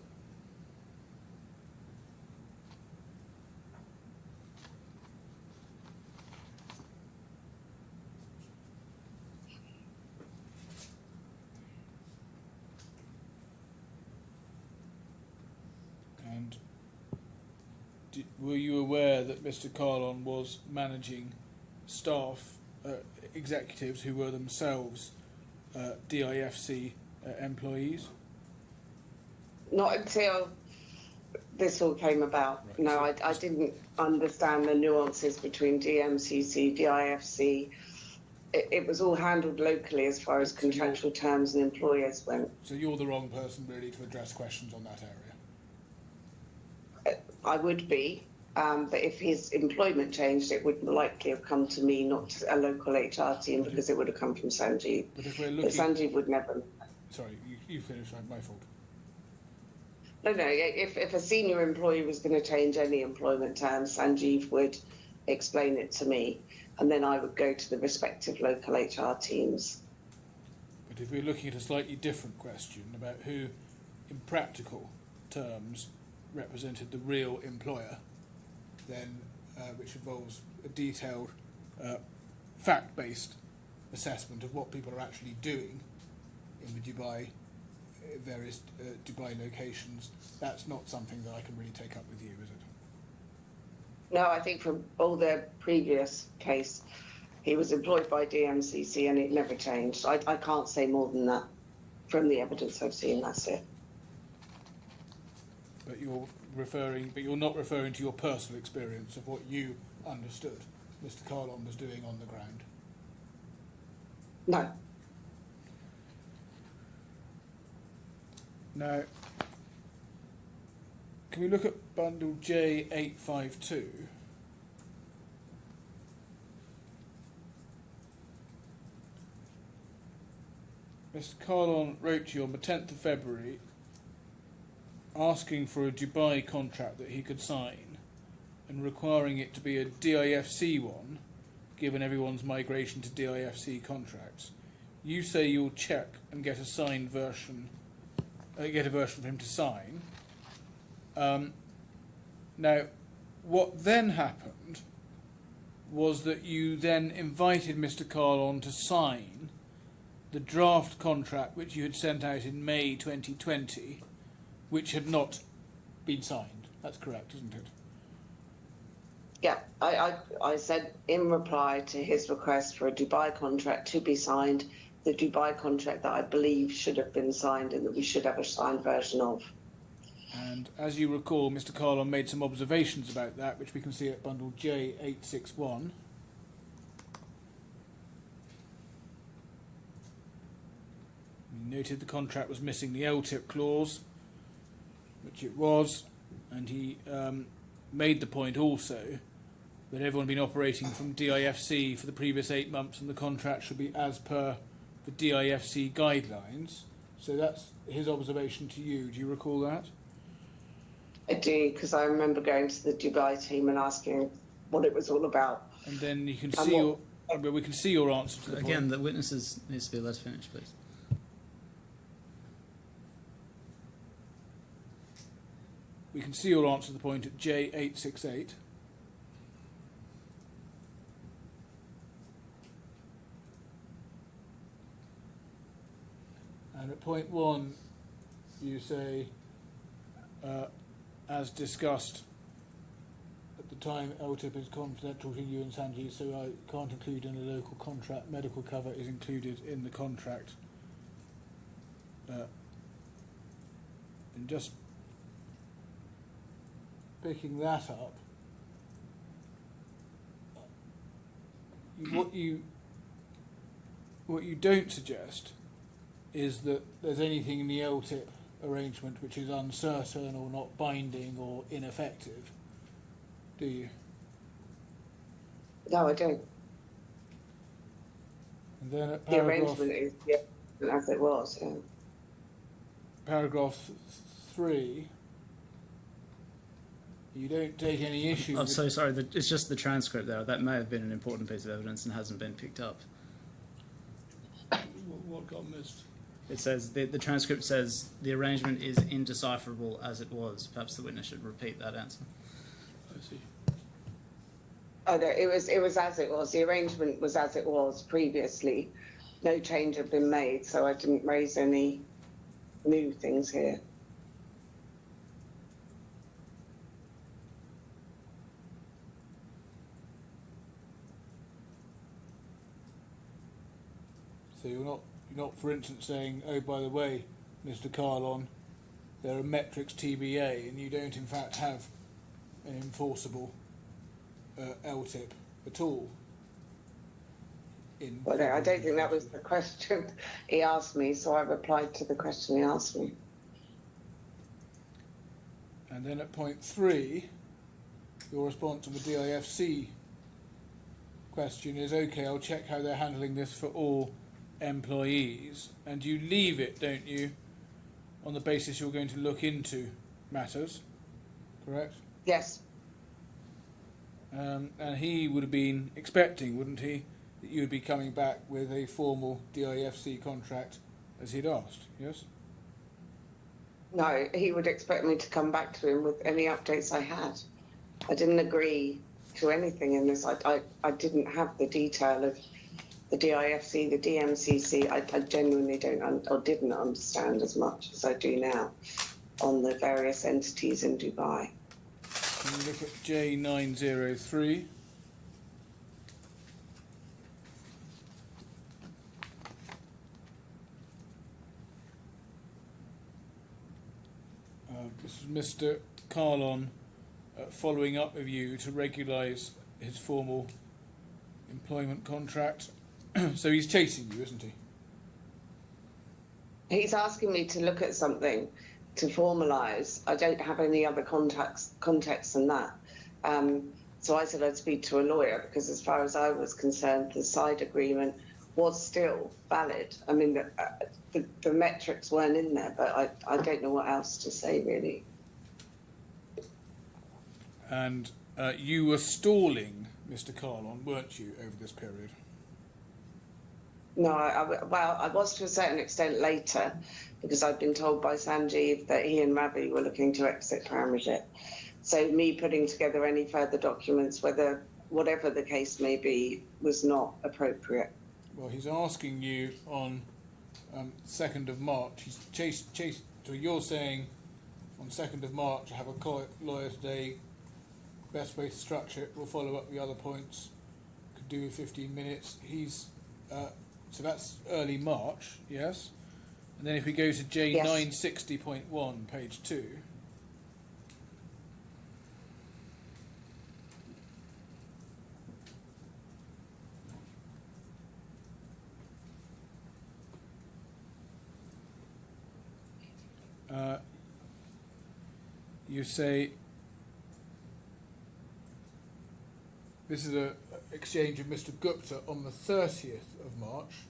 were you aware that Mr. Kahlon was managing staff, executives who were themselves DIFC employees? Not until this all came about. Right, No, so I didn't understand the nuances between DMCC, DIFC. It was all handled locally as far as So you're- contractual terms and employers went. So you're the wrong person really to address questions on that area. I would be, but if his employment changed, it would likely have come to me, not to a local HR team, because it would have come from Sanjeev. But if we're But looking... Sanjeev would never. Sorry, you finish, my fault. No, if a senior employee was going to change any employment terms, Sanjeev would explain it to me, and then I would go to the respective local HR teams. But if we're looking at a slightly different question about who, in practical terms, represented the real employer, then which involves a detailed, fact-based assessment of what people are actually doing in the Dubai, various Dubai locations, that's not something that I can really take up with you, is it? No, I think from all the previous case, he was employed by DMCC and it never changed. I can't say more than that from the evidence I've seen, that's it. But you're not referring to your personal experience of what you understood Mr. Kahlon was doing on the ground. No. Now, can we look at bundle J852? Mr. Kahlon wrote to you on the 10th of February asking for a Dubai contract that he could sign and requiring it to be a DIFC one, given everyone's migration to DIFC contracts. You say you'll check and get a signed version, get a version for him to sign. Now, what then happened was that you then invited Mr. Kahlon to sign the draft contract which you had sent out in May 2020, which had not been signed. That's correct, isn't it? Yeah, I said in reply to his request for a Dubai contract to be signed, the Dubai contract that I believe should have been signed and that we should have a signed version of. And as you recall, Mr. Kahlon made some observations about that, which we can see at bundle J861. He noted the contract was missing the LTIP clause, which it was, and he made the point also that everyone had been operating from DIFC for the previous 8 months and the contract should be as per the DIFC guidelines. So that's his observation to you. Do you recall that? I do, because I remember going to the Dubai team and asking what it was all about. And then you can see we can see your answer to the Again, point. the witnesses needs to be let finish, please. We can see your answer to the point at J868. And at point 1, you say, as discussed at the time, LTIP is confidential to you and Sanjeev, so I can't include in a local contract. Medical cover is included in the contract. And just picking that up, what you don't suggest is that there's anything in the LTIP arrangement which is uncertain or not binding or ineffective, do you? No, I don't. And then at The paragraph, arrangement is as it was, yeah. paragraph 3, you don't take any issue I'm with... so sorry, it's just the transcript there. That may have been an important piece of evidence and hasn't been picked up. What got missed? It says, the transcript says, the arrangement is indecipherable as it was. Perhaps the witness should repeat that answer. I see. Oh no, it was as it was. The arrangement was as it was previously. No change had been made, so I didn't raise any new things here. So you're not, for instance, saying, oh, by the way, Mr. Kahlon, there are metrics TBA, and you don't in fact have an enforceable LTIP at all. Well, I don't think that was the question he asked me, so I replied to the question he asked me. And then at point 3, your response on the DIFC question is, okay, I'll check how they're handling this for all employees. And you leave it, don't you, on the basis you're going to look into matters, correct? Yes. And he would have been expecting, wouldn't he, that you would be coming back with a formal DIFC contract as he'd asked, yes? No, he would expect me to come back to him with any updates I had. I didn't agree to anything in this. I didn't have the detail of the DIFC, the DMCC. I genuinely didn't understand as much as I do now on the various entities in Dubai. Can you look at J903? This is Mr. Kahlon following up with you to regularise his formal employment contract. So he's chasing you, isn't he? He's asking me to look at something to formalise. I don't have any other context than that. So I said I'd speak to a lawyer because as far as I was concerned, the side agreement was still valid. I mean, the metrics weren't in there, but I don't know what else to say, really. And you were stalling Mr. Kahlon, weren't you, over this period? No, well, I was to a certain extent later, because I'd been told by Sanjeev that he and Ravi were looking to exit Paramjit. So me putting together any further documents, whatever the case may be, was not appropriate. Well, he's asking you on 2nd of March. He's chased. So you're saying on 2nd of March, I have a lawyer today. Best way to structure it. We'll follow up the other points. Could do 15 minutes. He's so that's early March, yes. And then if we go to J960.1, page 2. You say, this is an exchange with Mr. Gupta on the 30th of March.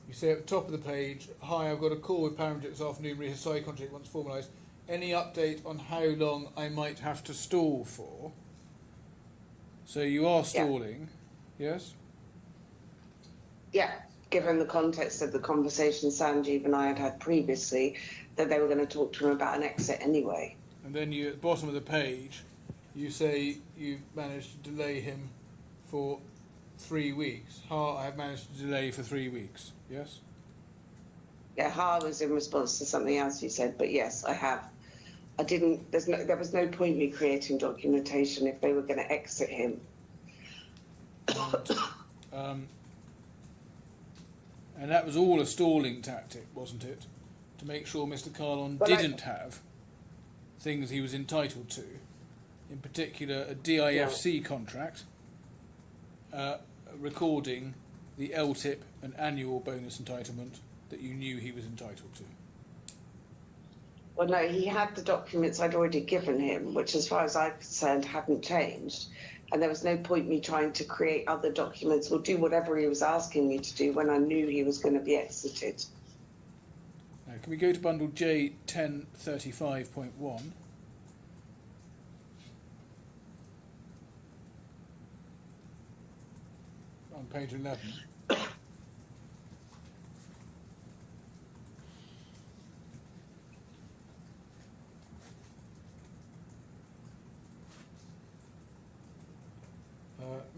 You say at the top of the page, hi, I've got a call with Paramjit this afternoon, his side contract once formalised. Any update on how long I might have to stall for? So you are stalling, yes? Yeah, given the context of the conversation Sanjeev and I had previously, that they were going to talk to him about an exit anyway. And then you, at the bottom of the page, you say you managed to delay him for 3 weeks. I have managed to delay for 3 weeks, yes? Yeah, Ha was in response to something else you said, but yes, I have. I didn't, there was no point me creating documentation if they were going to exit him. And that was all a stalling tactic, wasn't it? To make sure Mr. Kahlon didn't have things he was entitled to, in particular a DIFC contract, recording the LTIP and annual bonus entitlement that you knew he was entitled to. Well, no, he had the documents I'd already given him, which as far as I'm concerned hadn't changed. And there was no point me trying to create other documents or do whatever he was asking me to do when I knew he was going to be exited. Now, can we go to bundle J1035.1? On page 11.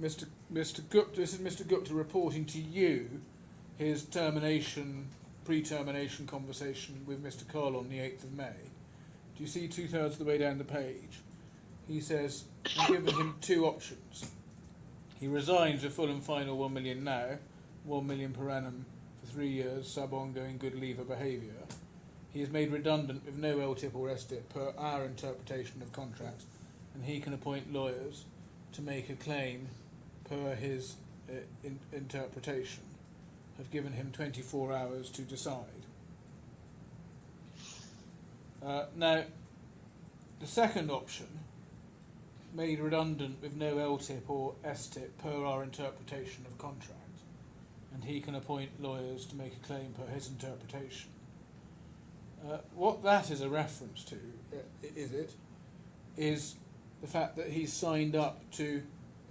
Mr. Gupta, this is Mr. Gupta reporting to you his pre-termination conversation with Mr. Kahlon on the 8th of May. Do you see 2/3 of the way down the page? He says, I'm giving him 2 options. He resigns with full and final 1 million now, 1 million per annum for 3 years sub-ongoing good leaver behaviour. He is made redundant with no LTIP or STIP per our interpretation of contracts, and he can appoint lawyers to make a claim per his interpretation. Have given him 24 hours to decide. Now, the second option, made redundant with no LTIP or STIP per our interpretation of contract, and he can appoint lawyers to make a claim per his interpretation. What that is a reference to, is the fact that he's signed up to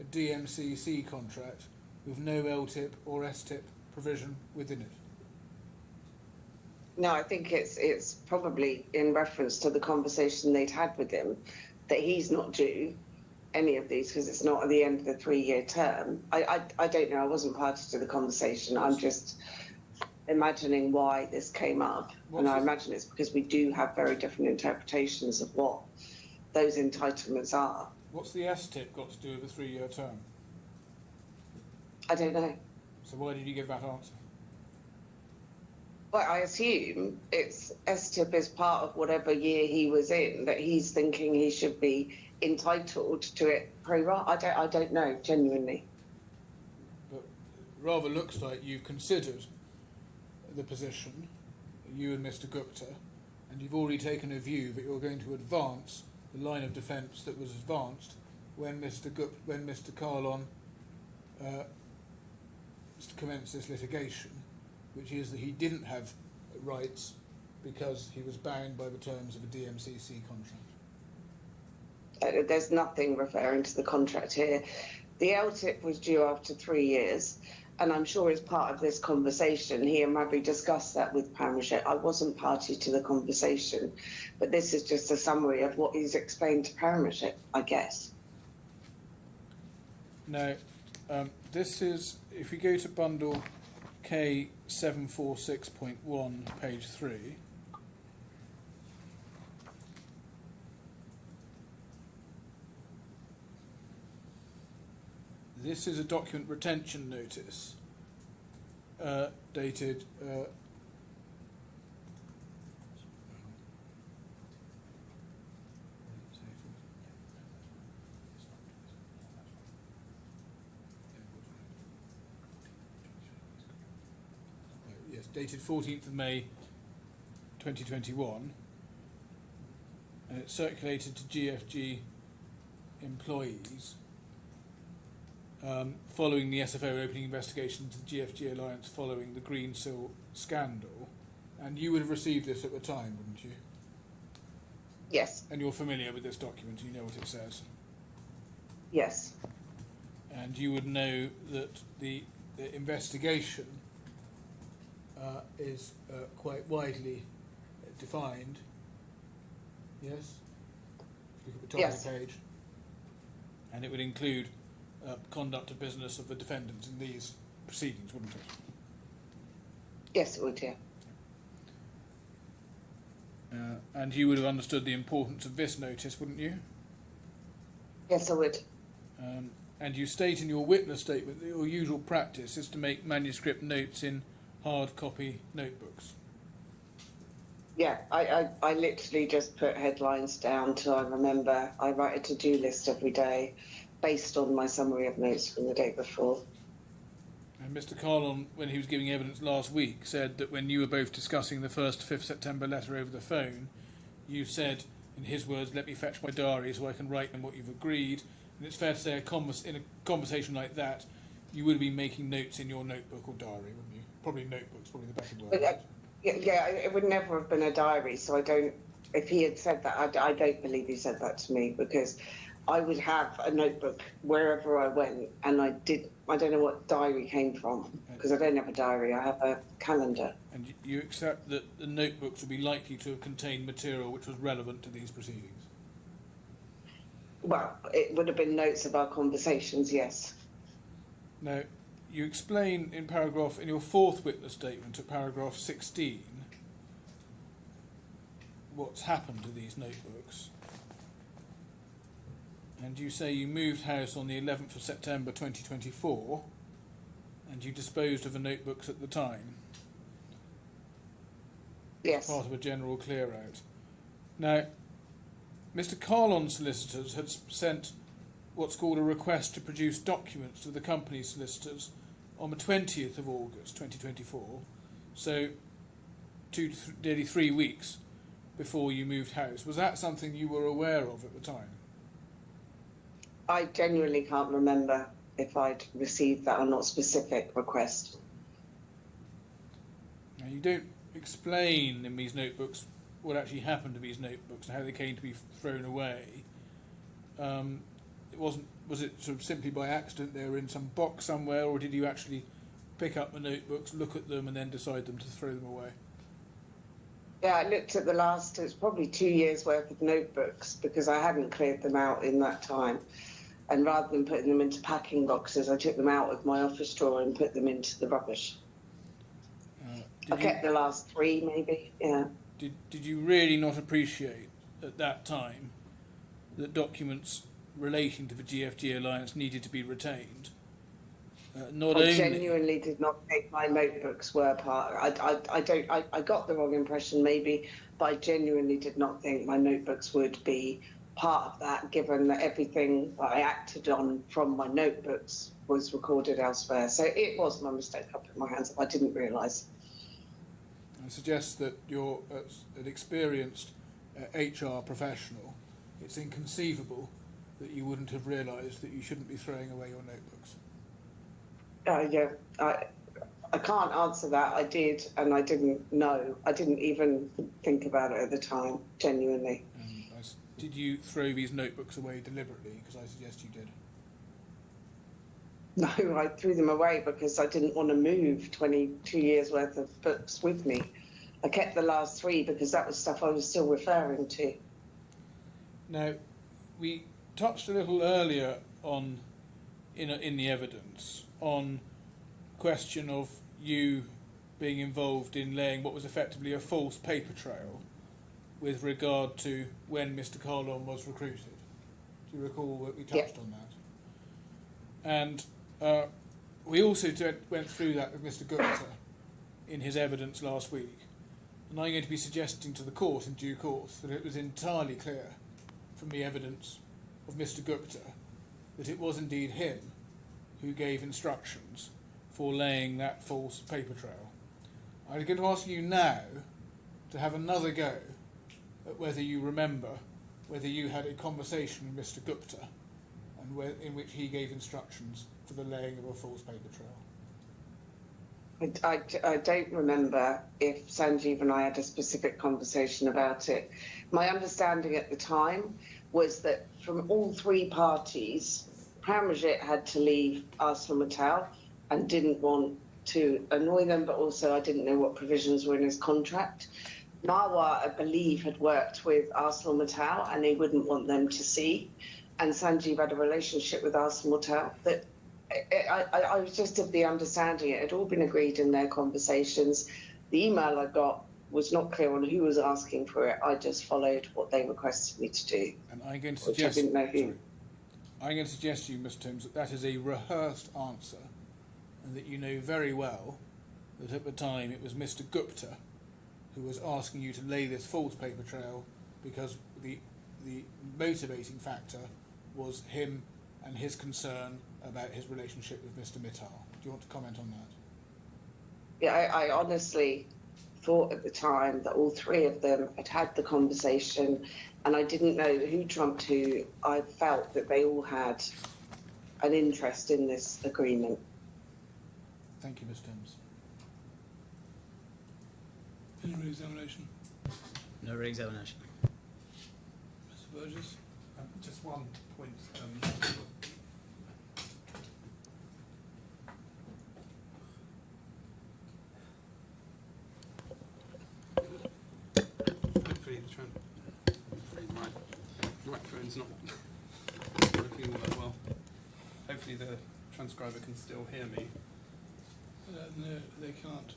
a DMCC contract with no LTIP or STIP provision within it. No, I think it's probably in reference to the conversation they'd had with him that he's not due any of these because it's not at the end of the 3-year term. I don't know. I wasn't party to the conversation. I'm just imagining why this came up, and I imagine it's because we do have very different interpretations of what those entitlements are. What's the STIP got to do with the 3-year term? I don't know. So why did you give that answer? Well, I assume it's STIP is part of whatever year he was in, that he's thinking he should be entitled to it pro rata. I don't know, genuinely. But it rather looks like you've considered the position, you and Mr. Gupta, and you've already taken a view that you're going to advance the line of defence that was advanced when Mr. Kahlon commenced this litigation, which is that he didn't have rights because he was bound by the terms of a DMCC contract. There's nothing referring to the contract here. The LTIP was due after 3 years, and I'm sure as part of this conversation, he and Ravi discussed that with Paramjit. I wasn't party to the conversation, but this is just a summary of what he's explained to Paramjit, I guess. Now, this is, if we go to bundle K746.1, page 3, this is a document retention notice dated dated 14th of May 2021, and it's circulated to GFG employees following the SFO opening investigation into the GFG Alliance following the Greensill scandal. And you would have received this at the time, wouldn't you? Yes. And you're familiar with this document, you know what it says? Yes. And you would know that the investigation is quite widely defined. Yes? Look at the top Yes. of the page. And it would include conduct of business of the defendants in these proceedings, wouldn't it? Yes, it would, yeah. And you would have understood the importance of this notice, wouldn't you? Yes, I would. And you state in your witness statement that your usual practice is to make manuscript notes in hard copy notebooks. Yeah, I literally just put headlines down till I remember. I write a to-do list every day based on my summary of notes from the day before. And Mr. Kahlon, when he was giving evidence last week, said that when you were both discussing the 1st to 5th September letter over the phone, you said, in his words, "Let me fetch my diary so I can write in what you've agreed." And it's fair to say in a conversation like that, you would have been making notes in your notebook or diary, wouldn't you? Probably notebook's probably the better word. But, yeah, it would never have been a diary, so I don't, if he had said that, I don't believe he said that to me, because I would have a notebook wherever I went, and I don't know what diary came from, because I don't have a diary, I have a calendar. And you accept that the notebooks would be likely to have contained material which was relevant to these proceedings? Well, it would have been notes of our conversations, yes. Now, you explain in your fourth witness statement at paragraph 16 what's happened to these notebooks. And you say you moved house on the 11th of September 2024 and you disposed of the notebooks at the time. Yes. Part of a general clear out. Now, Mr. Kahlon's solicitors had sent what's called a request to produce documents to the company's solicitors on the 20th of August 2024, so nearly 3 weeks before you moved house. Was that something you were aware of at the time? I genuinely can't remember if I'd received that or not, specific request. Now, you don't explain in these notebooks what actually happened to these notebooks and how they came to be thrown away. Was it sort of simply by accident they were in some box somewhere, or did you actually pick up the notebooks, look at them, and then decide to throw them away? Yeah, I looked at it's probably 2 years worth of notebooks because I hadn't cleared them out in that time. And rather than putting them into packing boxes, I took them out of my office drawer and put them into the rubbish. I kept the last 3, maybe, yeah. Did you really not appreciate at that time that documents relating to the GFG alliance needed to be retained? I genuinely did not think my notebooks were part. I got the wrong impression maybe, but I genuinely did not think my notebooks would be part of that, given that everything that I acted on from my notebooks was recorded elsewhere. So it was my mistake. I put my hands up. I didn't realise. I suggest that you're an experienced HR professional. It's inconceivable that you wouldn't have realised that you shouldn't be throwing away your notebooks. Yeah, I can't answer that. I did, and I didn't know. I didn't even think about it at the time, genuinely. Did you throw these notebooks away deliberately? Because I suggest you did. No, I threw them away because I didn't want to move 22 years worth of books with me. I kept the last 3 because that was stuff I was still referring to. Now, we touched a little earlier on, in the evidence, on the question of you being involved in laying what was effectively a false paper trail with regard to when Mr. Kahlon was recruited. Do you recall that we touched on that? And we also went through that with Mr. Gupta in his evidence last week. And I'm going to be suggesting to the court in due course that it was entirely clear from the evidence of Mr. Gupta that it was indeed him who gave instructions for laying that false paper trail. I'm going to ask you now to have another go at whether you remember whether you had a conversation with Mr. Gupta and in which he gave instructions for the laying of a false paper trail. I don't remember if Sanjeev and I had a specific conversation about it. My understanding at the time was that from all 3 parties, Paramjit had to leave ArcelorMittal and didn't want to annoy them, but also I didn't know what provisions were in his contract. Marwa, I believe, had worked with ArcelorMittal and he wouldn't want them to see. And Sanjeev had a relationship with ArcelorMittal that I was just of the understanding it had all been agreed in their conversations. The email I got was not clear on who was asking for it. I just followed what they requested me to do. And I'm going to suggest, I'm going to suggest to you, Mr. Timms, that is a rehearsed answer, and that you know very well that at the time it was Mr. Gupta who was asking you to lay this false paper trail because the motivating factor was him and his concern about his relationship with Mr. Mittal. Do you want to comment on that? Yeah, I honestly thought at the time that all 3 of them had had the conversation and I didn't know who trumped who. I felt that they all had an interest in this agreement. Thank you, Ms. Timms. Any re-examination? No re-examination. Mr. Burgess? Just one point. Hopefully my microphone's not working all that well. Hopefully the transcriber can still hear me. No, they can't.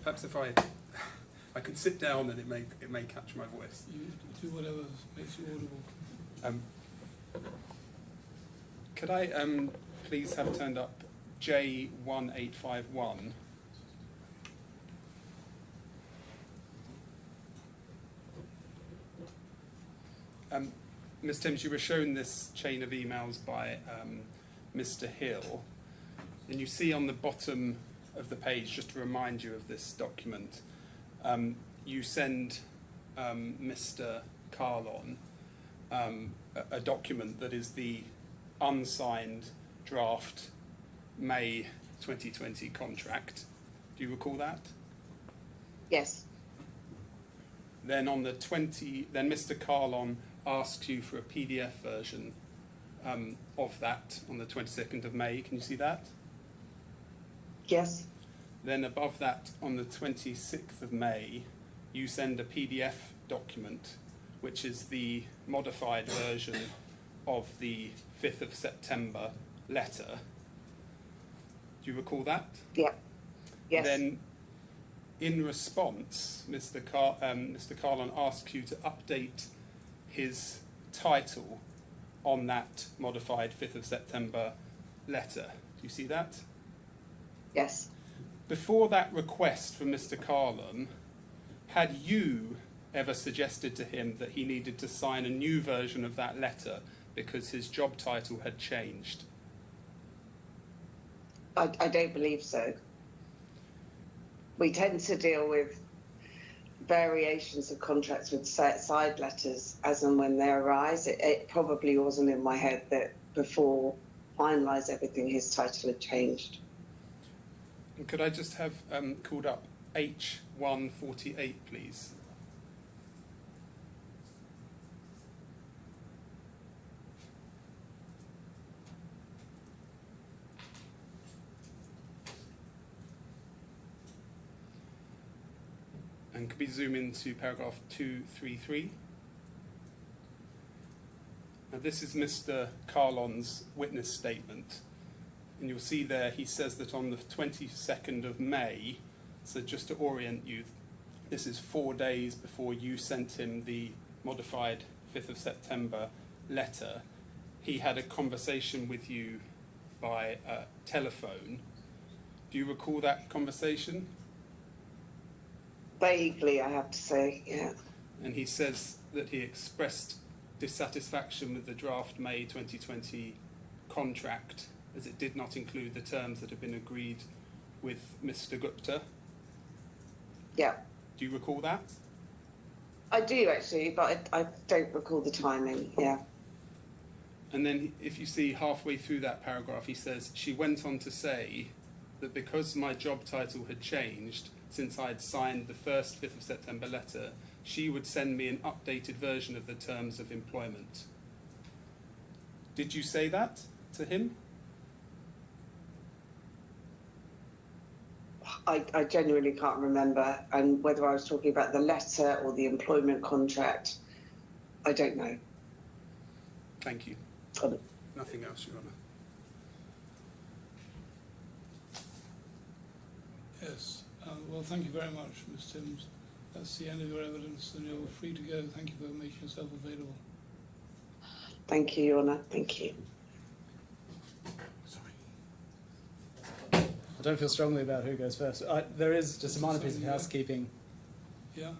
Perhaps if I could sit down, then it may catch my voice. You do whatever makes you audible. Could I please have turned up J1851. Ms. Timms, you were shown this chain of emails by Mr. Hill, and you see on the bottom of the page, just to remind you of this document, you send Mr. Kahlon a document that is the unsigned draft May 2020 contract. Do you recall that? Yes. Then on the then Mr. Kahlon asks you for a PDF version of that on the 22nd of May. Can you see that? Yes. Then above that, on the 26th of May, you send a PDF document, which is the modified version of the 5th of September letter. Do you recall that? Yeah. Yes. Then, in response, Mr. Kahlon asks you to update his title on that modified 5th of September letter. Do you see that? Yes. Before that request from Mr. Kahlon, had you ever suggested to him that he needed to sign a new version of that letter because his job title had changed? I don't believe so. We tend to deal with variations of contracts with side letters as and when they arise. It probably wasn't in my head that before finalise everything, his title had changed. And could I just have called up H148, please? And could we zoom into paragraph 233? Now this is Mr. Kahlon's witness statement. And you'll see there he says that on the 22nd of May, so just to orient you, this is 4 days before you sent him the modified 5th of September letter, he had a conversation with you by telephone. Do you recall that conversation? Vaguely, I have to say, yeah. And he says that he expressed dissatisfaction with the draft May 2020 contract as it did not include the terms that had been agreed with Mr. Gupta. Yeah. Do you recall that? I do actually, but I don't recall the timing, yeah. And then if you see halfway through that paragraph, he says, she went on to say that because my job title had changed since I had signed the first 5th of September letter, she would send me an updated version of the terms of employment. Did you say that to him? I genuinely can't remember, and whether I was talking about the letter or the employment contract, I don't know. Thank you. Nothing else, Your Honour. Yes. Well, thank you very much, Ms. Timms. That's the end of your evidence, and you're free to go. Thank you for making yourself available. Thank you, Your Honour. Thank you. I don't feel strongly about who goes first. There is just a minor piece of housekeeping. Yeah.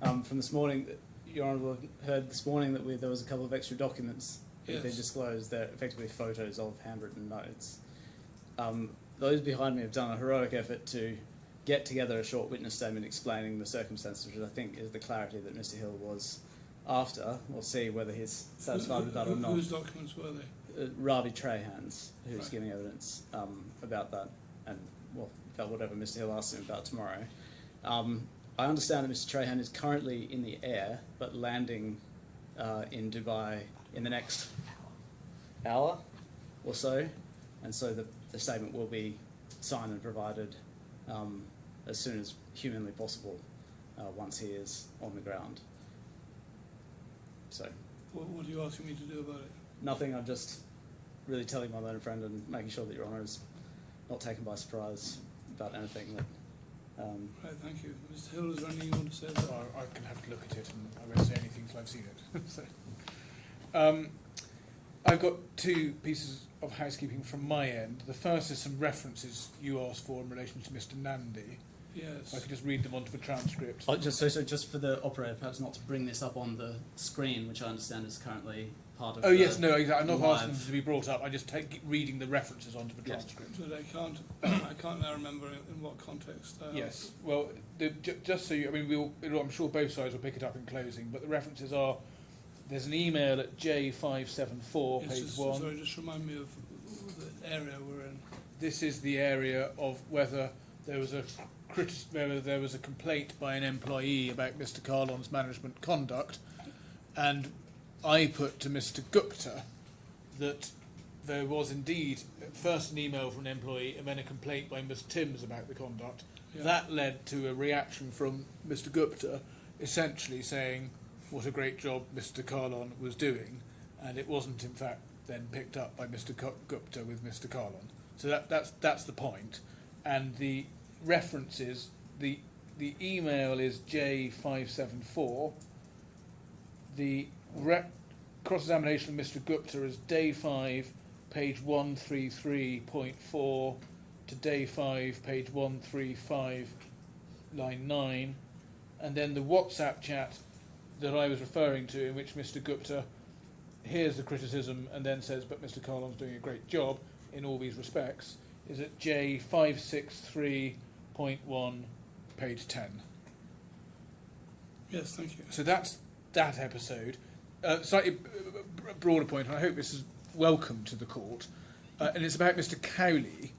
From this morning, Your Honour will have heard this morning that there was a couple of extra documents that have been disclosed. They're effectively photos of handwritten notes. Those behind me have done a heroic effort to get together a short witness statement explaining the circumstances, which I think is the clarity that Mr. Hill was after. We'll see whether he's satisfied with that or not. Whose documents were they? Ravi Trahan's, who's giving evidence about that, and well, about whatever Mr. Hill asks him about tomorrow. I understand that Mr. Trahan is currently in the air, but landing in Dubai in the next hour or so, and so the statement will be signed and provided as soon as humanly possible once he is on the ground. So. What are you asking me to do about it? Nothing. I'm just really telling my learned friend and making sure that Your Honour is not taken by surprise about anything that. Right, thank you. Mr. Hill, is there anything you want to say about it? I can have to look at it, and I won't say anything until I've seen it. So, I've got two pieces of housekeeping from my end. The first is some references you asked for in relation to Mr. Nandy. Yes. If I could just read them onto the transcript. Just for the operator, perhaps not to bring this up on the screen, which I understand is currently part of. Oh yes, no, exactly. I'm not live. asking them to be brought up. I just take reading the references onto the transcript. But I can't now remember in what context. Yes. Well, just so you, I mean, I'm sure both sides will pick it up in closing. But the references are: there's an email at J574, Yes, page 1. Sorry, just remind me of the area we're in. This is the area of whether there was a complaint by an employee about Mr. Kahlon's management conduct, and I put to Mr. Gupta that there was indeed first an email from an employee and then a complaint by Ms. Timms about the conduct. Yeah. That led to a reaction from Mr. Gupta, essentially saying what a great job Mr. Kahlon was doing, and it wasn't in fact then picked up by Mr. Gupta with Mr. Kahlon. So that's the point. And the references, the email is J574. The cross-examination of Mr. Gupta is day 5, page 133.4 to day 5, page 135, line 9. And then the WhatsApp chat that I was referring to, in which Mr. Gupta hears the criticism and then says, but Mr. Kahlon's doing a great job in all these respects, is at J563.1, page 10. Yes, thank you. So that's that episode. Slightly broader point, and I hope this is welcome to the court, and it's about Mr. Cowley.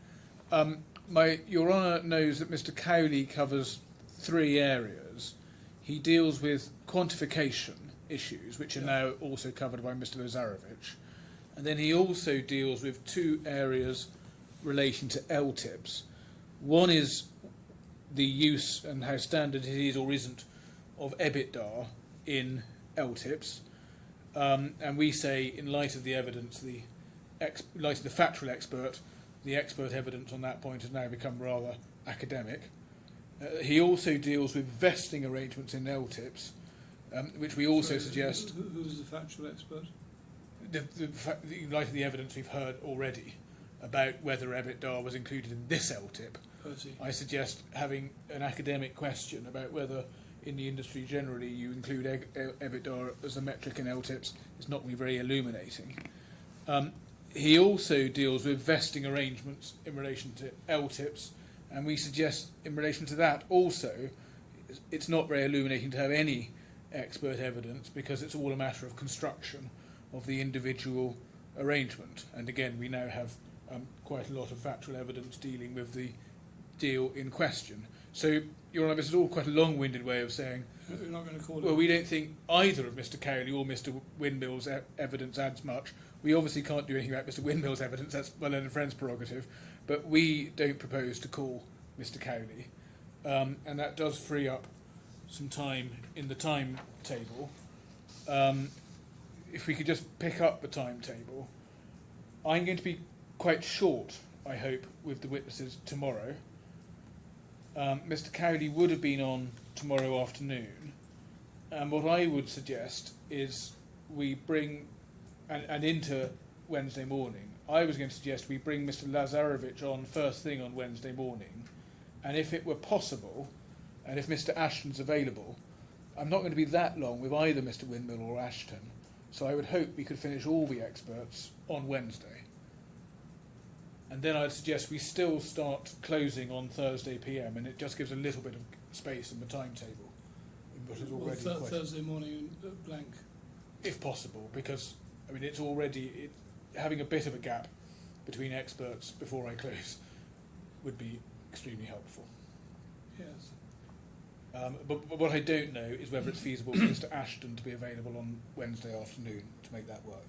Your Honour knows that Mr. Cowley covers 3 areas. He deals with quantification issues, which are now also covered by Mr. Lazarevic, and then he also deals with 2 areas relating to LTIPs. One is the use and how standard it is or isn't of EBITDA in LTIPs, and we say, in light of the evidence, light of the factual expert, the expert evidence on that point has now become rather academic. He also deals with vesting arrangements in LTIPs, which we also suggest. Who's the factual expert? In light of the evidence we've heard already about whether EBITDA was included in this LTIP, I suggest having an academic question about whether in the industry generally you include EBITDA as a metric in LTIPs. It's not going to be very illuminating. He also deals with vesting arrangements in relation to LTIPs, and we suggest in relation to that also it's not very illuminating to have any expert evidence because it's all a matter of construction of the individual arrangement. And again, we now have quite a lot of factual evidence dealing with the deal in question. So, Your Honour, this is all quite a long-winded way of saying, you're not going to call well, it. we don't think either of Mr. Cowley or Mr. Windmill's evidence adds much. We obviously can't do anything about Mr. Windmill's evidence, that's my learned friend's prerogative, but we don't propose to call Mr. Cowley. And that does free up some time in the timetable. If we could just pick up the timetable. I'm going to be quite short, I hope, with the witnesses tomorrow. Mr. Cowley would have been on tomorrow afternoon, and what I would suggest is we bring, and into Wednesday morning, I was going to suggest we bring Mr. Lazarevic on first thing on Wednesday morning, and if it were possible, and if Mr. Ashton's available, I'm not going to be that long with either Mr. Windmill or Ashton, so I would hope we could finish all the experts on Wednesday. And then I'd suggest we still start closing on Thursday PM, and it just gives a little bit of space in the timetable. But it's already Thursday morning blank. If possible, because I mean it's already having a bit of a gap between experts before I close would be extremely helpful. Yes. But what I don't know is whether it's feasible for Mr. Ashton to be available on Wednesday afternoon to make that work.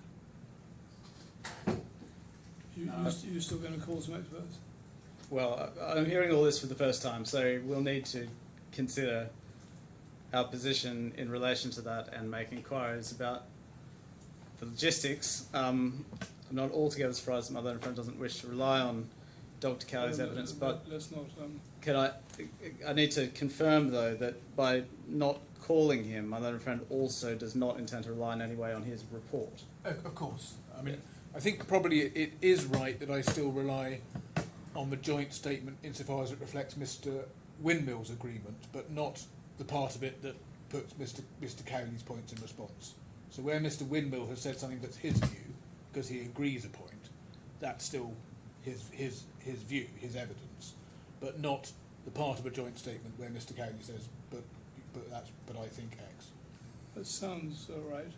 You're still going to call some experts? Well, I'm hearing all this for the first time, so we'll need to consider our position in relation to that and make inquiries about the logistics. I'm not altogether surprised that my learned friend doesn't wish to rely on Dr. Cowley's evidence, but let's not. I need to confirm, though, that by not calling him, my learned friend also does not intend to rely in any way on his report. Of course. I mean, I think probably it is right that I still rely on the joint statement insofar as it reflects Mr. Windmill's agreement, but not the part of it that puts Mr. Cowley's points in response. So where Mr. Windmill has said something that's his view, because he agrees a point, that's still his view, his evidence, but not the part of a joint statement where Mr. Cowley says, but I think X. That sounds all right.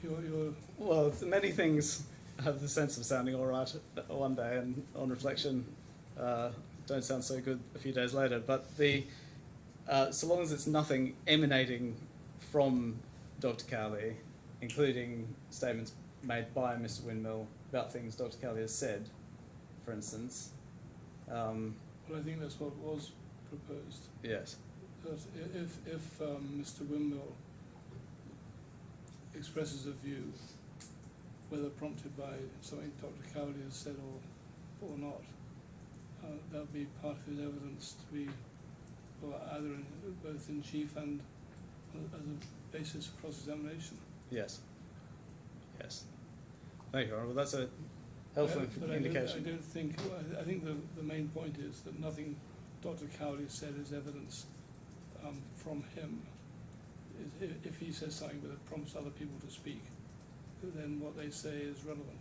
You're Well, many things have the sense of sounding all right one day, and on reflection, don't sound so good a few days later. But so long as it's nothing emanating from Dr. Cowley, including statements made by Mr. Windmill about things Dr. Cowley has said, for instance. well, I think that's what was proposed. Yes. That if Mr. Windmill expresses a view, whether prompted by something Dr. Cowley has said or not, that would be part of his evidence to be, well, either both in chief and as a basis for cross-examination. Yes. Yes. Thank you, Honourable. That's a helpful But indication. I don't think. I think the main point is that nothing Dr. Cowley said is evidence from him. If he says something that prompts other people to speak, then what they say is relevant.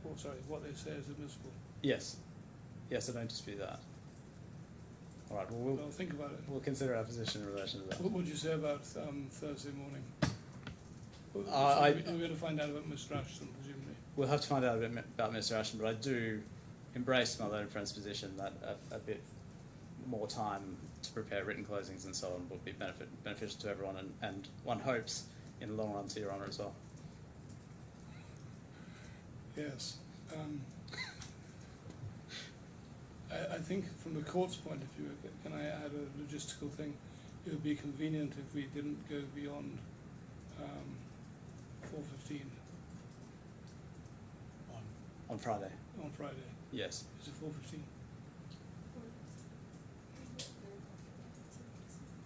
Or sorry, what they say is admissible. Yes. Yes, I don't dispute that. All right. Well, Well, think about it. we'll consider our position in relation to that. What would you say about Thursday morning? We're going to find out about Mr. Ashton, presumably. We'll have to find out a bit about Mr. Ashton, but I do embrace my learned friend's position that a bit more time to prepare written closings and so on would be beneficial to everyone, and one hopes in the long run to Your Honour as well. Yes. I think from the court's point of view, can I add a logistical thing? It would be convenient if we didn't go beyond 4:15 On Friday. on Friday. Yes. Is it 4:15?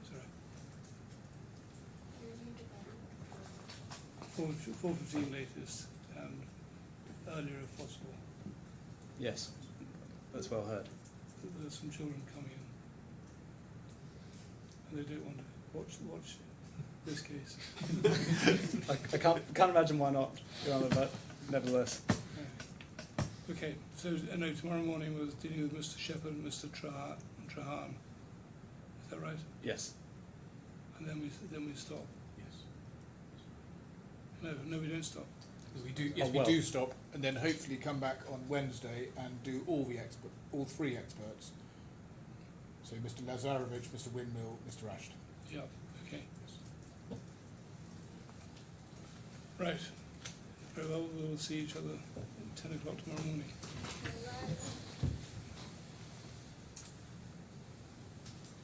Sorry. 4:15 latest, and earlier if possible. Yes. That's well heard. There's some children coming in, and they don't want to watch this case. I can't imagine why not, Your Honour, but nevertheless. Okay, so no, tomorrow morning was dealing with Mr. Shepherd and Mr. Trahan. Is that right? Yes. And then we stop. Yes. No, we don't stop. We do, yes, we do stop, and then hopefully come back on Wednesday and do all three experts. So Mr. Lazarovich, Mr. Windmill, Mr. Ashton. Yeah. Okay. Right. Very well. We will see each other at 10 o'clock tomorrow morning.